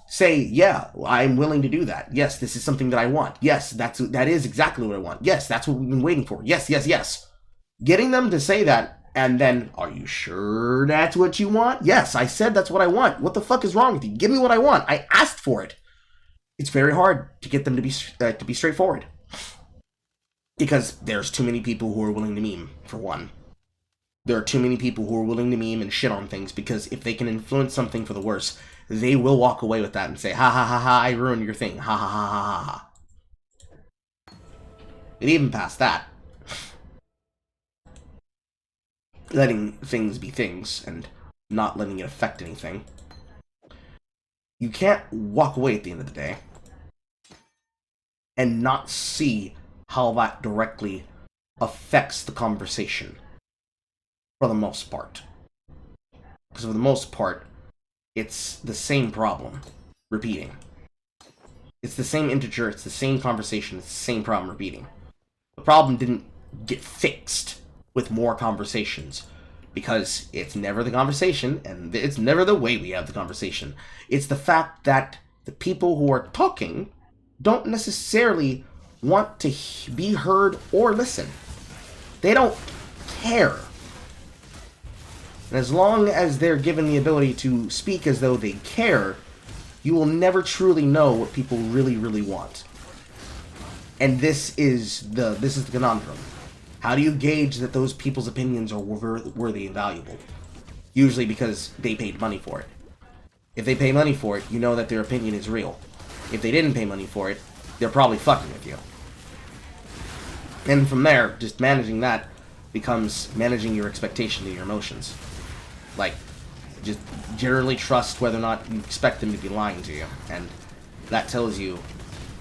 say, yeah, I'm willing to do that. Yes, this is something that I want. Yes, that is exactly what I want. Yes, that's what we've been waiting for. Yes, yes, yes. Getting them to say that, and then, are you sure that's what you want? Yes, I said that's what I want. What the fuck is wrong with you? Give me what I want. I asked for it. It's very hard to get them to be straightforward. Because there's too many people who are willing to meme, for one. There are too many people who are willing to meme and shit on things, because if they can influence something for the worse, they will walk away with that and say, ha ha ha ha, I ruined your thing. Ha ha ha ha ha ha. And even past that, letting things be things and not letting it affect anything. You can't walk away at the end of the day and not see how that directly affects the conversation for the most part. Because for the most part, it's the same problem repeating. It's the same integer, it's the same conversation, it's the same problem repeating. The problem didn't get fixed with more conversations, because it's never the conversation, and it's never the way we have the conversation. It's the fact that the people who are talking don't necessarily want to be heard or listen. They don't care. And as long as they're given the ability to speak as though they care, you will never truly know what people really, really want. And this is the conundrum. How do you gauge that those people's opinions are worthy and valuable? Usually because they paid money for it. If they pay money for it, you know that their opinion is real. If they didn't pay money for it, they're probably fucking with you. And from there, just managing that becomes managing your expectation to your emotions. Like, just generally trust whether or not you expect them to be lying to you. And that tells you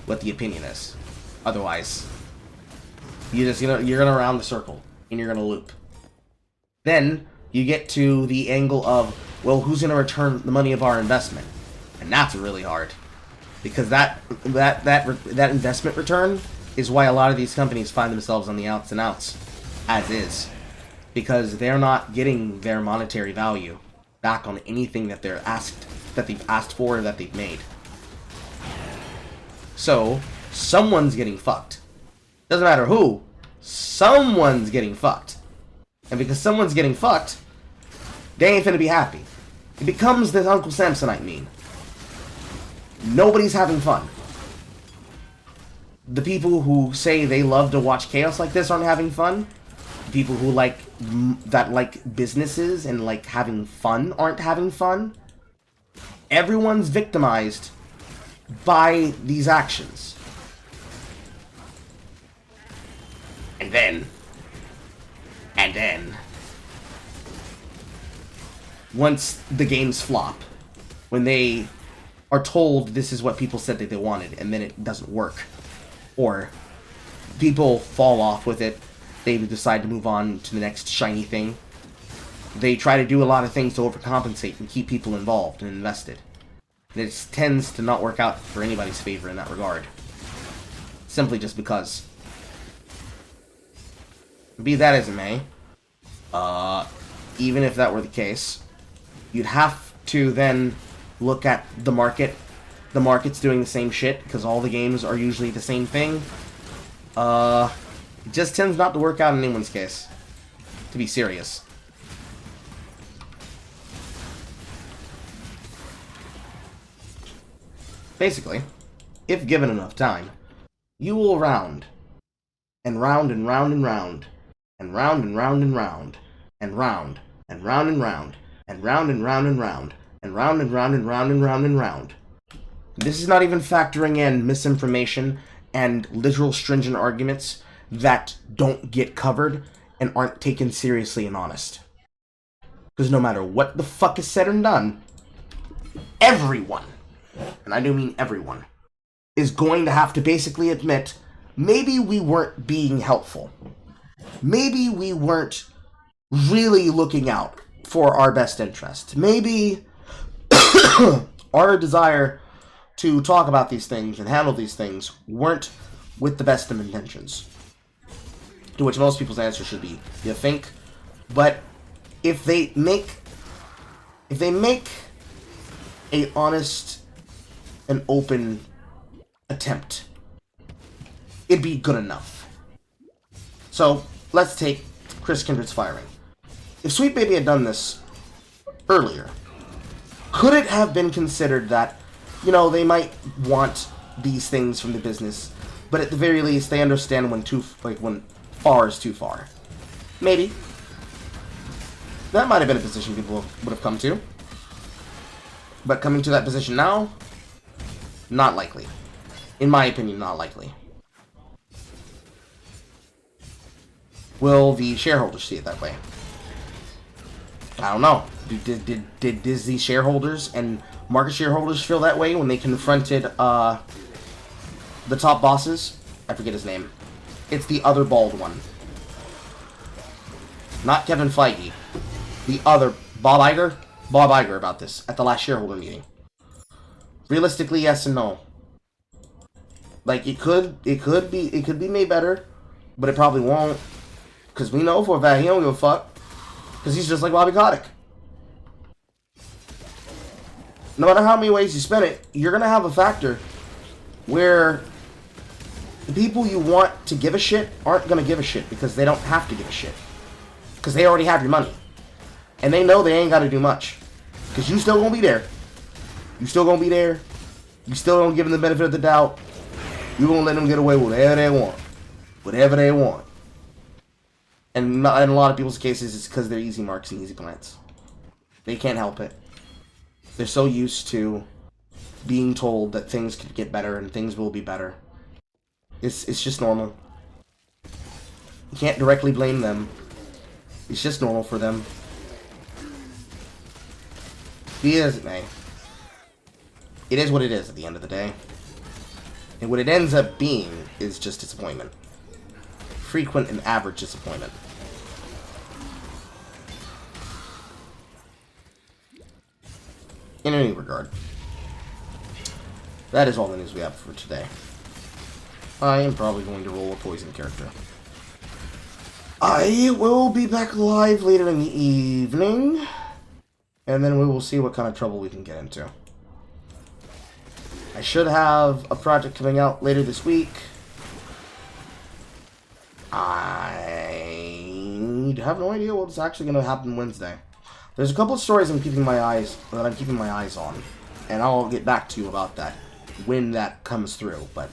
what the opinion is. Otherwise, you're gonna round the circle, and you're gonna loop. Then, you get to the angle of, well, who's gonna return the money of our investment? And that's really hard. Because that investment return is why a lot of these companies find themselves on the outs and outs, as is. Because they're not getting their monetary value back on anything that they've asked for, or that they've made. So, someone's getting fucked. Doesn't matter who, someone's getting fucked. And because someone's getting fucked, they ain't finna be happy. It becomes this Uncle Samsonite meme. Nobody's having fun. The people who say they love to watch chaos like this aren't having fun. The people who like businesses and like having fun aren't having fun. Everyone's victimized by these actions. And then, once the games flop, when they are told this is what people said that they wanted, and then it doesn't work, or people fall off with it, they decide to move on to the next shiny thing, they try to do a lot of things to overcompensate and keep people involved and invested. And it tends to not work out for anybody's favor in that regard. Simply just because. Be that as it may, even if that were the case, you'd have to then look at the market. The market's doing the same shit, because all the games are usually the same thing. It just tends not to work out in anyone's case, to be serious. Basically, if given enough time, you will round, and round and round and round, and round and round and round, and round, and round and round, and round and round and round, and round and round and round and round and round. This is not even factoring in misinformation and literal stringent arguments that don't get covered and aren't taken seriously and honest. Because no matter what the fuck is said and done, everyone, and I do mean everyone, is going to have to basically admit, maybe we weren't being helpful. Maybe we weren't really looking out for our best interest. Maybe our desire to talk about these things and handle these things weren't with the best of intentions. To which most people's answer should be, you think? But if they make a honest and open attempt, it'd be good enough. So, let's take Chris Kindred's firing. If Sweet Baby had done this earlier, could it have been considered that, you know, they might want these things from the business, but at the very least they understand when far is too far? Maybe. That might have been a position people would have come to. But coming to that position now, not likely. In my opinion, not likely. will the shareholders see it that way? I don't know. Did Disney shareholders and market shareholders feel that way when they confronted the top bosses? I forget his name. It's the other bald one. Not Kevin Feige. The other Bob Iger? Bob Iger about this at the last shareholder meeting. Realistically, yes and no. Like it could be made better, but it probably won't. Because we know for a fact he don't give a fuck. Because he's just like Bobby Kotick. No matter how many ways you spin it, you're going to have a factor where the people you want to give a shit aren't going to give a shit because they don't have to give a shit. Because they already have your money. And they know they ain't got to do much. Because you still going to be there. You still going to be there. You still don't give them the benefit of the doubt. You going to let them get away with whatever they want. Whatever they want. And in a lot of people's cases, it's because they're easy marks and easy plants. They can't help it. They're so used to being told that things could get better and things will be better. It's just normal. You can't directly blame them. It's just normal for them. Be it as it may. It is what it is at the end of the day. And what it ends up being is just disappointment. Frequent and average disappointment. In any regard, that is all the news we have for today. I am probably going to roll a poison character. I will be back live later in the evening, and then we will see what kind of trouble we can get into. I should have a project coming out later this week. I have no idea what's actually going to happen Wednesday. There's a couple of stories I'm keeping my eyes on, and I'll get back to you about that when that comes through. But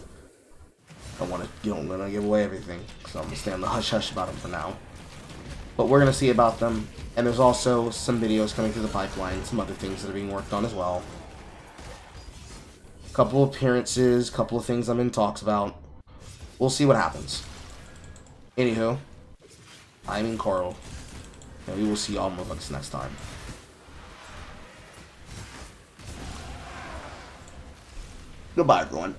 I don't want to give away everything, so I'm gonna stay on the hush hush about them for now. But we're gonna see about them, and there's also some videos coming through the pipeline, some other things that are being worked on as well. A couple appearances, couple of things I'm in talks about. We'll see what happens. Anywho, I'm in Coral. And we will see all motherfuckers next time. Goodbye, everyone.